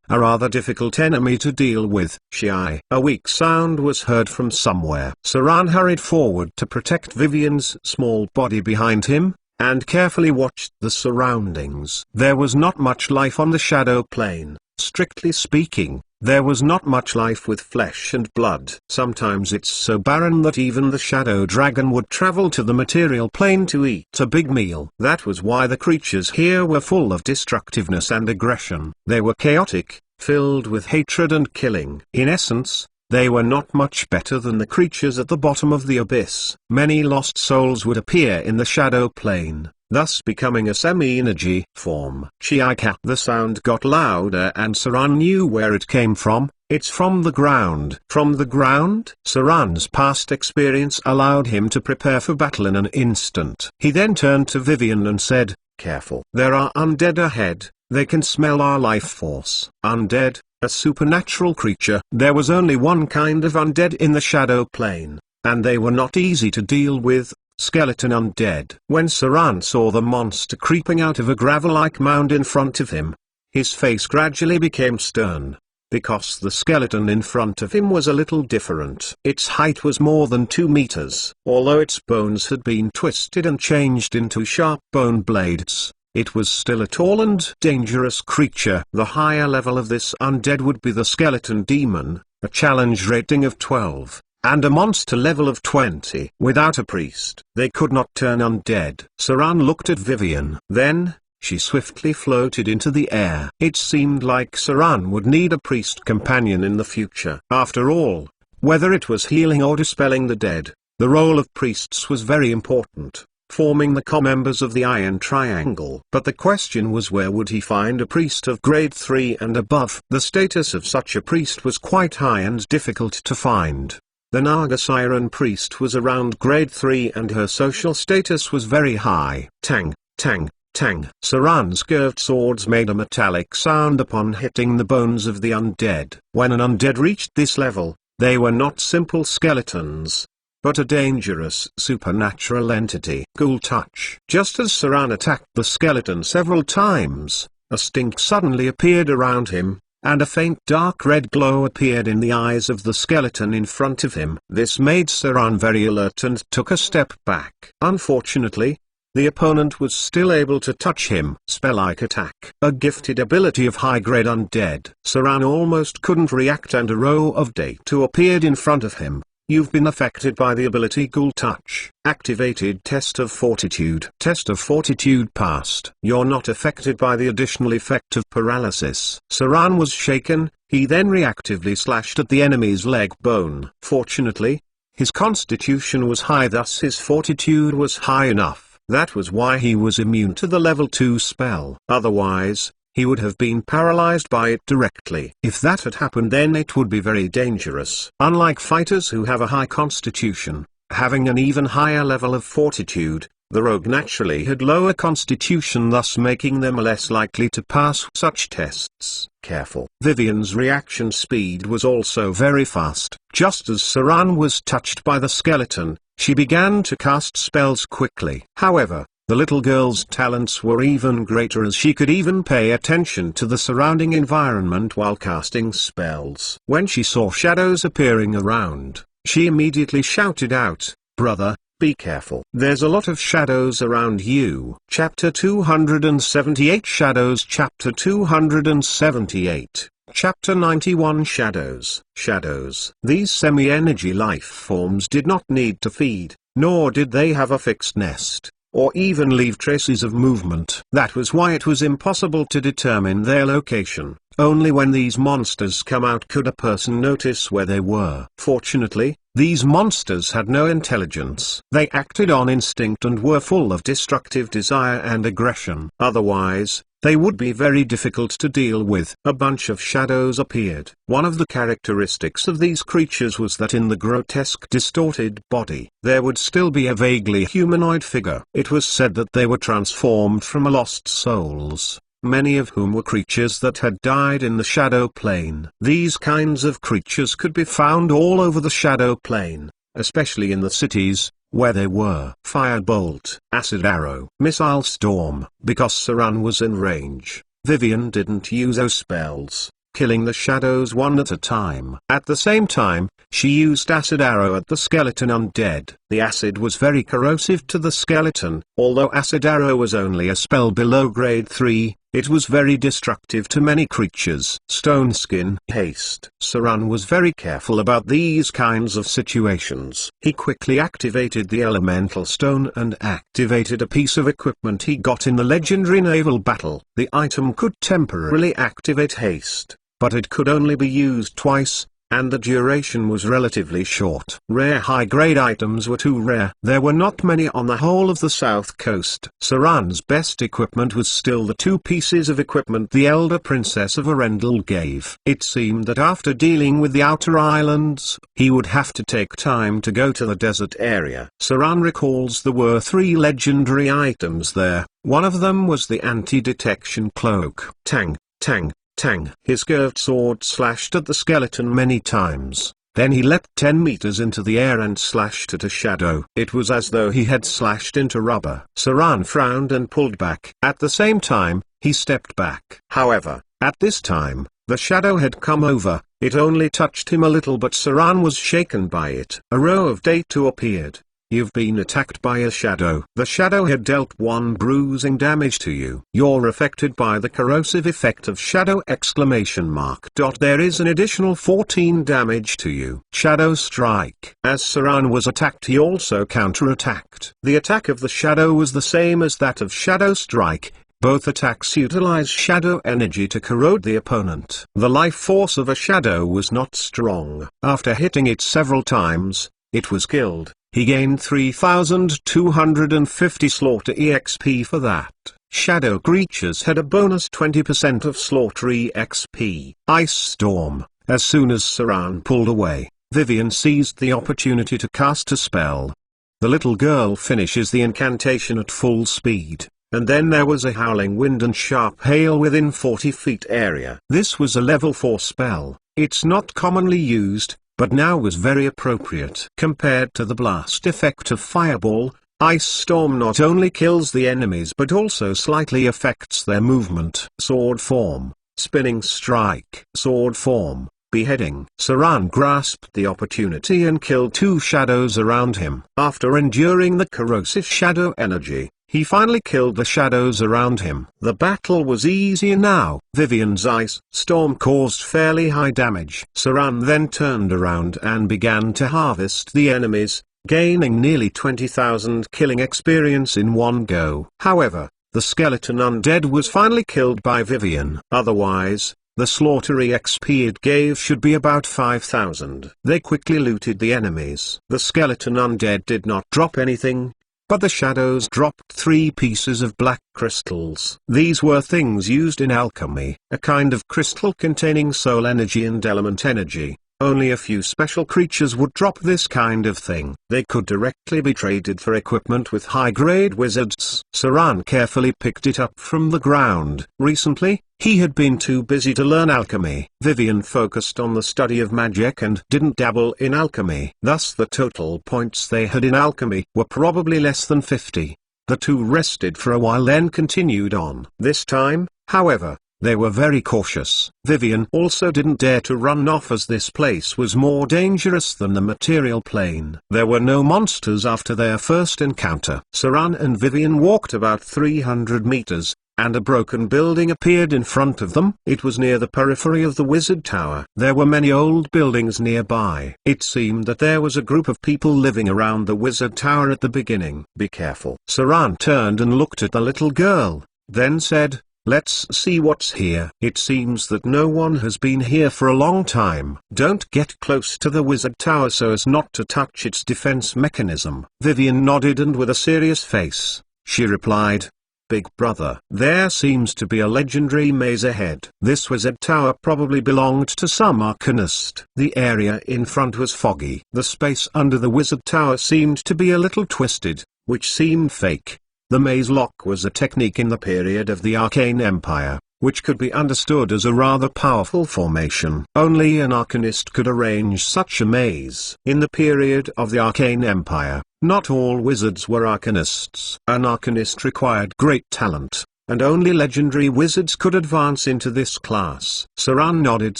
a rather difficult enemy to deal with. Shii. A weak sound was heard from somewhere. Saran hurried forward to protect Vivian's small body behind him, and carefully watched the surroundings. There was not much life on the shadow plane. Strictly speaking, there was not much life with flesh and blood. Sometimes it's so barren that even the shadow dragon would travel to the material plane to eat a big meal. That was why the creatures here were full of destructiveness and aggression. They were chaotic, filled with hatred and killing. In essence, they were not much better than the creatures at the bottom of the abyss. Many lost souls would appear in the shadow plane, thus becoming a semi-energy form. Chiika. The sound got louder and Saran knew where it came from. It's from the ground. From the ground? Saran's past experience allowed him to prepare for battle in an instant. He then turned to Vivian and said, "Careful. There are undead ahead. They can smell our life force." Undead, a supernatural creature. There was only one kind of undead in the shadow plane, and they were not easy to deal with. Skeleton undead. When Saran saw the monster creeping out of a gravel-like mound in front of him, his face gradually became stern, because the skeleton in front of him was a little different. Its height was more than 2 meters. Although its bones had been twisted and changed into sharp bone blades, it was still a tall and dangerous creature. The higher level of this undead would be the skeleton demon, a challenge rating of 12. And a monster level of 20. Without a priest, they could not turn undead. Saran looked at Vivian. Then, she swiftly floated into the air. It seemed like Saran would need a priest companion in the future. After all, whether it was healing or dispelling the dead, the role of priests was very important, forming the co-members of the Iron Triangle. But the question was, where would he find a priest of grade 3 and above? The status of such a priest was quite high and difficult to find. The Naga Siren priest was around grade 3 and her social status was very high. Tang, tang, tang. Saran's curved swords made a metallic sound upon hitting the bones of the undead. When an undead reached this level, they were not simple skeletons, but a dangerous supernatural entity. Ghoul touch. Just as Saran attacked the skeleton several times, a stink suddenly appeared around him, and a faint dark red glow appeared in the eyes of the skeleton in front of him. This made Saran very alert and took a step back. Unfortunately, the opponent was still able to touch him. Spell-like attack. A gifted ability of high-grade undead. Saran almost couldn't react and a row of data appeared in front of him. You've been affected by the ability Ghoul Touch. Activated Test of Fortitude. Test of Fortitude passed. You're not affected by the additional effect of paralysis. Saran was shaken. He then reactively slashed at the enemy's leg bone. Fortunately, his constitution was high, thus his fortitude was high enough. That was why he was immune to the level 2 spell. Otherwise, he would have been paralyzed by it directly. If that had happened, then it would be very dangerous. Unlike fighters who have a high constitution, having an even higher level of fortitude, the rogue naturally had lower constitution, thus making them less likely to pass such tests. Careful. Vivian's reaction speed was also very fast. Just as Saran was touched by the skeleton, she began to cast spells quickly. However, the little girl's talents were even greater, as she could even pay attention to the surrounding environment while casting spells. When she saw shadows appearing around, she immediately shouted out, "Brother, be careful. There's a lot of shadows around you." Chapter 278 Shadows. Chapter 278 Chapter 91 Shadows. Shadows. These semi-energy life forms did not need to feed, nor did they have a fixed nest, or even leave traces of movement. That was why it was impossible to determine their location. Only when these monsters come out could a person notice where they were. Fortunately, these monsters had no intelligence. They acted on instinct and were full of destructive desire and aggression. Otherwise, they would be very difficult to deal with. A bunch of shadows appeared. One of the characteristics of these creatures was that in the grotesque distorted body, there would still be a vaguely humanoid figure. It was said that they were transformed from lost souls, many of whom were creatures that had died in the shadow plane. These kinds of creatures could be found all over the shadow plane, especially in the cities, where they were. Firebolt, Acid Arrow, Missile Storm. Because Saran was in range, Vivian didn't use those spells, killing the shadows one at a time. At the same time, she used Acid Arrow at the skeleton undead. The acid was very corrosive to the skeleton. Although Acid Arrow was only a spell below grade 3, it was very destructive to many creatures. Stone Skin. Haste. Saran was very careful about these kinds of situations. He quickly activated the elemental stone and activated a piece of equipment he got in the legendary naval battle. The item could temporarily activate haste, but it could only be used twice, and the duration was relatively short. Rare high-grade items were too rare. There were not many on the whole of the south coast. Saran's best equipment was still the 2 pieces of equipment the elder princess of Arendelle gave. It seemed that after dealing with the outer islands, he would have to take time to go to the desert area. Saran recalls there were 3 legendary items there. One of them was the anti-detection cloak. Tang, tang, tang. His curved sword slashed at the skeleton many times. Then he leapt 10 meters into the air and slashed at a shadow. It was as though he had slashed into rubber. Saran frowned and pulled back. At the same time, he stepped back. However, at this time, the shadow had come over. It only touched him a little, but Saran was shaken by it. A row of data appeared. You've been attacked by a shadow. The shadow had dealt 1 bruising damage to you. You're affected by the corrosive effect of shadow ! There is an additional 14 damage to you. Shadow strike. As Saran was attacked, he also counterattacked. The attack of the shadow was the same as that of shadow strike. Both attacks utilize shadow energy to corrode the opponent. The life force of a shadow was not strong. After hitting it several times, it was killed. He gained 3,250 slaughter EXP for that. Shadow creatures had a bonus 20% of slaughter EXP. Ice Storm. As soon as Saran pulled away, Vivian seized the opportunity to cast a spell. The little girl finishes the incantation at full speed, and then there was a howling wind and sharp hail within 40 feet area. This was a level 4 spell. It's not commonly used, but now was very appropriate. Compared to the blast effect of Fireball, Ice Storm not only kills the enemies but also slightly affects their movement. Sword form, Spinning Strike. Sword form, Beheading. Saran grasped the opportunity and killed 2 shadows around him. After enduring the corrosive shadow energy, he finally killed the shadows around him. The battle was easier now. Vivian's Ice Storm caused fairly high damage. Saran then turned around and began to harvest the enemies, gaining nearly 20,000 killing experience in one go. However, the skeleton undead was finally killed by Vivian. Otherwise, the slaughter EXP it gave should be about 5,000. They quickly looted the enemies. The skeleton undead did not drop anything, but the shadows dropped 3 pieces of black crystals. These were things used in alchemy, a kind of crystal containing soul energy and element energy. Only a few special creatures would drop this kind of thing. They could directly be traded for equipment with high-grade wizards. Saran carefully picked it up from the ground. Recently, he had been too busy to learn alchemy. Vivian focused on the study of magic and didn't dabble in alchemy. Thus the total points they had in alchemy were probably less than 50. The 2 rested for a while then continued on. This time, however, they were very cautious. Vivian also didn't dare to run off as this place was more dangerous than the material plane. There were no monsters after their first encounter. Saran and Vivian walked about 300 meters, and a broken building appeared in front of them. It was near the periphery of the wizard tower. There were many old buildings nearby. It seemed that there was a group of people living around the wizard tower at the beginning. Be careful. Saran turned and looked at the little girl, then said, "Let's see what's here." It seems that no one has been here for a long time. Don't get close to the wizard tower so as not to touch its defense mechanism. Vivian nodded and with a serious face, she replied, "Big brother, there seems to be a legendary maze ahead." This wizard tower probably belonged to some arcanist. The area in front was foggy. The space under the wizard tower seemed to be a little twisted, which seemed fake. The maze lock was a technique in the period of the Arcane Empire, which could be understood as a rather powerful formation. Only an arcanist could arrange such a maze. In the period of the Arcane Empire, not all wizards were arcanists. An arcanist required great talent, and only legendary wizards could advance into this class. Saran nodded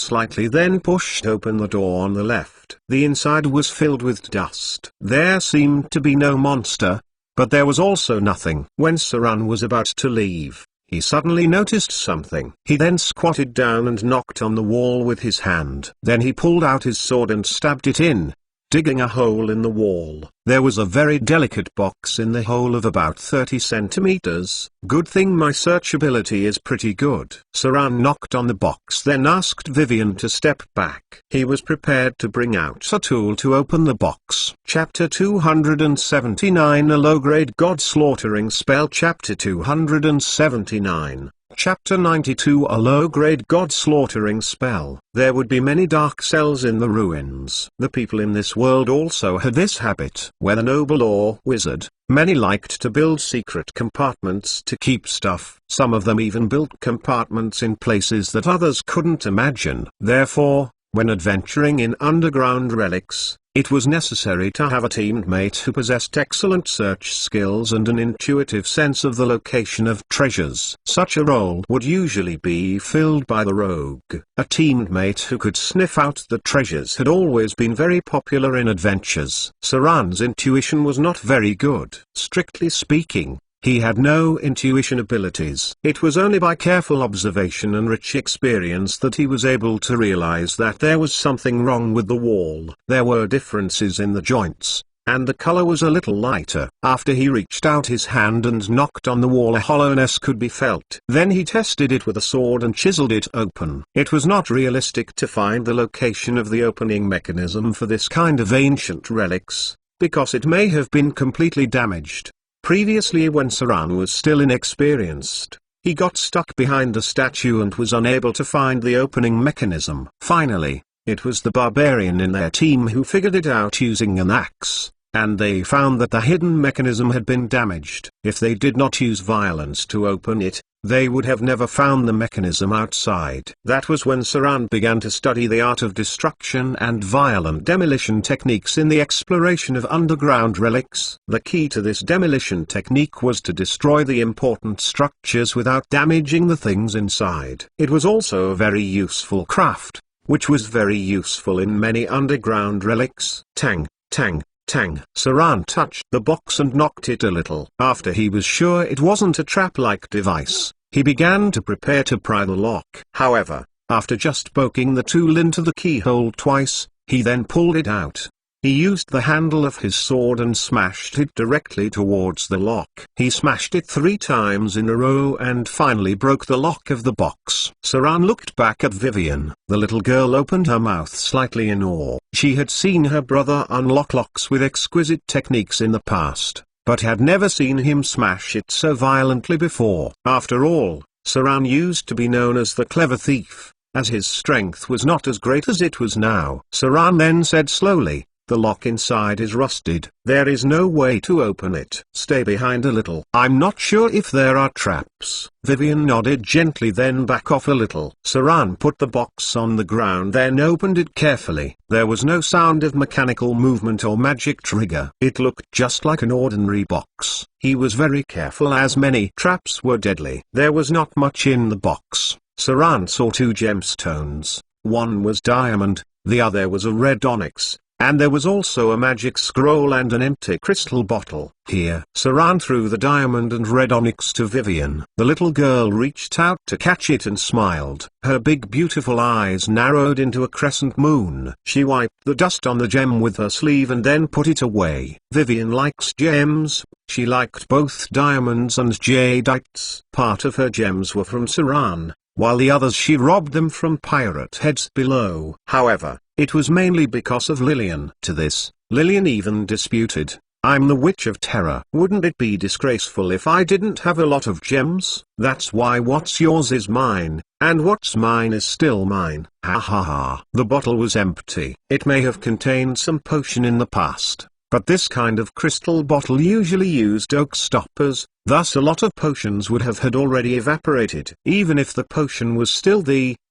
slightly then pushed open the door on the left. The inside was filled with dust. There seemed to be no monster, but there was also nothing. When Saran was about to leave, he suddenly noticed something. He then squatted down and knocked on the wall with his hand. Then he pulled out his sword and stabbed it in. digging a hole in the wall. There was a very delicate box in the hole of about 30 centimeters. Good thing my search ability is pretty good. Saran knocked on the box, then asked Vivian to step back. He was prepared to bring out a tool to open the box. Chapter 279, a low-grade god-slaughtering spell. Chapter 279. Chapter 92, a low-grade god-slaughtering spell. There would be many dark cells in the ruins. The people in this world also had this habit. Whether noble or wizard, many liked to build secret compartments to keep stuff. Some of them even built compartments in places that others couldn't imagine. Therefore, when adventuring in underground relics, it was necessary to have a teammate who possessed excellent search skills and an intuitive sense of the location of treasures. Such a role would usually be filled by the rogue. A teammate who could sniff out the treasures had always been very popular in adventures. Saran's intuition was not very good. Strictly speaking, he had no intuition abilities. It was only by careful observation and rich experience that he was able to realize that there was something wrong with the wall. There were differences in the joints, and the color was a little lighter. After he reached out his hand and knocked on the wall, a hollowness could be felt. Then he tested it with a sword and chiseled it open. It was not realistic to find the location of the opening mechanism for this kind of ancient relics, because it may have been completely damaged. Previously, when Saran was still inexperienced, he got stuck behind a statue and was unable to find the opening mechanism. Finally, it was the barbarian in their team who figured it out using an axe, and they found that the hidden mechanism had been damaged. If they did not use violence to open it, they would have never found the mechanism outside. That was when Saran began to study the art of destruction and violent demolition techniques in the exploration of underground relics. The key to this demolition technique was to destroy the important structures without damaging the things inside. It was also a very useful craft, which was very useful in many underground relics. Tang, tang, tang. Saran touched the box and knocked it a little. After he was sure it wasn't a trap-like device, he began to prepare to pry the lock. However, after just poking the tool into the keyhole twice, he then pulled it out. He used the handle of his sword and smashed it directly towards the lock. He smashed it 3 times in a row and finally broke the lock of the box. Saran looked back at Vivian. The little girl opened her mouth slightly in awe. She had seen her brother unlock locks with exquisite techniques in the past, but had never seen him smash it so violently before. After all, Saran used to be known as the clever thief, as his strength was not as great as it was now. Saran then said slowly, "The lock inside is rusted. There is no way to open it. Stay behind a little. I'm not sure if there are traps." Vivian nodded gently, then back off a little. Saran put the box on the ground, then opened it carefully. There was no sound of mechanical movement or magic trigger. It looked just like an ordinary box. He was very careful as many traps were deadly. There was not much in the box. Saran saw 2 gemstones. One was diamond, the other was a red onyx. And there was also a magic scroll and an empty crystal bottle. Here, Saran threw the diamond and red onyx to Vivian. The little girl reached out to catch it and smiled. Her big beautiful eyes narrowed into a crescent moon. She wiped the dust on the gem with her sleeve and then put it away. Vivian likes gems. She liked both diamonds and jadites. Part of her gems were from Saran, while the others she robbed them from pirate heads below. However, it was mainly because of Lillian. To this, Lillian even disputed, "I'm the Witch of Terror. Wouldn't it be disgraceful if I didn't have a lot of gems? That's why what's yours is mine, and what's mine is still mine." Ha ha ha. The bottle was empty. It may have contained some potion in the past, but this kind of crystal bottle usually used oak stoppers, thus a lot of potions would have had already evaporated. Even if the potion was still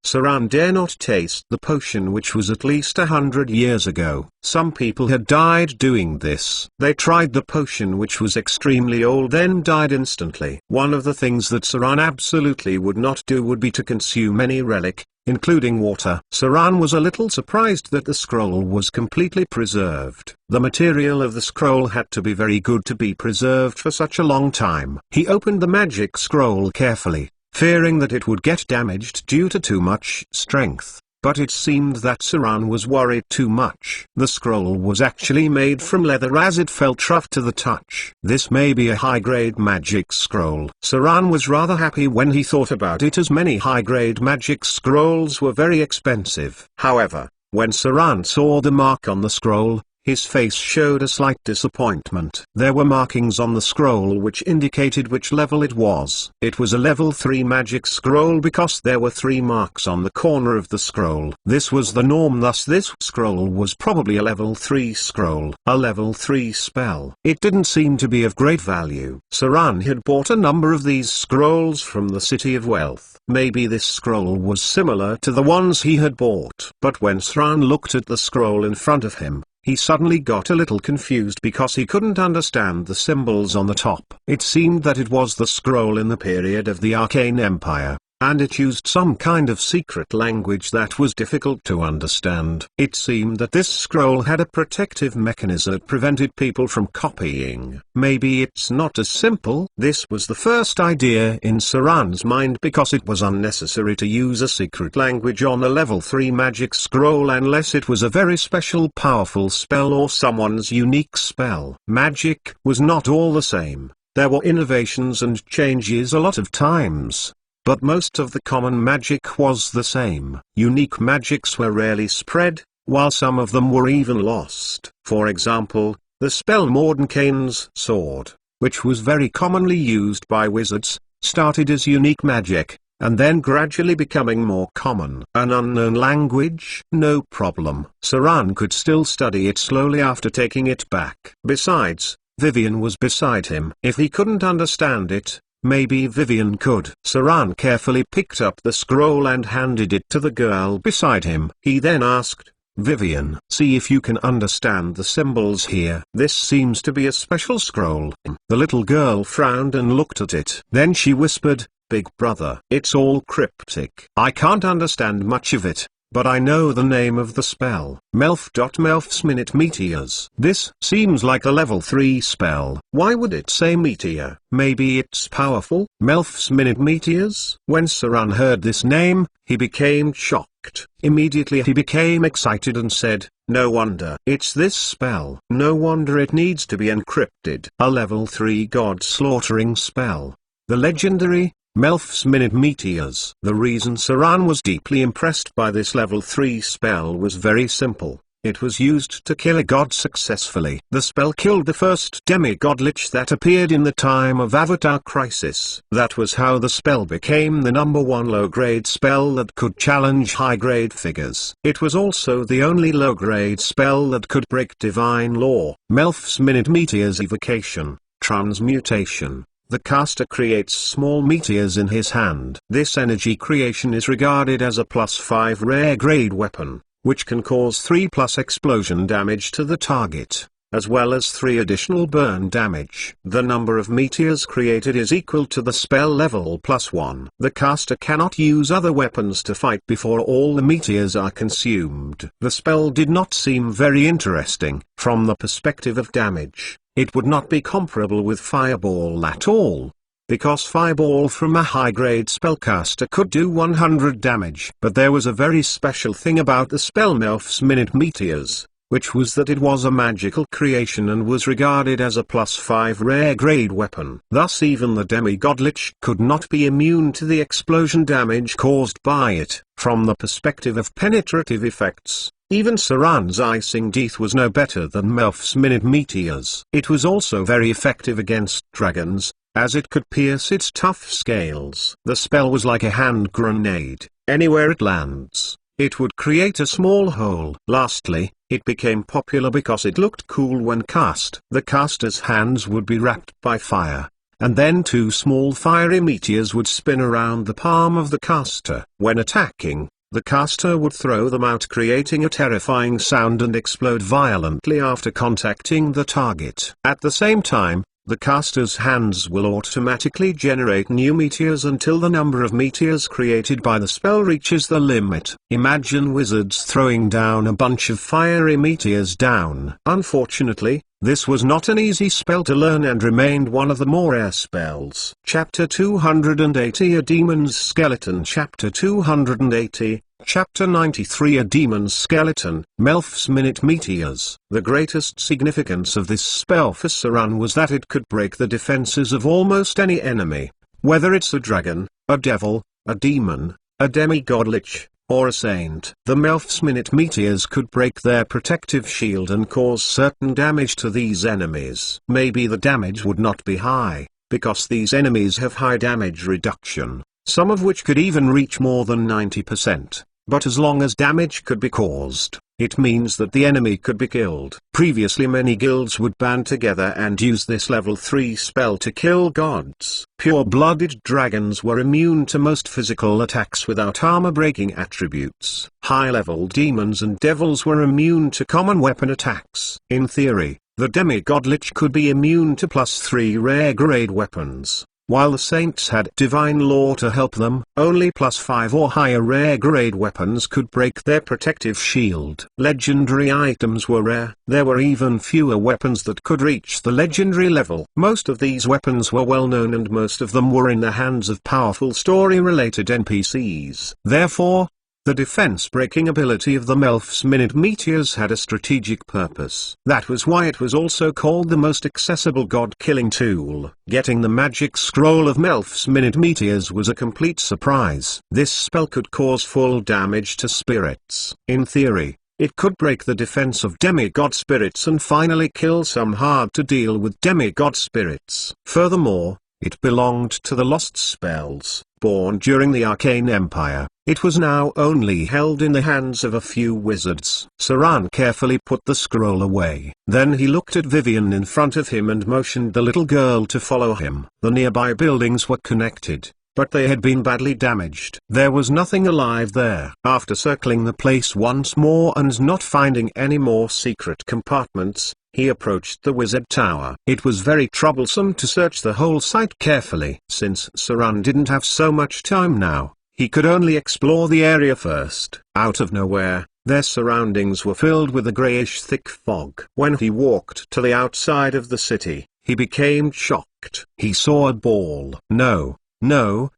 Saran dare not taste the potion, which was at least 100 years ago. Some people had died doing this. They tried the potion, which was extremely old, then died instantly. One of the things that Saran absolutely would not do would be to consume any relic, including water. Saran was a little surprised that the scroll was completely preserved. The material of the scroll had to be very good to be preserved for such a long time. He opened the magic scroll carefully, fearing that it would get damaged due to too much strength. but it seemed that Saran was worried too much. The scroll was actually made from leather as it felt rough to the touch. This may be a high-grade magic scroll. Saran was rather happy when he thought about it, as many high-grade magic scrolls were very expensive. However, when Saran saw the mark on the scroll, his face showed a slight disappointment. There were markings on the scroll which indicated which level it was. It was a level 3 magic scroll because there were 3 marks on the corner of the scroll. This was the norm, thus this scroll was probably a level 3 scroll, a level 3 spell. It didn't seem to be of great value. Saran had bought a number of these scrolls from the City of Wealth. Maybe this scroll was similar to the ones he had bought. But when Saran looked at the scroll in front of him, he suddenly got a little confused because he couldn't understand the symbols on the top. It seemed that it was the scroll in the period of the Arcane Empire, and it used some kind of secret language that was difficult to understand. It seemed that this scroll had a protective mechanism that prevented people from copying. Maybe it's not as simple. This was the first idea in Saran's mind because it was unnecessary to use a secret language on a level 3 magic scroll unless it was a very special powerful spell or someone's unique spell. Magic was not all the same. There were innovations and changes a lot of times, but most of the common magic was the same. Unique magics were rarely spread, while some of them were even lost. For example, the spell Mordenkainen's sword, which was very commonly used by wizards, started as unique magic, and then gradually becoming more common. An unknown language? No problem. Saran could still study it slowly after taking it back. Besides, Vivian was beside him. If he couldn't understand it, maybe Vivian could. Saran carefully picked up the scroll and handed it to the girl beside him. He then asked, "Vivian, see if you can understand the symbols here. This seems to be a special scroll." The little girl frowned and looked at it. Then she whispered, "Big brother, it's all cryptic. I can't understand much of it, but I know the name of the spell. Melf's Minute Meteors. This seems like a level 3 spell. Why would it say meteor? Maybe it's powerful." Melf's Minute Meteors? When Saran heard this name, he became shocked. Immediately he became excited and said, "No wonder. It's this spell. No wonder it needs to be encrypted. A level 3 god-slaughtering spell. The legendary Melf's Minute Meteors." The reason Saran was deeply impressed by this level 3 spell was very simple. It was used to kill a god successfully. The spell killed the first demigod lich that appeared in the time of Avatar Crisis. That was how the spell became the #1 low-grade spell that could challenge high-grade figures. It was also the only low-grade spell that could break divine law. Melf's Minute Meteors evocation, transmutation. The caster creates small meteors in his hand. This energy creation is regarded as a +5 rare grade weapon, which can cause 3+ explosion damage to the target, as well as 3 additional burn damage. The number of meteors created is equal to the spell level +1. The caster cannot use other weapons to fight before all the meteors are consumed. The spell did not seem very interesting. From the perspective of damage, it would not be comparable with Fireball at all, because Fireball from a high-grade spellcaster could do 100 damage. But there was a very special thing about the spell Melf's Minute Meteors, which was that it was a magical creation and was regarded as a +5 rare grade weapon. Thus even the demigod lich could not be immune to the explosion damage caused by it. From the perspective of penetrative effects, even Saran's Icing Teeth was no better than Melf's Minute Meteors. It was also very effective against dragons, as it could pierce its tough scales. The spell was like a hand grenade. Anywhere it lands, it would create a small hole. Lastly, it became popular because it looked cool when cast. The caster's hands would be wrapped by fire, and then 2 small fiery meteors would spin around the palm of the caster. When attacking, the caster would throw them out, creating a terrifying sound and explode violently after contacting the target. At the same time, the caster's hands will automatically generate new meteors until the number of meteors created by the spell reaches the limit. Imagine wizards throwing down a bunch of fiery meteors down. Unfortunately, this was not an easy spell to learn and remained one of the more rare spells. Chapter 280, A Demon's Skeleton. Chapter 280, Chapter 93 A Demon's Skeleton, Melf's Minute Meteors. The greatest significance of this spell for Saran was that it could break the defenses of almost any enemy. Whether it's a dragon, a devil, a demon, a demigod lich, or a saint. The Melf's Minute Meteors could break their protective shield and cause certain damage to these enemies. Maybe the damage would not be high, because these enemies have high damage reduction, some of which could even reach more than 90%. But as long as damage could be caused, it means that the enemy could be killed. Previously many guilds would band together and use this level 3 spell to kill gods. Pure-blooded dragons were immune to most physical attacks without armor-breaking attributes. High-level demons and devils were immune to common weapon attacks. In theory, the demigod lich could be immune to +3 rare-grade weapons. While the saints had divine law to help them, only +5 or higher rare-grade weapons could break their protective shield. Legendary items were rare. There were even fewer weapons that could reach the legendary level. Most of these weapons were well known and most of them were in the hands of powerful story-related NPCs. Therefore, the defense-breaking ability of the Melf's Minute Meteors had a strategic purpose. That was why it was also called the most accessible god-killing tool. Getting the magic scroll of Melf's Minute Meteors was a complete surprise. This spell could cause full damage to spirits. In theory, it could break the defense of demigod spirits and finally kill some hard-to-deal-with demigod spirits. Furthermore, it belonged to the lost spells, born during the Arcane Empire. It was now only held in the hands of a few wizards. Saran carefully put the scroll away. Then he looked at Vivian in front of him and motioned the little girl to follow him. The nearby buildings were connected, but they had been badly damaged. There was nothing alive there. After circling the place once more and not finding any more secret compartments, he approached the wizard tower. It was very troublesome to search the whole site carefully. Since Saran didn't have so much time now, he could only explore the area first. Out of nowhere, their surroundings were filled with a greyish thick fog. When he walked to the outside of the city, he became shocked. He saw a ball. No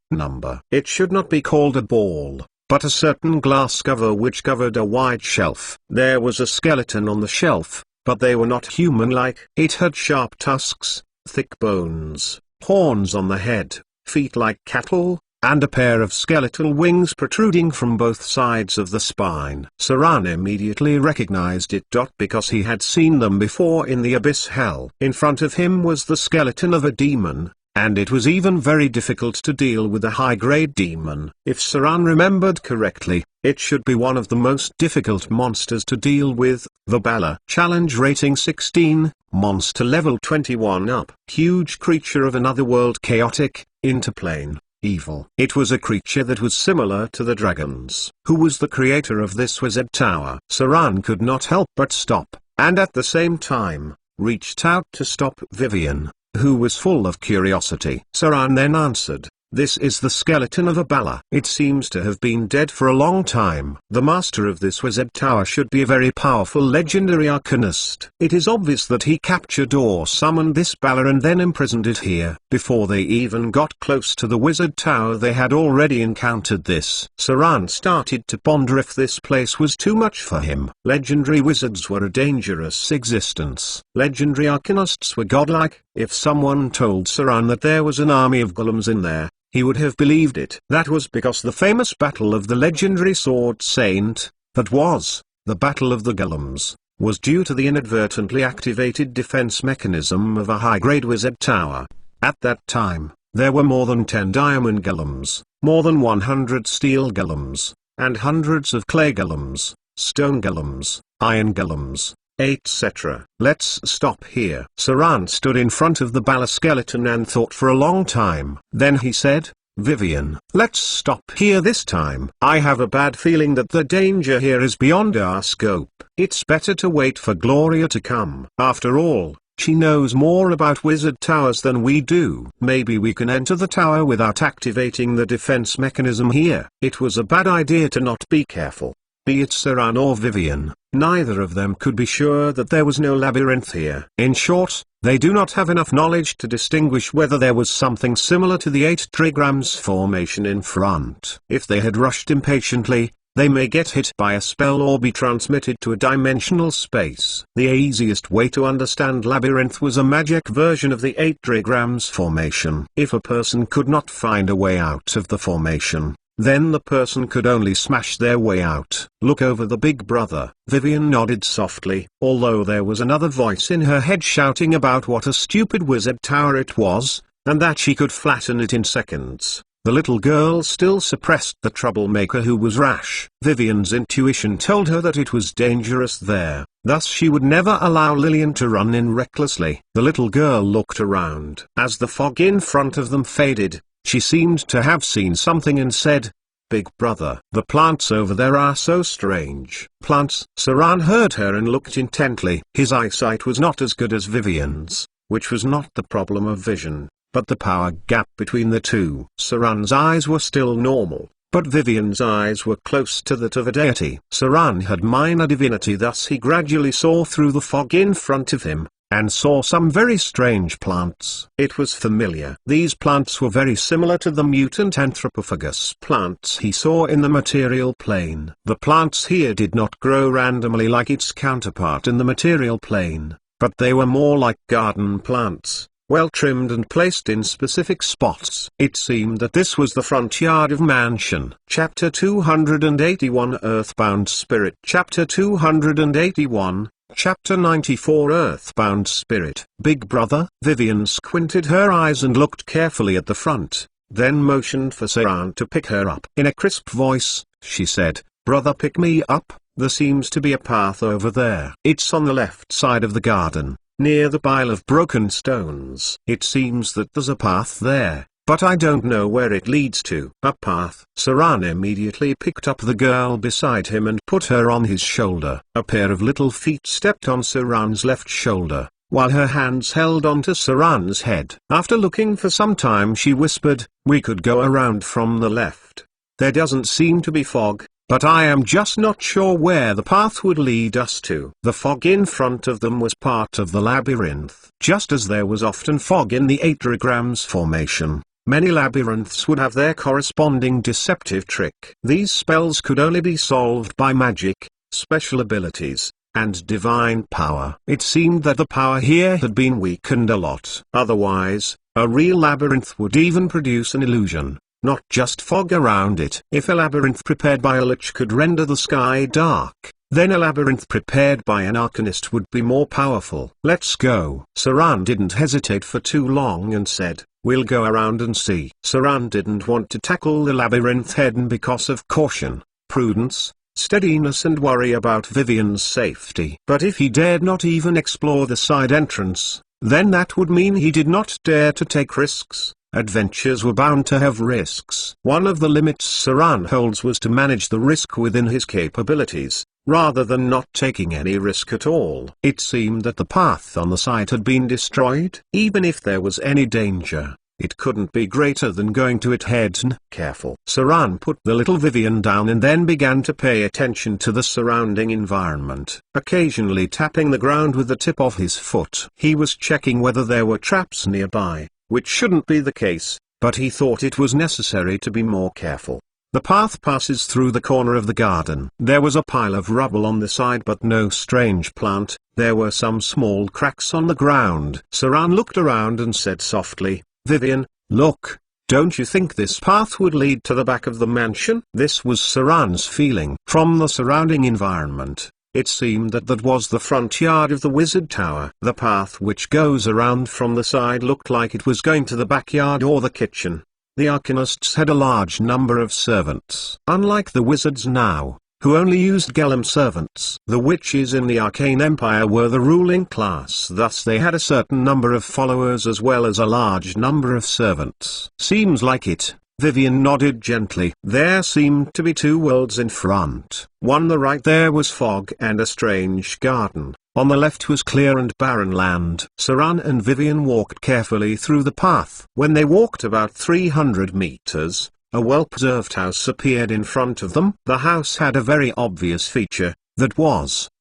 number. It should not be called a ball, but a certain glass cover which covered a wide shelf. There was a skeleton on the shelf, but they were not human-like. It had sharp tusks, thick bones, horns on the head, feet like cattle, and a pair of skeletal wings protruding from both sides of the spine. Saran immediately recognized it. Because he had seen them before in the Abyss Hell. In front of him was the skeleton of a demon, and it was even very difficult to deal with a high-grade demon. If Saran remembered correctly, it should be one of the most difficult monsters to deal with. The Bala. Challenge rating 16, monster level 21 up. Huge creature of another world, chaotic, interplane, evil. It was a creature that was similar to the dragons. Who was the creator of this wizard tower? Saran could not help but stop, and at the same time, reached out to stop Vivian, who was full of curiosity. Saran then answered, "This is the skeleton of a Bala. It seems to have been dead for a long time. The master of this wizard tower should be a very powerful legendary arcanist. It is obvious that he captured or summoned this Bala and then imprisoned it here. Before they even got close to the wizard tower they had already encountered this." Saran started to ponder if this place was too much for him. Legendary wizards were a dangerous existence. Legendary arcanists were godlike. If someone told Saran that there was an army of golems in there, he would have believed it. That was because the famous battle of the legendary sword saint, that was, the Battle of the Golems, was due to the inadvertently activated defense mechanism of a high-grade wizard tower. At that time, there were more than 10 diamond golems, more than 100 steel golems, and hundreds of clay golems, stone golems, iron golems, etc. Let's stop here. Saran stood in front of the Bala skeleton and thought for a long time. Then he said, "Vivian, let's stop here this time. I have a bad feeling that the danger here is beyond our scope. It's better to wait for Gloria to come. After all, she knows more about wizard towers than we do. Maybe we can enter the tower without activating the defense mechanism here." It was a bad idea to not be careful. Be it Saran or Vivian, neither of them could be sure that there was no labyrinth here. In short, they do not have enough knowledge to distinguish whether there was something similar to the 8 trigrams formation in front. If they had rushed impatiently, They may get hit by a spell or be transmitted to a dimensional space. The easiest way to understand labyrinth was a magic version of the 8 trigrams formation. If a person could not find a way out of the formation, then the person could only smash their way out. Look over the big brother. Vivian nodded softly, although there was another voice in her head shouting about what a stupid wizard tower it was, and that she could flatten it in seconds. The little girl still suppressed the troublemaker who was rash. Vivian's intuition told her that it was dangerous there, thus she would never allow Lillian to run in recklessly. The little girl looked around. As the fog in front of them faded, she seemed to have seen something and said, "Big brother, the plants over there are so strange." Plants? Saran heard her and looked intently. His eyesight was not as good as Vivian's, which was not the problem of vision, but the power gap between the two. Saran's eyes were still normal, but Vivian's eyes were close to that of a deity. Saran had minor divinity, thus he gradually saw through the fog in front of him, and saw some very strange plants. It was familiar. These plants were very similar to the mutant anthropophagus plants he saw in the material plane. The plants here did not grow randomly like its counterpart in the material plane, but they were more like garden plants, well trimmed and placed in specific spots. It seemed that this was the front yard of mansion. Chapter 281 Earthbound Spirit. Chapter 281, Chapter 94 Earthbound Spirit. Big brother? Vivian squinted her eyes and looked carefully at the front, then motioned for Saran to pick her up. In a crisp voice, she said, "Brother, pick me up. There seems to be a path over there. It's on the left side of the garden, near the pile of broken stones. It seems that there's a path there, but I don't know where it leads to." A path. Saran immediately picked up the girl beside him and put her on his shoulder. A pair of little feet stepped on Saran's left shoulder, while her hands held onto Saran's head. After looking for some time, she whispered, "We could go around from the left. There doesn't seem to be fog, but I am just not sure where the path would lead us to." The fog in front of them was part of the labyrinth. Just as there was often fog in the 8 trigrams formation, many labyrinths would have their corresponding deceptive trick. These spells could only be solved by magic, special abilities, and divine power. It seemed that the power here had been weakened a lot. Otherwise, a real labyrinth would even produce an illusion, not just fog around it. If a labyrinth prepared by a lich could render the sky dark, then a labyrinth prepared by an arcanist would be more powerful. "Let's go." Saran didn't hesitate for too long and said, "We'll go around and see." Saran didn't want to tackle the labyrinth head-on because of caution, prudence, steadiness and worry about Vivian's safety. But if he dared not even explore the side entrance, then that would mean he did not dare to take risks. Adventures were bound to have risks. One of the limits Saran holds was to manage the risk within his capabilities, rather than not taking any risk at all. It seemed that the path on the side had been destroyed. Even if there was any danger, it couldn't be greater than going to it head-on. Careful. Saran put the little Vivian down and then began to pay attention to the surrounding environment, occasionally tapping the ground with the tip of his foot. He was checking whether there were traps nearby, which shouldn't be the case, but he thought it was necessary to be more careful. The path passes through the corner of the garden. There was a pile of rubble on the side but no strange plant. There were some small cracks on the ground. Saran looked around and said softly, "Vivian, look, don't you think this path would lead to the back of the mansion?" This was Saran's feeling. From the surrounding environment, it seemed that that was the front yard of the wizard tower. The path which goes around from the side looked like it was going to the backyard or the kitchen. The arcanists had a large number of servants. Unlike the wizards now, who only used Gelem servants. The witches in the Arcane Empire were the ruling class, thus they had a certain number of followers as well as a large number of servants. "Seems like it." Vivian nodded gently. There seemed to be two worlds in front. On the right there was fog and a strange garden. On the left was clear and barren land. Saran and Vivian walked carefully through the path. When they walked about 300 meters, a well-preserved house appeared in front of them. The house had a very obvious feature,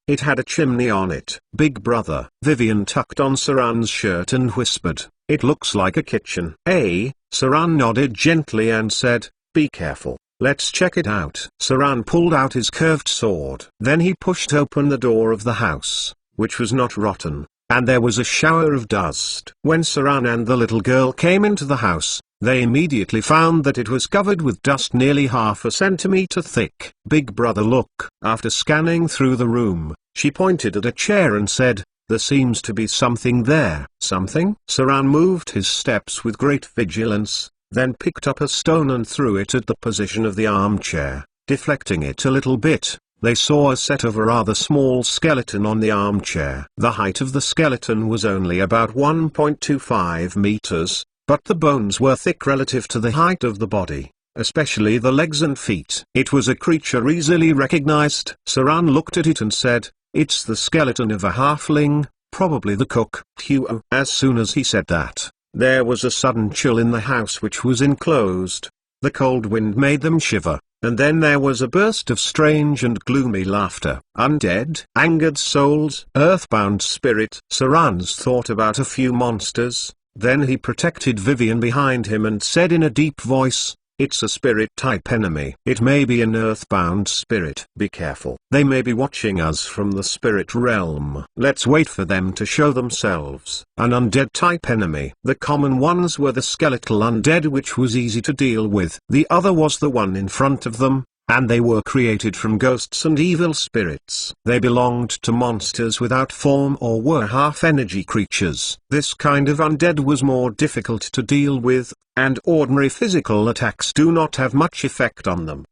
it had a chimney on it. "Big brother." Vivian tucked on Saran's shirt and whispered, "It looks like a kitchen." Saran nodded gently and said, "Be careful." Let's check it out. Saran pulled out his curved sword. Then he pushed open the door of the house, which was not rotten, and there was a shower of dust. When Saran and the little girl came into the house, they immediately found that it was covered with dust nearly half a centimeter thick. Big brother, look. After scanning through the room, she pointed at a chair and said, "There seems to be something there." Something? Saran moved his steps with great vigilance, then picked up a stone and threw it at the position of the armchair. Deflecting it a little bit, they saw a set of a rather small skeleton on the armchair. The height of the skeleton was only about 1.25 meters, but the bones were thick relative to the height of the body, especially the legs and feet. It was a creature easily recognized. Saran looked at it and said, "It's the skeleton of a halfling, probably the cook." As soon as he said that, there was a sudden chill in the house which was enclosed. The cold wind made them shiver, and then there was a burst of strange and gloomy laughter. Undead, angered souls, earthbound spirit. Saran's thought about a few monsters, then he protected Vivian behind him and said in a deep voice, "It's a spirit-type enemy. It may be an earthbound spirit. Be careful. They may be watching us from the spirit realm. Let's wait for them to show themselves." An undead-type enemy. The common ones were the skeletal undead, which was easy to deal with. The other was the one in front of them, and they were created from ghosts and evil spirits. They belonged to monsters without form or were half-energy creatures. This kind of undead was more difficult to deal with, and ordinary physical attacks do not have much effect on them.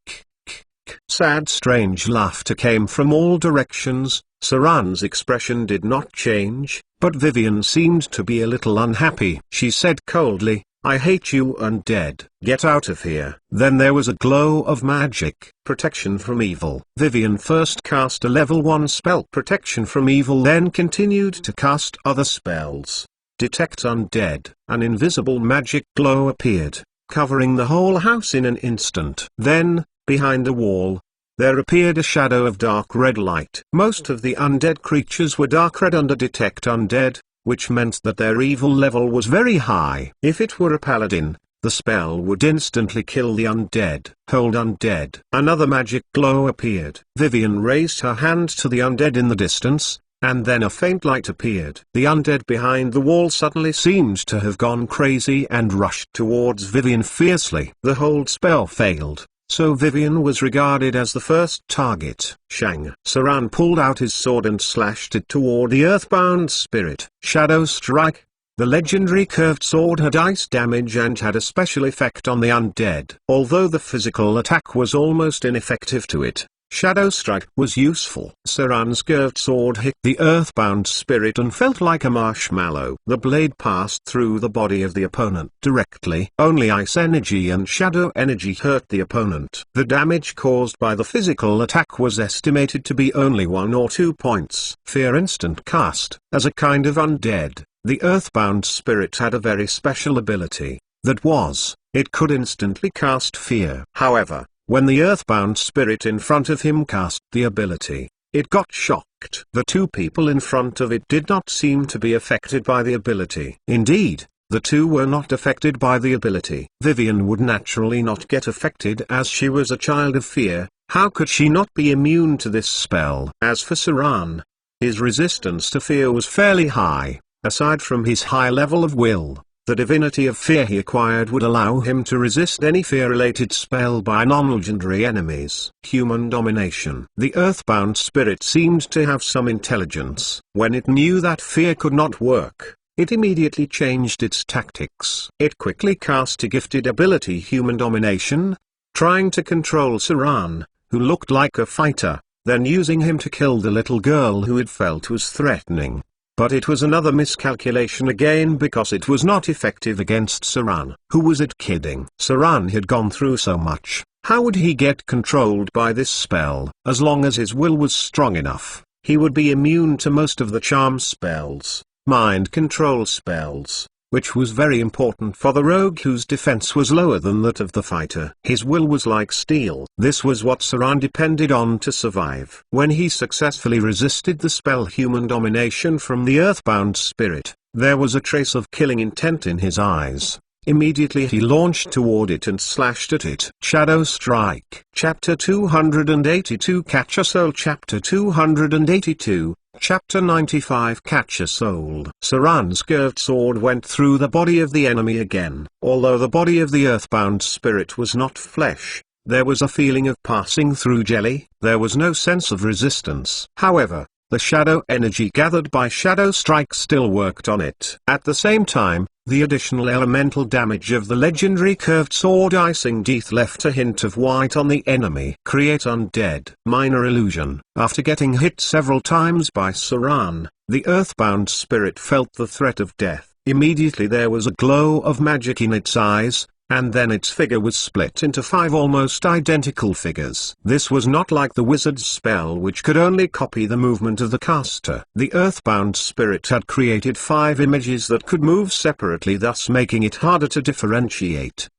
Sad, strange laughter came from all directions. Saran's expression did not change, but Vivian seemed to be a little unhappy. She said coldly, "I hate you undead. Get out of here." Then there was a glow of magic. Protection from evil. Vivian first cast a level 1 spell, protection from evil, then continued to cast other spells. Detect undead. An invisible magic glow appeared, covering the whole house in an instant. Then, behind the wall, there appeared a shadow of dark red light. Most of the undead creatures were dark red under Detect Undead, which meant that their evil level was very high. If it were a paladin, the spell would instantly kill the undead. Hold undead. Another magic glow appeared. Vivian raised her hand to the undead in the distance, and then a faint light appeared. The undead behind the wall suddenly seemed to have gone crazy and rushed towards Vivian fiercely. The hold spell failed, so Vivian was regarded as the first target. Shang. Saran pulled out his sword and slashed it toward the earthbound spirit. Shadow Strike. The legendary curved sword had ice damage and had a special effect on the undead. Although the physical attack was almost ineffective to it, Shadow Strike was useful. Saran's curved sword hit the earthbound spirit and felt like a marshmallow. The blade passed through the body of the opponent directly. Only ice energy and shadow energy hurt the opponent. The damage caused by the physical attack was estimated to be only 1 or 2 points. Fear instant cast. As a kind of undead, the earthbound spirit had a very special ability. That was, it could instantly cast fear. However, when the earthbound spirit in front of him cast the ability, it got shocked. The two people in front of it did not seem to be affected by the ability. Indeed, the two were not affected by the ability. Vivian would naturally not get affected as she was a child of fear. How could she not be immune to this spell? As for Saran, his resistance to fear was fairly high. Aside from his high level of will, the divinity of fear he acquired would allow him to resist any fear-related spell by non-legendary enemies. Human domination. The earthbound spirit seemed to have some intelligence. When it knew that fear could not work, it immediately changed its tactics. It quickly cast a gifted ability, Human Domination, trying to control Saran, who looked like a fighter, then using him to kill the little girl who it felt was threatening. But it was another miscalculation again, because it was not effective against Saran. Who was it kidding? Saran had gone through so much. How would he get controlled by this spell? As long as his will was strong enough, he would be immune to most of the charm spells, mind control spells, which was very important for the rogue whose defense was lower than that of the fighter. His will was like steel. This was what Saran depended on to survive. When he successfully resisted the spell Human Domination from the earthbound spirit, there was a trace of killing intent in his eyes. Immediately he launched toward it and slashed at it. Shadow Strike. Chapter 282 Catch a Soul. Chapter 282, Chapter 95 Catch a Soul. Saran's curved sword went through the body of the enemy again. Although the body of the earthbound spirit was not flesh, there was a feeling of passing through jelly. There was no sense of resistance. However, the shadow energy gathered by Shadow Strike still worked on it. At the same time, the additional elemental damage of the legendary curved sword Icing Teeth left a hint of white on the enemy. Create undead. Minor illusion. After getting hit several times by Saran, the earthbound spirit felt the threat of death. Immediately there was a glow of magic in its eyes, and then its figure was split into 5 almost identical figures. This was not like the wizard's spell, which could only copy the movement of the caster. The earthbound spirit had created 5 images that could move separately, thus making it harder to differentiate.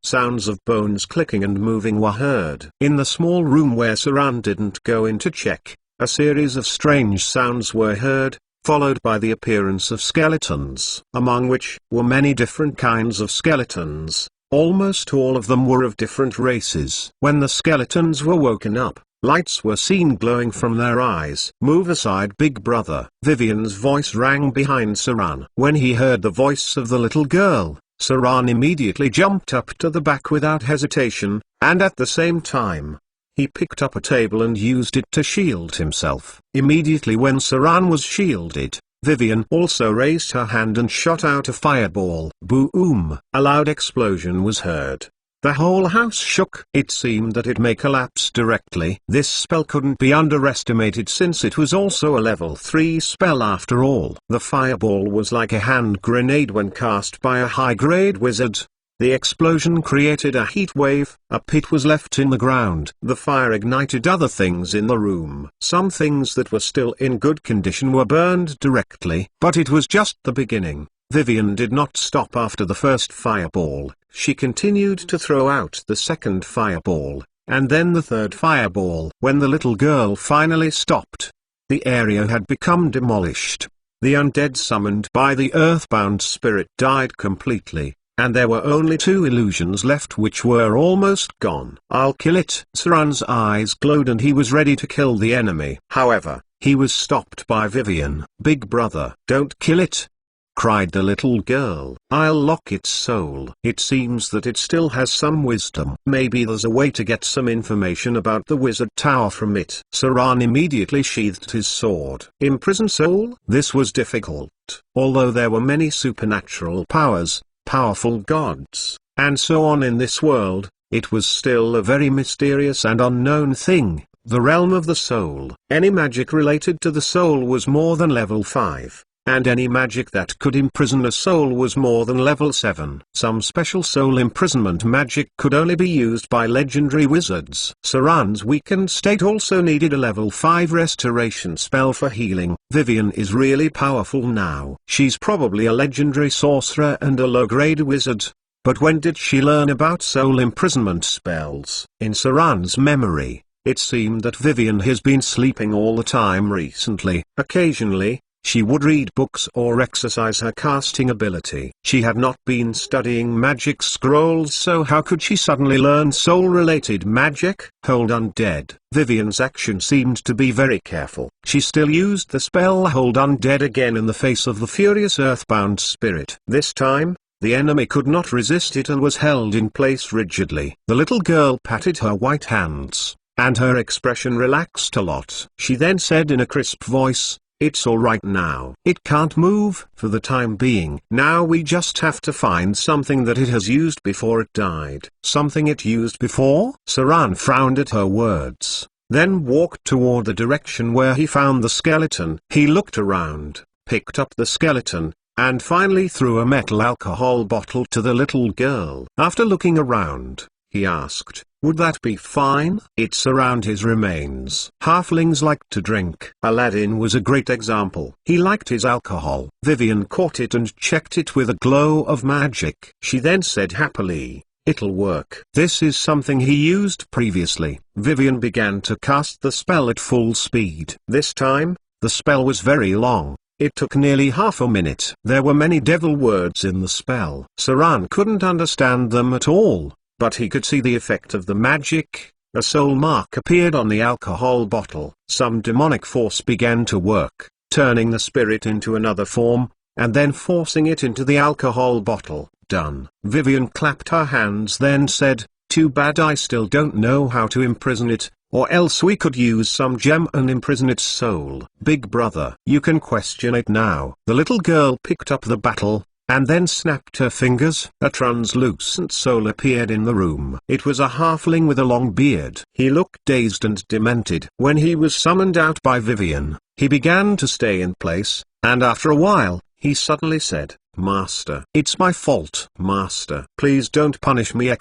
Sounds of bones clicking and moving were heard. In the small room where Saran didn't go in to check, a series of strange sounds were heard, followed by the appearance of skeletons, among which were many different kinds of skeletons. Almost all of them were of different races. When the skeletons were woken up, lights were seen glowing from their eyes. Move aside, big brother. Vivian's voice rang behind Saran. When he heard the voice of the little girl, Saran immediately jumped up to the back without hesitation, and at the same time, he picked up a table and used it to shield himself. Immediately when Saran was shielded, Vivian also raised her hand and shot out a fireball. Boom! A loud explosion was heard. The whole house shook. It seemed that it may collapse directly. This spell couldn't be underestimated since it was also a level 3 spell after all. The fireball was like a hand grenade when cast by a high-grade wizard. The explosion created a heat wave. A pit was left in the ground. The fire ignited other things in the room. Some things that were still in good condition were burned directly. But it was just the beginning. Vivian did not stop after the first fireball. She continued to throw out the second fireball, and then the third fireball. When the little girl finally stopped, the area had become demolished. The undead summoned by the earthbound spirit died completely, and there were only 2 illusions left which were almost gone. I'll kill it. Saran's eyes glowed and he was ready to kill the enemy. However, he was stopped by Vivian. Big brother, don't kill it, cried the little girl. I'll lock its soul. It seems that it still has some wisdom. Maybe there's a way to get some information about the wizard tower from it. Saran immediately sheathed his sword. Imprison soul? This was difficult. Although there were many supernatural powers, powerful gods, and so on in this world, it was still a very mysterious and unknown thing, the realm of the soul. Any magic related to the soul was more than level 5, and any magic that could imprison a soul was more than level 7. Some special soul imprisonment magic could only be used by legendary wizards. Saran's weakened state also needed a level 5 restoration spell for healing. Vivian is really powerful now. She's probably a legendary sorcerer and a low-grade wizard. But when did she learn about soul imprisonment spells? In Saran's memory, it seemed that Vivian has been sleeping all the time recently. Occasionally, she would read books or exercise her casting ability. She had not been studying magic scrolls, so how could she suddenly learn soul-related magic? Hold Undead. Vivian's action seemed to be very careful. She still used the spell Hold Undead again in the face of the furious earthbound spirit. This time, the enemy could not resist it and was held in place rigidly. The little girl patted her white hands, and her expression relaxed a lot. She then said in a crisp voice, "It's all right now. It can't move for the time being. Now we just have to find something that it has used before it died." Something it used before? Saran frowned at her words, then walked toward the direction where he found the skeleton. He looked around, picked up the skeleton, and finally threw a metal alcohol bottle to the little girl. After looking around, he asked, "Would that be fine?" It's around his remains. Halflings like to drink. Aladdin was a great example. He liked his alcohol. Vivian caught it and checked it with a glow of magic. She then said happily, "It'll work." This is something he used previously. Vivian began to cast the spell at full speed. This time, the spell was very long. It took nearly half a minute. There were many devil words in the spell. Saran couldn't understand them at all, but he could see the effect of the magic. A soul mark appeared on the alcohol bottle. Some demonic force began to work, turning the spirit into another form, and then forcing it into the alcohol bottle. Done. Vivian clapped her hands, then said, "Too bad I still don't know how to imprison it, or else we could use some gem and imprison its soul." "Big brother, you can question it now." The little girl picked up the bottle, and then snapped her fingers. A translucent soul appeared in the room. It was a halfling with a long beard. He looked dazed and demented. When he was summoned out by Vivian, he began to stay in place, and after a while, he suddenly said, "Master, it's my fault. Master, please don't punish me!"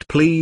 Please!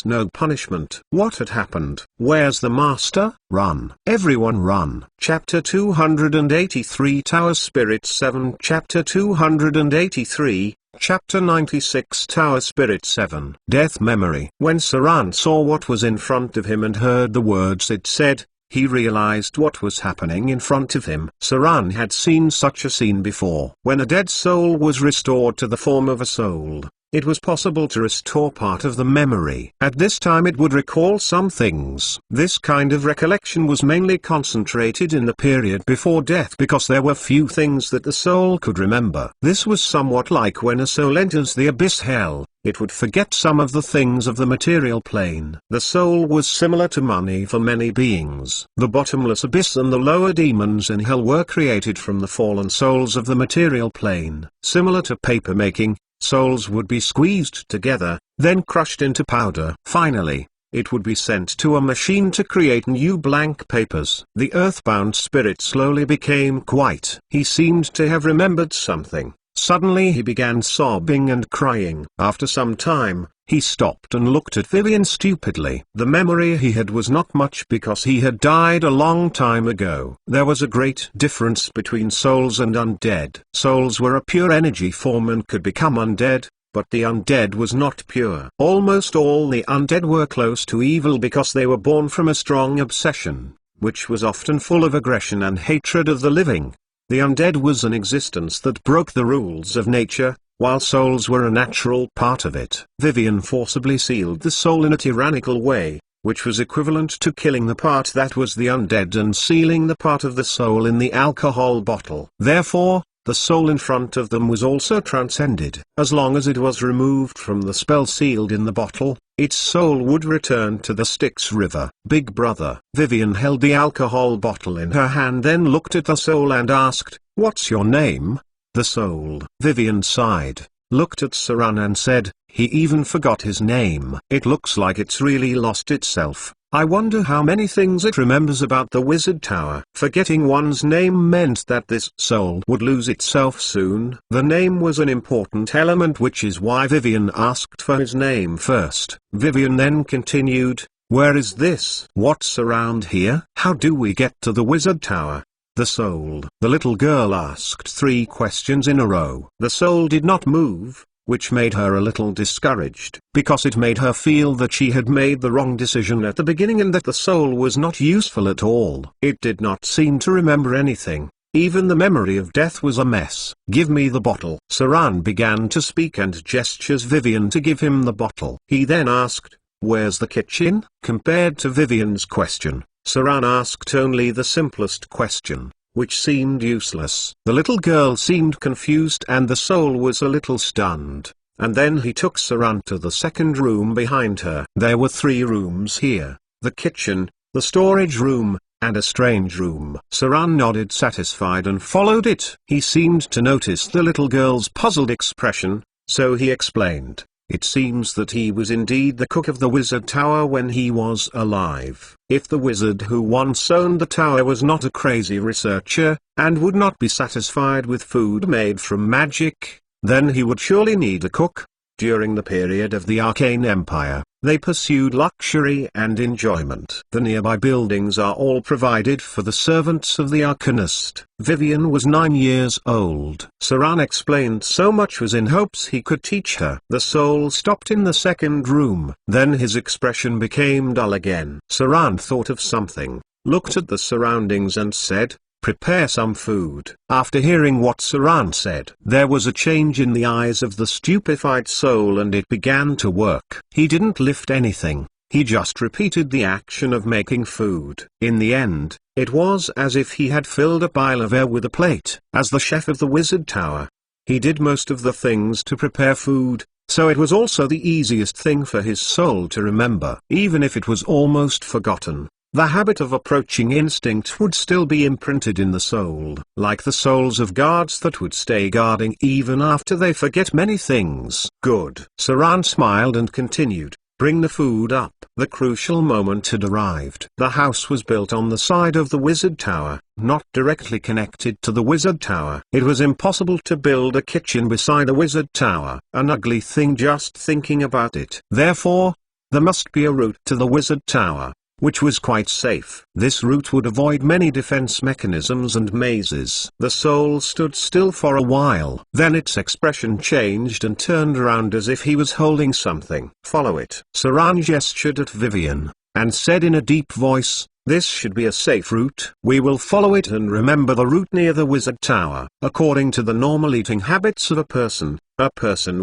No punishment. What had happened? Where's the master? Run. Everyone run. Chapter 283 Tower Spirit 7 Chapter 283 Chapter 96 Tower Spirit 7 Death Memory. When Saran saw what was in front of him and heard the words it said, he realized what was happening in front of him. Saran had seen such a scene before. When a dead soul was restored to the form of a soul, it was possible to restore part of the memory. At this time it would recall some things. This kind of recollection was mainly concentrated in the period before death because there were few things that the soul could remember. This was somewhat like when a soul enters the abyss hell. It would forget some of the things of the material plane. The soul was similar to money for many beings. The bottomless abyss and the lower demons in hell were created from the fallen souls of the material plane. Similar to paper making, souls would be squeezed together, then crushed into powder. Finally, it would be sent to a machine to create new blank papers. The earthbound spirit slowly became quiet. He seemed to have remembered something. Suddenly he began sobbing and crying. After some time, he stopped and looked at Vivian stupidly. The memory he had was not much because he had died a long time ago. There was a great difference between souls and undead. Souls were a pure energy form and could become undead, but the undead was not pure. Almost all the undead were close to evil because they were born from a strong obsession, which was often full of aggression and hatred of the living. The undead was an existence that broke the rules of nature, while souls were a natural part of it. Vivian forcibly sealed the soul in a tyrannical way, which was equivalent to killing the part that was the undead and sealing the part of the soul in the alcohol bottle. Therefore, the soul in front of them was also transcended. As long as it was removed from the spell sealed in the bottle, its soul would return to the Styx River. Big brother. Vivian held the alcohol bottle in her hand, then looked at the soul and asked, "What's your name?" The soul. Vivian sighed, looked at Saran and said, "He even forgot his name. It looks like it's really lost itself. I wonder how many things it remembers about the Wizard Tower." Forgetting one's name meant that this soul would lose itself soon. The name was an important element, which is why Vivian asked for his name first. Vivian then continued, "Where is this? What's around here? How do we get to the Wizard Tower?" The soul. The little girl asked 3 questions in a row. The soul did not move, which made her a little discouraged, because it made her feel that she had made the wrong decision at the beginning and that the soul was not useful at all. It did not seem to remember anything. Even the memory of death was a mess. "Give me the bottle." Saran began to speak and gestures Vivian to give him the bottle. He then asked, "Where's the kitchen?" Compared to Vivian's question, Saran asked only the simplest question, which seemed useless. The little girl seemed confused and the soul was a little stunned, and then he took Saran to the second room behind her. There were 3 rooms here: the kitchen, the storage room, and a strange room. Saran nodded satisfied and followed it. He seemed to notice the little girl's puzzled expression, so he explained. It seems that he was indeed the cook of the Wizard Tower when he was alive. If the wizard who once owned the tower was not a crazy researcher, and would not be satisfied with food made from magic, then he would surely need a cook. During the period of the Arcane Empire, they pursued luxury and enjoyment. The nearby buildings are all provided for the servants of the Arcanist. Vivian was 9 years old. Saran explained so much was in hopes he could teach her. The soul stopped in the second room. Then his expression became dull again. Saran thought of something. looked at the surroundings and said, "Prepare some food." After hearing what Saran said, there was a change in the eyes of the stupefied soul and it began to work. He didn't lift anything, he just repeated the action of making food. In the end, it was as if he had filled a pile of air with a plate. As the chef of the Wizard Tower, he did most of the things to prepare food, so it was also the easiest thing for his soul to remember. Even if it was almost forgotten, the habit of approaching instinct would still be imprinted in the soul, like the souls of guards that would stay guarding even after they forget many things. Good. Saran smiled and continued, "Bring the food up." The crucial moment had arrived. The house was built on the side of the Wizard Tower, not directly connected to the Wizard Tower. It was impossible to build a kitchen beside a Wizard Tower, an ugly thing just thinking about it. Therefore, there must be a route to the Wizard Tower, which was quite safe. This route would avoid many defense mechanisms and mazes. The soul stood still for a while. Then its expression changed and turned around as if he was holding something. "Follow it." Saran gestured at Vivian, and said in a deep voice, "This should be a safe route. We will follow it and remember the route near the Wizard Tower." According to the normal eating habits of a person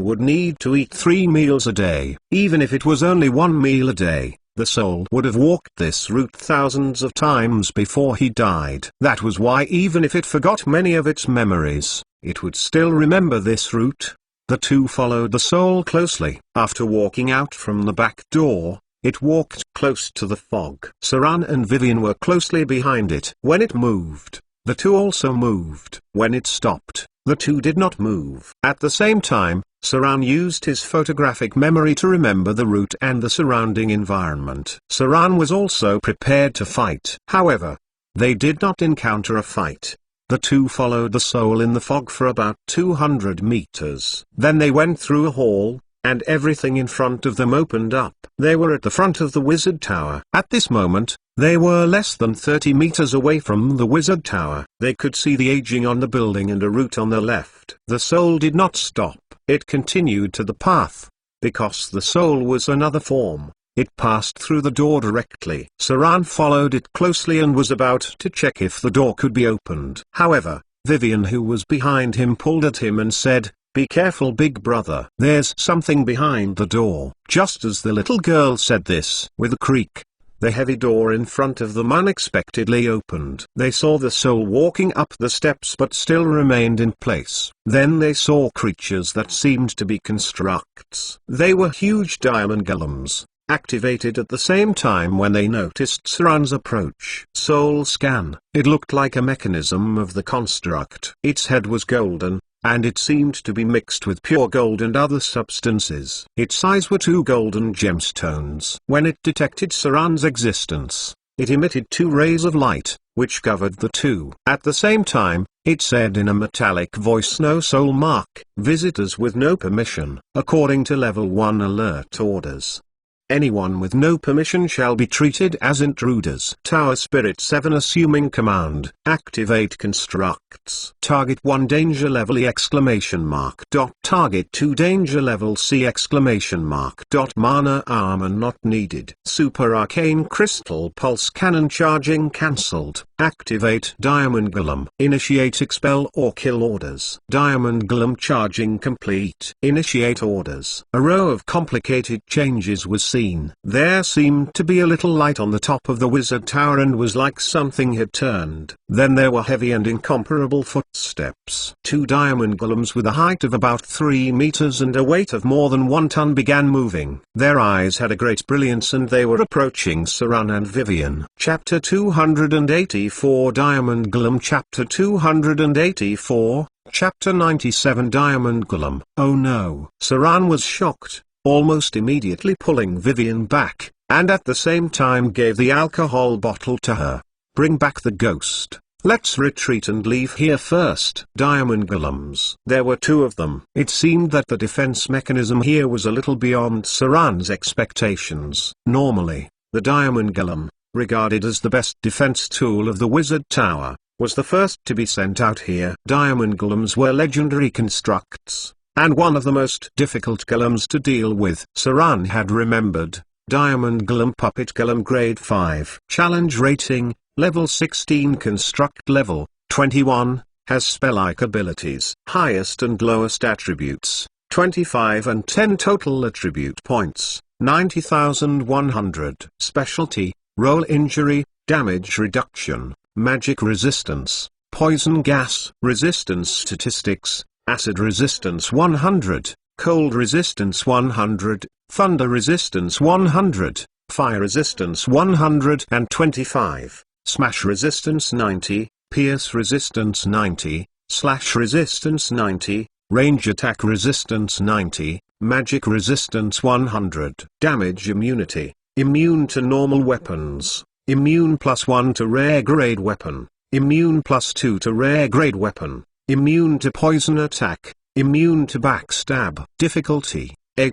would need to eat 3 meals a day. Even if it was only 1 meal a day, the soul would have walked this route thousands of times before he died. That was why even if it forgot many of its memories, it would still remember this route. The two followed the soul closely. After walking out from the back door, it walked close to the fog. Saran and Vivian were closely behind it. When it moved, the two also moved. When it stopped, the two did not move. At the same time, Saran used his photographic memory to remember the route and the surrounding environment. Saran was also prepared to fight. However, they did not encounter a fight. The two followed the soul in the fog for about 200 meters. Then they went through a hall, and everything in front of them opened up. They were at the front of the Wizard Tower. At this moment, they were less than 30 meters away from the Wizard Tower. They could see the aging on the building and a route on the left. The soul did not stop. It continued to the path. Because the soul was another form, it passed through the door directly. Saran followed it closely and was about to check if the door could be opened. However, Vivian, who was behind him, pulled at him and said, "Be careful, big brother. There's something behind the door." Just as the little girl said this, with a creak, the heavy door in front of them unexpectedly opened. They saw the soul walking up the steps but still remained in place. Then they saw creatures that seemed to be constructs. They were huge diamond golems, activated at the same time when they noticed Saran's approach. Soul scan. It looked like a mechanism of the construct. Its head was golden, and it seemed to be mixed with pure gold and other substances. Its eyes were 2 golden gemstones. When it detected Saran's existence, it emitted 2 rays of light, which covered the two. At the same time, it said in a metallic voice, "No soul mark. Visitors with no permission." According to level 1 alert orders, anyone with no permission shall be treated as intruders. Tower Spirit 7 assuming command. Activate constructs. Target 1 danger level E exclamation mark. Target 2 danger level C exclamation mark. Mana armor not needed. Super arcane crystal pulse cannon charging cancelled. Activate Diamond Golem. Initiate expel or kill orders. Diamond Golem charging complete. Initiate orders. A row of complicated changes was seen. There seemed to be a little light on the top of the Wizard Tower and was like something had turned. Then there were heavy and incomparable footsteps. 2 diamond golems with a height of about 3 meters and a weight of more than 1 ton began moving. Their eyes had a great brilliance and they were approaching Saran and Vivian. Chapter 284 Diamond Golem. Chapter 284, Chapter 97 Diamond Golem. Oh no! Saran was shocked, almost immediately pulling Vivian back, and at the same time gave the alcohol bottle to her. "Bring back the ghost. Let's retreat and leave here first." Diamond golems. There were 2 of them. It seemed that the defense mechanism here was a little beyond Saran's expectations. Normally, the diamond golem, regarded as the best defense tool of the Wizard Tower, was the first to be sent out here. Diamond golems were legendary constructs, and one of the most difficult golems to deal with. Saran had remembered. Diamond Golem Puppet Golem Grade 5. Challenge Rating, Level 16 Construct. Level 21 has spell-like abilities. Highest and lowest attributes, 25 and 10 total attribute points, 90,100. Specialty, roll injury, damage reduction, magic resistance, poison gas resistance. Statistics, acid resistance 100, cold resistance 100, thunder resistance 100, fire resistance 125, smash resistance 90, pierce resistance 90, slash resistance 90, range attack resistance 90, magic resistance 100. Damage immunity, immune to normal weapons, immune +1 to rare grade weapon, immune +2 to rare grade weapon, immune to poison attack, immune to backstab. Difficulty, A++.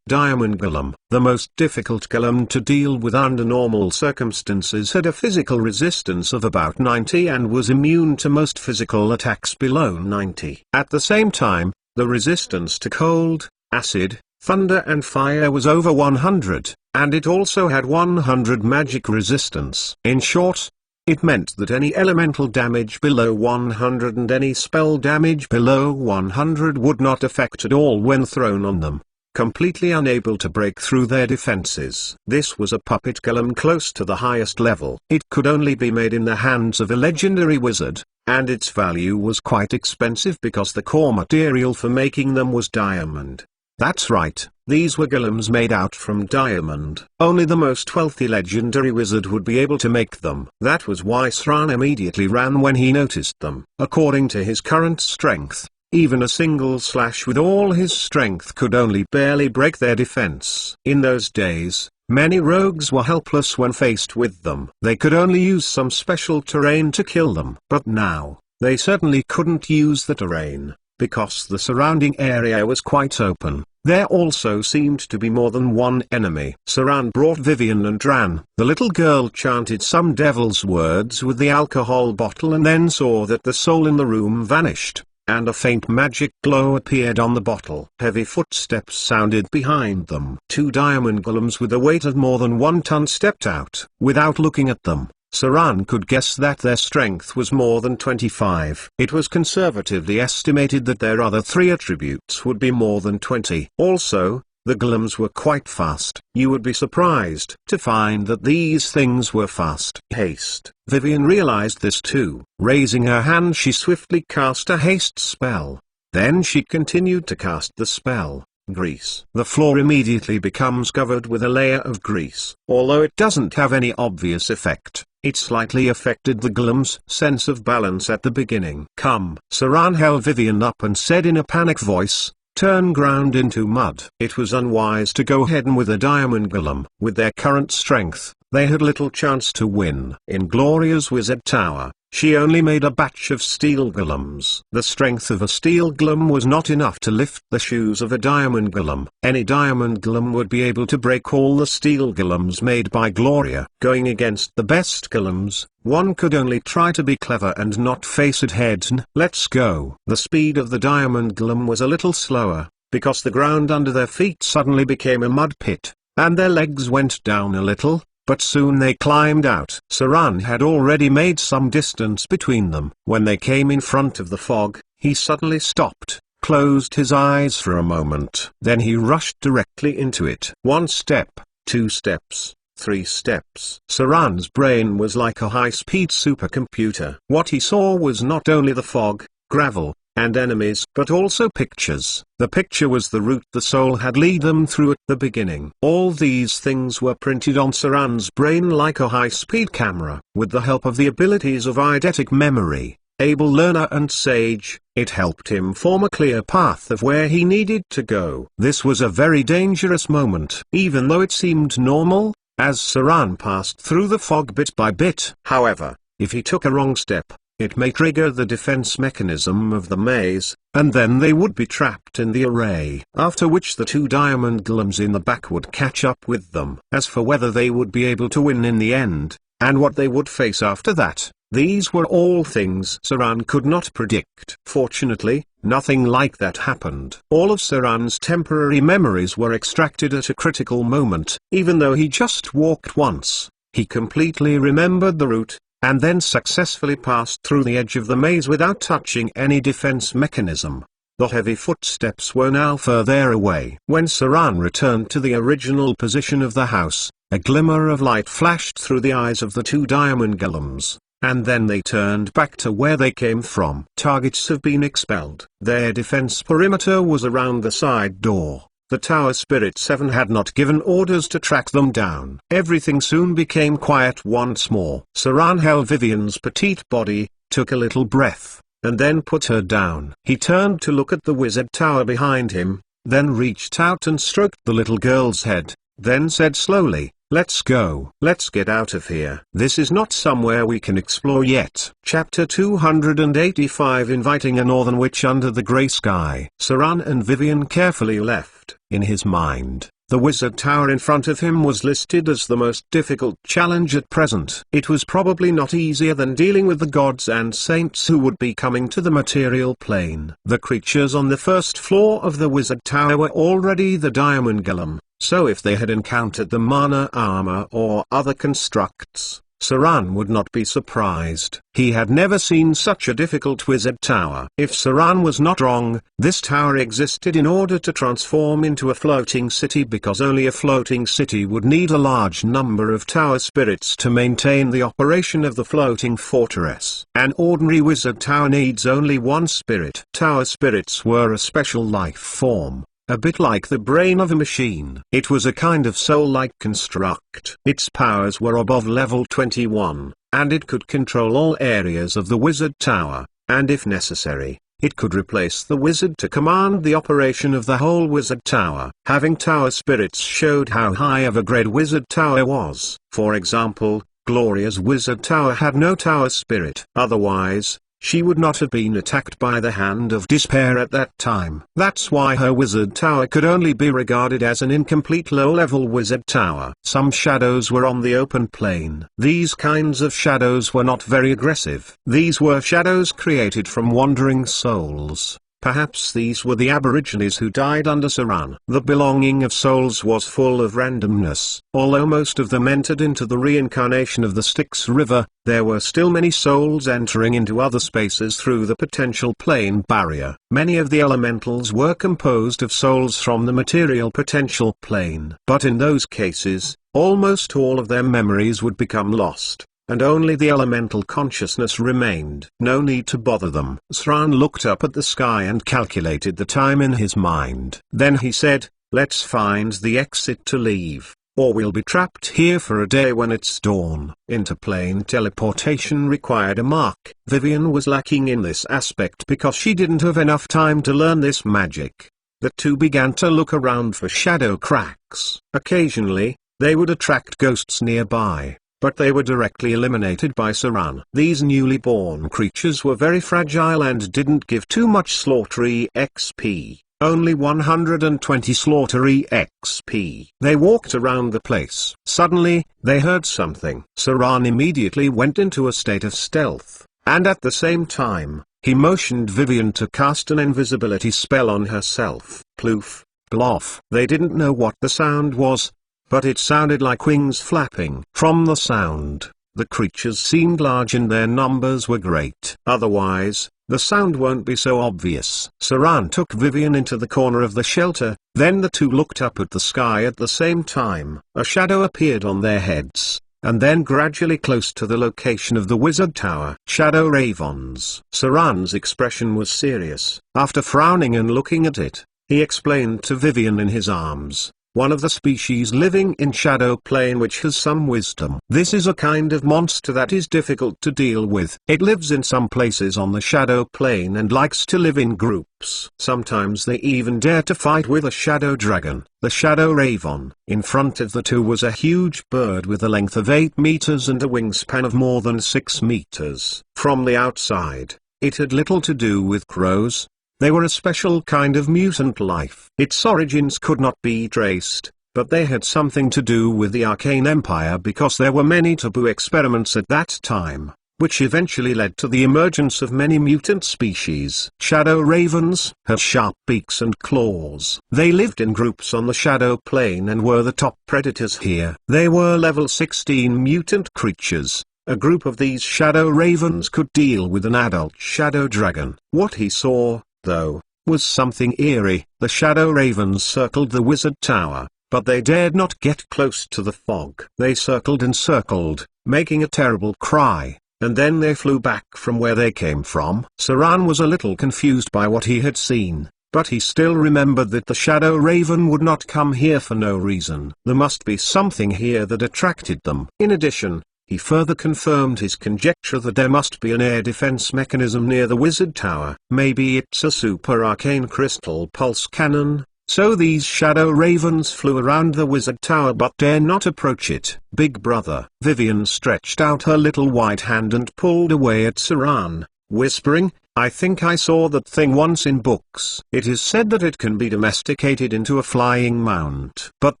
Diamond Golem, the most difficult golem to deal with under normal circumstances, had a physical resistance of about 90 and was immune to most physical attacks below 90. At the same time, the resistance to cold, acid, thunder and fire was over 100, and it also had 100 magic resistance. In short, it meant that any elemental damage below 100 and any spell damage below 100 would not affect at all when thrown on them, completely unable to break through their defenses. This was a puppet golem close to the highest level. It could only be made in the hands of a legendary wizard, and its value was quite expensive because the core material for making them was diamond. That's right, these were golems made out from diamond. Only the most wealthy legendary wizard would be able to make them. That was why Sran immediately ran when he noticed them. According to his current strength, even a single slash with all his strength could only barely break their defense. In those days, many rogues were helpless when faced with them. They could only use some special terrain to kill them. But now, they certainly couldn't use the terrain, because the surrounding area was quite open. There also seemed to be more than one enemy. Saran brought Vivian and ran. The little girl chanted some devil's words with the alcohol bottle and then saw that the soul in the room vanished, and a faint magic glow appeared on the bottle. Heavy footsteps sounded behind them. 2 diamond golems with a weight of more than 1 ton stepped out. Without looking at them, Saran could guess that their strength was more than 25. It was conservatively estimated that their other 3 attributes would be more than 20. Also, the golems were quite fast. You would be surprised to find that these things were fast. Haste. Vivian realized this too. Raising her hand, she swiftly cast a haste spell. Then she continued to cast the spell. Grease. The floor immediately becomes covered with a layer of grease. Although it doesn't have any obvious effect, it slightly affected the golem's sense of balance at the beginning. Come. Saran held Vivian up and said in a panic voice, turn ground into mud. It was unwise to go head-on with a diamond golem. With their current strength, they had little chance to win. In Gloria's wizard tower, she only made a batch of steel golems. The strength of a steel golem was not enough to lift the shoes of a diamond golem. Any diamond golem would be able to break all the steel golems made by Gloria. Going against the best golems, one could only try to be clever and not face it head-on. Let's go. The speed of the diamond golem was a little slower, because the ground under their feet suddenly became a mud pit, and their legs went down a little. But soon they climbed out. Saran had already made some distance between them. When they came in front of the fog, he suddenly stopped, closed his eyes for a moment. Then he rushed directly into it. 1 step, 2 steps, 3 steps. Saran's brain was like a high-speed supercomputer. What he saw was not only the fog, gravel, and enemies, but also pictures. The picture was the route the soul had led them through at the beginning. All these things were printed on Saran's brain like a high-speed camera. With the help of the abilities of eidetic memory, able learner and sage, it helped him form a clear path of where he needed to go. This was a very dangerous moment, even though it seemed normal, as Saran passed through the fog bit by bit. However, if he took a wrong step, it may trigger the defense mechanism of the maze, and then they would be trapped in the array. After which the 2 diamond golems in the back would catch up with them. As for whether they would be able to win in the end, and what they would face after that, these were all things Saran could not predict. Fortunately, nothing like that happened. All of Saran's temporary memories were extracted at a critical moment. Even though he just walked once, He completely remembered the route, and then successfully passed through the edge of the maze without touching any defense mechanism. The heavy footsteps were now further away. When Saran returned to the original position of the house, a glimmer of light flashed through the eyes of the two diamond golems, and then they turned back to where they came from. Targets have been expelled. Their defense perimeter was around the side door. The Tower Spirit 7 had not given orders to track them down. Everything soon became quiet once more. Saran held Vivian's petite body, took a little breath, and then put her down. He turned to look at the wizard tower behind him, then reached out and stroked the little girl's head, then said slowly, "Let's go. Let's get out of here. This is not somewhere we can explore yet." Chapter 285, Inviting a Northern Witch Under the Grey Sky. Saran and Vivian carefully left. In his mind, the wizard tower in front of him was listed as the most difficult challenge at present. It was probably not easier than dealing with the gods and saints who would be coming to the material plane. The creatures on the first floor of the wizard tower were already the diamond golem, so if they had encountered the mana armor or other constructs, Saran would not be surprised. He had never seen such a difficult wizard tower. If Saran was not wrong, this tower existed in order to transform into a floating city, because only a floating city would need a large number of tower spirits to maintain the operation of the floating fortress. An ordinary wizard tower needs only one spirit. Tower spirits were a special life form, a bit like the brain of a machine. It was a kind of soul-like construct. Its powers were above level 21, and it could control all areas of the wizard tower, and if necessary, it could replace the wizard to command the operation of the whole wizard tower. Having tower spirits showed how high of a grade wizard tower was. For example, Gloria's wizard tower had no tower spirit. Otherwise, she would not have been attacked by the Hand of Despair at that time. That's why her wizard tower could only be regarded as an incomplete low-level wizard tower. Some shadows were on the open plain. These kinds of shadows were not very aggressive. These were shadows created from wandering souls. Perhaps these were the Aborigines who died under Saran. The belonging of souls was full of randomness. Although most of them entered into the reincarnation of the Styx River, there were still many souls entering into other spaces through the potential plane barrier. Many of the elementals were composed of souls from the material potential plane. But in those cases, almost all of their memories would become lost, and only the elemental consciousness remained. No need to bother them. Saran looked up at the sky and calculated the time in his mind. Then he said, "Let's find the exit to leave, or we'll be trapped here for a day when it's dawn." Interplane teleportation required a mark. Vivian was lacking in this aspect because she didn't have enough time to learn this magic. The two began to look around for shadow cracks. Occasionally, they would attract ghosts nearby, but they were directly eliminated by Saran. These newly born creatures were very fragile and didn't give too much slaughter EXP, only 120 slaughter EXP. They walked around the place. Suddenly, they heard something. Saran immediately went into a state of stealth, and at the same time, he motioned Vivian to cast an invisibility spell on herself. Ploof, bloff. They didn't know what the sound was, but it sounded like wings flapping. From the sound, the creatures seemed large and their numbers were great. Otherwise, the sound won't be so obvious. Saran took Vivian into the corner of the shelter, then the two looked up at the sky at the same time. A shadow appeared on their heads, and then gradually close to the location of the wizard tower. Shadow ravens. Saran's expression was serious. After frowning and looking at it, he explained to Vivian in his arms, "One of the species living in Shadow Plane which has some wisdom. This is a kind of monster that is difficult to deal with. It lives in some places on the Shadow Plane and likes to live in groups. Sometimes they even dare to fight with a Shadow Dragon." The Shadow Raven. In front of the two was a huge bird with a length of 8 meters and a wingspan of more than 6 meters. From the outside, it had little to do with crows. They were a special kind of mutant life. Its origins could not be traced, but they had something to do with the Arcane Empire because there were many taboo experiments at that time. which eventually led to the emergence of many mutant species. Shadow ravens had sharp beaks and claws. They lived in groups on the shadow plane and were the top predators here. They were level 16 mutant creatures. A group of these shadow ravens could deal with an adult shadow dragon. What he saw, though, was something eerie. The shadow ravens circled the wizard tower, but they dared not get close to the fog. They circled and circled, making a terrible cry, and then they flew back from where they came from. Saran was a little confused by what he had seen, but he still remembered that the shadow raven would not come here for no reason. There must be something here that attracted them. In addition, he further confirmed his conjecture that there must be an air defense mechanism near the wizard tower. Maybe it's a super arcane crystal pulse cannon. So these shadow ravens flew around the wizard tower but dare not approach it. Big brother. Vivian stretched out her little white hand and pulled away at Saran, whispering, "I think I saw that thing once in books. It is said that it can be domesticated into a flying mount. But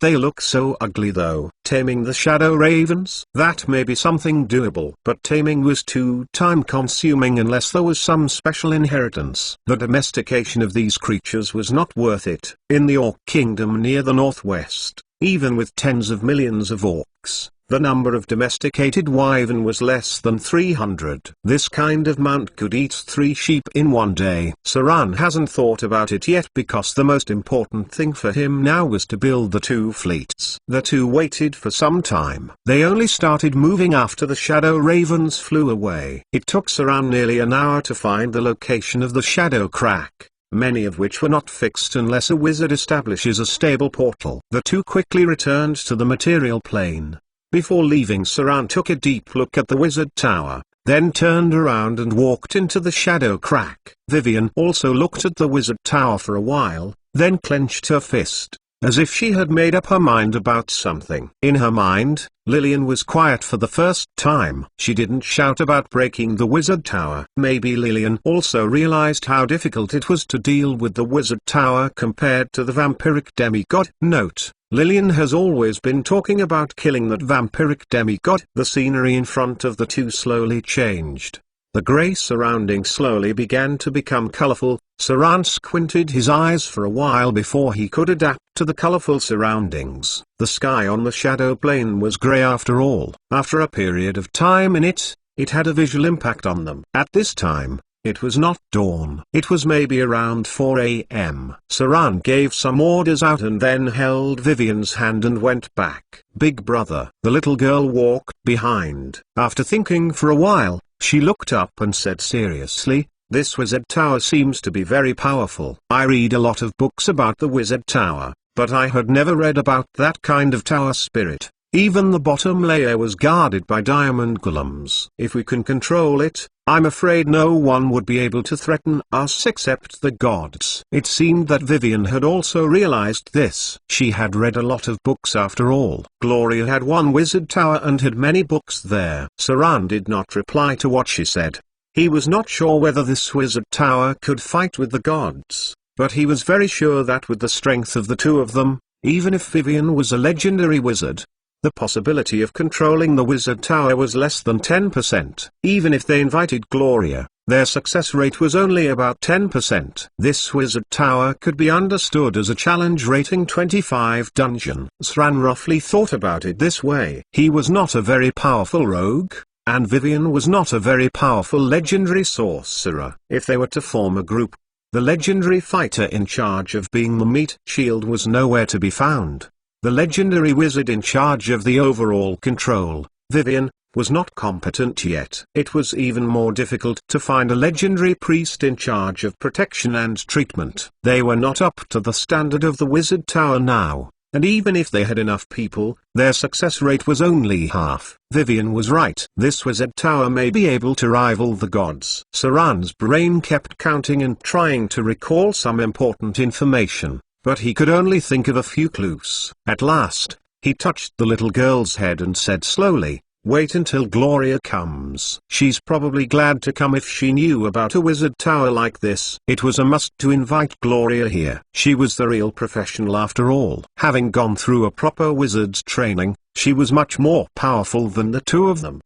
they look so ugly though." Taming the shadow ravens? That may be something doable. But taming was too time-consuming unless there was some special inheritance. The domestication of these creatures was not worth it. In the Orc Kingdom near the northwest, even with tens of millions of orcs, the number of domesticated wyvern was less than 300. This kind of mount could eat 3 sheep in one day. Saran hasn't thought about it yet because the most important thing for him now was to build the 2 fleets. The 2 waited for some time. They only started moving after the shadow ravens flew away. It took Saran nearly an hour to find the location of the shadow crack, many of which were not fixed unless a wizard establishes a stable portal. The 2 quickly returned to the material plane. Before leaving, Saran took a deep look at the wizard tower, then turned around and walked into the shadow crack. Vivian also looked at the wizard tower for a while, then clenched her fist, as if she had made up her mind about something. In her mind, Lillian was quiet for the first time. She didn't shout about breaking the wizard tower. Maybe Lillian also realized how difficult it was to deal with the wizard tower compared to the vampiric demigod. Note: Lillian has always been talking about killing that vampiric demigod. The scenery in front of the 2 slowly changed. The grey surrounding slowly began to become colorful. Saran squinted his eyes for a while before he could adapt to the colorful surroundings. The sky on the shadow plane was grey after all. After a period of time in it, it had a visual impact on them. At this time, it was not dawn. It was maybe around 4 a.m. Saran gave some orders out and then held Vivian's hand and went back. Big brother. The little girl walked behind. After thinking for a while, she looked up and said seriously, "This wizard tower seems to be very powerful. I read a lot of books about the wizard tower, but I had never read about that kind of tower spirit. Even the bottom layer was guarded by diamond golems. If we can control it, I'm afraid no one would be able to threaten us except the gods." It seemed that Vivian had also realized this. She had read a lot of books after all. Gloria had one wizard tower and had many books there. Saran did not reply to what she said. He was not sure whether this wizard tower could fight with the gods, but he was very sure that with the strength of the 2 of them, even if Vivian was a legendary wizard, the possibility of controlling the wizard tower was less than 10%. Even if they invited Gloria, their success rate was only about 10%. This wizard tower could be understood as a challenge rating 25 dungeon. Sran roughly thought about it this way. He was not a very powerful rogue, and Vivian was not a very powerful legendary sorcerer. If they were to form a group, the legendary fighter in charge of being the meat shield was nowhere to be found. The legendary wizard in charge of the overall control, Vivian, was not competent yet. It was even more difficult to find a legendary priest in charge of protection and treatment. They were not up to the standard of the wizard tower now, and even if they had enough people, their success rate was only half. Vivian was right. This wizard tower may be able to rival the gods. Saran's brain kept counting and trying to recall some important information, but he could only think of a few clues. At last, he touched the little girl's head and said slowly, "Wait until Gloria comes. She's probably glad to come if she knew about a wizard tower like this." It was a must to invite Gloria here. She was the real professional after all. Having gone through a proper wizard's training, she was much more powerful than the two of them.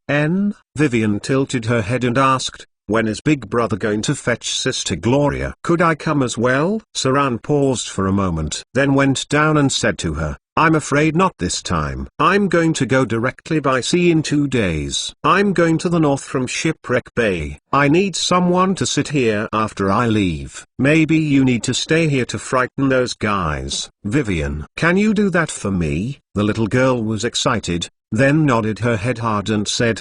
Vivian tilted her head and asked, "When is Big Brother going to fetch Sister Gloria? Could I come as well?" Saran paused for a moment, then went down and said to her, "I'm afraid not this time. I'm going to go directly by sea in 2 days. I'm going to the north from Shipwreck Bay. I need someone to sit here after I leave. Maybe you need to stay here to frighten those guys." "Vivian, can you do that for me?" The little girl was excited, then nodded her head hard and said,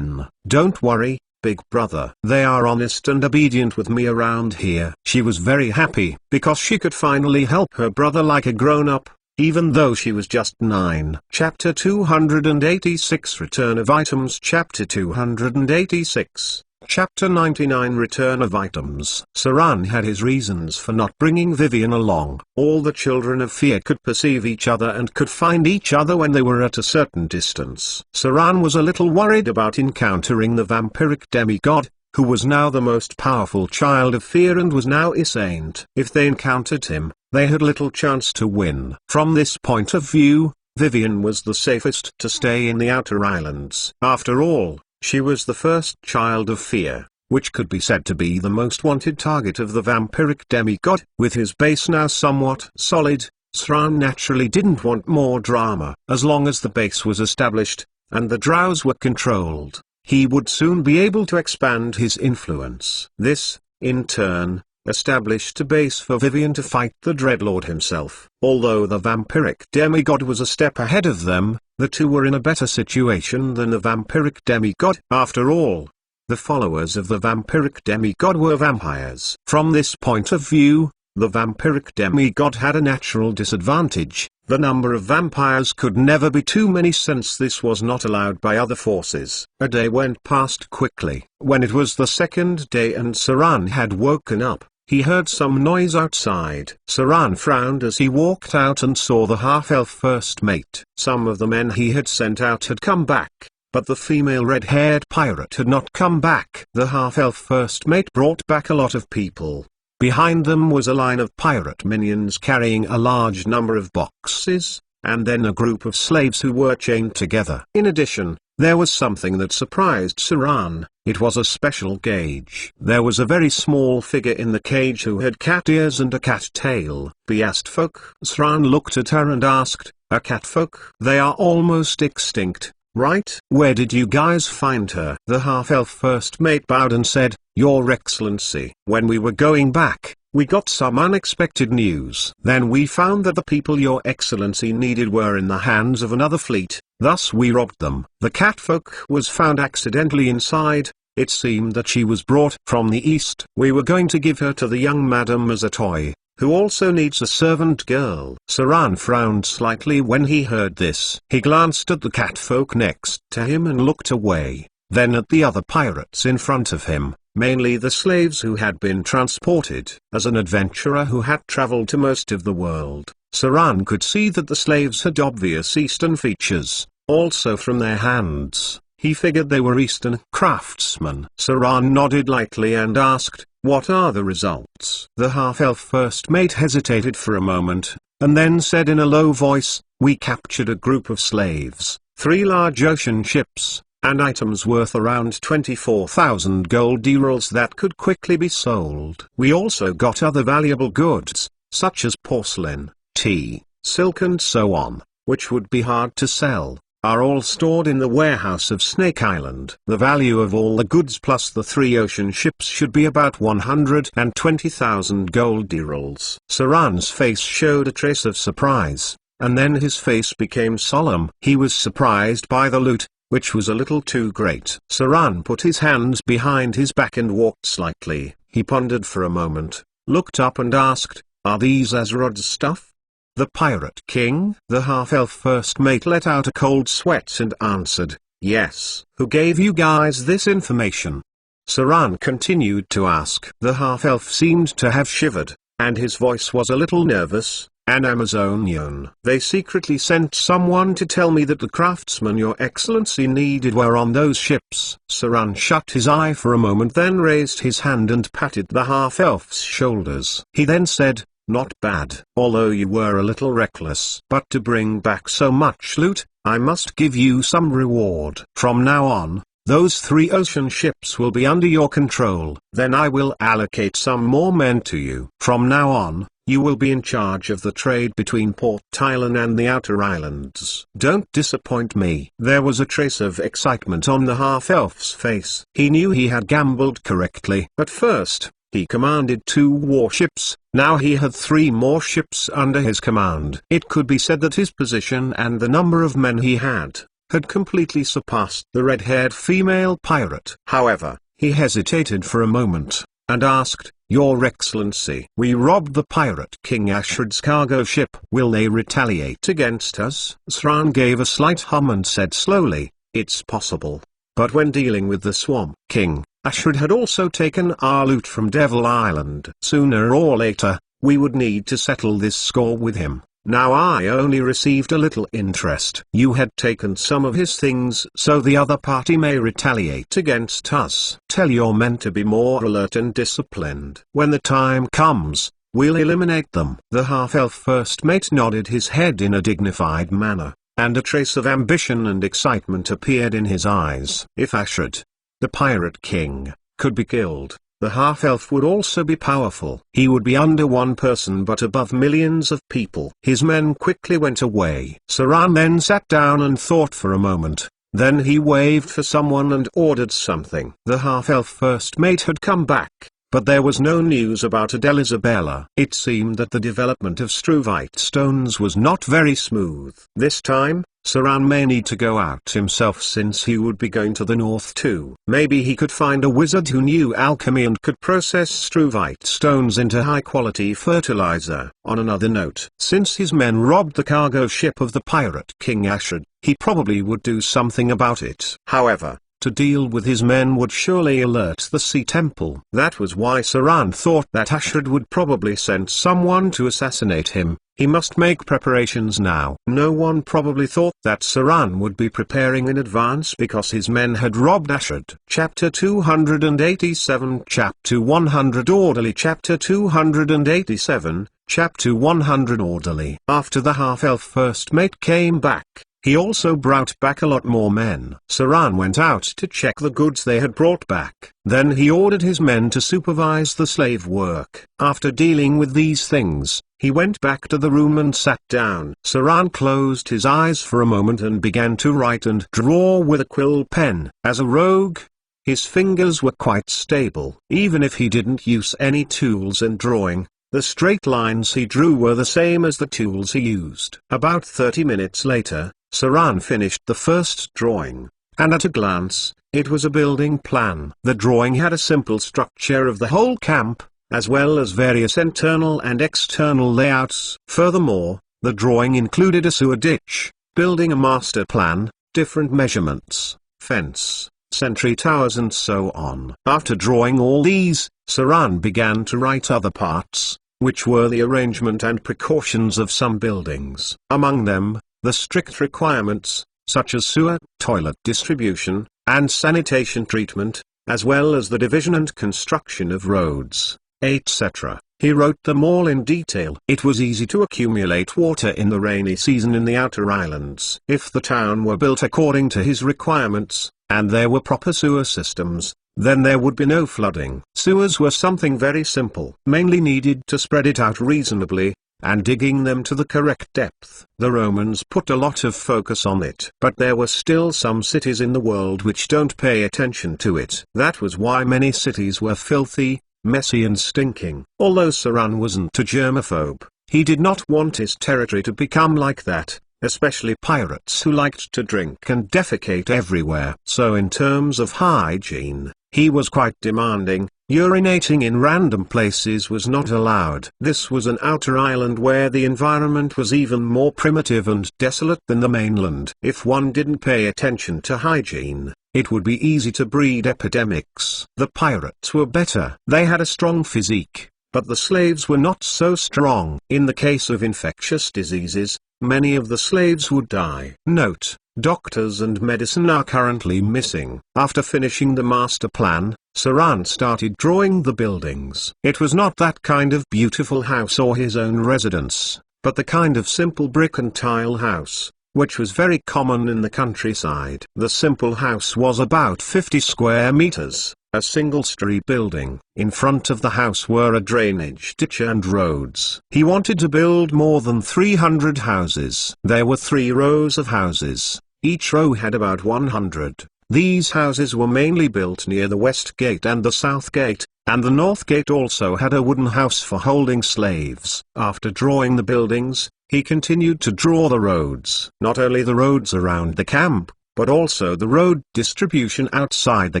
"Don't worry, Big Brother. They are honest and obedient with me around here." She was very happy, because she could finally help her brother like a grown-up, even though she was just 9. Chapter 286 Return of Items. Chapter 286 Chapter 99 Return of Items. Saran had his reasons for not bringing Vivian along. All the children of fear could perceive each other and could find each other when they were at a certain distance. Saran was a little worried about encountering the vampiric demigod, who was now the most powerful child of fear and was now insane. If they encountered him, they had little chance to win. From this point of view, Vivian was the safest to stay in the outer islands. After all, she was the first child of fear, which could be said to be the most wanted target of the vampiric demigod. With his base now somewhat solid, Saran naturally didn't want more drama. As long as the base was established, and the drows were controlled, he would soon be able to expand his influence. This, in turn, established a base for Vivian to fight the Dreadlord himself. Although the vampiric demigod was a step ahead of them, the two were in a better situation than the vampiric demigod. After all, the followers of the vampiric demigod were vampires. From this point of view, the vampiric demigod had a natural disadvantage. The number of vampires could never be too many since this was not allowed by other forces. A day went past quickly. When it was the second day and Saran had woken up, he heard some noise outside. Saran frowned as he walked out and saw the half-elf first mate. Some of the men he had sent out had come back, but the female red-haired pirate had not come back. The half-elf first mate brought back a lot of people. Behind them was a line of pirate minions carrying a large number of boxes, and then a group of slaves who were chained together. In addition, there was something that surprised Saran. It was a special cage. There was a very small figure in the cage who had cat ears and a cat tail. Beastfolk. Saran looked at her and asked, "A catfolk? They are almost extinct, right? Where did you guys find her?" The half-elf first mate bowed and said, "Your Excellency, when we were going back, we got some unexpected news. Then we found that the people Your Excellency needed were in the hands of another fleet, thus we robbed them." The catfolk was found accidentally inside. It seemed that she was brought from the east. "We were going to give her to the young madam as a toy, who also needs a servant girl." Saran frowned slightly when he heard this. He glanced at the catfolk next to him and looked away, then at the other pirates in front of him, mainly the slaves who had been transported. As an adventurer who had traveled to most of the world, Saran could see that the slaves had obvious Eastern features. Also from their hands, he figured they were Eastern craftsmen. Saran nodded lightly and asked, "What are the results?" The half-elf first mate hesitated for a moment, and then said in a low voice, "We captured a group of slaves, 3 large ocean ships, and items worth around 24,000 gold emeralds that could quickly be sold. We also got other valuable goods, such as porcelain, tea, silk and so on, which would be hard to sell, are all stored in the warehouse of Snake Island. The value of all the goods plus the 3 ocean ships should be about 120,000 gold emeralds." Saran's face showed a trace of surprise, and then his face became solemn. He was surprised by the loot, which was a little too great. Saran put his hands behind his back and walked slightly. He pondered for a moment, looked up and asked, "Are these Azrod's stuff?" "The Pirate King?" The half-elf first mate let out a cold sweat and answered, "Yes." "Who gave you guys this information?" Saran continued to ask. The half-elf seemed to have shivered, and his voice was a little nervous. "An Amazonian. They secretly sent someone to tell me that the craftsmen Your Excellency needed were on those ships." Saran shut his eye for a moment, then raised his hand and patted the half-elf's shoulders. He then said, "Not bad. Although you were a little reckless. But to bring back so much loot, I must give you some reward. From now on, those 3 ocean ships will be under your control. Then I will allocate some more men to you. From now on, you will be in charge of the trade between Port Tylan and the outer islands. Don't disappoint me." There was a trace of excitement on the half-elf's face. He knew he had gambled correctly. At first, he commanded 2 warships, now he had 3 more ships under his command. It could be said that his position and the number of men he had completely surpassed the red-haired female pirate. However, he hesitated for a moment, and asked, "Your Excellency, we robbed the pirate King Ashrad's cargo ship. Will they retaliate against us?" Sran gave a slight hum and said slowly, "It's possible. But when dealing with the Swamp King, Ashrad had also taken our loot from Devil Island. Sooner or later, we would need to settle this score with him. Now I only received a little interest. You had taken some of his things, so the other party may retaliate against us. Tell your men to be more alert and disciplined. When the time comes, we'll eliminate them." The half-elf first mate nodded his head in a dignified manner, and a trace of ambition and excitement appeared in his eyes. If Ashrad, the Pirate King, could be killed, the half-elf would also be powerful. He would be under one person but above millions of people. His men quickly went away. Saran then sat down and thought for a moment. Then he waved for someone and ordered something. The half-elf first mate had come back, but there was no news about Adele Isabella. It seemed that the development of struvite stones was not very smooth. This time, Saran may need to go out himself since he would be going to the north too. Maybe he could find a wizard who knew alchemy and could process struvite stones into high-quality fertilizer. On another note, since his men robbed the cargo ship of the pirate King Ashrad, he probably would do something about it. However, to deal with his men would surely alert the Sea Temple. That was why Saran thought that Ashrad would probably send someone to assassinate him. He must make preparations now. No one probably thought that Saran would be preparing in advance because his men had robbed Ashrad. Chapter 287 Chapter 100 Orderly Chapter 287, Chapter 100 Orderly. After the half-elf first mate came back, he also brought back a lot more men. Saran went out to check the goods they had brought back. Then he ordered his men to supervise the slave work. After dealing with these things, he went back to the room and sat down. Saran closed his eyes for a moment and began to write and draw with a quill pen. As a rogue, his fingers were quite stable. Even if he didn't use any tools in drawing, the straight lines he drew were the same as the tools he used. About 30 minutes later, Saran finished the first drawing, and at a glance, it was a building plan. The drawing had a simple structure of the whole camp, as well as various internal and external layouts. Furthermore, the drawing included a sewer ditch, building a master plan, different measurements, fence, sentry towers and so on. After drawing all these, Saran began to write other parts, which were the arrangement and precautions of some buildings. Among them, the strict requirements, such as sewer, toilet distribution, and sanitation treatment, as well as the division and construction of roads, etc. He wrote them all in detail. It was easy to accumulate water in the rainy season in the outer islands. If the town were built according to his requirements, and there were proper sewer systems, then there would be no flooding. Sewers were something very simple, mainly needed to spread it out reasonably, and digging them to the correct depth. The Romans put a lot of focus on it. But there were still some cities in the world which don't pay attention to it. That was why many cities were filthy, messy and stinking. Although Saran wasn't a germaphobe, he did not want his territory to become like that, especially pirates who liked to drink and defecate everywhere. So in terms of hygiene, he was quite demanding. Urinating in random places was not allowed. This was an outer island where the environment was even more primitive and desolate than the mainland. If one didn't pay attention to hygiene, it would be easy to breed epidemics. The pirates were better. They had a strong physique, but the slaves were not so strong. In the case of infectious diseases, many of the slaves would die. Note: doctors and medicine are currently missing. After finishing the master plan, Saran started drawing the buildings. It was not that kind of beautiful house or his own residence, but the kind of simple brick and tile house, which was very common in the countryside. The simple house was about 50 square meters, a single-story building. In front of the house were a drainage ditch and roads. He wanted to build more than 300 houses. There were 3 rows of houses. Each row had about 100. These houses were mainly built near the west gate and the south gate, and the north gate also had a wooden house for holding slaves. After drawing the buildings, he continued to draw the roads. Not only the roads around the camp, but also the road distribution outside the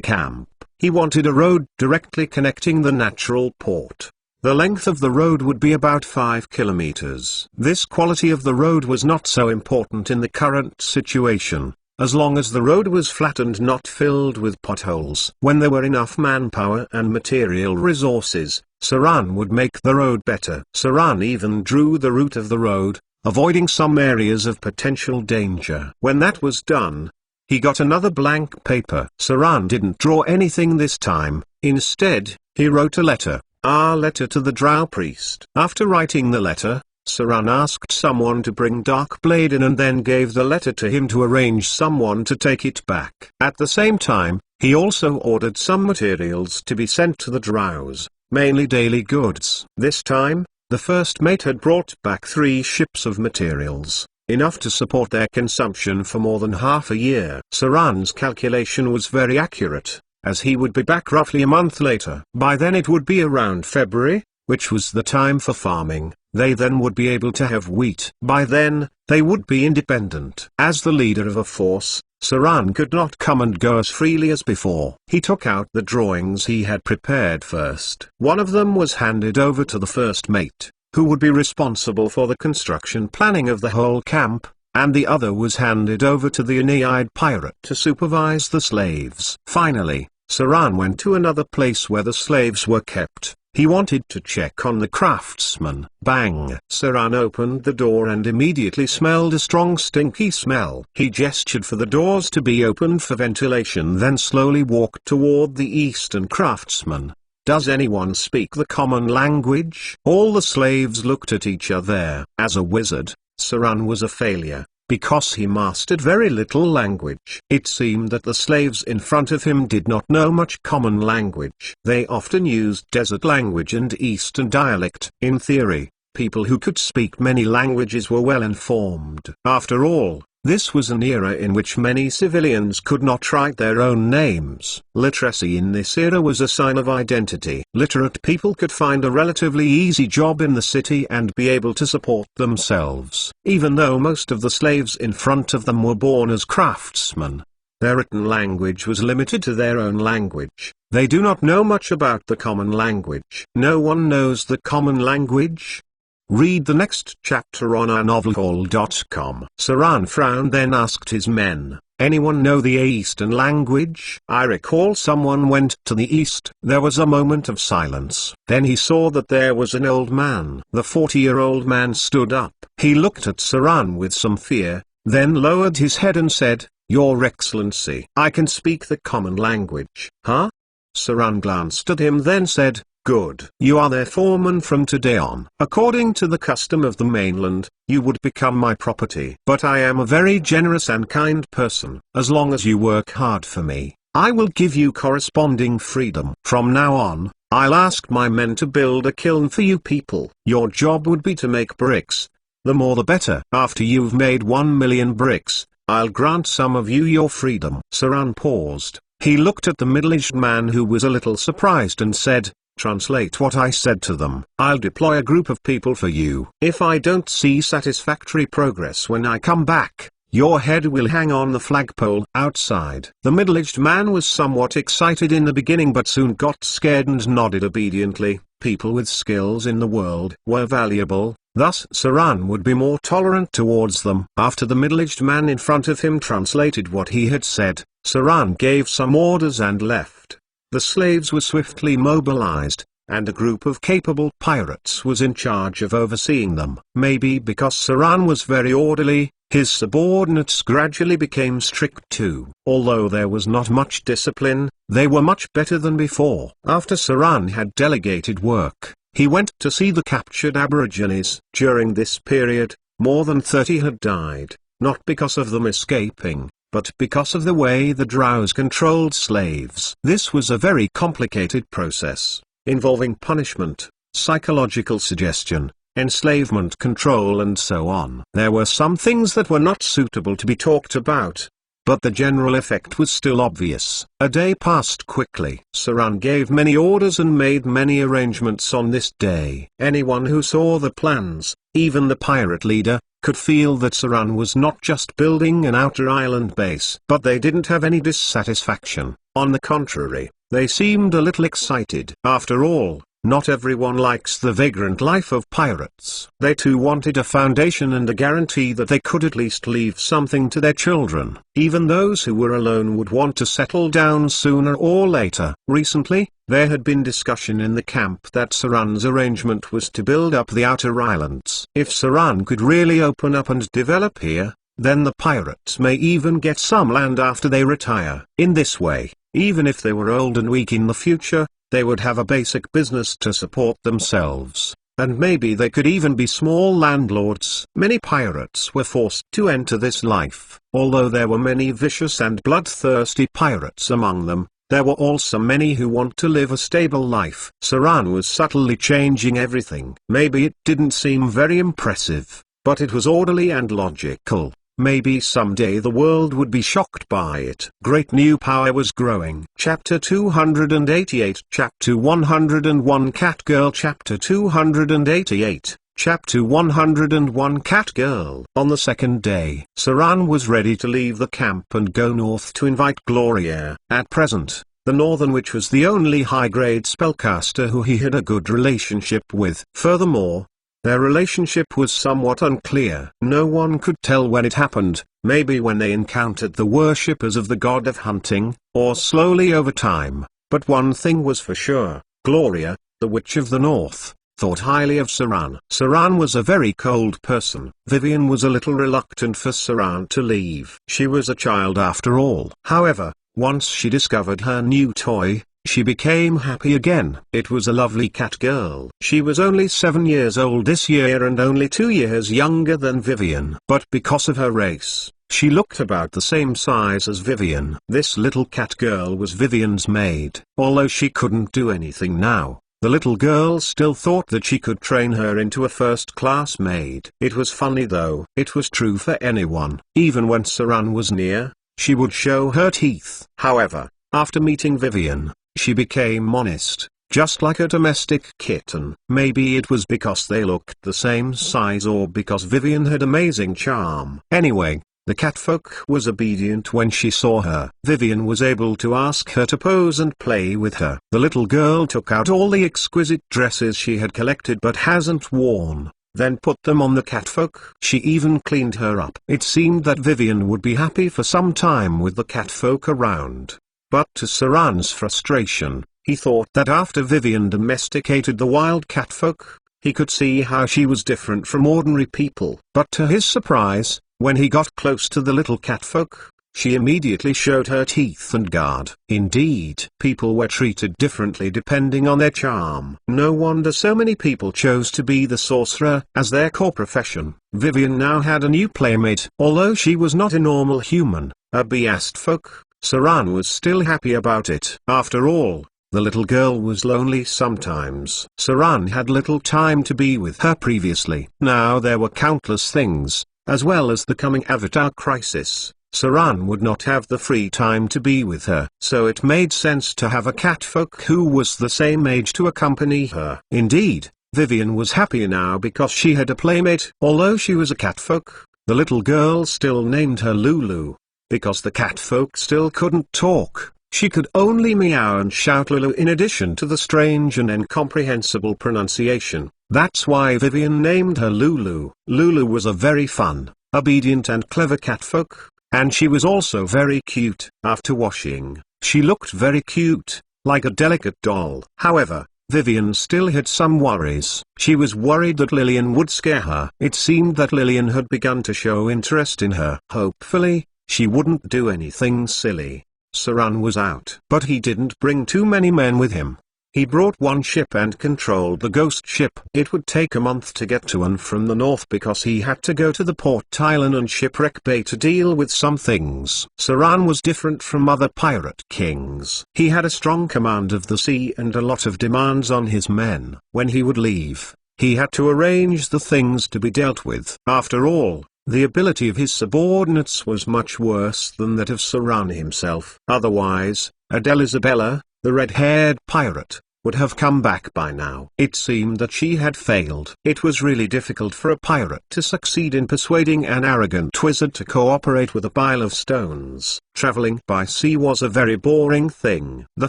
camp. He wanted a road directly connecting the natural port. The length of the road would be about 5 kilometers. This quality of the road was not so important in the current situation, as long as the road was flat and not filled with potholes. When there were enough manpower and material resources, Saran would make the road better. Saran even drew the route of the road, avoiding some areas of potential danger. When that was done, he got another blank paper. Saran didn't draw anything this time. Instead, he wrote a letter to the drow priest. After writing the letter, Saran asked someone to bring Darkblade in and then gave the letter to him to arrange someone to take it back. At the same time, he also ordered some materials to be sent to the drows, mainly daily goods. This time, the first mate had brought back 3 ships of materials, enough to support their consumption for more than half a year. Saran's calculation was very accurate, as he would be back roughly a month later. By then it would be around February, which was the time for farming. They then would be able to have wheat. By then, they would be independent. As the leader of a force, Saran could not come and go as freely as before. He took out the drawings he had prepared first. One of them was handed over to the first mate, who would be responsible for the construction planning of the whole camp, and the other was handed over to the Aeneid pirate to supervise the slaves. Finally, Saran went to another place where the slaves were kept. He wanted to check on the craftsman. Bang! Saran opened the door and immediately smelled a strong stinky smell. He gestured for the doors to be opened for ventilation, then slowly walked toward the eastern craftsman. Does anyone speak the common language? All the slaves looked at each other. As a wizard, Saran was a failure, because he mastered very little language. It seemed that the slaves in front of him did not know much common language. They often used desert language and Eastern dialect. In theory, people who could speak many languages were well informed. After all, this was an era in which many civilians could not write their own names. Literacy in this era was a sign of identity. Literate people could find a relatively easy job in the city and be able to support themselves. Even though most of the slaves in front of them were born as craftsmen, their written language was limited to their own language. They do not know much about the common language. No one knows the common language. Read the next chapter on ournovelhall.com. Saran frowned, then asked his men, anyone know the Eastern language? I recall someone went to the east. There was a moment of silence. Then he saw that there was an old man. The 40-year-old man stood up. He looked at Saran with some fear, then lowered his head and said, Your Excellency, I can speak the common language. Huh? Saran glanced at him, then said, Good. You are their foreman from today on. According to the custom of the mainland, you would become my property. But I am a very generous and kind person. As long as you work hard for me, I will give you corresponding freedom. From now on, I'll ask my men to build a kiln for you people. Your job would be to make bricks. The more the better. After you've made 1 million bricks, I'll grant some of you your freedom. Saran paused. He looked at the middle-aged man, who was a little surprised, and said, Translate what I said to them. I'll deploy a group of people for you. If I don't see satisfactory progress when I come back, your head will hang on the flagpole outside. The middle-aged man was somewhat excited in the beginning, but soon got scared and nodded obediently. People with skills in the world were valuable, thus Saran would be more tolerant towards them. After the middle-aged man in front of him translated what he had said, Saran gave some orders and left. The slaves were swiftly mobilized, and a group of capable pirates was in charge of overseeing them. Maybe because Saran was very orderly, his subordinates gradually became strict too. Although there was not much discipline, they were much better than before. After Saran had delegated work, he went to see the captured Aborigines. During this period, more than 30 had died. not because of them escaping, but because of the way the drows controlled slaves. This was a very complicated process, involving punishment, psychological suggestion, enslavement control and so on. There were some things that were not suitable to be talked about, but the general effect was still obvious. A day passed quickly. Saran gave many orders and made many arrangements on this day. Anyone who saw the plans, even the pirate leader, could feel that Saran was not just building an outer island base. But they didn't have any dissatisfaction. On the contrary, they seemed a little excited. After all, not everyone likes the vagrant life of pirates. They too wanted a foundation and a guarantee that they could at least leave something to their children. Even those who were alone would want to settle down sooner or later. Recently, there had been discussion in the camp that Saran's arrangement was to build up the outer islands. If Saran could really open up and develop here, then the pirates may even get some land after they retire. In this way, even if they were old and weak in the future, they would have a basic business to support themselves, and maybe they could even be small landlords. Many pirates were forced to enter this life. Although there were many vicious and bloodthirsty pirates among them, there were also many who want to live a stable life. Saran was subtly changing everything. Maybe it didn't seem very impressive, but it was orderly and logical. Maybe someday the world would be shocked by it. Great new power was growing. Chapter 288 Chapter 101 Catgirl Chapter 288 Chapter 101 Catgirl. On the second day, Saran was ready to leave the camp and go north to invite Gloria. At present, the Northern Witch was the only high-grade spellcaster who he had a good relationship with. Furthermore, their relationship was somewhat unclear. No one could tell when it happened, maybe when they encountered the worshippers of the god of hunting, or slowly over time. But one thing was for sure, Gloria, the Witch of the North, thought highly of Saran. Saran was a very cold person. Vivian was a little reluctant for Saran to leave. She was a child after all. However, once she discovered her new toy, she became happy again. It was a lovely cat girl. She was only 7 years old this year and only 2 years younger than Vivian. But because of her race, she looked about the same size as Vivian. This little cat girl was Vivian's maid. Although she couldn't do anything now, the little girl still thought that she could train her into a first-class maid. It was funny though. It was true for anyone. Even when Saran was near, she would show her teeth. However, after meeting Vivian, she became honest, just like a domestic kitten. Maybe it was because they looked the same size or because Vivian had amazing charm. Anyway, the catfolk was obedient when she saw her. Vivian was able to ask her to pose and play with her. The little girl took out all the exquisite dresses she had collected but hasn't worn, then put them on the catfolk. She even cleaned her up. It seemed that Vivian would be happy for some time with the catfolk around. But to Saran's frustration, he thought that after Vivian domesticated the wild catfolk, he could see how she was different from ordinary people. But to his surprise, when he got close to the little catfolk, she immediately showed her teeth and guard. Indeed, people were treated differently depending on their charm. No wonder so many people chose to be the sorcerer as their core profession. Vivian now had a new playmate. Although she was not a normal human, a beast folk, Saran was still happy about it. After all, the little girl was lonely sometimes. Saran had little time to be with her previously. Now there were countless things, as well as the coming Avatar crisis. Saran would not have the free time to be with her. So it made sense to have a catfolk who was the same age to accompany her. Indeed, Vivian was happy now because she had a playmate. Although she was a catfolk, the little girl still named her Lulu. Because the catfolk still couldn't talk, she could only meow and shout Lulu in addition to the strange and incomprehensible pronunciation. That's why Vivian named her Lulu. Lulu was a very fun, obedient and clever catfolk, and she was also very cute. After washing, she looked very cute, like a delicate doll. However, Vivian still had some worries. She was worried that Lillian would scare her. It seemed that Lillian had begun to show interest in her. Hopefully, she wouldn't do anything silly. Saran was out. But he didn't bring too many men with him. He brought one ship and controlled the ghost ship. It would take a month to get to and from the north because he had to go to the port island and shipwreck bay to deal with some things. Saran was different from other pirate kings. He had a strong command of the sea and a lot of demands on his men. When he would leave, he had to arrange the things to be dealt with. After all, the ability of his subordinates was much worse than that of Saran himself. Otherwise, Adele Isabella, the red-haired pirate, would have come back by now. It seemed that she had failed. It was really difficult for a pirate to succeed in persuading an arrogant wizard to cooperate with a pile of stones. Traveling by sea was a very boring thing. The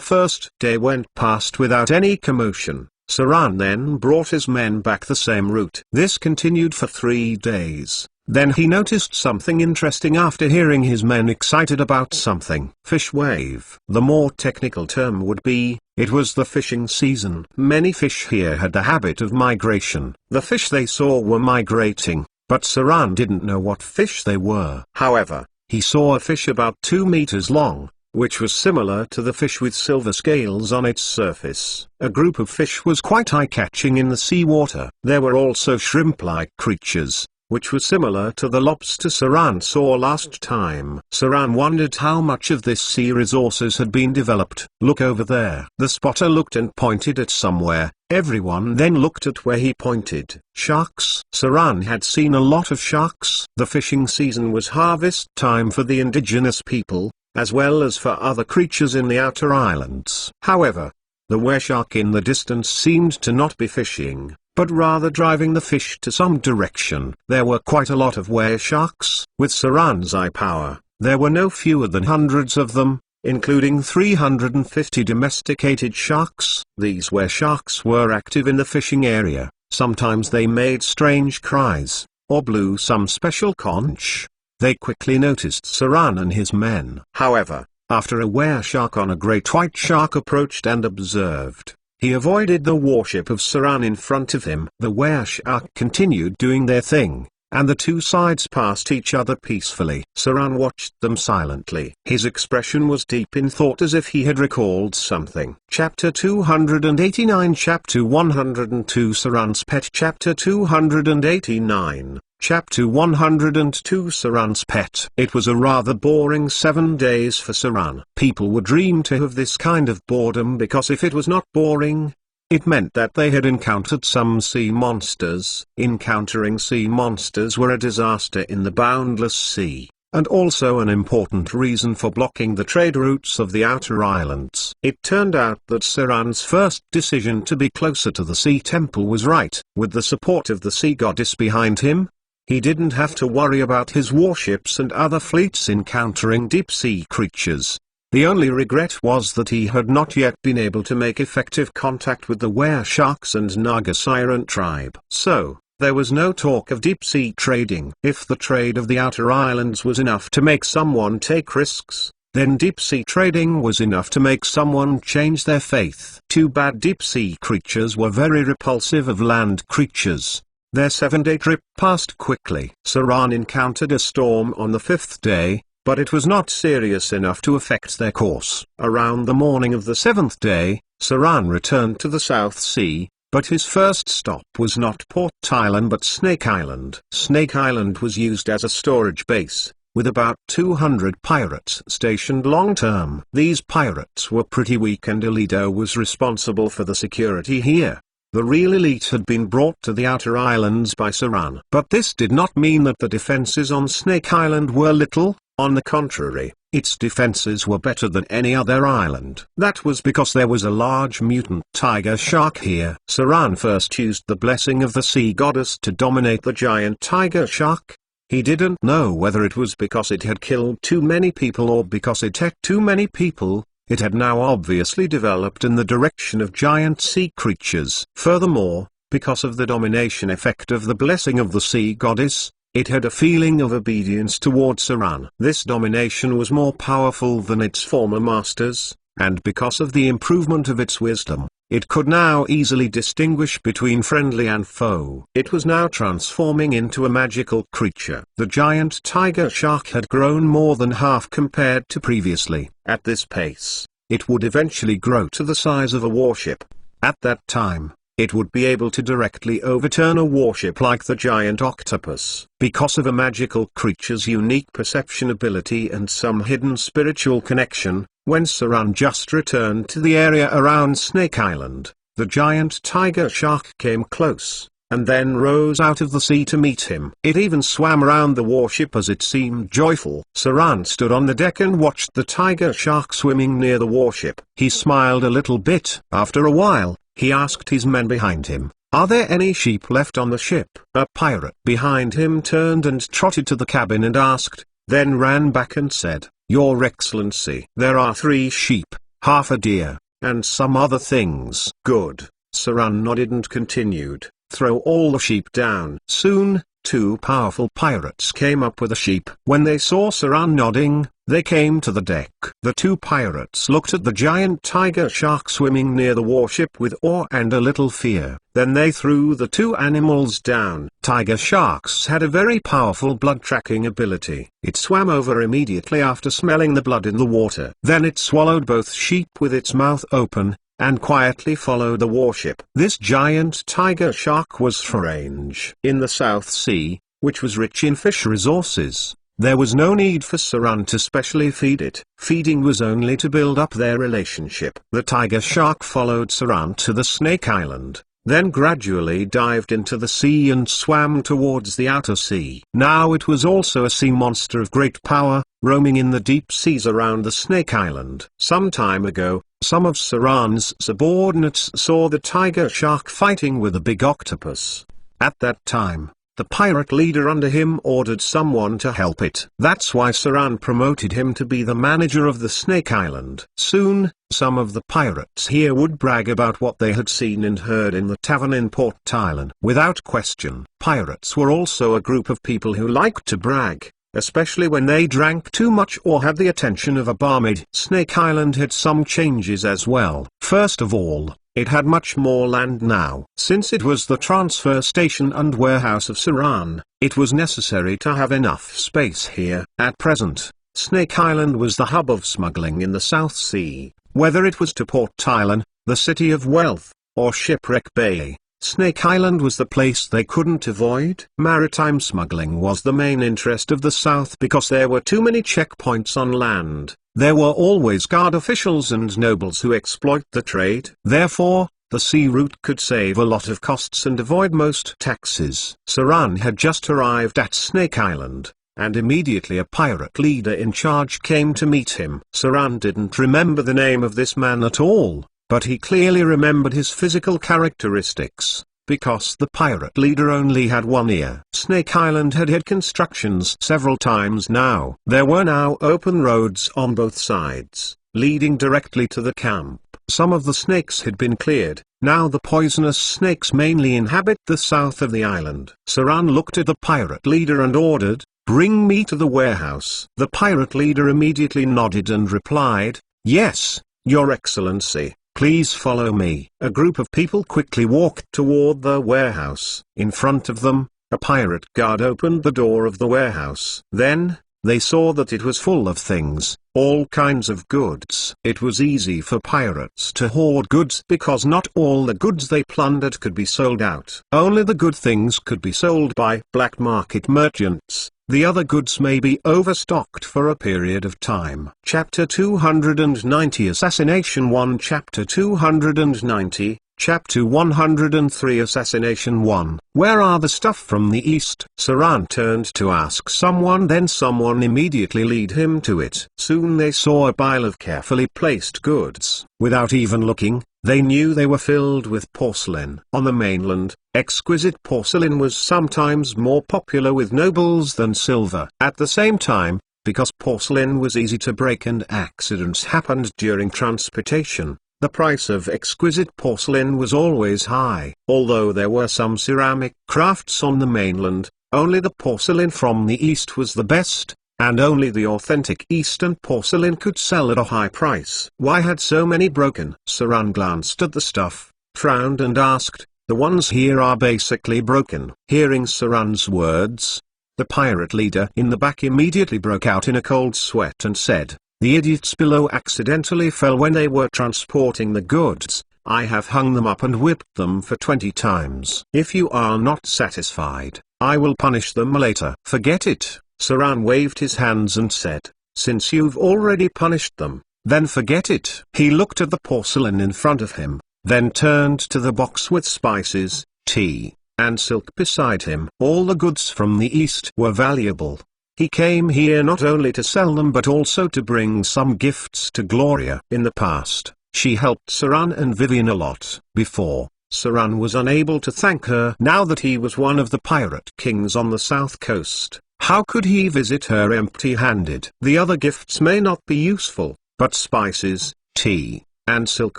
first day went past without any commotion. Saran then brought his men back the same route. This continued for 3 days. Then he noticed something interesting after hearing his men excited about something. Fish wave. The more technical term would be, it was the fishing season. Many fish here had the habit of migration. The fish they saw were migrating, but Saran didn't know what fish they were. However, he saw a fish about 2 meters long, which was similar to the fish with silver scales on its surface. A group of fish was quite eye-catching in the seawater. There were also shrimp-like creatures, which was similar to the lobster Saran saw last time. Saran wondered how much of this sea resources had been developed. Look over there. The spotter looked and pointed at somewhere. Everyone then looked at where he pointed. Sharks. Saran had seen a lot of sharks. The fishing season was harvest time for the indigenous people, as well as for other creatures in the outer islands. However, the were-shark in the distance seemed to not be fishing, but rather driving the fish to some direction. There were quite a lot of were-sharks. With Saran's eye power, there were no fewer than hundreds of them, including 350 domesticated sharks. These were-sharks were active in the fishing area. Sometimes they made strange cries, or blew some special conch. They quickly noticed Saran and his men. However, after a were-shark on a great white shark approached and observed, he avoided the warship of Saran in front of him. The were-shark continued doing their thing, and the two sides passed each other peacefully. Saran watched them silently. His expression was deep in thought, as if he had recalled something. Chapter 289. Chapter 102. Saran's Pet. Chapter 289. Chapter 102. Saran's Pet. It was a rather boring 7 days for Saran. People would dream to have this kind of boredom because if it was not boring, it meant that they had encountered some sea monsters. Encountering sea monsters were a disaster in the boundless sea, and also an important reason for blocking the trade routes of the outer islands. It turned out that Saran's first decision to be closer to the sea temple was right. With the support of the sea goddess behind him, he didn't have to worry about his warships and other fleets encountering deep-sea creatures. The only regret was that he had not yet been able to make effective contact with the were-sharks and Naga Siren tribe. So, there was no talk of deep-sea trading. If the trade of the outer islands was enough to make someone take risks, then deep-sea trading was enough to make someone change their faith. Too bad deep-sea creatures were very repulsive of land creatures. Their 7-day trip passed quickly. Saran encountered a storm on the 5th day, but it was not serious enough to affect their course. Around the morning of the 7th day, Saran returned to the South Sea, but his first stop was not Port Island but Snake Island. Snake Island was used as a storage base, with about 200 pirates stationed long-term. These pirates were pretty weak and Elido was responsible for the security here. The real elite had been brought to the outer islands by Saran. But this did not mean that the defenses on Snake Island were little. On the contrary, its defenses were better than any other island. That was because there was a large mutant tiger shark here. Saran first used the blessing of the sea goddess to dominate the giant tiger shark. He didn't know whether it was because it had killed too many people or because it ate too many people. It had now obviously developed in the direction of giant sea creatures. Furthermore, because of the domination effect of the blessing of the sea goddess, it had a feeling of obedience toward Saran. This domination was more powerful than its former masters, and because of the improvement of its wisdom, it could now easily distinguish between friendly and foe. It was now transforming into a magical creature. The giant tiger shark had grown more than half compared to previously. At this pace, it would eventually grow to the size of a warship. At that time, it would be able to directly overturn a warship like the giant octopus. Because of a magical creature's unique perception ability and some hidden spiritual connection, when Saran just returned to the area around Snake Island, the giant tiger shark came close, and then rose out of the sea to meet him. It even swam around the warship as it seemed joyful. Saran stood on the deck and watched the tiger shark swimming near the warship. He smiled a little bit. After a while, he asked his men behind him, "Are there any sheep left on the ship?" A pirate behind him turned and trotted to the cabin and asked, then ran back and said, "Your Excellency, there are 3 sheep, half a deer, and some other things." "Good." Saran nodded and continued, "Throw all the sheep down." Soon, 2 powerful pirates came up with a sheep. When they saw Saran nodding, they came to the deck. The 2 pirates looked at the giant tiger shark swimming near the warship with awe and a little fear. Then they threw the 2 animals down. Tiger sharks had a very powerful blood-tracking ability. It swam over immediately after smelling the blood in the water. Then it swallowed both sheep with its mouth open, and quietly followed the warship. This giant tiger shark was strange. In the South Sea, which was rich in fish resources, there was no need for Saran to specially feed it. Feeding was only to build up their relationship. The tiger shark followed Saran to the Snake Island, then gradually dived into the sea and swam towards the outer sea. Now it was also a sea monster of great power, roaming in the deep seas around the Snake Island. Some time ago, some of Saran's subordinates saw the tiger shark fighting with a big octopus. At that time, the pirate leader under him ordered someone to help it. That's why Saran promoted him to be the manager of the Snake Island. Soon, some of the pirates here would brag about what they had seen and heard in the tavern in Port Tylan. Without question, pirates were also a group of people who liked to brag, especially when they drank too much or had the attention of a barmaid. Snake Island had some changes as well. First of all, it had much more land now. Since it was the transfer station and warehouse of Saran, it was necessary to have enough space here. At present, Snake Island was the hub of smuggling in the South Sea. Whether it was to Port Tylan, the city of wealth, or Shipwreck Bay, Snake Island was the place they couldn't avoid. Maritime smuggling was the main interest of the South because there were too many checkpoints on land. There were always guard officials and nobles who exploit the trade. Therefore, the sea route could save a lot of costs and avoid most taxes. Saran had just arrived at Snake Island, and immediately a pirate leader in charge came to meet him. Saran didn't remember the name of this man at all, but he clearly remembered his physical characteristics, because the pirate leader only had one ear. Snake Island had had constructions several times now. There were now open roads on both sides, leading directly to the camp. Some of the snakes had been cleared. Now the poisonous snakes mainly inhabit the south of the island. Saran looked at the pirate leader and ordered, "Bring me to the warehouse." The pirate leader immediately nodded and replied, "Yes, Your Excellency. Please follow me." A group of people quickly walked toward the warehouse. In front of them, a pirate guard opened the door of the warehouse. Then, they saw that it was full of things, all kinds of goods. It was easy for pirates to hoard goods because not all the goods they plundered could be sold out. Only the good things could be sold by black market merchants. The other goods may be overstocked for a period of time. Chapter 290 Assassination 1 Chapter 290, Chapter 103 Assassination 1 Where are the stuff from the east? Saran turned to ask someone, then someone immediately led him to it. Soon they saw a pile of carefully placed goods. Without even looking, they knew they were filled with porcelain. On the mainland, exquisite porcelain was sometimes more popular with nobles than silver. At the same time, because porcelain was easy to break and accidents happened during transportation, the price of exquisite porcelain was always high. Although there were some ceramic crafts on the mainland, only the porcelain from the east was the best, and only the authentic Eastern porcelain could sell at a high price. Why had so many broken? Saran glanced at the stuff, frowned and asked, "The ones here are basically broken." Hearing Saran's words, the pirate leader in the back immediately broke out in a cold sweat and said, "The idiots below accidentally fell when they were transporting the goods. I have hung them up and whipped them for 20 times. If you are not satisfied, I will punish them later. Forget it. Saran waved his hands and said, since you've already punished them, then forget it. He looked at the porcelain in front of him, then turned to the box with spices, tea, and silk beside him. All the goods from the east were valuable. He came here not only to sell them but also to bring some gifts to Gloria. In the past, she helped Saran and Vivian a lot. Before, Saran was unable to thank her. Now that he was one of the pirate kings on the south coast, how could he visit her empty-handed? The other gifts may not be useful, but spices, tea, and silk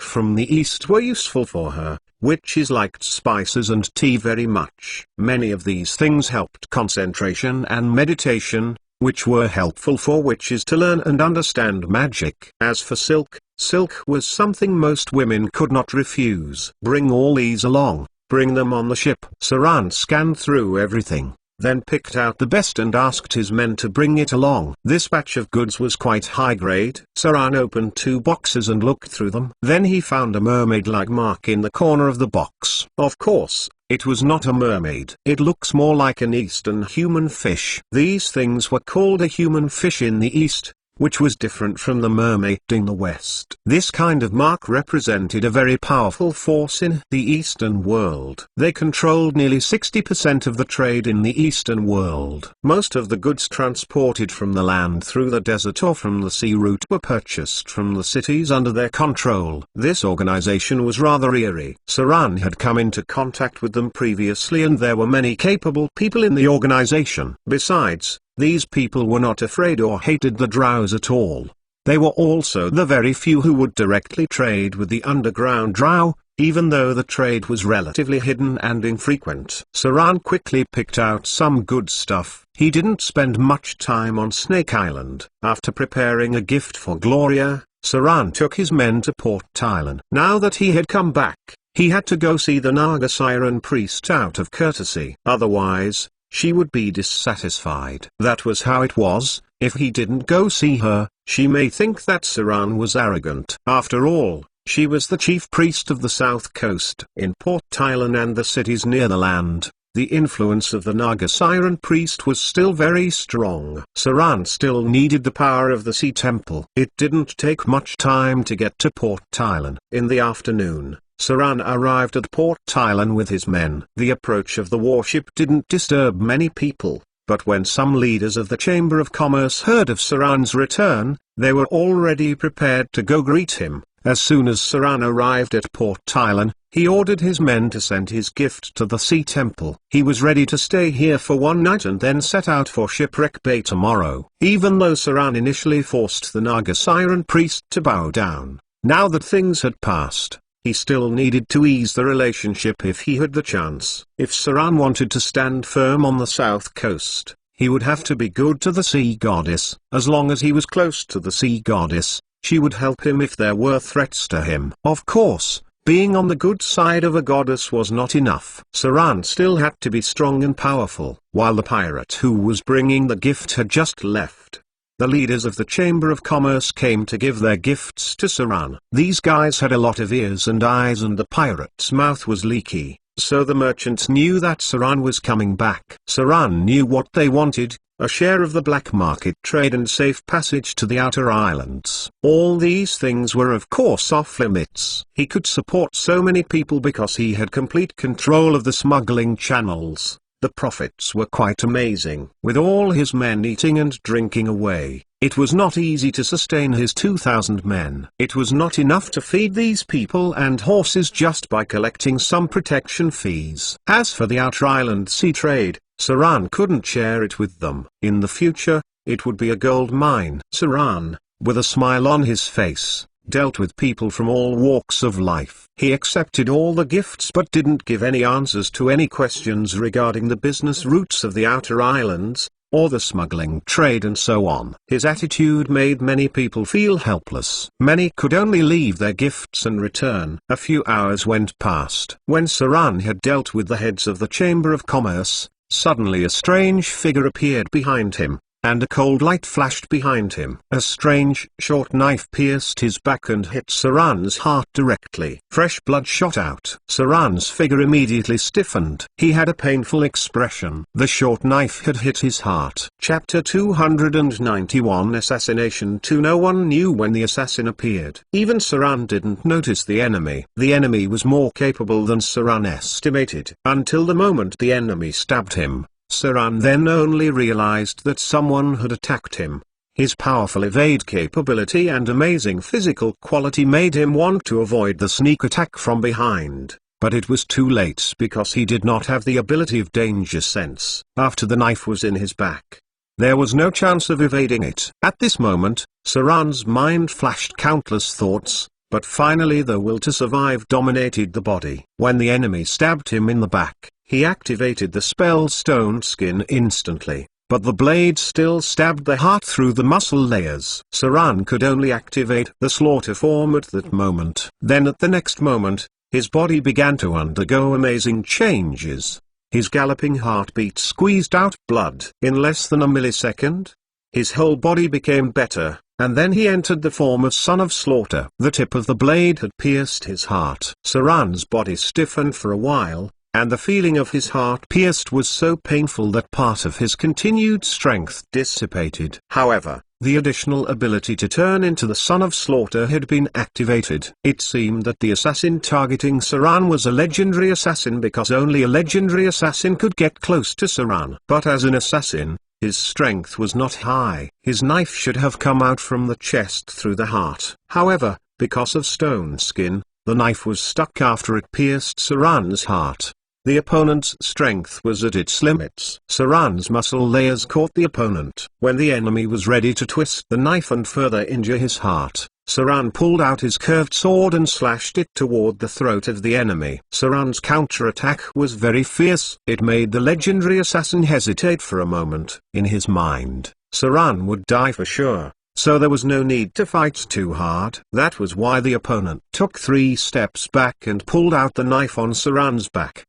from the east were useful for her. Witches liked spices and tea very much. Many of these things helped concentration and meditation, which were helpful for witches to learn and understand magic. As for silk, silk was something most women could not refuse. Bring all these along, bring them on the ship. Saran scanned through everything, then picked out the best and asked his men to bring it along. This batch of goods was quite high grade. Saran opened 2 boxes and looked through them. Then he found a mermaid-like mark in the corner of the box. Of course, it was not a mermaid. It looks more like an eastern human fish. These things were called a human fish in the east, which was different from the mermaid in the west. This kind of mark represented a very powerful force in the Eastern world. They controlled nearly 60% of the trade in the Eastern world. Most of the goods transported from the land through the desert or from the sea route were purchased from the cities under their control. This organization was rather eerie. Saran had come into contact with them previously and there were many capable people in the organization. Besides, these people were not afraid or hated the drows at all. They were also the very few who would directly trade with the underground drow, even though the trade was relatively hidden and infrequent. Saran quickly picked out some good stuff. He didn't spend much time on Snake Island. After preparing a gift for Gloria, Saran took his men to Port Tylan. Now that he had come back, he had to go see the Naga Siren priest out of courtesy. Otherwise, she would be dissatisfied. That was how it was. If he didn't go see her, she may think that Saran was arrogant. After all, she was the chief priest of the south coast. In Port Tylan and the cities near the land, the influence of the Naga Siren priest was still very strong. Saran still needed the power of the sea temple. It didn't take much time to get to Port Tylan. In the afternoon, Saran arrived at Port Tylan with his men. The approach of the warship didn't disturb many people, but when some leaders of the Chamber of Commerce heard of Saran's return, they were already prepared to go greet him. As soon as Saran arrived at Port Tylan, he ordered his men to send his gift to the Sea Temple. He was ready to stay here for one night and then set out for Shipwreck Bay tomorrow. Even though Saran initially forced the Naga Siren priest to bow down, now that things had passed, he still needed to ease the relationship if he had the chance. If Saran wanted to stand firm on the south coast, he would have to be good to the sea goddess. As long as he was close to the sea goddess, she would help him if there were threats to him. Of course, being on the good side of a goddess was not enough. Saran still had to be strong and powerful. While the pirate who was bringing the gift had just left, the leaders of the Chamber of Commerce came to give their gifts to Saran. These guys had a lot of ears and eyes and the pirate's mouth was leaky, so the merchants knew that Saran was coming back. Saran knew what they wanted: a share of the black market trade and safe passage to the outer islands. All these things were of course off limits. He could support so many people because he had complete control of the smuggling channels. The profits were quite amazing. With all his men eating and drinking away, it was not easy to sustain his 2,000 men. It was not enough to feed these people and horses just by collecting some protection fees. As for the outer island sea trade, Saran couldn't share it with them. In the future, it would be a gold mine. Saran, with a smile on his face, dealt with people from all walks of life. He accepted all the gifts but didn't give any answers to any questions regarding the business routes of the outer islands, or the smuggling trade and so on. His attitude made many people feel helpless. Many could only leave their gifts and return. A few hours went past. When Saran had dealt with the heads of the Chamber of Commerce, suddenly a strange figure appeared behind him. and a cold light flashed behind him. A strange, short knife pierced his back and hit Saran's heart directly. Fresh blood shot out. Saran's figure immediately stiffened. He had a painful expression. The short knife had hit his heart. Chapter 291 Assassination 2. No one knew when the assassin appeared. Even Saran didn't notice the enemy. The enemy was more capable than Saran estimated. Until the moment the enemy stabbed him, Saran then only realized that someone had attacked him. His powerful evade capability and amazing physical quality made him want to avoid the sneak attack from behind, but it was too late because he did not have the ability of danger sense. After the knife was in his back, there was no chance of evading it. At this moment, Saran's mind flashed countless thoughts, but finally the will to survive dominated the body. When the enemy stabbed him in the back, he activated the spell Stone Skin instantly, but the blade still stabbed the heart through the muscle layers. Saran could only activate the slaughter form at that moment. Then at the next moment, his body began to undergo amazing changes. His galloping heartbeat squeezed out blood. In less than a millisecond, his whole body became better, and then he entered the form of Son of Slaughter. The tip of the blade had pierced his heart. Saran's body stiffened for a while, and the feeling of his heart pierced was so painful that part of his continued strength dissipated. However, the additional ability to turn into the Son of Slaughter had been activated. It seemed that the assassin targeting Saran was a legendary assassin because only a legendary assassin could get close to Saran. But as an assassin, his strength was not high. His knife should have come out from the chest through the heart. However, because of Stone Skin, the knife was stuck after it pierced Saran's heart. The opponent's strength was at its limits. Saran's muscle layers caught the opponent. When the enemy was ready to twist the knife and further injure his heart, Saran pulled out his curved sword and slashed it toward the throat of the enemy. Saran's counterattack was very fierce. It made the legendary assassin hesitate for a moment. In his mind, Saran would die for sure, so there was no need to fight too hard. That was why the opponent took 3 steps back and pulled out the knife on Saran's back.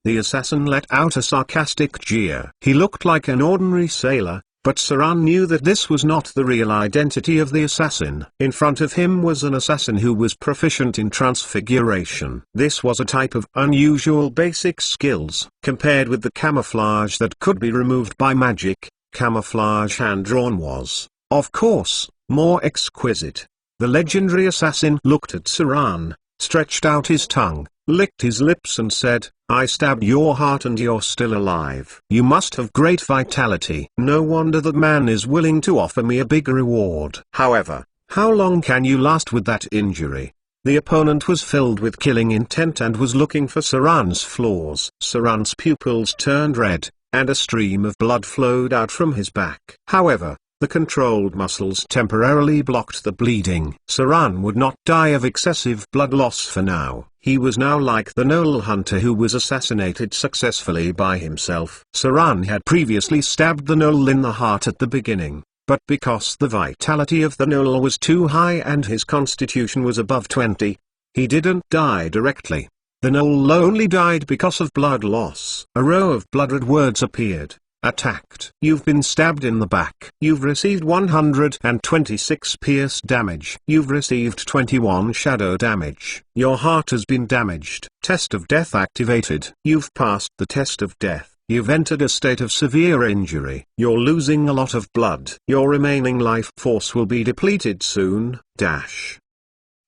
The assassin let out a sarcastic jeer. He looked like an ordinary sailor, but Saran knew that this was not the real identity of the assassin. In front of him was an assassin who was proficient in transfiguration. This was a type of unusual basic skills. Compared with the camouflage that could be removed by magic, camouflage hand-drawn was, of course, more exquisite. The legendary assassin looked at Saran, stretched out his tongue, licked his lips and said, "I stabbed your heart and you're still alive. You must have great vitality. No wonder that man is willing to offer me a big reward. However, how long can you last with that injury?" The opponent was filled with killing intent and was looking for Saran's flaws. Saran's pupils turned red, and a stream of blood flowed out from his back. However, the controlled muscles temporarily blocked the bleeding. Saran would not die of excessive blood loss for now. He was now like the Gnoll hunter who was assassinated successfully by himself. Saran had previously stabbed the Gnoll in the heart at the beginning, but because the vitality of the Gnoll was too high and his constitution was above 20, he didn't die directly. The Gnoll only died because of blood loss. A row of blood-red words appeared. Attacked. You've been stabbed in the back. You've received 126 pierce damage. You've received 21 shadow damage. Your heart has been damaged. Test of death activated. You've passed the test of death. You've entered a state of severe injury. You're losing a lot of blood. Your remaining life force will be depleted soon.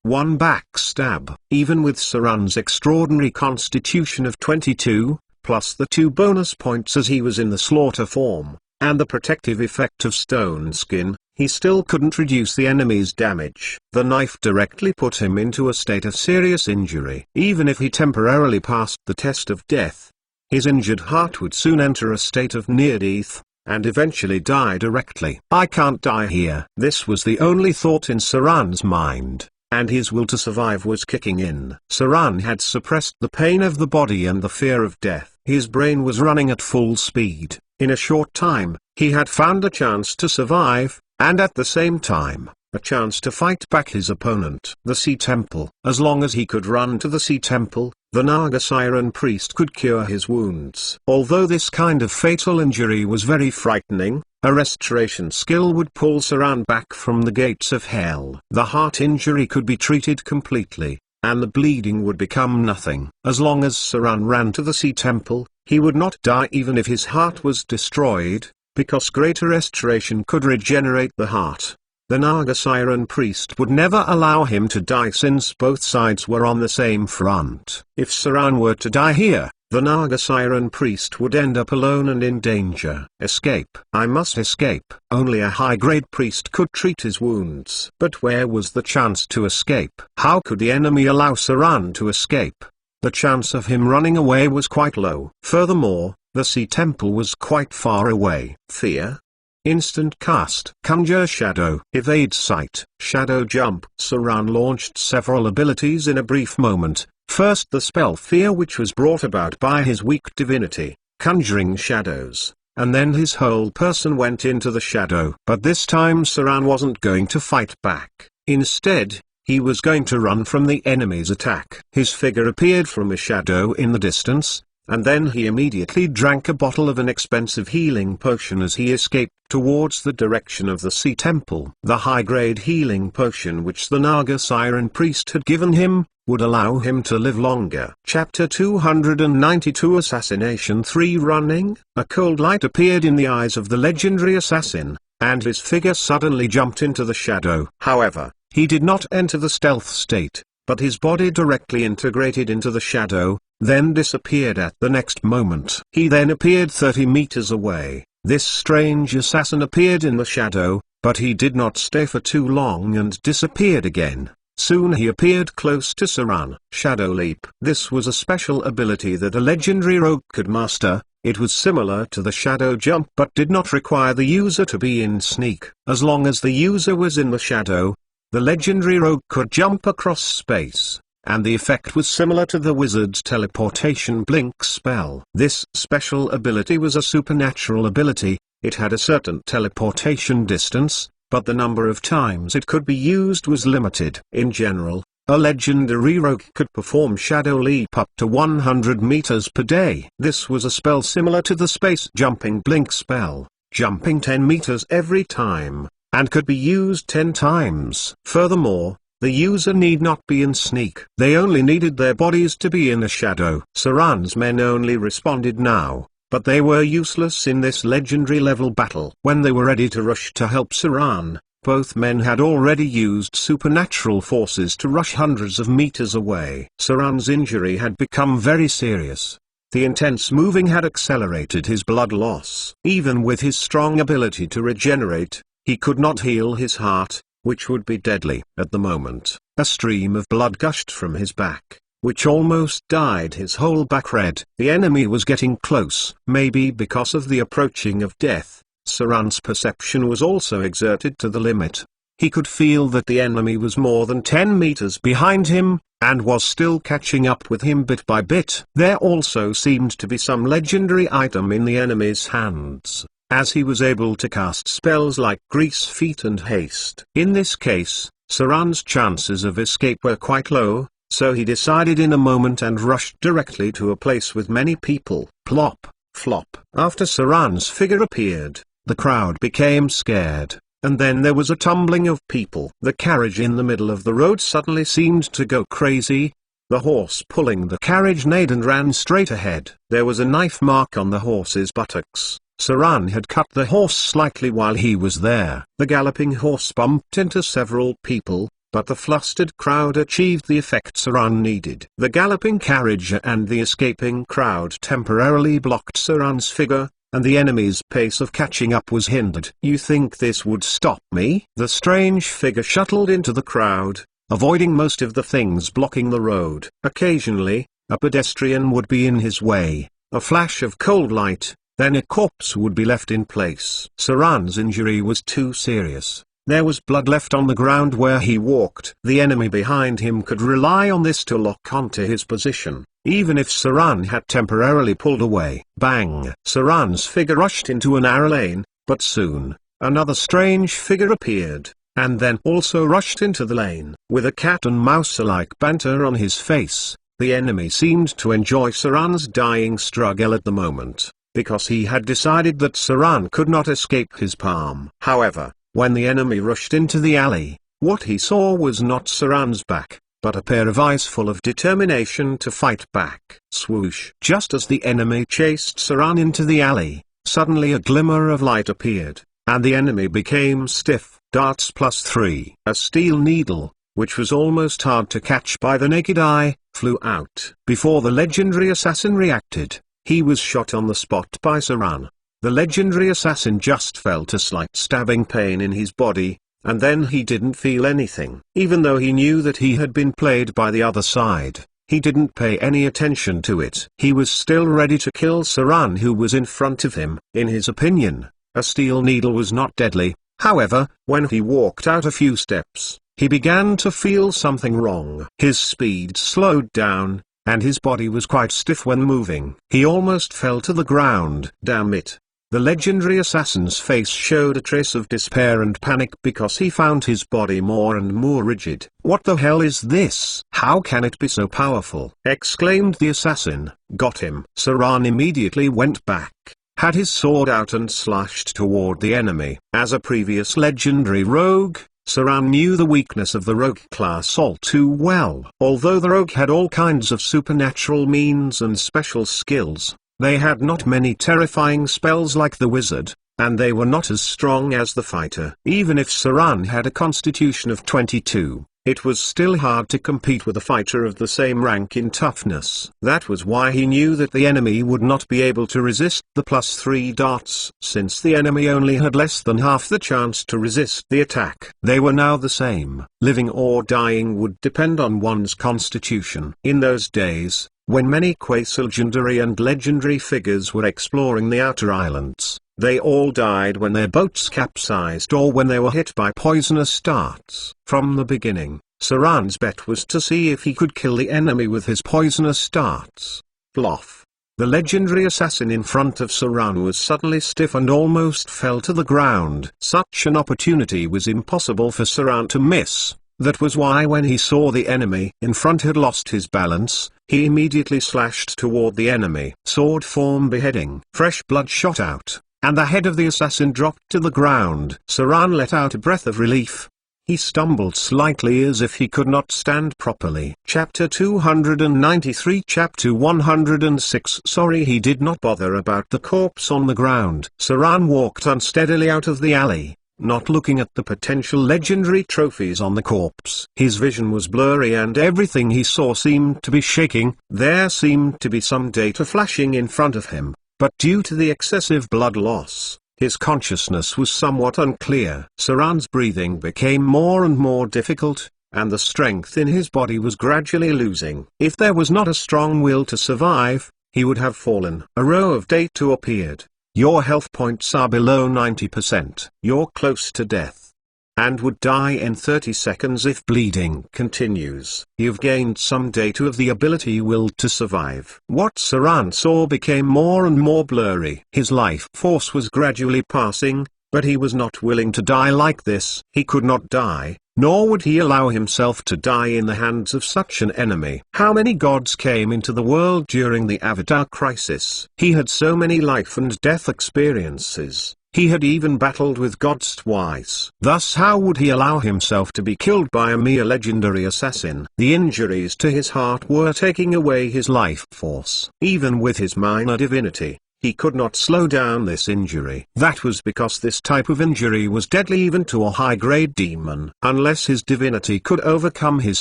One backstab. Even with Saran's extraordinary constitution of 22, plus the 2 bonus points as he was in the slaughter form, and the protective effect of Stone Skin, he still couldn't reduce the enemy's damage. The knife directly put him into a state of serious injury. Even if he temporarily passed the test of death, his injured heart would soon enter a state of near-death, and eventually die directly. I can't die here. This was the only thought in Saran's mind, and his will to survive was kicking in. Saran had suppressed the pain of the body and the fear of death. His brain was running at full speed. In a short time, he had found a chance to survive, and at the same time, a chance to fight back his opponent. The Sea Temple. As long as he could run to the Sea Temple, the Naga Siren priest could cure his wounds. Although this kind of fatal injury was very frightening, a restoration skill would pull Saran back from the gates of hell. The heart injury could be treated completely, and the bleeding would become nothing. As long as Saran ran to the Sea Temple, he would not die even if his heart was destroyed, because greater restoration could regenerate the heart. The Naga Siren priest would never allow him to die since both sides were on the same front. If Saran were to die here, the Naga Siren priest would end up alone and in danger. Escape. I must escape. Only a high-grade priest could treat his wounds. But where was the chance to escape? How could the enemy allow Saran to escape? The chance of him running away was quite low. Furthermore, the Sea Temple was quite far away. Fear. Instant cast. Conjure Shadow. Evade sight. Shadow jump. Saran launched several abilities in a brief moment. First the spell Fear, which was brought about by his weak divinity, conjuring shadows, and then his whole person went into the shadow. But this time Saran wasn't going to fight back. Instead, he was going to run from the enemy's attack. His figure appeared from a shadow in the distance, and then he immediately drank a bottle of an expensive healing potion as he escaped towards the direction of the Sea Temple. The high-grade healing potion which the Naga Siren priest had given him, would allow him to live longer. Chapter 292 Assassination 3 Running. A cold light appeared in the eyes of the legendary assassin, and his figure suddenly jumped into the shadow. However, he did not enter the stealth state, but his body directly integrated into the shadow, then disappeared at the next moment. He then appeared 30 meters away. This strange assassin appeared in the shadow, but he did not stay for too long and disappeared again. Soon he appeared close to Saran. Shadow Leap. This was a special ability that a legendary rogue could master. It was similar to the Shadow Jump but did not require the user to be in sneak. As long as the user was in the shadow, the legendary rogue could jump across space, and the effect was similar to the wizard's teleportation blink spell. This special ability was a supernatural ability. It had a certain teleportation distance, but the number of times it could be used was limited. In general, a legendary rogue could perform Shadow Leap up to 100 meters per day. This was a spell similar to the space jumping blink spell, jumping 10 meters every time, and could be used 10 times. Furthermore, the user need not be in sneak. They only needed their bodies to be in a shadow. Saran's men only responded now, but they were useless in this legendary level battle. When they were ready to rush to help Saran, both men had already used supernatural forces to rush hundreds of meters away. Saran's injury had become very serious. The intense moving had accelerated his blood loss. Even with his strong ability to regenerate, he could not heal his heart, which would be deadly. At the moment, a stream of blood gushed from his back, which almost dyed his whole back red. The enemy was getting close. Maybe because of the approaching of death, Saran's perception was also exerted to the limit. He could feel that the enemy was more than 10 meters behind him, and was still catching up with him bit by bit. There also seemed to be some legendary item in the enemy's hands, as he was able to cast spells like Grease Feet and Haste. In this case, Saran's chances of escape were quite low, so he decided in a moment and rushed directly to a place with many people. Plop, flop. After Saran's figure appeared, the crowd became scared, and then there was a tumbling of people. The carriage in the middle of the road suddenly seemed to go crazy. The horse pulling the carriage neighed and ran straight ahead. There was a knife mark on the horse's buttocks. Saran had cut the horse slightly while he was there. The galloping horse bumped into several people, but the flustered crowd achieved the effect Saran needed. The galloping carriage and the escaping crowd temporarily blocked Saran's figure, and the enemy's pace of catching up was hindered. You think this would stop me? The strange figure shuttled into the crowd, avoiding most of the things blocking the road. Occasionally, a pedestrian would be in his way, a flash of cold light, then a corpse would be left in place. Saran's injury was too serious. There was blood left on the ground where he walked. The enemy behind him could rely on this to lock onto his position, even if Saran had temporarily pulled away. Bang! Saran's figure rushed into a narrow lane, but soon, another strange figure appeared. and then also rushed into the lane. With a cat and mouse-alike banter on his face, the enemy seemed to enjoy Saran's dying struggle at the moment, because he had decided that Saran could not escape his palm. However, when the enemy rushed into the alley, what he saw was not Saran's back, but a pair of eyes full of determination to fight back. Swoosh! Just as the enemy chased Saran into the alley, suddenly a glimmer of light appeared, and the enemy became stiff. Darts +3. A steel needle, which was almost hard to catch by the naked eye, flew out. Before the legendary assassin reacted, he was shot on the spot by Saran. The legendary assassin just felt a slight stabbing pain in his body, and then he didn't feel anything. Even though he knew that he had been played by the other side, he didn't pay any attention to it. He was still ready to kill Saran, who was in front of him. In his opinion, a steel needle was not deadly. However, when he walked out a few steps, he began to feel something wrong. His speed slowed down, and his body was quite stiff when moving. He almost fell to the ground. Damn it. The legendary assassin's face showed a trace of despair and panic because he found his body more and more rigid. What the hell is this? How can it be so powerful? Exclaimed the assassin. Got him. Saran immediately went back, had his sword out and slashed toward the enemy. As a previous legendary rogue, Saran knew the weakness of the rogue class all too well. Although the rogue had all kinds of supernatural means and special skills, they had not many terrifying spells like the wizard, and they were not as strong as the fighter. Even if Saran had a constitution of 22, it was still hard to compete with a fighter of the same rank in toughness. That was why he knew that the enemy would not be able to resist the +3 darts, since the enemy only had less than half the chance to resist the attack. They were now the same. Living or dying would depend on one's constitution. In those days, when many quasi-legendary and legendary figures were exploring the outer islands, they all died when their boats capsized or when they were hit by poisonous darts. From the beginning, Saran's bet was to see if he could kill the enemy with his poisonous darts. Bluff. The legendary assassin in front of Saran was suddenly stiff and almost fell to the ground. Such an opportunity was impossible for Saran to miss. That was why when he saw the enemy in front had lost his balance, he immediately slashed toward the enemy. Sword form beheading. Fresh blood shot out, and the head of the assassin dropped to the ground. Saran let out a breath of relief. He stumbled slightly as if he could not stand properly. Chapter 293. Chapter 106. Sorry, he did not bother about the corpse on the ground. Saran walked unsteadily out of the alley, not looking at the potential legendary trophies on the corpse. His vision was blurry and everything he saw seemed to be shaking. There seemed to be some data flashing in front of him, but due to the excessive blood loss, his consciousness was somewhat unclear. Saran's breathing became more and more difficult, and the strength in his body was gradually losing. If there was not a strong will to survive, he would have fallen. A row of data appeared. Your health points are below 90%. You're close to death, and would die in 30 seconds if bleeding continues. You've gained some data of the ability will to survive. What Saran saw became more and more blurry. His life force was gradually passing, but he was not willing to die like this. He could not die, nor would he allow himself to die in the hands of such an enemy. How many gods came into the world during the Avatar crisis? He had so many life and death experiences. He had even battled with gods twice. Thus how would he allow himself to be killed by a mere legendary assassin? The injuries to his heart were taking away his life force. Even with his minor divinity, he could not slow down this injury. That was because this type of injury was deadly even to a high-grade demon. Unless his divinity could overcome his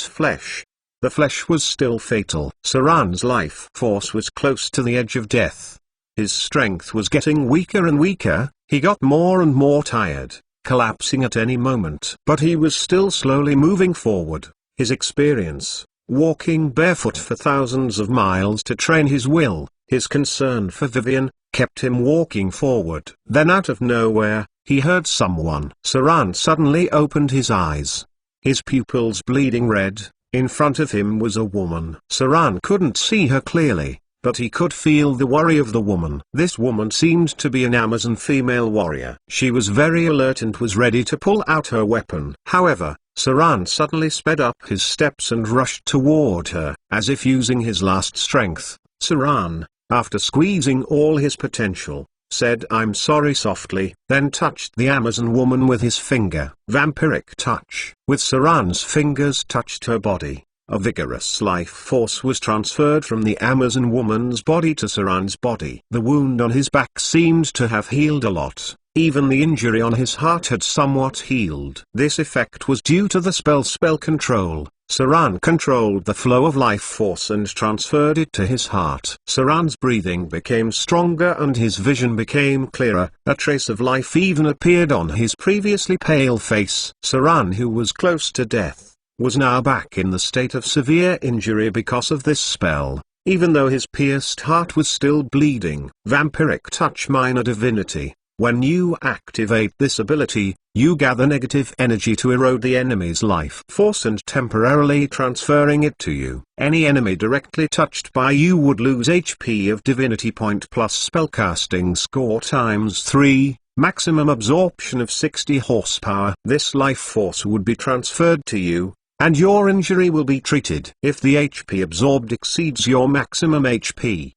flesh, the flesh was still fatal. Saran's life force was close to the edge of death. His strength was getting weaker and weaker. He got more and more tired, collapsing at any moment. But he was still slowly moving forward. His experience, walking barefoot for thousands of miles to train his will, his concern for Vivian, kept him walking forward. Then out of nowhere, he heard someone. Saran suddenly opened his eyes, his pupils bleeding red. In front of him was a woman. Saran couldn't see her clearly, but he could feel the worry of the woman. This woman seemed to be an Amazon female warrior. She was very alert and was ready to pull out her weapon. However, Saran suddenly sped up his steps and rushed toward her, as if using his last strength. Saran, after squeezing all his potential, said "I'm sorry" softly, then touched the Amazon woman with his finger. Vampiric touch. With Saran's fingers touched her body, a vigorous life force was transferred from the Amazon woman's body to Saran's body. The wound on his back seemed to have healed a lot. Even the injury on his heart had somewhat healed. This effect was due to the spell control. Saran controlled the flow of life force and transferred it to his heart. Saran's breathing became stronger and his vision became clearer. A trace of life even appeared on his previously pale face. Saran, who was close to death, was now back in the state of severe injury because of this spell, even though his pierced heart was still bleeding. Vampiric touch. Minor divinity. When you activate this ability, you gather negative energy to erode the enemy's life force and temporarily transferring it to you. Any enemy directly touched by you would lose HP of divinity point plus spellcasting score times 3, maximum absorption of 60 horsepower. This life force would be transferred to you, and your injury will be treated. If the HP absorbed exceeds your maximum HP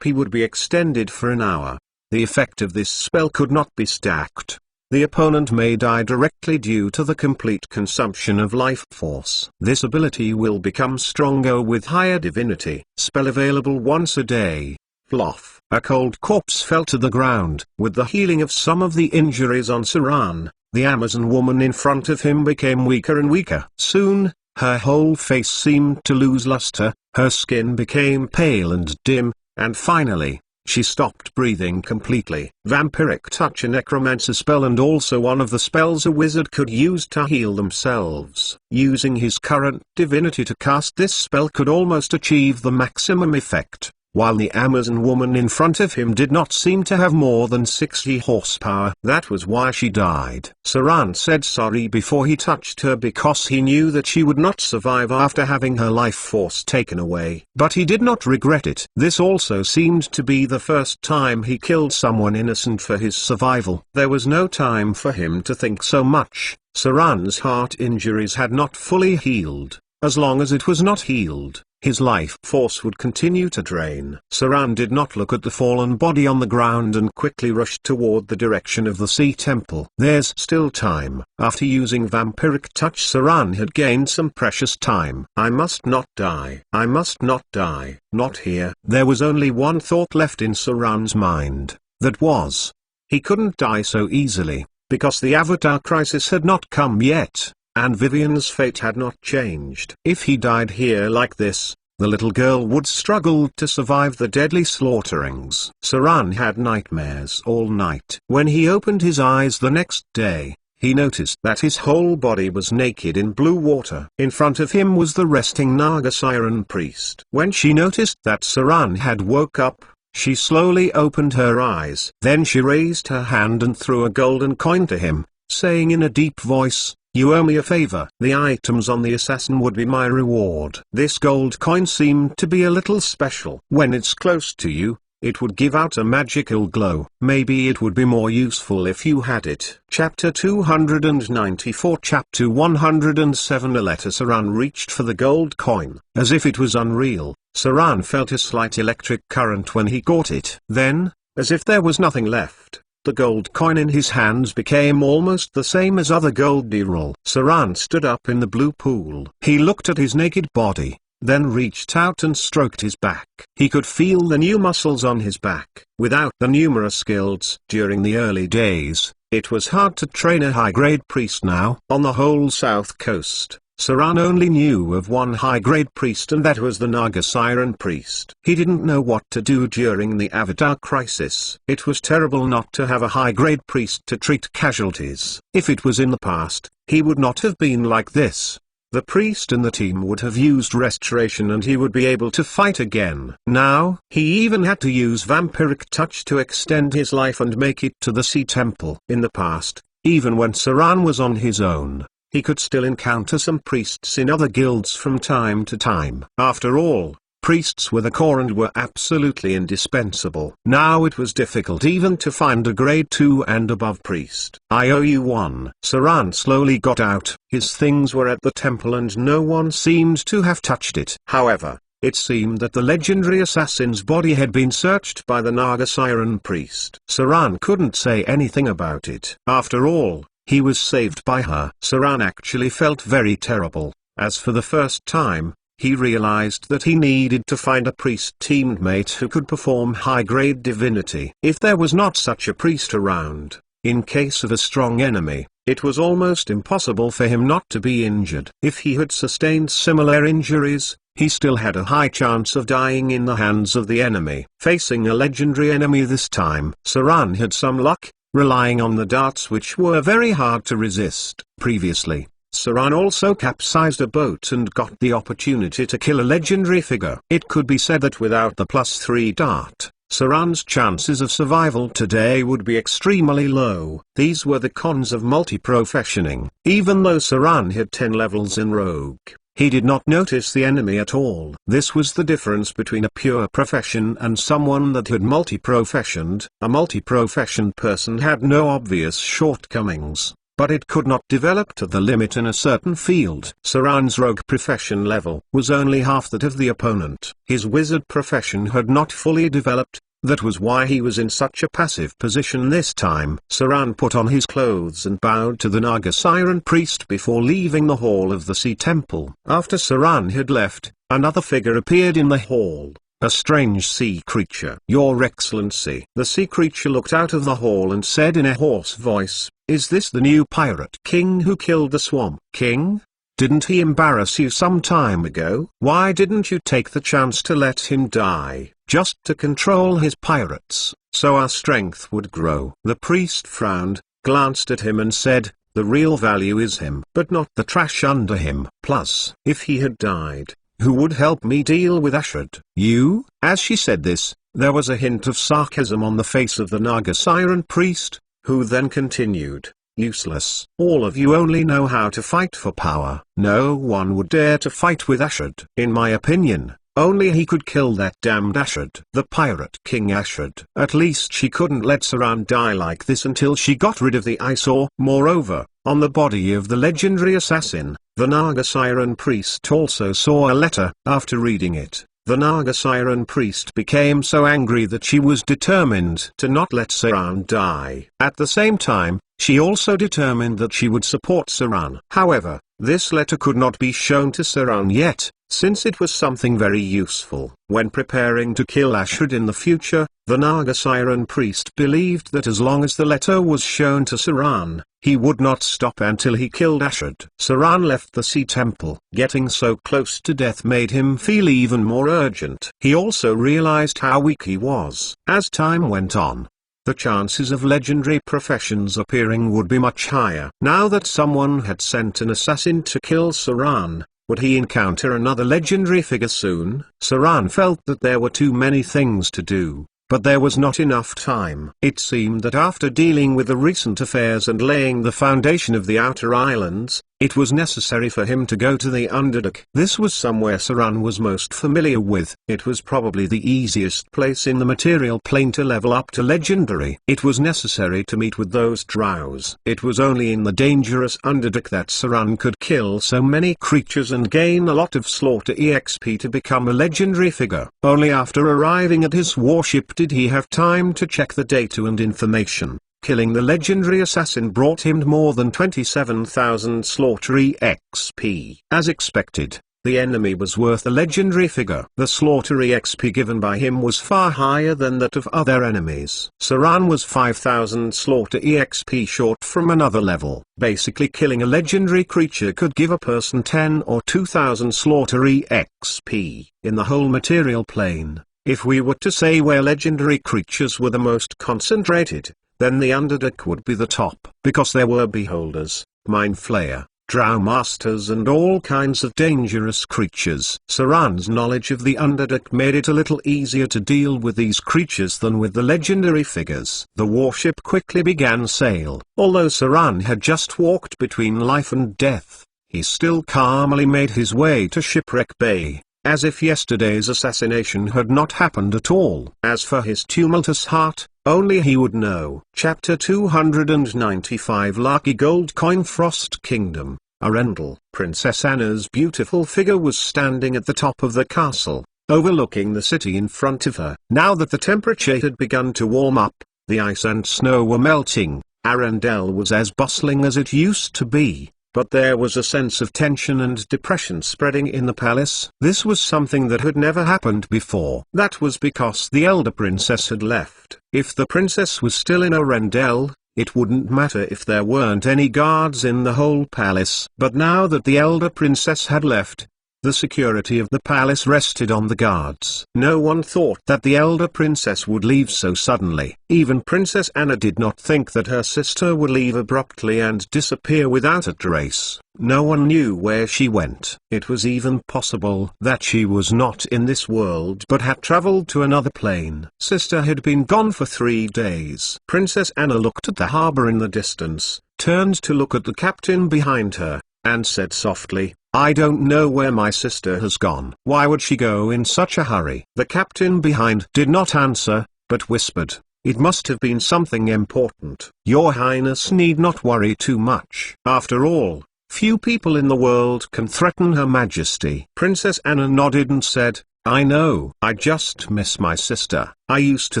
would be extended for an hour. The effect of this spell could not be stacked. The opponent may die directly due to the complete consumption of life force. This ability will become stronger with higher divinity. Spell available once a day. Floff. A cold corpse fell to the ground. With the healing of some of the injuries on Saran, the Amazon woman in front of him became weaker and weaker. Soon, her whole face seemed to lose luster, her skin became pale and dim, and finally, she stopped breathing completely. Vampiric touch. A necromancer spell and also one of the spells a wizard could use to heal themselves. Using his current divinity to cast this spell could almost achieve the maximum effect, while the Amazon woman in front of him did not seem to have more than 60 horsepower. That was why she died. Saran said sorry before he touched her because he knew that she would not survive after having her life force taken away. But he did not regret it. This also seemed to be the first time he killed someone innocent for his survival. There was no time for him to think so much. Saran's heart injuries had not fully healed. As long as it was not healed, his life force would continue to drain. Saran did not look at the fallen body on the ground and quickly rushed toward the direction of the sea temple. There's still time. After using vampiric touch, Saran had gained some precious time. I must not die. I must not die. Not here. There was only one thought left in Saran's mind. That was, he couldn't die so easily, because the Avatar crisis had not come yet, and Vivian's fate had not changed. If he died here like this, the little girl would struggle to survive the deadly slaughterings. Saran had nightmares all night. When he opened his eyes the next day, he noticed that his whole body was naked in blue water. In front of him was the resting Naga Siren priest. When she noticed that Saran had woke up, she slowly opened her eyes. Then she raised her hand and threw a golden coin to him, saying in a deep voice, "You owe me a favor." The items on the assassin would be my reward. This gold coin seemed to be a little special. When it's close to you, it would give out a magical glow. Maybe it would be more useful if you had it. Chapter 294. Chapter 107. A letter. Saran reached for the gold coin. As if it was unreal, Saran felt a slight electric current when he caught it. Then, as if there was nothing left, the gold coin in his hands became almost the same as other gold D-roll. Saran stood up in the blue pool. He looked at his naked body, then reached out and stroked his back. He could feel the new muscles on his back. Without the numerous guilds during the early days, it was hard to train a high-grade priest now. On the whole south coast, Saran only knew of one high-grade priest, and that was the Naga Siren priest. He didn't know what to do during the Avatar crisis. It was terrible not to have a high-grade priest to treat casualties. If it was in the past, he would not have been like this. The priest and the team would have used restoration and he would be able to fight again. Now, he even had to use vampiric touch to extend his life and make it to the sea temple. In the past, even when Saran was on his own, he could still encounter some priests in other guilds from time to time. After all, priests were the core and were absolutely indispensable. Now it was difficult even to find a grade 2 and above priest. I owe you one. Saran slowly got out. His things were at the temple and no one seemed to have touched it. However, it seemed that the legendary assassin's body had been searched by the Naga Siren priest. Saran couldn't say anything about it. After all, he was saved by her. Saran actually felt very terrible, as for the first time, he realized that he needed to find a priest teammate who could perform high-grade divinity. If there was not such a priest around, in case of a strong enemy, it was almost impossible for him not to be injured. If he had sustained similar injuries, he still had a high chance of dying in the hands of the enemy. Facing a legendary enemy this time, Saran had some luck, relying on the darts which were very hard to resist. Previously, Saran also capsized a boat and got the opportunity to kill a legendary figure. It could be said that without the +3 dart, Saran's chances of survival today would be extremely low. These were the cons of multi-professioning. Even though Saran had 10 levels in Rogue, he did not notice the enemy at all. This was the difference between a pure profession and someone that had multi-professioned. A multi-professioned person had no obvious shortcomings, but it could not develop to the limit in a certain field. Saran's rogue profession level was only half that of the opponent. His wizard profession had not fully developed. That was why he was in such a passive position this time. Saran put on his clothes and bowed to the Naga Siren priest before leaving the hall of the Sea Temple. After Saran had left, another figure appeared in the hall. A strange sea creature. Your Excellency. The sea creature looked out of the hall and said in a hoarse voice, "Is this the new pirate king who killed the Swamp King? Didn't he embarrass you some time ago? Why didn't you take the chance to let him die, just to control his pirates, so our strength would grow?" The priest frowned, glanced at him and said, "The real value is him, but not the trash under him. Plus, if he had died, who would help me deal with Ashad? You?" As she said this, there was a hint of sarcasm on the face of the Naga Siren priest, who then continued, "Useless. All of you only know how to fight for power. No one would dare to fight with Ashad. In my opinion, only he could kill that damned Ashad. The pirate king Ashad." At least she couldn't let Saran die like this until she got rid of the eyesore. Moreover, on the body of the legendary assassin, the Naga Siren priest also saw a letter. After reading it, the Naga Siren priest became so angry that she was determined to not let Saran die. At the same time, she also determined that she would support Saran. However, this letter could not be shown to Saran yet, since it was something very useful. When preparing to kill Ashad in the future, the Naga Siren priest believed that as long as the letter was shown to Saran, he would not stop until he killed Ashad. Saran left the Sea Temple. Getting so close to death made him feel even more urgent. He also realized how weak he was. As time went on, the chances of legendary professions appearing would be much higher. Now that someone had sent an assassin to kill Saran, would he encounter another legendary figure soon? Saran felt that there were too many things to do, but there was not enough time. It seemed that after dealing with the recent affairs and laying the foundation of the Outer Islands, it was necessary for him to go to the Underdark. This was somewhere Saran was most familiar with. It was probably the easiest place in the material plane to level up to legendary. It was necessary to meet with those drows. It was only in the dangerous Underdark that Saran could kill so many creatures and gain a lot of slaughter EXP to become a legendary figure. Only after arriving at his warship did he have time to check the data and information. Killing the legendary assassin brought him more than 27,000 slaughter EXP. As expected, the enemy was worth a legendary figure. The slaughter EXP given by him was far higher than that of other enemies. Saran was 5,000 slaughter EXP short from another level. Basically, killing a legendary creature could give a person 10 or 2,000 slaughter EXP in the whole material plane. If we were to say where legendary creatures were the most concentrated, then the Underdark would be the top, because there were beholders, mind flayer, drow masters and all kinds of dangerous creatures. Saran's knowledge of the Underdark made it a little easier to deal with these creatures than with the legendary figures. The warship quickly began sail. Although Saran had just walked between life and death, he still calmly made his way to Shipwreck Bay. as if yesterday's assassination had not happened at all. As for his tumultuous heart, only he would know. Chapter 295 Lucky Gold Coin Frost Kingdom, Arendelle. Princess Anna's beautiful figure was standing at the top of the castle, overlooking the city in front of her. Now that the temperature had begun to warm up, the ice and snow were melting, Arendelle was as bustling as it used to be. But there was a sense of tension and depression spreading in the palace. This was something that had never happened before. That was because the elder princess had left. If the princess was still in Arendelle, it wouldn't matter if there weren't any guards in the whole palace. But now that the elder princess had left, the security of the palace rested on the guards. No one thought that the elder princess would leave so suddenly. Even Princess Anna did not think that her sister would leave abruptly and disappear without a trace. No one knew where she went. It was even possible that she was not in this world but had traveled to another plane. Sister had been gone for 3 days. Princess Anna looked at the harbor in the distance, turned to look at the captain behind her, and said softly, "I don't know where my sister has gone." Why would she go in such a hurry? The captain behind did not answer, but whispered, "It must have been something important. Your Highness need not worry too much. After all, few people in the world can threaten Her Majesty." Princess Anna nodded and said, "I know. I just miss my sister. I used to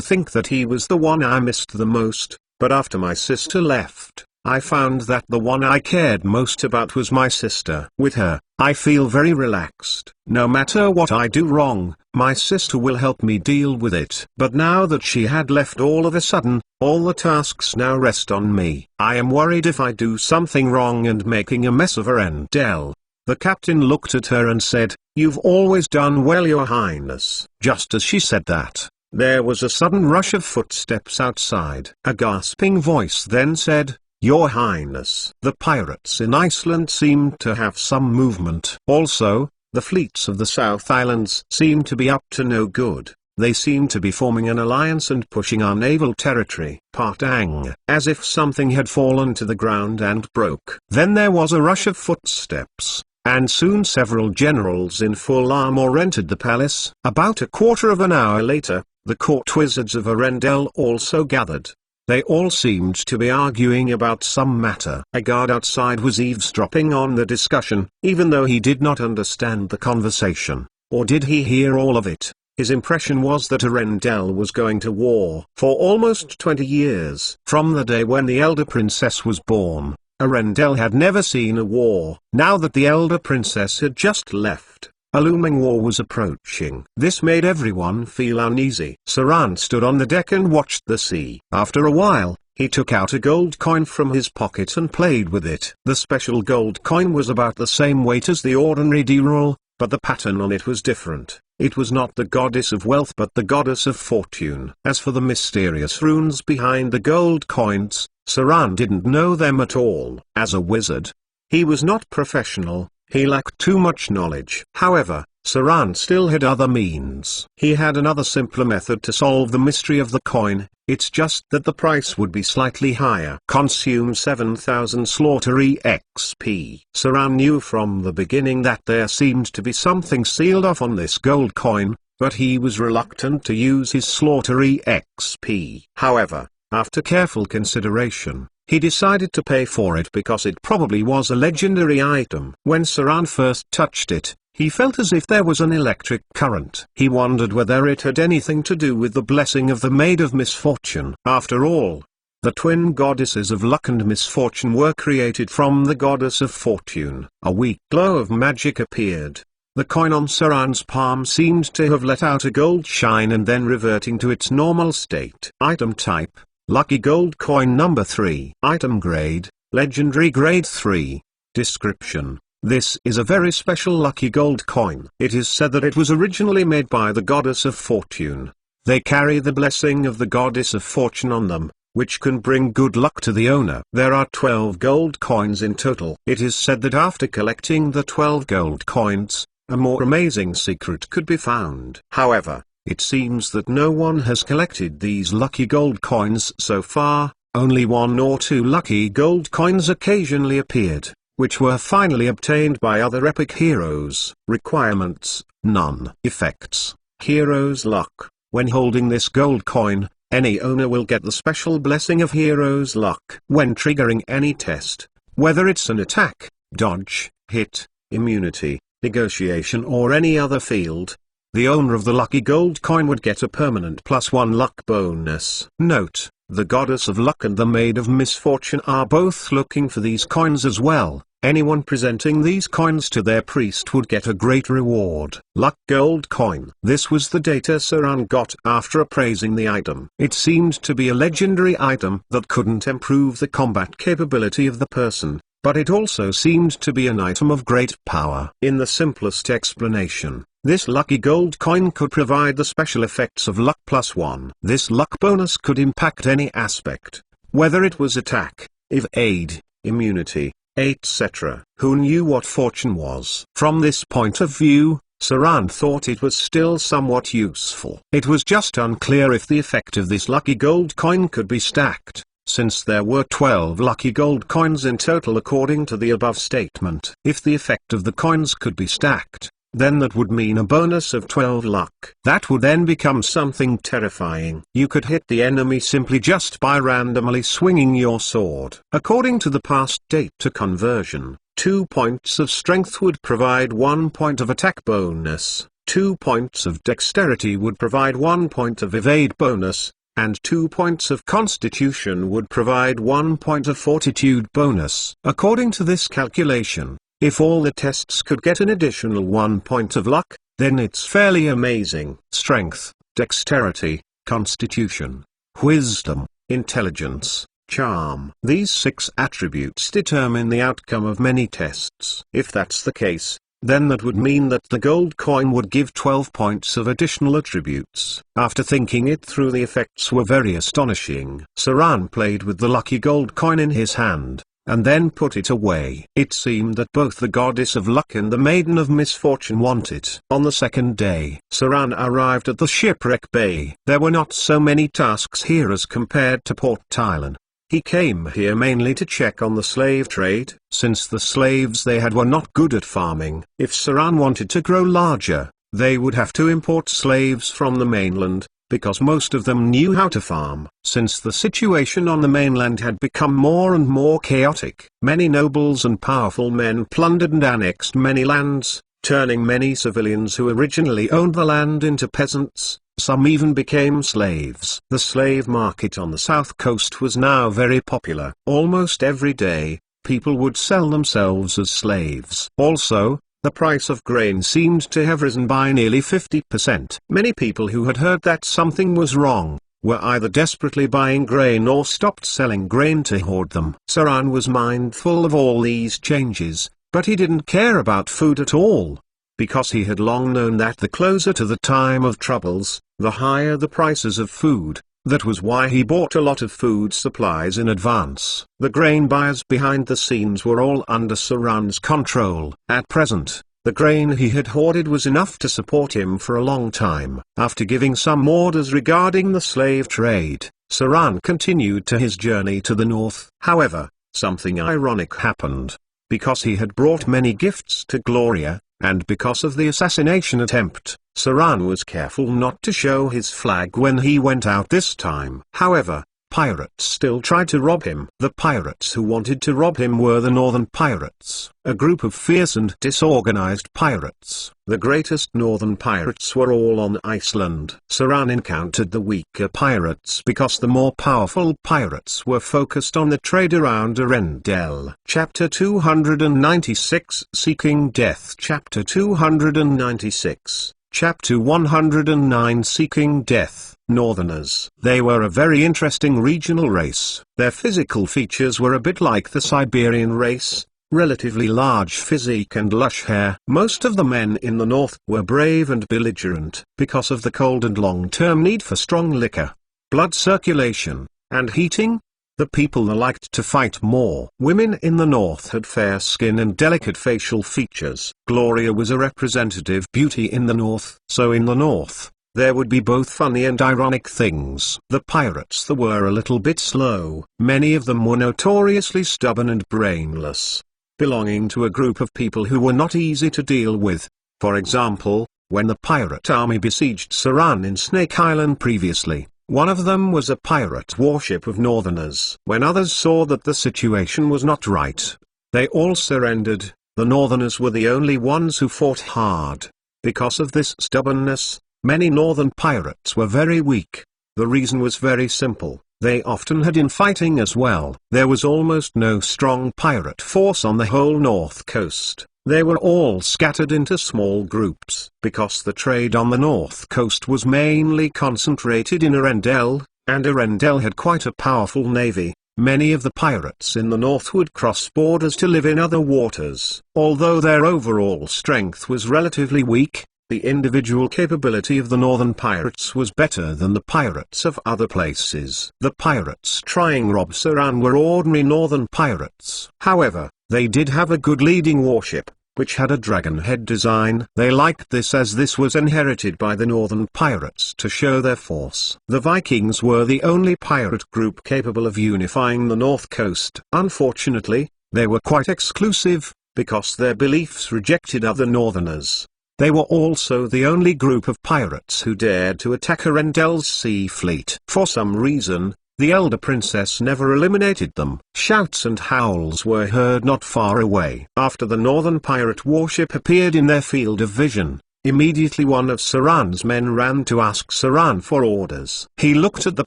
think that he was the one I missed the most, but after my sister left, I found that the one I cared most about was my sister. With her, I feel very relaxed. No matter what I do wrong, my sister will help me deal with it." But now that she had left all of a sudden, all the tasks now rest on me. I am worried if I do something wrong and making a mess of Arendelle. The captain looked at her and said, "You've always done well, Your Highness." Just as she said that, there was a sudden rush of footsteps outside. A gasping voice then said, "Your Highness." The pirates in Iceland seemed to have some movement. Also, the fleets of the South Islands seemed to be up to no good. They seemed to be forming an alliance and pushing our naval territory. Partang. As if something had fallen to the ground and broke. Then there was a rush of footsteps, and soon several generals in full armor entered the palace. About a quarter of an hour later, the court wizards of Arendelle also gathered. They all seemed to be arguing about some matter. A guard outside was eavesdropping on the discussion, even though he did not understand the conversation. Or did he hear all of it? His impression was that Arendelle was going to war. For almost 20 years, from the day when the elder princess was born, Arendelle had never seen a war. Now that the elder princess had just left, a looming war was approaching. This made everyone feel uneasy. Saran stood on the deck and watched the sea. After a while, he took out a gold coin from his pocket and played with it. The special gold coin was about the same weight as the ordinary diral, but the pattern on it was different. It was not the goddess of wealth but the goddess of fortune. As for the mysterious runes behind the gold coins, Saran didn't know them at all. As a wizard, he was not professional. He lacked too much knowledge. However, Saran still had other means. He had another simpler method to solve the mystery of the coin. It's just that the price would be slightly higher. Consume 7,000 slaughter EXP. Saran knew from the beginning that there seemed to be something sealed off on this gold coin, but he was reluctant to use his slaughter EXP. However, after careful consideration, he decided to pay for it because it probably was a legendary item. When Saran first touched it, he felt as if there was an electric current. He wondered whether it had anything to do with the blessing of the Maid of Misfortune. After all, the twin goddesses of luck and misfortune were created from the goddess of fortune. A weak glow of magic appeared. The coin on Saran's palm seemed to have let out a gold shine and then reverting to its normal state. Item type: Lucky Gold Coin number 3. Item grade: Legendary grade 3. Description: This is a very special lucky gold coin. It is said that it was originally made by the goddess of fortune. They carry the blessing of the goddess of fortune on them, which can bring good luck to the owner. There are 12 gold coins in total. It is said that after collecting the 12 gold coins, a more amazing secret could be found. However, it seems that no one has collected these lucky gold coins so far. Only 1 or 2 lucky gold coins occasionally appeared, which were finally obtained by other epic heroes. Requirements: None. Effects. Hero's Luck. When holding this gold coin, any owner will get the special blessing of Hero's Luck. When triggering any test, whether it's an attack, dodge, hit, immunity, negotiation or any other field, the owner of the lucky gold coin would get a permanent +1 luck bonus. Note, the goddess of luck and the maid of misfortune are both looking for these coins as well. Anyone presenting these coins to their priest would get a great reward. Luck gold coin. This was the data Saran got after appraising the item. It seemed to be a legendary item that couldn't improve the combat capability of the person, but it also seemed to be an item of great power. In the simplest explanation, this lucky gold coin could provide the special effects of luck +1. This luck bonus could impact any aspect, whether it was attack, evade, immunity, etc. Who knew what fortune was? From this point of view, Saran thought it was still somewhat useful. It was just unclear if the effect of this lucky gold coin could be stacked, since there were 12 lucky gold coins in total according to the above statement. If the effect of the coins could be stacked, then that would mean a bonus of 12 luck. That would then become something terrifying. You could hit the enemy simply just by randomly swinging your sword. According to the past data conversion, 2 points of strength would provide 1 point of attack bonus, 2 points of dexterity would provide 1 point of evade bonus, and 2 points of constitution would provide 1 point of fortitude bonus. According to this calculation, if all the tests could get an additional 1 point of luck, then it's fairly amazing. Strength, dexterity, constitution, wisdom, intelligence, charm. These 6 attributes determine the outcome of many tests. If that's the case, then that would mean that the gold coin would give 12 points of additional attributes. After thinking it through, the effects were very astonishing. Saran played with the lucky gold coin in his hand, and then put it away. It seemed that both the goddess of luck and the maiden of misfortune want it. On the second day, Saran arrived at the shipwreck bay. There were not so many tasks here as compared to Port Tylan. He came here mainly to check on the slave trade, since the slaves they had were not good at farming. If Saran wanted to grow larger, they would have to import slaves from the mainland, because most of them knew how to farm. Since the situation on the mainland had become more and more chaotic, many nobles and powerful men plundered and annexed many lands, turning many civilians who originally owned the land into peasants. Some even became slaves. The slave market on the south coast was now very popular. Almost every day, people would sell themselves as slaves. Also, the price of grain seemed to have risen by nearly 50%. Many people who had heard that something was wrong, were either desperately buying grain or stopped selling grain to hoard them. Saran was mindful of all these changes, but he didn't care about food at all, because he had long known that the closer to the time of troubles, the higher the prices of food. That was why he bought a lot of food supplies in advance. The grain buyers behind the scenes were all under Saran's control. At present, the grain he had hoarded was enough to support him for a long time. After giving some orders regarding the slave trade, Saran continued to his journey to the north. However, something ironic happened. Because he had brought many gifts to Gloria, and because of the assassination attempt, Saran was careful not to show his flag when he went out this time. However, pirates still tried to rob him. The pirates who wanted to rob him were the Northern Pirates, a group of fierce and disorganized pirates. The greatest Northern Pirates were all on Iceland. Saran encountered the weaker pirates because the more powerful pirates were focused on the trade around Arendelle. Chapter 296 Seeking Death. Chapter 296 Chapter 109 Seeking Death. Northerners. They were a very interesting regional race. Their physical features were a bit like the Siberian race, relatively large physique and lush hair. Most of the men in the north were brave and belligerent because of the cold and long-term need for strong liquor, blood circulation, and heating. The people liked to fight more. Women in the north had fair skin and delicate facial features. Gloria was a representative beauty in the north. So in the north, there would be both funny and ironic things. The pirates were a little bit slow. Many of them were notoriously stubborn and brainless, belonging to a group of people who were not easy to deal with. For example, When the pirate army besieged Saran in Snake Island previously, one of them was a pirate warship of Northerners. When others saw that the situation was not right, they all surrendered. The Northerners were the only ones who fought hard. Because of this stubbornness, many Northern pirates were very weak. The reason was very simple. They often had infighting as well. There was almost no strong pirate force on the whole north coast. They were all scattered into small groups. Because the trade on the north coast was mainly concentrated in Arendelle, and Arendelle had quite a powerful navy, many of the pirates in the north would cross borders to live in other waters. Although their overall strength was relatively weak, the individual capability of the northern pirates was better than the pirates of other places. The pirates trying rob Saran were ordinary northern pirates. However, they did have a good leading warship, which had a dragon head design. They liked this as this was inherited by the northern pirates to show their force. The Vikings were the only pirate group capable of unifying the north coast. Unfortunately, they were quite exclusive, because their beliefs rejected other northerners. They were also the only group of pirates who dared to attack Arendelle's sea fleet. For some reason, the elder princess never eliminated them. Shouts and howls were heard not far away. After the northern pirate warship appeared in their field of vision, immediately one of Saran's men ran to ask Saran for orders. He looked at the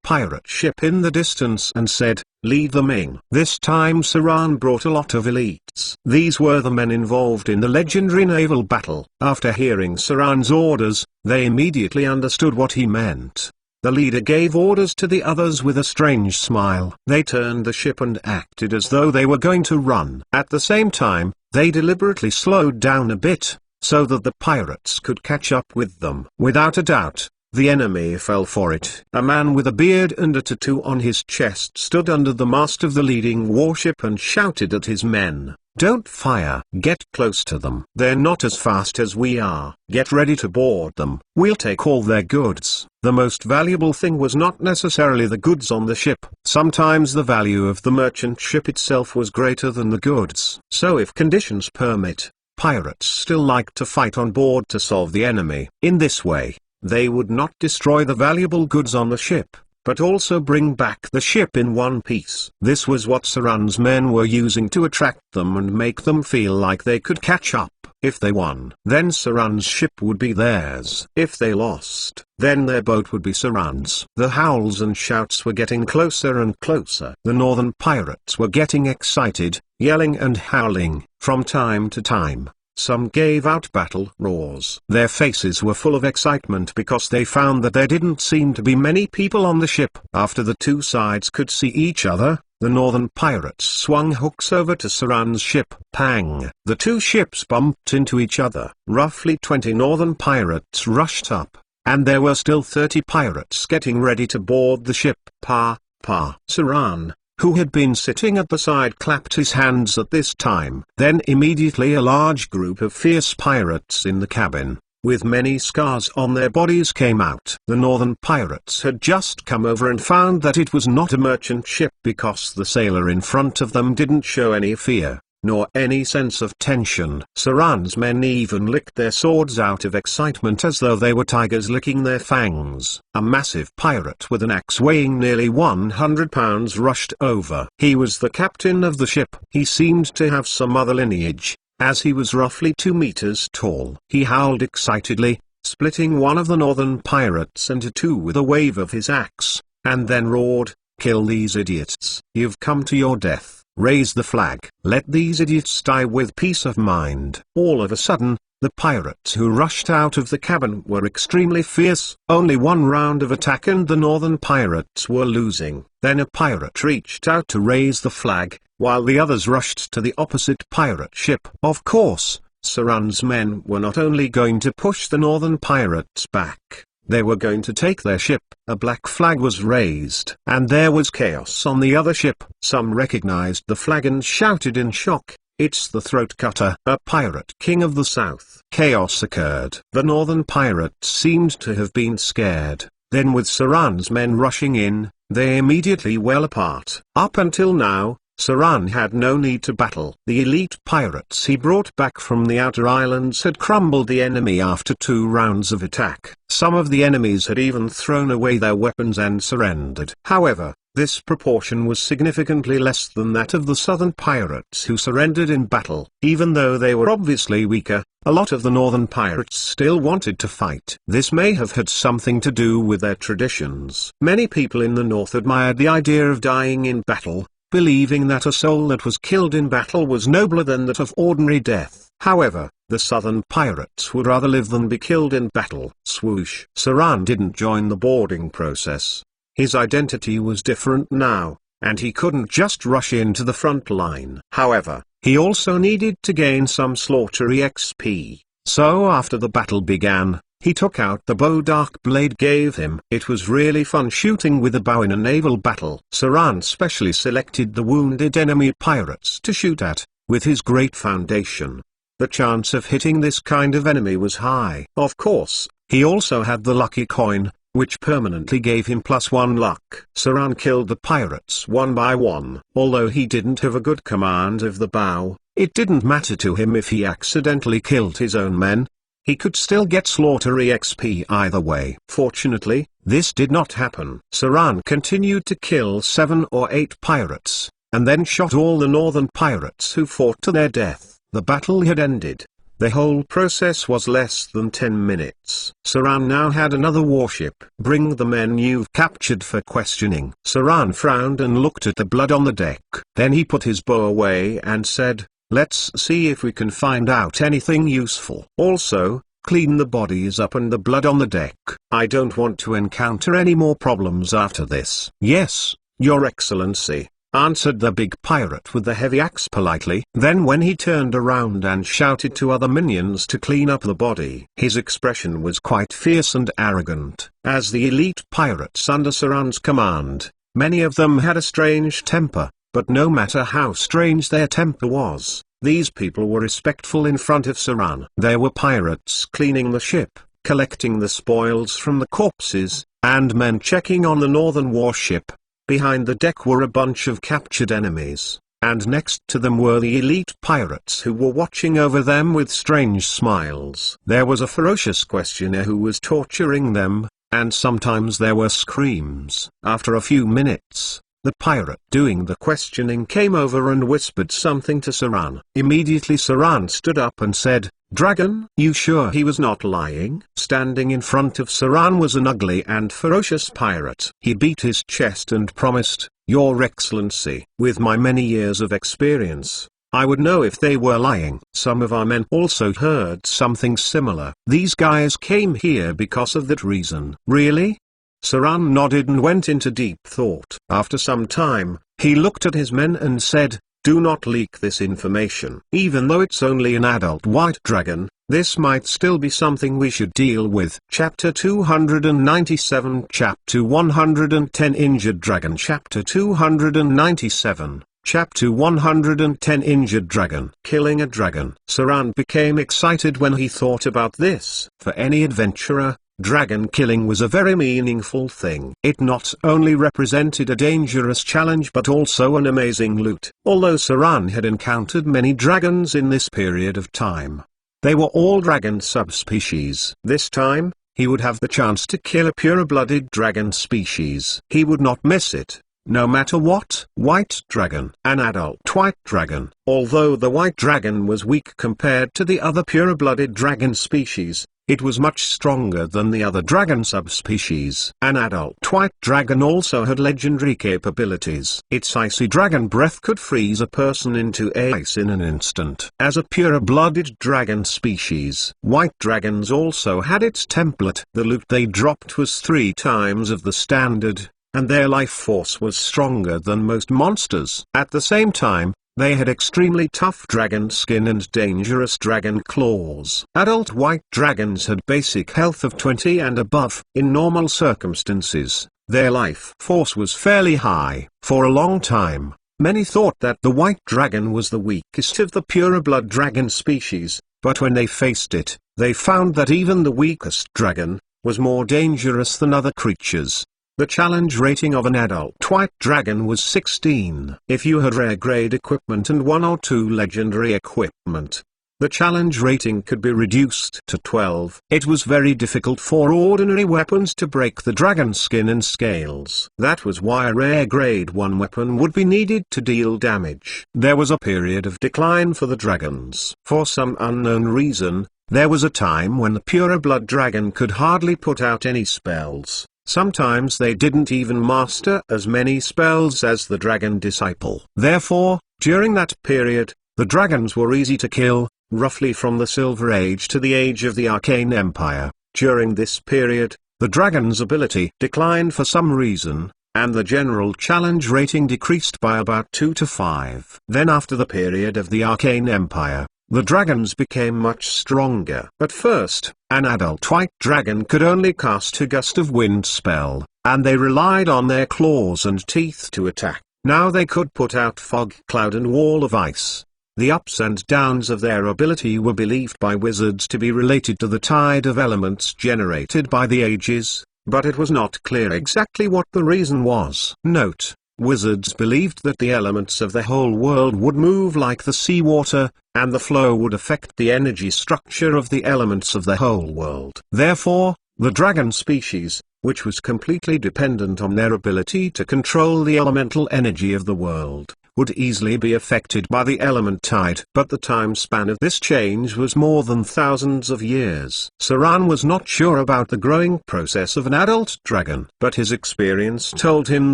pirate ship in the distance and said, "Lead them in." This time Saran brought a lot of elites. These were the men involved in the legendary naval battle. After hearing Saran's orders, they immediately understood what he meant. The leader gave orders to the others with a strange smile. They turned the ship and acted as though they were going to run. At the same time, they deliberately slowed down a bit, so that the pirates could catch up with them. Without a doubt, the enemy fell for it. A man with a beard and a tattoo on his chest stood under the mast of the leading warship and shouted at his men, "Don't fire. Get close to them. They're not as fast as we are. Get ready to board them. We'll take all their goods." The most valuable thing was not necessarily the goods on the ship. Sometimes the value of the merchant ship itself was greater than the goods. So if conditions permit, pirates still liked to fight on board to solve the enemy. In this way, they would not destroy the valuable goods on the ship, but also bring back the ship in one piece. This was what Saran's men were using to attract them and make them feel like they could catch up. If they won, then Saran's ship would be theirs. If they lost, then their boat would be Saran's. The howls and shouts were getting closer and closer. The northern pirates were getting excited, yelling and howling. From time to time, some gave out battle roars. Their faces were full of excitement because they found that there didn't seem to be many people on the ship. After the two sides could see each other, the northern pirates swung hooks over to Saran's ship. Pang! The two ships bumped into each other. Roughly 20 northern pirates rushed up, and there were still 30 pirates getting ready to board the ship. Saran, who had been sitting at the side, clapped his hands at this time. Then immediately a large group of fierce pirates in the cabin, with many scars on their bodies, came out. The northern pirates had just come over and found that it was not a merchant ship because the sailor in front of them didn't show any fear, nor any sense of tension. Saran's men even licked their swords out of excitement as though they were tigers licking their fangs. A massive pirate with an axe weighing nearly 100 pounds rushed over. He was the captain of the ship. He seemed to have some other lineage, as he was roughly 2 meters tall. He howled excitedly, splitting one of the northern pirates into two with a wave of his axe, and then roared, "Kill these idiots. You've come to your death. Raise the flag. Let these idiots die with peace of mind." All of a sudden, the pirates who rushed out of the cabin were extremely fierce. Only one round of attack and the northern pirates were losing. Then a pirate reached out to raise the flag, while the others rushed to the opposite pirate ship. Of course, Saran's men were not only going to push the northern pirates back, they were going to take their ship. A black flag was raised, and there was chaos on the other ship. Some recognized the flag and shouted in shock, "It's the throat cutter, a pirate king of the south." Chaos occurred. The northern pirates seemed to have been scared. Then with Saran's men rushing in, they immediately fell apart. Up until now, Saran had no need to battle. The elite pirates he brought back from the outer islands had crumbled the enemy after 2 rounds of attack. Some of the enemies had even thrown away their weapons and surrendered. However, this proportion was significantly less than that of the southern pirates who surrendered in battle. Even though they were obviously weaker, a lot of the northern pirates still wanted to fight. This may have had something to do with their traditions. Many people in the north admired the idea of dying in battle, believing that a soul that was killed in battle was nobler than that of ordinary death. However, the southern pirates would rather live than be killed in battle. Swoosh. Saran didn't join the boarding process. His identity was different now, and he couldn't just rush into the front line. However, he also needed to gain some slaughter XP. So after the battle began, he took out the bow Dark Blade gave him. It was really fun shooting with a bow in a naval battle. Saran specially selected the wounded enemy pirates to shoot at, with his great foundation. The chance of hitting this kind of enemy was high. Of course, he also had the lucky coin, which permanently gave him +1 luck. Saran killed the pirates one by one. Although he didn't have a good command of the bow, it didn't matter to him if he accidentally killed his own men. He could still get slaughter EXP either way. Fortunately, this did not happen. Saran continued to kill 7 or 8 pirates, and then shot all the northern pirates who fought to their death. The battle had ended. The whole process was less than 10 minutes. Saran now had another warship. Bring the men you've captured for questioning. Saran frowned and looked at the blood on the deck. Then he put his bow away and said, let's see if we can find out anything useful. Also, clean the bodies up and the blood on the deck. I don't want to encounter any more problems after this. Yes, Your Excellency, answered the big pirate with the heavy axe politely. Then when he turned around and shouted to other minions to clean up the body, his expression was quite fierce and arrogant. As the elite pirates under Saran's command, many of them had a strange temper, but no matter how strange their temper was, these people were respectful in front of Saran. There were pirates cleaning the ship, collecting the spoils from the corpses, and men checking on the northern warship. Behind the deck were a bunch of captured enemies, and next to them were the elite pirates who were watching over them with strange smiles. There was a ferocious questioner who was torturing them, and sometimes there were screams. After a few minutes, the pirate doing the questioning came over and whispered something to Saran. Immediately Saran stood up and said, "Dragon, you sure he was not lying?" Standing in front of Saran was an ugly and ferocious pirate. He beat his chest and promised, "Your Excellency, with my many years of experience, I would know if they were lying." Some of our men also heard something similar. These guys came here because of that reason. Really? Saran nodded and went into deep thought. After some time, he looked at his men and said, "Do not leak this information. Even though it's only an adult white dragon, this might still be something we should deal with." Chapter 297 Chapter 110 Injured Dragon Chapter 297 Chapter 110 Injured Dragon. Killing a dragon. Saran became excited when he thought about this. For any adventurer, dragon killing was a very meaningful thing. It not only represented a dangerous challenge but also an amazing loot. Although Saran had encountered many dragons in this period of time, they were all dragon subspecies. This time, he would have the chance to kill a pure-blooded dragon species. He would not miss it, no matter what. White dragon. An adult white dragon. Although the white dragon was weak compared to the other pure-blooded dragon species, it was much stronger than the other dragon subspecies. An adult white dragon also had legendary capabilities. Its icy dragon breath could freeze a person into ice in an instant. As a pure-blooded dragon species, white dragons also had its template. The loot they dropped was 3 times of the standard, and their life force was stronger than most monsters. At the same time, they had extremely tough dragon skin and dangerous dragon claws. Adult white dragons had basic health of 20 and above. In normal circumstances, their life force was fairly high. For a long time, many thought that the white dragon was the weakest of the pure-blood dragon species, but when they faced it, they found that even the weakest dragon was more dangerous than other creatures. The challenge rating of an adult white dragon was 16. If you had rare grade equipment and 1 or 2 legendary equipment, the challenge rating could be reduced to 12. It was very difficult for ordinary weapons to break the dragon skin and scales. That was why a rare grade 1 weapon would be needed to deal damage. There was a period of decline for the dragons. For some unknown reason, there was a time when the pure blood dragon could hardly put out any spells. Sometimes they didn't even master as many spells as the dragon disciple. Therefore, during that period, the dragons were easy to kill, roughly from the Silver Age to the Age of the Arcane Empire. During this period, the dragon's ability declined for some reason, and the general challenge rating decreased by about 2 to 5. Then after the period of the Arcane Empire, the dragons became much stronger. At first, an adult white dragon could only cast a gust of wind spell, and they relied on their claws and teeth to attack. Now they could put out fog cloud and wall of ice. The ups and downs of their ability were believed by wizards to be related to the tide of elements generated by the ages, but it was not clear exactly what the reason was. Note: wizards believed that the elements of the whole world would move like the seawater, and the flow would affect the energy structure of the elements of the whole world. Therefore, the dragon species, which was completely dependent on their ability to control the elemental energy of the world, would easily be affected by the element tide. But the time span of this change was more than thousands of years. Saran was not sure about the growing process of an adult dragon, but his experience told him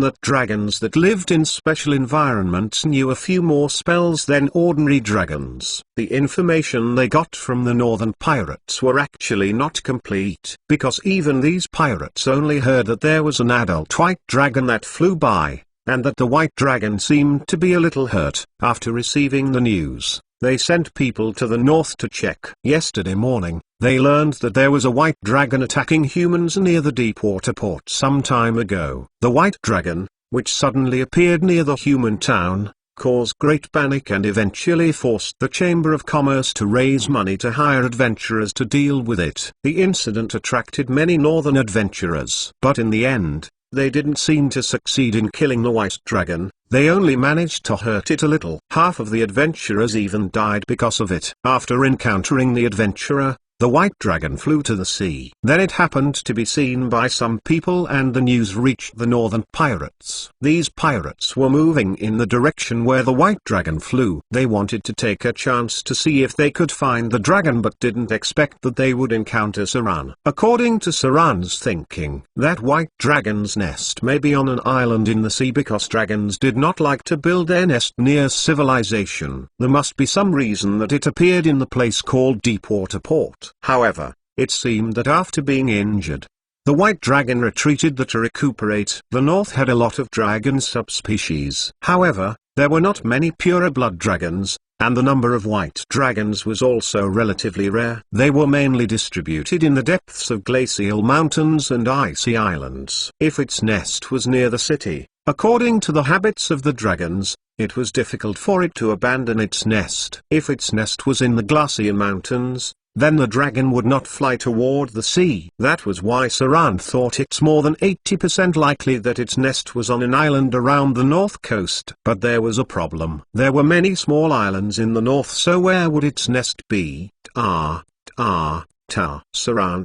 that dragons that lived in special environments knew a few more spells than ordinary dragons. The information they got from the northern pirates were actually not complete, because even these pirates only heard that there was an adult white dragon that flew by, and that the white dragon seemed to be a little hurt. After receiving the news, they sent people to the north to check. Yesterday morning, they learned that there was a white dragon attacking humans near the Deepwater port some time ago. The white dragon, which suddenly appeared near the human town, caused great panic and eventually forced the Chamber of Commerce to raise money to hire adventurers to deal with it. The incident attracted many northern adventurers, but in the end, they didn't seem to succeed in killing the white dragon. They only managed to hurt it a little. Half of the adventurers even died because of it. After encountering the adventurer, the white dragon flew to the sea. Then it happened to be seen by some people and the news reached the northern pirates. These pirates were moving in the direction where the white dragon flew. They wanted to take a chance to see if they could find the dragon, but didn't expect that they would encounter Saran. According to Saran's thinking, that white dragon's nest may be on an island in the sea, because dragons did not like to build their nest near civilization. There must be some reason that it appeared in the place called Deepwater Port. However, it seemed that after being injured, the white dragon retreated to recuperate. The north had a lot of dragon subspecies. However, there were not many pure blood dragons, and the number of white dragons was also relatively rare. They were mainly distributed in the depths of glacial mountains and icy islands. If its nest was near the city, according to the habits of the dragons, it was difficult for it to abandon its nest. If its nest was in the glacial mountains, then the dragon would not fly toward the sea. That was why Saran thought it's more than 80% likely that its nest was on an island around the north coast. But there was a problem. There were many small islands in the north, so where would its nest be? Saran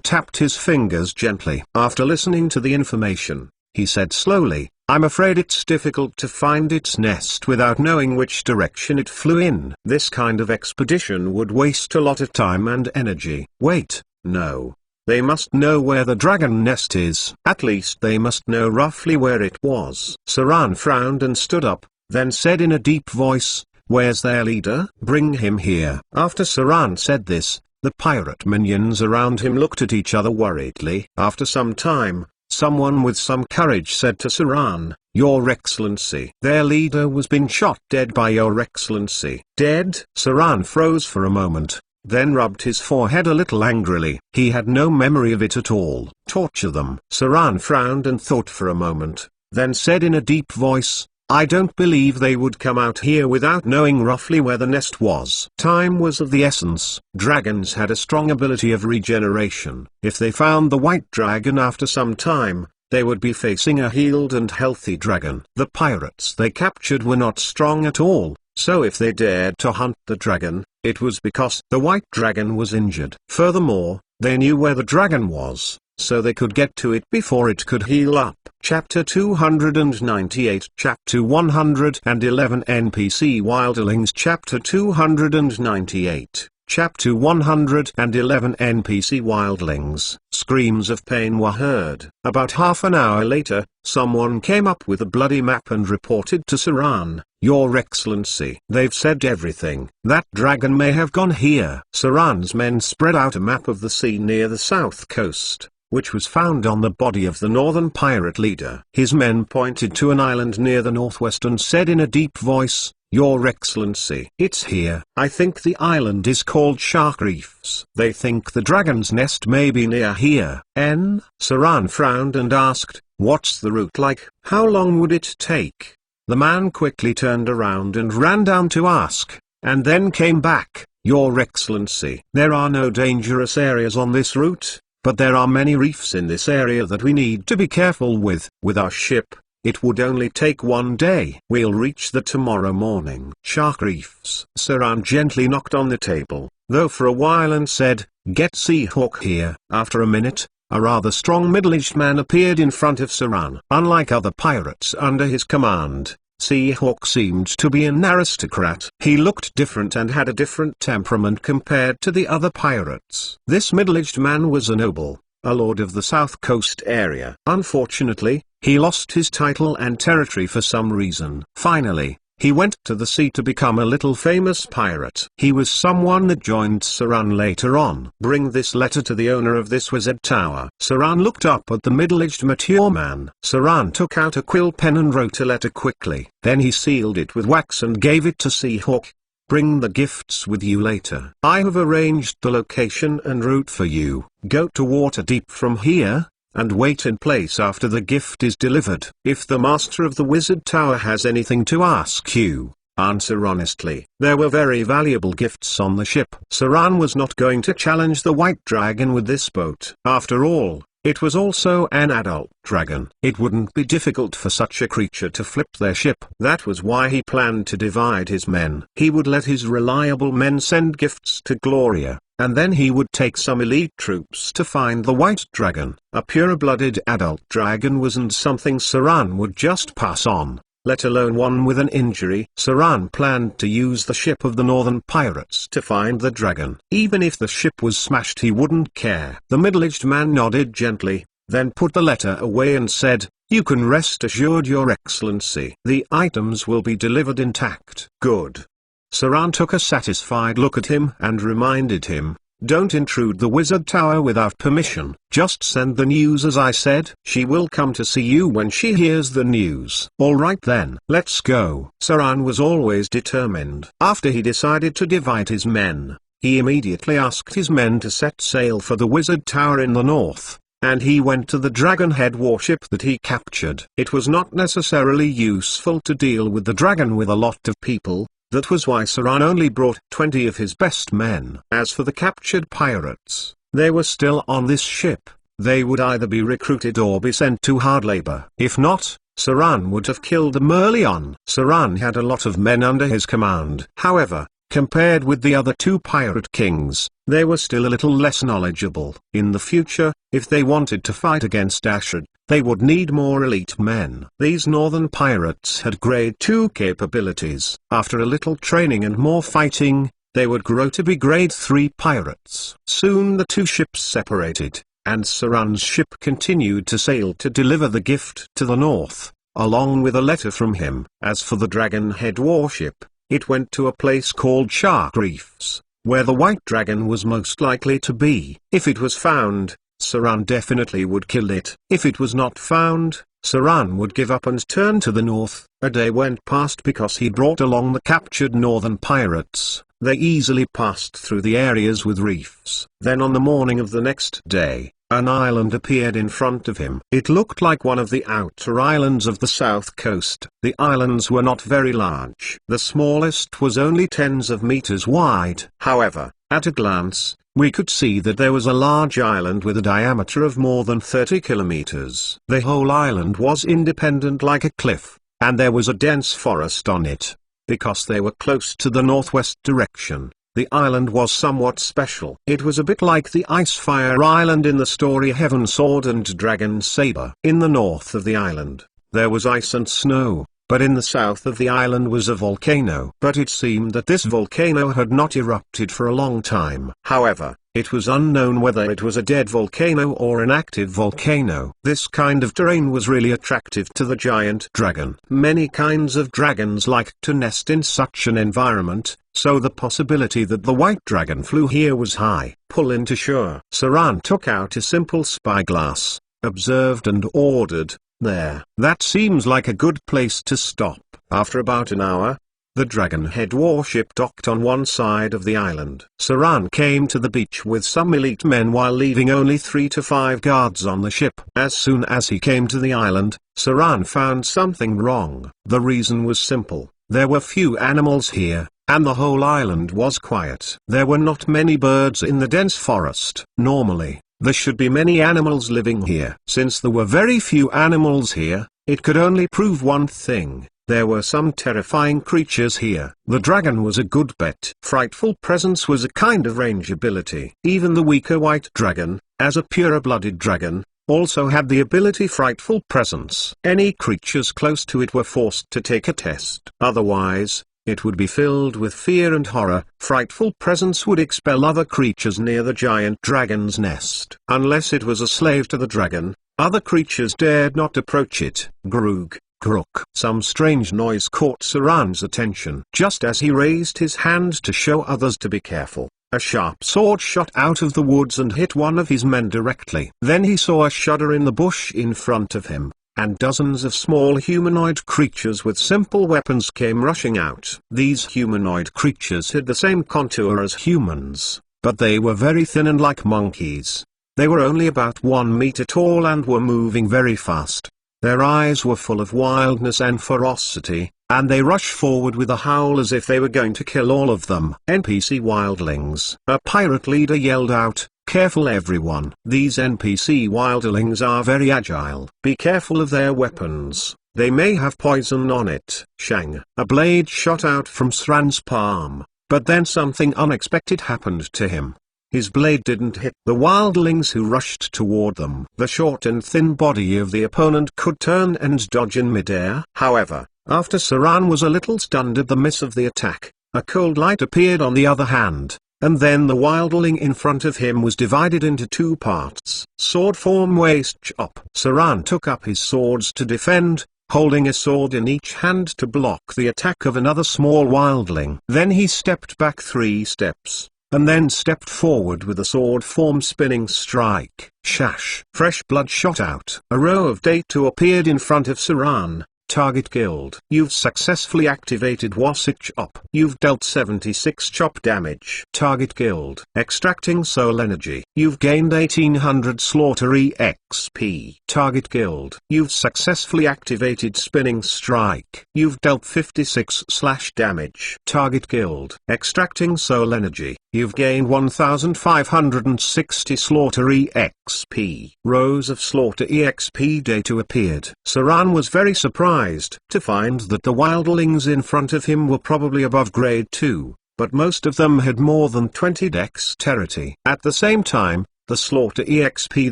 tapped his fingers gently. After listening to the information, he said slowly, "I'm afraid it's difficult to find its nest without knowing which direction it flew in. This kind of expedition would waste a lot of time and energy." Wait, no. They must know where the dragon nest is. At least they must know roughly where it was. Saran frowned and stood up, then said in a deep voice, "Where's their leader? Bring him here." After Saran said this, the pirate minions around him looked at each other worriedly. After some time, someone with some courage said to Saran, "Your Excellency, their leader was been shot dead by Your Excellency." Dead? Saran froze for a moment, then rubbed his forehead a little angrily. He had no memory of it at all. Torture them. Saran frowned and thought for a moment, then said in a deep voice, "I don't believe they would come out here without knowing roughly where the nest was." Time was of the essence. Dragons had a strong ability of regeneration. If they found the white dragon after some time, they would be facing a healed and healthy dragon. The pirates they captured were not strong at all, so if they dared to hunt the dragon, it was because the white dragon was injured. Furthermore, they knew where the dragon was, so they could get to it before it could heal up. Chapter 298 Chapter 111 NPC Wildlings Chapter 298 Chapter 111 NPC Wildlings. Screams of pain were heard. About half an hour later, someone came up with a bloody map and reported to Saran, "Your Excellency, they've said everything. That dragon may have gone here." Saran's men spread out a map of the sea near the south coast, which was found on the body of the northern pirate leader. His men pointed to an island near the northwest and said in a deep voice, "Your Excellency, it's here. I think the island is called Shark Reefs. They think the dragon's nest may be near here." Saran frowned and asked, "What's the route like? How long would it take?" The man quickly turned around and ran down to ask, and then came back, "Your Excellency, there are no dangerous areas on this route, but there are many reefs in this area that we need to be careful with. With our ship, it would only take 1 day. We'll reach there tomorrow morning." Shark Reefs. Saran gently knocked on the table, though for a while, and said, "Get Seahawk here." After a minute, a rather strong middle-aged man appeared in front of Saran. Unlike other pirates under his command, Seahawk seemed to be an aristocrat. He looked different and had a different temperament compared to the other pirates. This middle-aged man was a noble, a lord of the south coast area. Unfortunately, he lost his title and territory for some reason. Finally, he went to the sea to become a little famous pirate. He was someone that joined Saran later on. "Bring this letter to the owner of this wizard tower." Saran looked up at the middle-aged mature man. Saran took out a quill pen and wrote a letter quickly. Then he sealed it with wax and gave it to Seahawk. "Bring the gifts with you later. I have arranged the location and route for you. Go to Waterdeep from here, and wait in place after the gift is delivered. If the master of the wizard tower has anything to ask you, answer honestly." There were very valuable gifts on the ship. Saran was not going to challenge the white dragon with this boat. After all, it was also an adult dragon. It wouldn't be difficult for such a creature to flip their ship. That was why he planned to divide his men. He would let his reliable men send gifts to Gloria, and then he would take some elite troops to find the white dragon. A pure-blooded adult dragon wasn't something Saran would just pass on, let alone one with an injury. Saran planned to use the ship of the northern pirates to find the dragon. Even if the ship was smashed, he wouldn't care. The middle-aged man nodded gently, then put the letter away and said, "You can rest assured, Your Excellency. The items will be delivered intact." "Good." Saran took a satisfied look at him and reminded him, "Don't intrude the wizard tower without permission. Just send the news as I said. She will come to see you when she hears the news." "All right then, let's go." Saran was always determined. After he decided to divide his men, he immediately asked his men to set sail for the wizard tower in the north, and he went to the dragonhead warship that he captured. It was not necessarily useful to deal with the dragon with a lot of people. That was why Saran only brought 20 of his best men. As for the captured pirates, they were still on this ship. They would either be recruited or be sent to hard labor. If not, Saran would have killed them early on. Saran had a lot of men under his command. However, compared with the other two pirate kings, they were still a little less knowledgeable. In the future, if they wanted to fight against Ashford, they would need more elite men. These northern pirates had grade 2 capabilities. After a little training and more fighting, they would grow to be grade 3 pirates. Soon the two ships separated, and Saran's ship continued to sail to deliver the gift to the north, along with a letter from him. As for the Dragonhead warship, it went to a place called Shark Reefs, where the white dragon was most likely to be. If it was found, Saran definitely would kill it. If it was not found, Saran would give up and turn to the north. A day went past because he brought along the captured northern pirates. They easily passed through the areas with reefs. Then on the morning of the next day, an island appeared in front of him. It looked like one of the outer islands of the south coast. The islands were not very large. The smallest was only tens of meters wide. However, at a glance, we could see that there was a large island with a diameter of more than 30 kilometers. The whole island was independent like a cliff, and there was a dense forest on it. Because they were close to the northwest direction, the island was somewhat special. It was a bit like the Icefire Island in the story Heaven Sword and Dragon Saber. In the north of the island, there was ice and snow, but in the south of the island was a volcano. But it seemed that this volcano had not erupted for a long time. However, it was unknown whether it was a dead volcano or an active volcano. This kind of terrain was really attractive to the giant dragon. Many kinds of dragons liked to nest in such an environment, so the possibility that the white dragon flew here was high. Pull into shore. Saran took out a simple spyglass, observed and ordered, "There. That seems like a good place to stop." After about an hour, the Dragonhead warship docked on one side of the island. Saran came to the beach with some elite men while leaving only 3 to 5 guards on the ship. As soon as he came to the island, Saran found something wrong. The reason was simple: there were few animals here, and the whole island was quiet. There were not many birds in the dense forest. Normally, there should be many animals living here. Since there were very few animals here, it could only prove one thing: there were some terrifying creatures here. The dragon was a good bet. Frightful Presence was a kind of range ability. Even the weaker white dragon, as a pure-blooded dragon, also had the ability Frightful Presence. Any creatures close to it were forced to take a test. Otherwise, it would be filled with fear and horror. Frightful Presence would expel other creatures near the giant dragon's nest. Unless it was a slave to the dragon, other creatures dared not approach it. Groog. Crook. Some strange noise caught Saran's attention. Just as he raised his hand to show others to be careful, a sharp sword shot out of the woods and hit one of his men directly. Then he saw a shudder in the bush in front of him, and dozens of small humanoid creatures with simple weapons came rushing out. These humanoid creatures had the same contour as humans, but they were very thin and like monkeys. They were only about 1 meter tall and were moving very fast. Their eyes were full of wildness and ferocity, and they rushed forward with a howl as if they were going to kill all of them. NPC wildlings. A pirate leader yelled out, "Careful everyone. These NPC wildlings are very agile. Be careful of their weapons. They may have poison on it." Shang. A blade shot out from Sran's palm, but then something unexpected happened to him. His blade didn't hit the wildlings who rushed toward them. The short and thin body of the opponent could turn and dodge in midair. However, after Saran was a little stunned at the miss of the attack, a cold light appeared on the other hand, and then the wildling in front of him was divided into 2 parts. Sword form waist chop. Saran took up his swords to defend, holding a sword in each hand to block the attack of another small wildling. Then he stepped back 3 steps, and then stepped forward with a sword form spinning strike. Shash. Fresh blood shot out. A row of Day2 appeared in front of Saran. Target killed. You've successfully activated Wasset Chop. You've dealt 76 chop damage. Target killed. Extracting soul energy. You've gained 1800 slaughter EXP. Target killed. You've successfully activated Spinning Strike. You've dealt 56 slash damage. Target killed. Extracting soul energy. You've gained 1560 slaughter EXP. Rows of slaughter EXP data appeared. Saran was very surprised to find that the wildlings in front of him were probably above grade 2, but most of them had more than 20 dexterity. At the same time, the slaughter EXP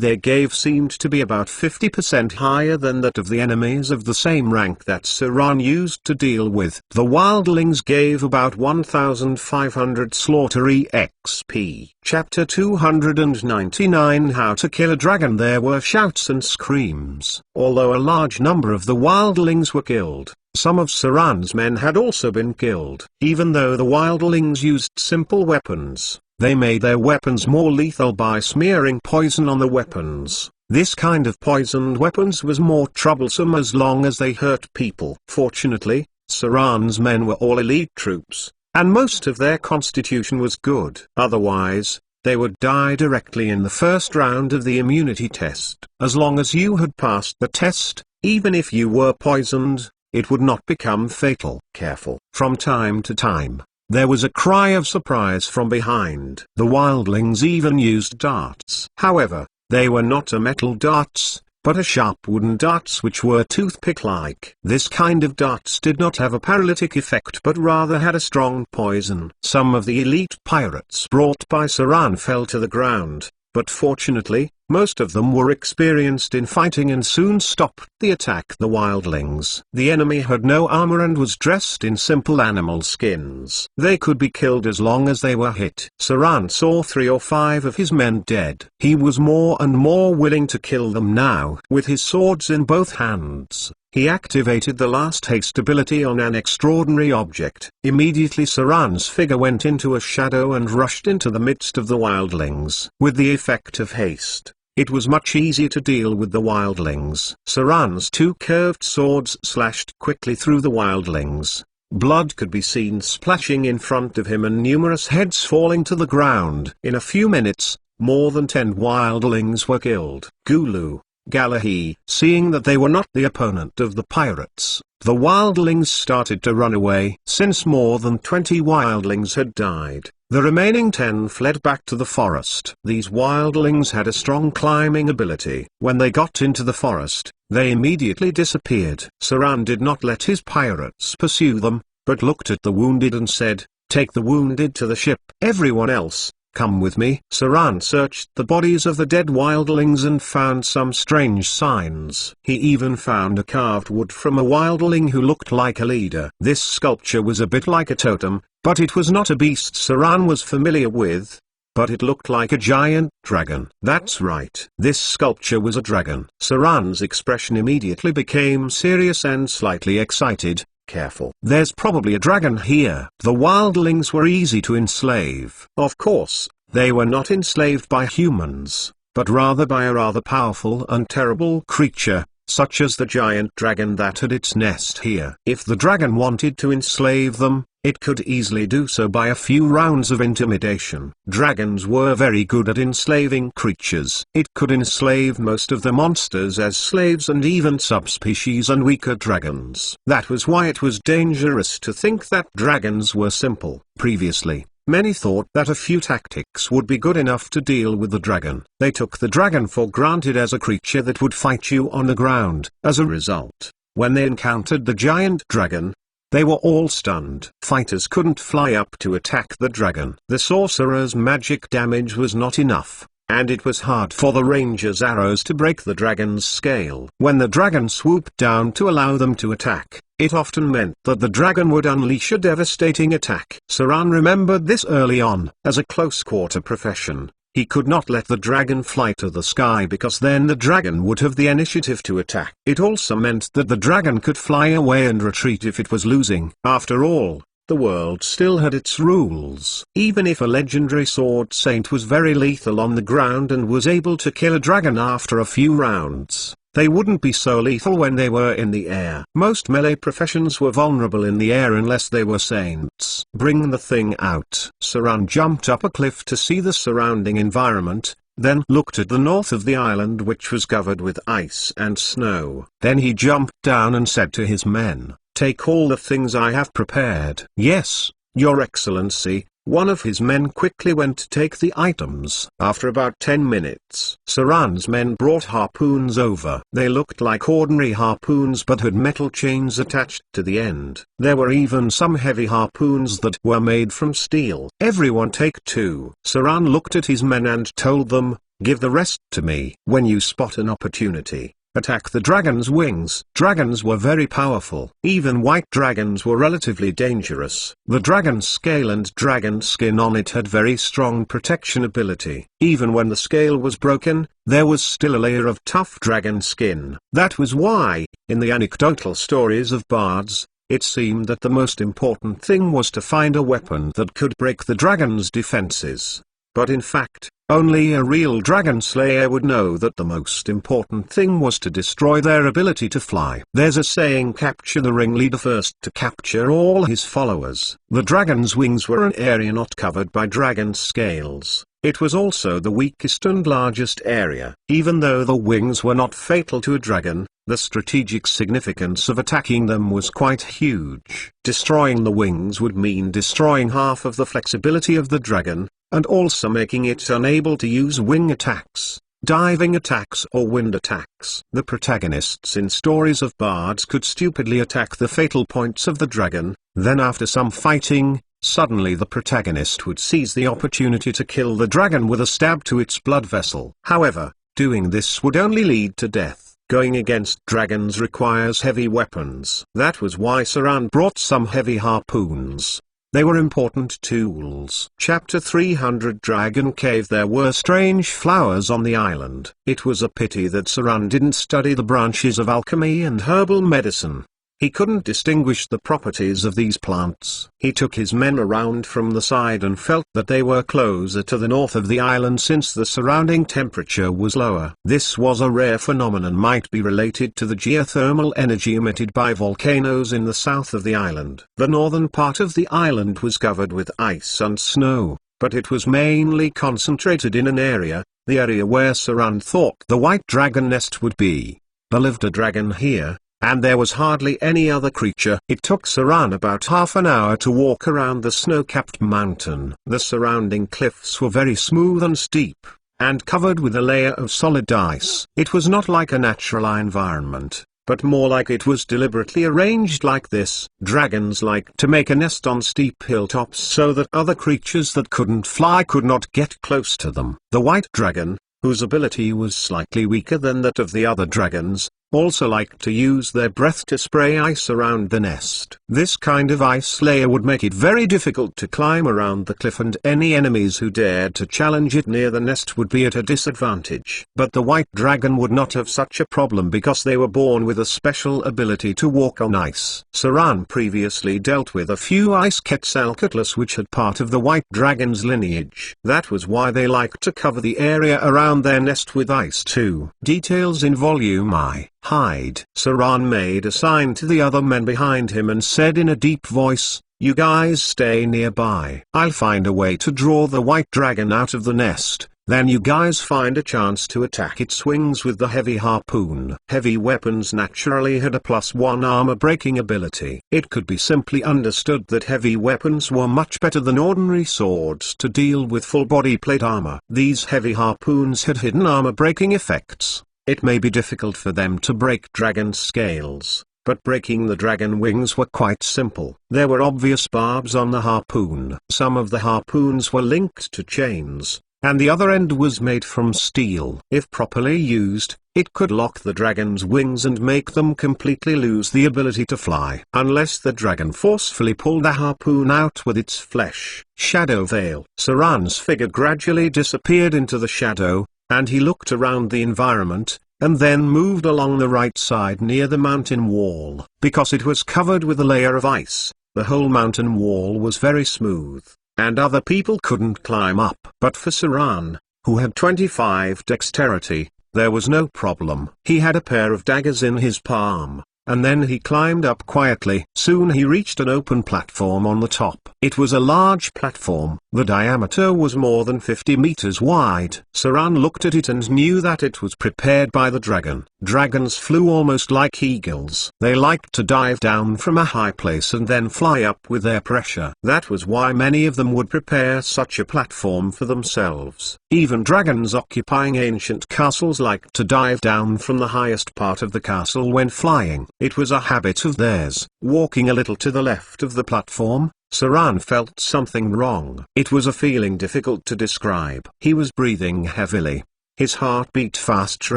they gave seemed to be about 50% higher than that of the enemies of the same rank that Saran used to deal with. The wildlings gave about 1500 slaughter EXP. Chapter 299 How to Kill a Dragon. There were shouts and screams. Although a large number of the wildlings were killed, some of Saran's men had also been killed. Even though the wildlings used simple weapons, they made their weapons more lethal by smearing poison on the weapons. This kind of poisoned weapons was more troublesome as long as they hurt people. Fortunately, Saran's men were all elite troops, and most of their constitution was good. Otherwise, they would die directly in the first round of the immunity test. As long as you had passed the test, even if you were poisoned, it would not become fatal. Careful. From time to time, There was a cry of surprise from behind. The wildlings even used darts. However, they were not a metal darts, but a sharp wooden darts which were toothpick-like. This kind of darts did not have a paralytic effect but rather had a strong poison. Some of the elite pirates brought by Saran fell to the ground, but fortunately, most of them were experienced in fighting and soon stopped the attack. The wildlings. The enemy had no armor and was dressed in simple animal skins. They could be killed as long as they were hit. Saran saw 3 or 5 of his men dead. He was more and more willing to kill them now. With his swords in both hands, he activated the last haste ability on an extraordinary object. Immediately Saran's figure went into a shadow and rushed into the midst of the wildlings. With the effect of haste, it was much easier to deal with the wildlings. Saran's 2 curved swords slashed quickly through the wildlings. Blood could be seen splashing in front of him and numerous heads falling to the ground. In a few minutes, more than 10 wildlings were killed. Gulu, Galahi, seeing that they were not the opponent of the pirates, the wildlings started to run away. Since more than 20 wildlings had died, the remaining 10 fled back to the forest. These wildlings had a strong climbing ability. When they got into the forest, they immediately disappeared. Saran did not let his pirates pursue them, but looked at the wounded and said, "Take the wounded to the ship. Everyone else, come with me." Saran searched the bodies of the dead wildlings and found some strange signs. He even found a carved wood from a wildling who looked like a leader. This sculpture was a bit like a totem, but it was not a beast Saran was familiar with, but it looked like a giant dragon. That's right. This sculpture was a dragon. Saran's expression immediately became serious and slightly excited. Careful. There's probably a dragon here. The wildlings were easy to enslave. Of course, they were not enslaved by humans, but rather by a rather powerful and terrible creature, such as the giant dragon that had its nest here. If the dragon wanted to enslave them, it could easily do so by a few rounds of intimidation. Dragons were very good at enslaving creatures. It could enslave most of the monsters as slaves and even subspecies and weaker dragons. That was why it was dangerous to think that dragons were simple. Previously, many thought that a few tactics would be good enough to deal with the dragon. They took the dragon for granted as a creature that would fight you on the ground. As a result, when they encountered the giant dragon, they were all stunned. Fighters couldn't fly up to attack the dragon. The sorcerer's magic damage was not enough, and it was hard for the ranger's arrows to break the dragon's scale. When the dragon swooped down to allow them to attack, it often meant that the dragon would unleash a devastating attack. Saran remembered this early on. As a close-quarter profession, he could not let the dragon fly to the sky because then the dragon would have the initiative to attack. It also meant that the dragon could fly away and retreat if it was losing. After all, the world still had its rules. Even if a legendary sword saint was very lethal on the ground and was able to kill a dragon after a few rounds, they wouldn't be so lethal when they were in the air. Most melee professions were vulnerable in the air unless they were saints. Bring the thing out. Saran jumped up a cliff to see the surrounding environment, then looked at the north of the island which was covered with ice and snow. Then he jumped down and said to his men, "Take all the things I have prepared." "Yes, Your Excellency." One of his men quickly went to take the items. After about 10 minutes, Saran's men brought harpoons over. They looked like ordinary harpoons but had metal chains attached to the end. There were even some heavy harpoons that were made from steel. "Everyone take 2. Saran looked at his men and told them, "Give the rest to me." When you spot an opportunity, attack the dragon's wings. Dragons were very powerful. Even white dragons were relatively dangerous. The dragon's scale and dragon skin on it had very strong protection ability. Even when the scale was broken, there was still a layer of tough dragon skin. That was why, in the anecdotal stories of bards, it seemed that the most important thing was to find a weapon that could break the dragon's defenses. But in fact, only a real dragon slayer would know that the most important thing was to destroy their ability to fly. There's a saying, capture the ringleader first to capture all his followers. The dragon's wings were an area not covered by dragon scales. It was also the weakest and largest area. Even though the wings were not fatal to a dragon, The strategic significance of attacking them was quite huge. Destroying the wings would mean destroying half of the flexibility of the dragon, and also making it unable to use wing attacks, diving attacks or wind attacks. The protagonists in stories of bards could stupidly attack the fatal points of the dragon, then after some fighting, suddenly the protagonist would seize the opportunity to kill the dragon with a stab to its blood vessel. However, doing this would only lead to death. Going against dragons requires heavy weapons. That was why Saran brought some heavy harpoons. They were important tools. Chapter 300 Dragon Cave. There were strange flowers on the island. It was a pity that Saran didn't study the branches of alchemy and herbal medicine. He couldn't distinguish the properties of these plants. He took his men around from the side and felt that they were closer to the north of the island since the surrounding temperature was lower. This was a rare phenomenon, might be related to the geothermal energy emitted by volcanoes in the south of the island. The northern part of the island was covered with ice and snow, but it was mainly concentrated in an area, the area where Saran thought the white dragon nest would be. There lived a dragon here, and there was hardly any other creature. It took Saran about half an hour to walk around the snow-capped mountain. The surrounding cliffs were very smooth and steep, and covered with a layer of solid ice. It was not like a natural environment, but more like it was deliberately arranged like this. Dragons like to make a nest on steep hilltops so that other creatures that couldn't fly could not get close to them. The white dragon, whose ability was slightly weaker than that of the other dragons, also liked to use their breath to spray ice around the nest. This kind of ice layer would make it very difficult to climb around the cliff, and any enemies who dared to challenge it near the nest would be at a disadvantage. But the white dragon would not have such a problem because they were born with a special ability to walk on ice. Saran previously dealt with a few ice Quetzalcoatlus which had part of the white dragon's lineage. That was why they liked to cover the area around their nest with ice too. Details in Volume I. Hide. Saran made a sign to the other men behind him and said in a deep voice, "You guys stay nearby. I'll find a way to draw the white dragon out of the nest, then you guys find a chance to attack its wings with the heavy harpoon." Heavy weapons naturally had a +1 armor-breaking ability. It could be simply understood that heavy weapons were much better than ordinary swords to deal with full-body plate armor. These heavy harpoons had hidden armor-breaking effects. It may be difficult for them to break dragon scales, but breaking the dragon wings were quite simple. There were obvious barbs on the harpoon. Some of the harpoons were linked to chains, and the other end was made from steel. If properly used, it could lock the dragon's wings and make them completely lose the ability to fly. Unless the dragon forcefully pulled the harpoon out with its flesh. Shadow Veil. Saran's figure gradually disappeared into the shadow, and he looked around the environment, and then moved along the right side near the mountain wall. Because it was covered with a layer of ice, the whole mountain wall was very smooth, and other people couldn't climb up. But for Saran, who had 25 dexterity, there was no problem. He had a pair of daggers in his palm, and then he climbed up quietly. Soon he reached an open platform on the top. It was a large platform. The diameter was more than 50 meters wide. Saran looked at it and knew that it was prepared by the dragon. Dragons flew almost like eagles. They liked to dive down from a high place and then fly up with their pressure. That was why many of them would prepare such a platform for themselves. Even dragons occupying ancient castles liked to dive down from the highest part of the castle when flying. It was a habit of theirs. Walking a little to the left of the platform, Saran felt something wrong. It was a feeling difficult to describe. He was breathing heavily. His heart beat faster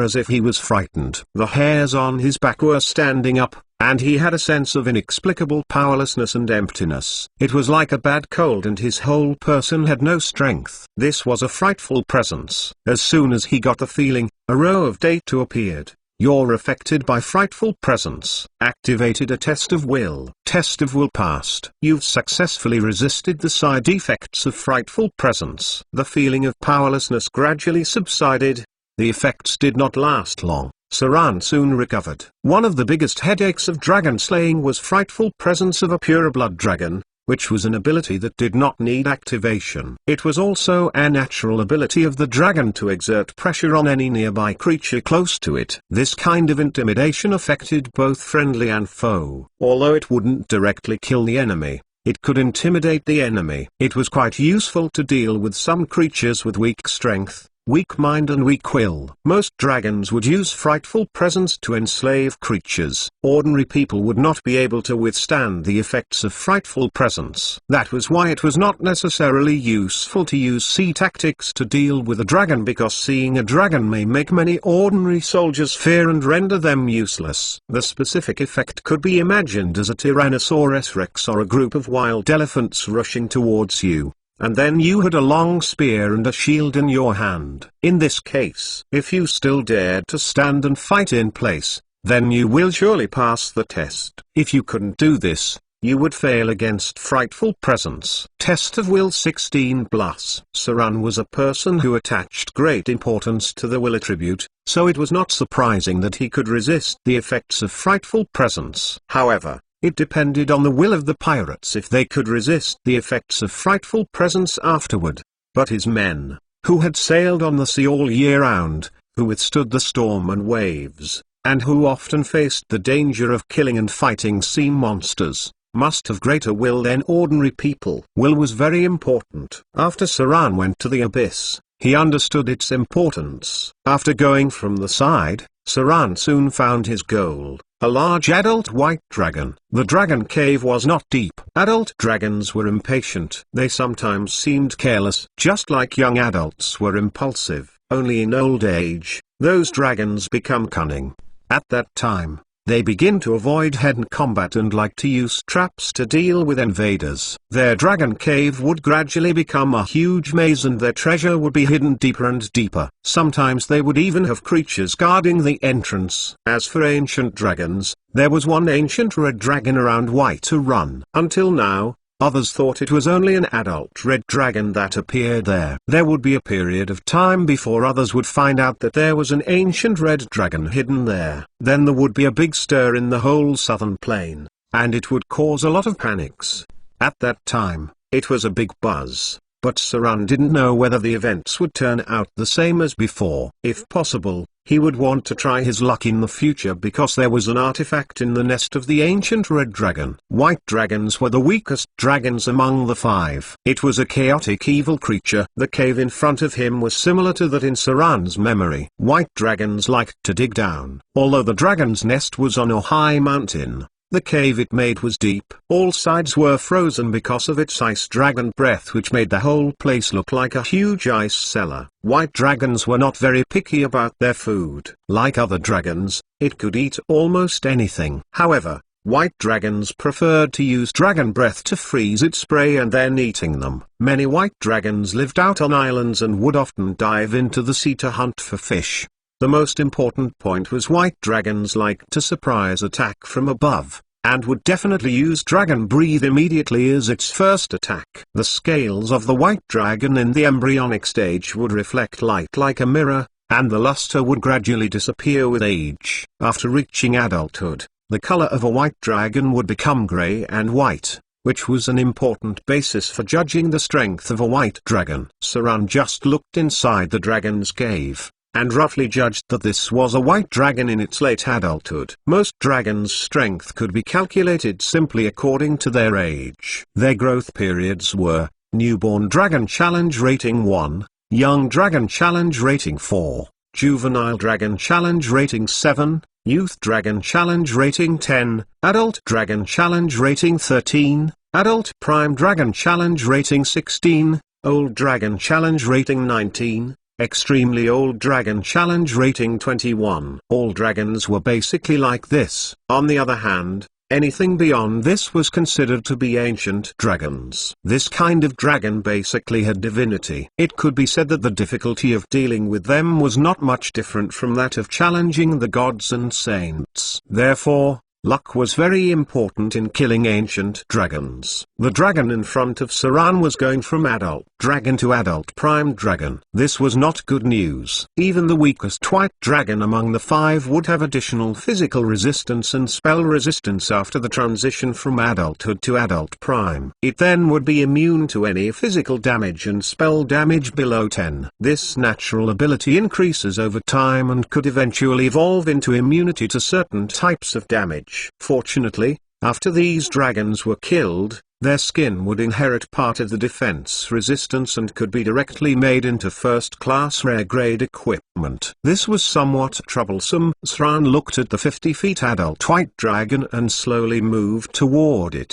as if he was frightened. The hairs on his back were standing up, and he had a sense of inexplicable powerlessness and emptiness. It was like a bad cold, and his whole person had no strength. This was a frightful presence. As soon as he got the feeling, a row of data appeared. You're affected by frightful presence. Activated a test of will. Test of will passed. You've successfully resisted the side effects of frightful presence. The feeling of powerlessness gradually subsided. The effects did not last long. Saran soon recovered. One of the biggest headaches of dragon slaying was frightful presence of a pureblood dragon, which was an ability that did not need activation. It was also a natural ability of the dragon to exert pressure on any nearby creature close to it. This kind of intimidation affected both friendly and foe. Although it wouldn't directly kill the enemy, it could intimidate the enemy. It was quite useful to deal with some creatures with weak strength, weak mind and weak will. Most dragons would use frightful presence to enslave creatures. Ordinary people would not be able to withstand the effects of frightful presence. That was why it was not necessarily useful to use sea tactics to deal with a dragon, because seeing a dragon may make many ordinary soldiers fear and render them useless. The specific effect could be imagined as a Tyrannosaurus Rex or a group of wild elephants rushing towards you. And then you had a long spear and a shield in your hand. In this case, if you still dared to stand and fight in place, then you will surely pass the test. If you couldn't do this, you would fail against frightful presence. Test of Will 16 plus. Saran was a person who attached great importance to the will attribute, so it was not surprising that he could resist the effects of frightful presence. However, it depended on the will of the pirates if they could resist the effects of frightful presence afterward. But his men, who had sailed on the sea all year round, who withstood the storm and waves, and who often faced the danger of killing and fighting sea monsters, must have greater will than ordinary people. Will was very important. After Saran went to the abyss, he understood its importance. After going from the side, Saran soon found his goal, a large adult white dragon. The dragon cave was not deep. Adult dragons were impatient. They sometimes seemed careless, just like young adults were impulsive. Only in old age, those dragons become cunning. At that time, they begin to avoid head-on combat and like to use traps to deal with invaders. Their dragon cave would gradually become a huge maze and their treasure would be hidden deeper and deeper. Sometimes they would even have creatures guarding the entrance. As for ancient dragons, there was one ancient red dragon around Whiterun. Until now, others thought it was only an adult red dragon that appeared there. There would be a period of time before others would find out that there was an ancient red dragon hidden there. Then there would be a big stir in the whole southern plain, and it would cause a lot of panics. At that time, it was a big buzz, but Saran didn't know whether the events would turn out the same as before. If possible, he would want to try his luck in the future because there was an artifact in the nest of the ancient red dragon. White dragons were the weakest dragons among the 5. It was a chaotic evil creature. The cave in front of him was similar to that in Saran's memory. White dragons liked to dig down. Although the dragon's nest was on a high mountain, the cave it made was deep. All sides were frozen because of its ice dragon breath, which made the whole place look like a huge ice cellar. White dragons were not very picky about their food. Like other dragons, it could eat almost anything. However, white dragons preferred to use dragon breath to freeze its prey and then eating them. Many white dragons lived out on islands and would often dive into the sea to hunt for fish. The most important point was white dragons liked to surprise attack from above, and would definitely use dragon breathe immediately as its first attack. The scales of the white dragon in the embryonic stage would reflect light like a mirror, and the luster would gradually disappear with age. After reaching adulthood, the color of a white dragon would become gray and white, which was an important basis for judging the strength of a white dragon. Saran just looked inside the dragon's cave, and roughly judged that this was a white dragon in its late adulthood. Most dragons' strength could be calculated simply according to their age. Their growth periods were: newborn dragon challenge rating 1, young dragon challenge rating 4, juvenile dragon challenge rating 7, youth dragon challenge rating 10, adult dragon challenge rating 13, adult prime dragon challenge rating 16, old dragon challenge rating 19, extremely old dragon challenge rating 21. All dragons were basically like this. On the other hand, anything beyond this was considered to be ancient dragons. This kind of dragon basically had divinity. It could be said that the difficulty of dealing with them was not much different from that of challenging the gods and saints. Therefore, Luck was very important in killing ancient dragons. The dragon in front of Saran was going from adult dragon to adult prime dragon. This was not good news. Even the weakest white dragon among the 5 would have additional physical resistance and spell resistance after the transition from adulthood to adult prime. It then would be immune to any physical damage and spell damage below 10. This natural ability increases over time and could eventually evolve into immunity to certain types of damage. Fortunately, after these dragons were killed, their skin would inherit part of the defense resistance and could be directly made into first-class rare-grade equipment. This was somewhat troublesome. Sran looked at the 50 feet adult white dragon and slowly moved toward it.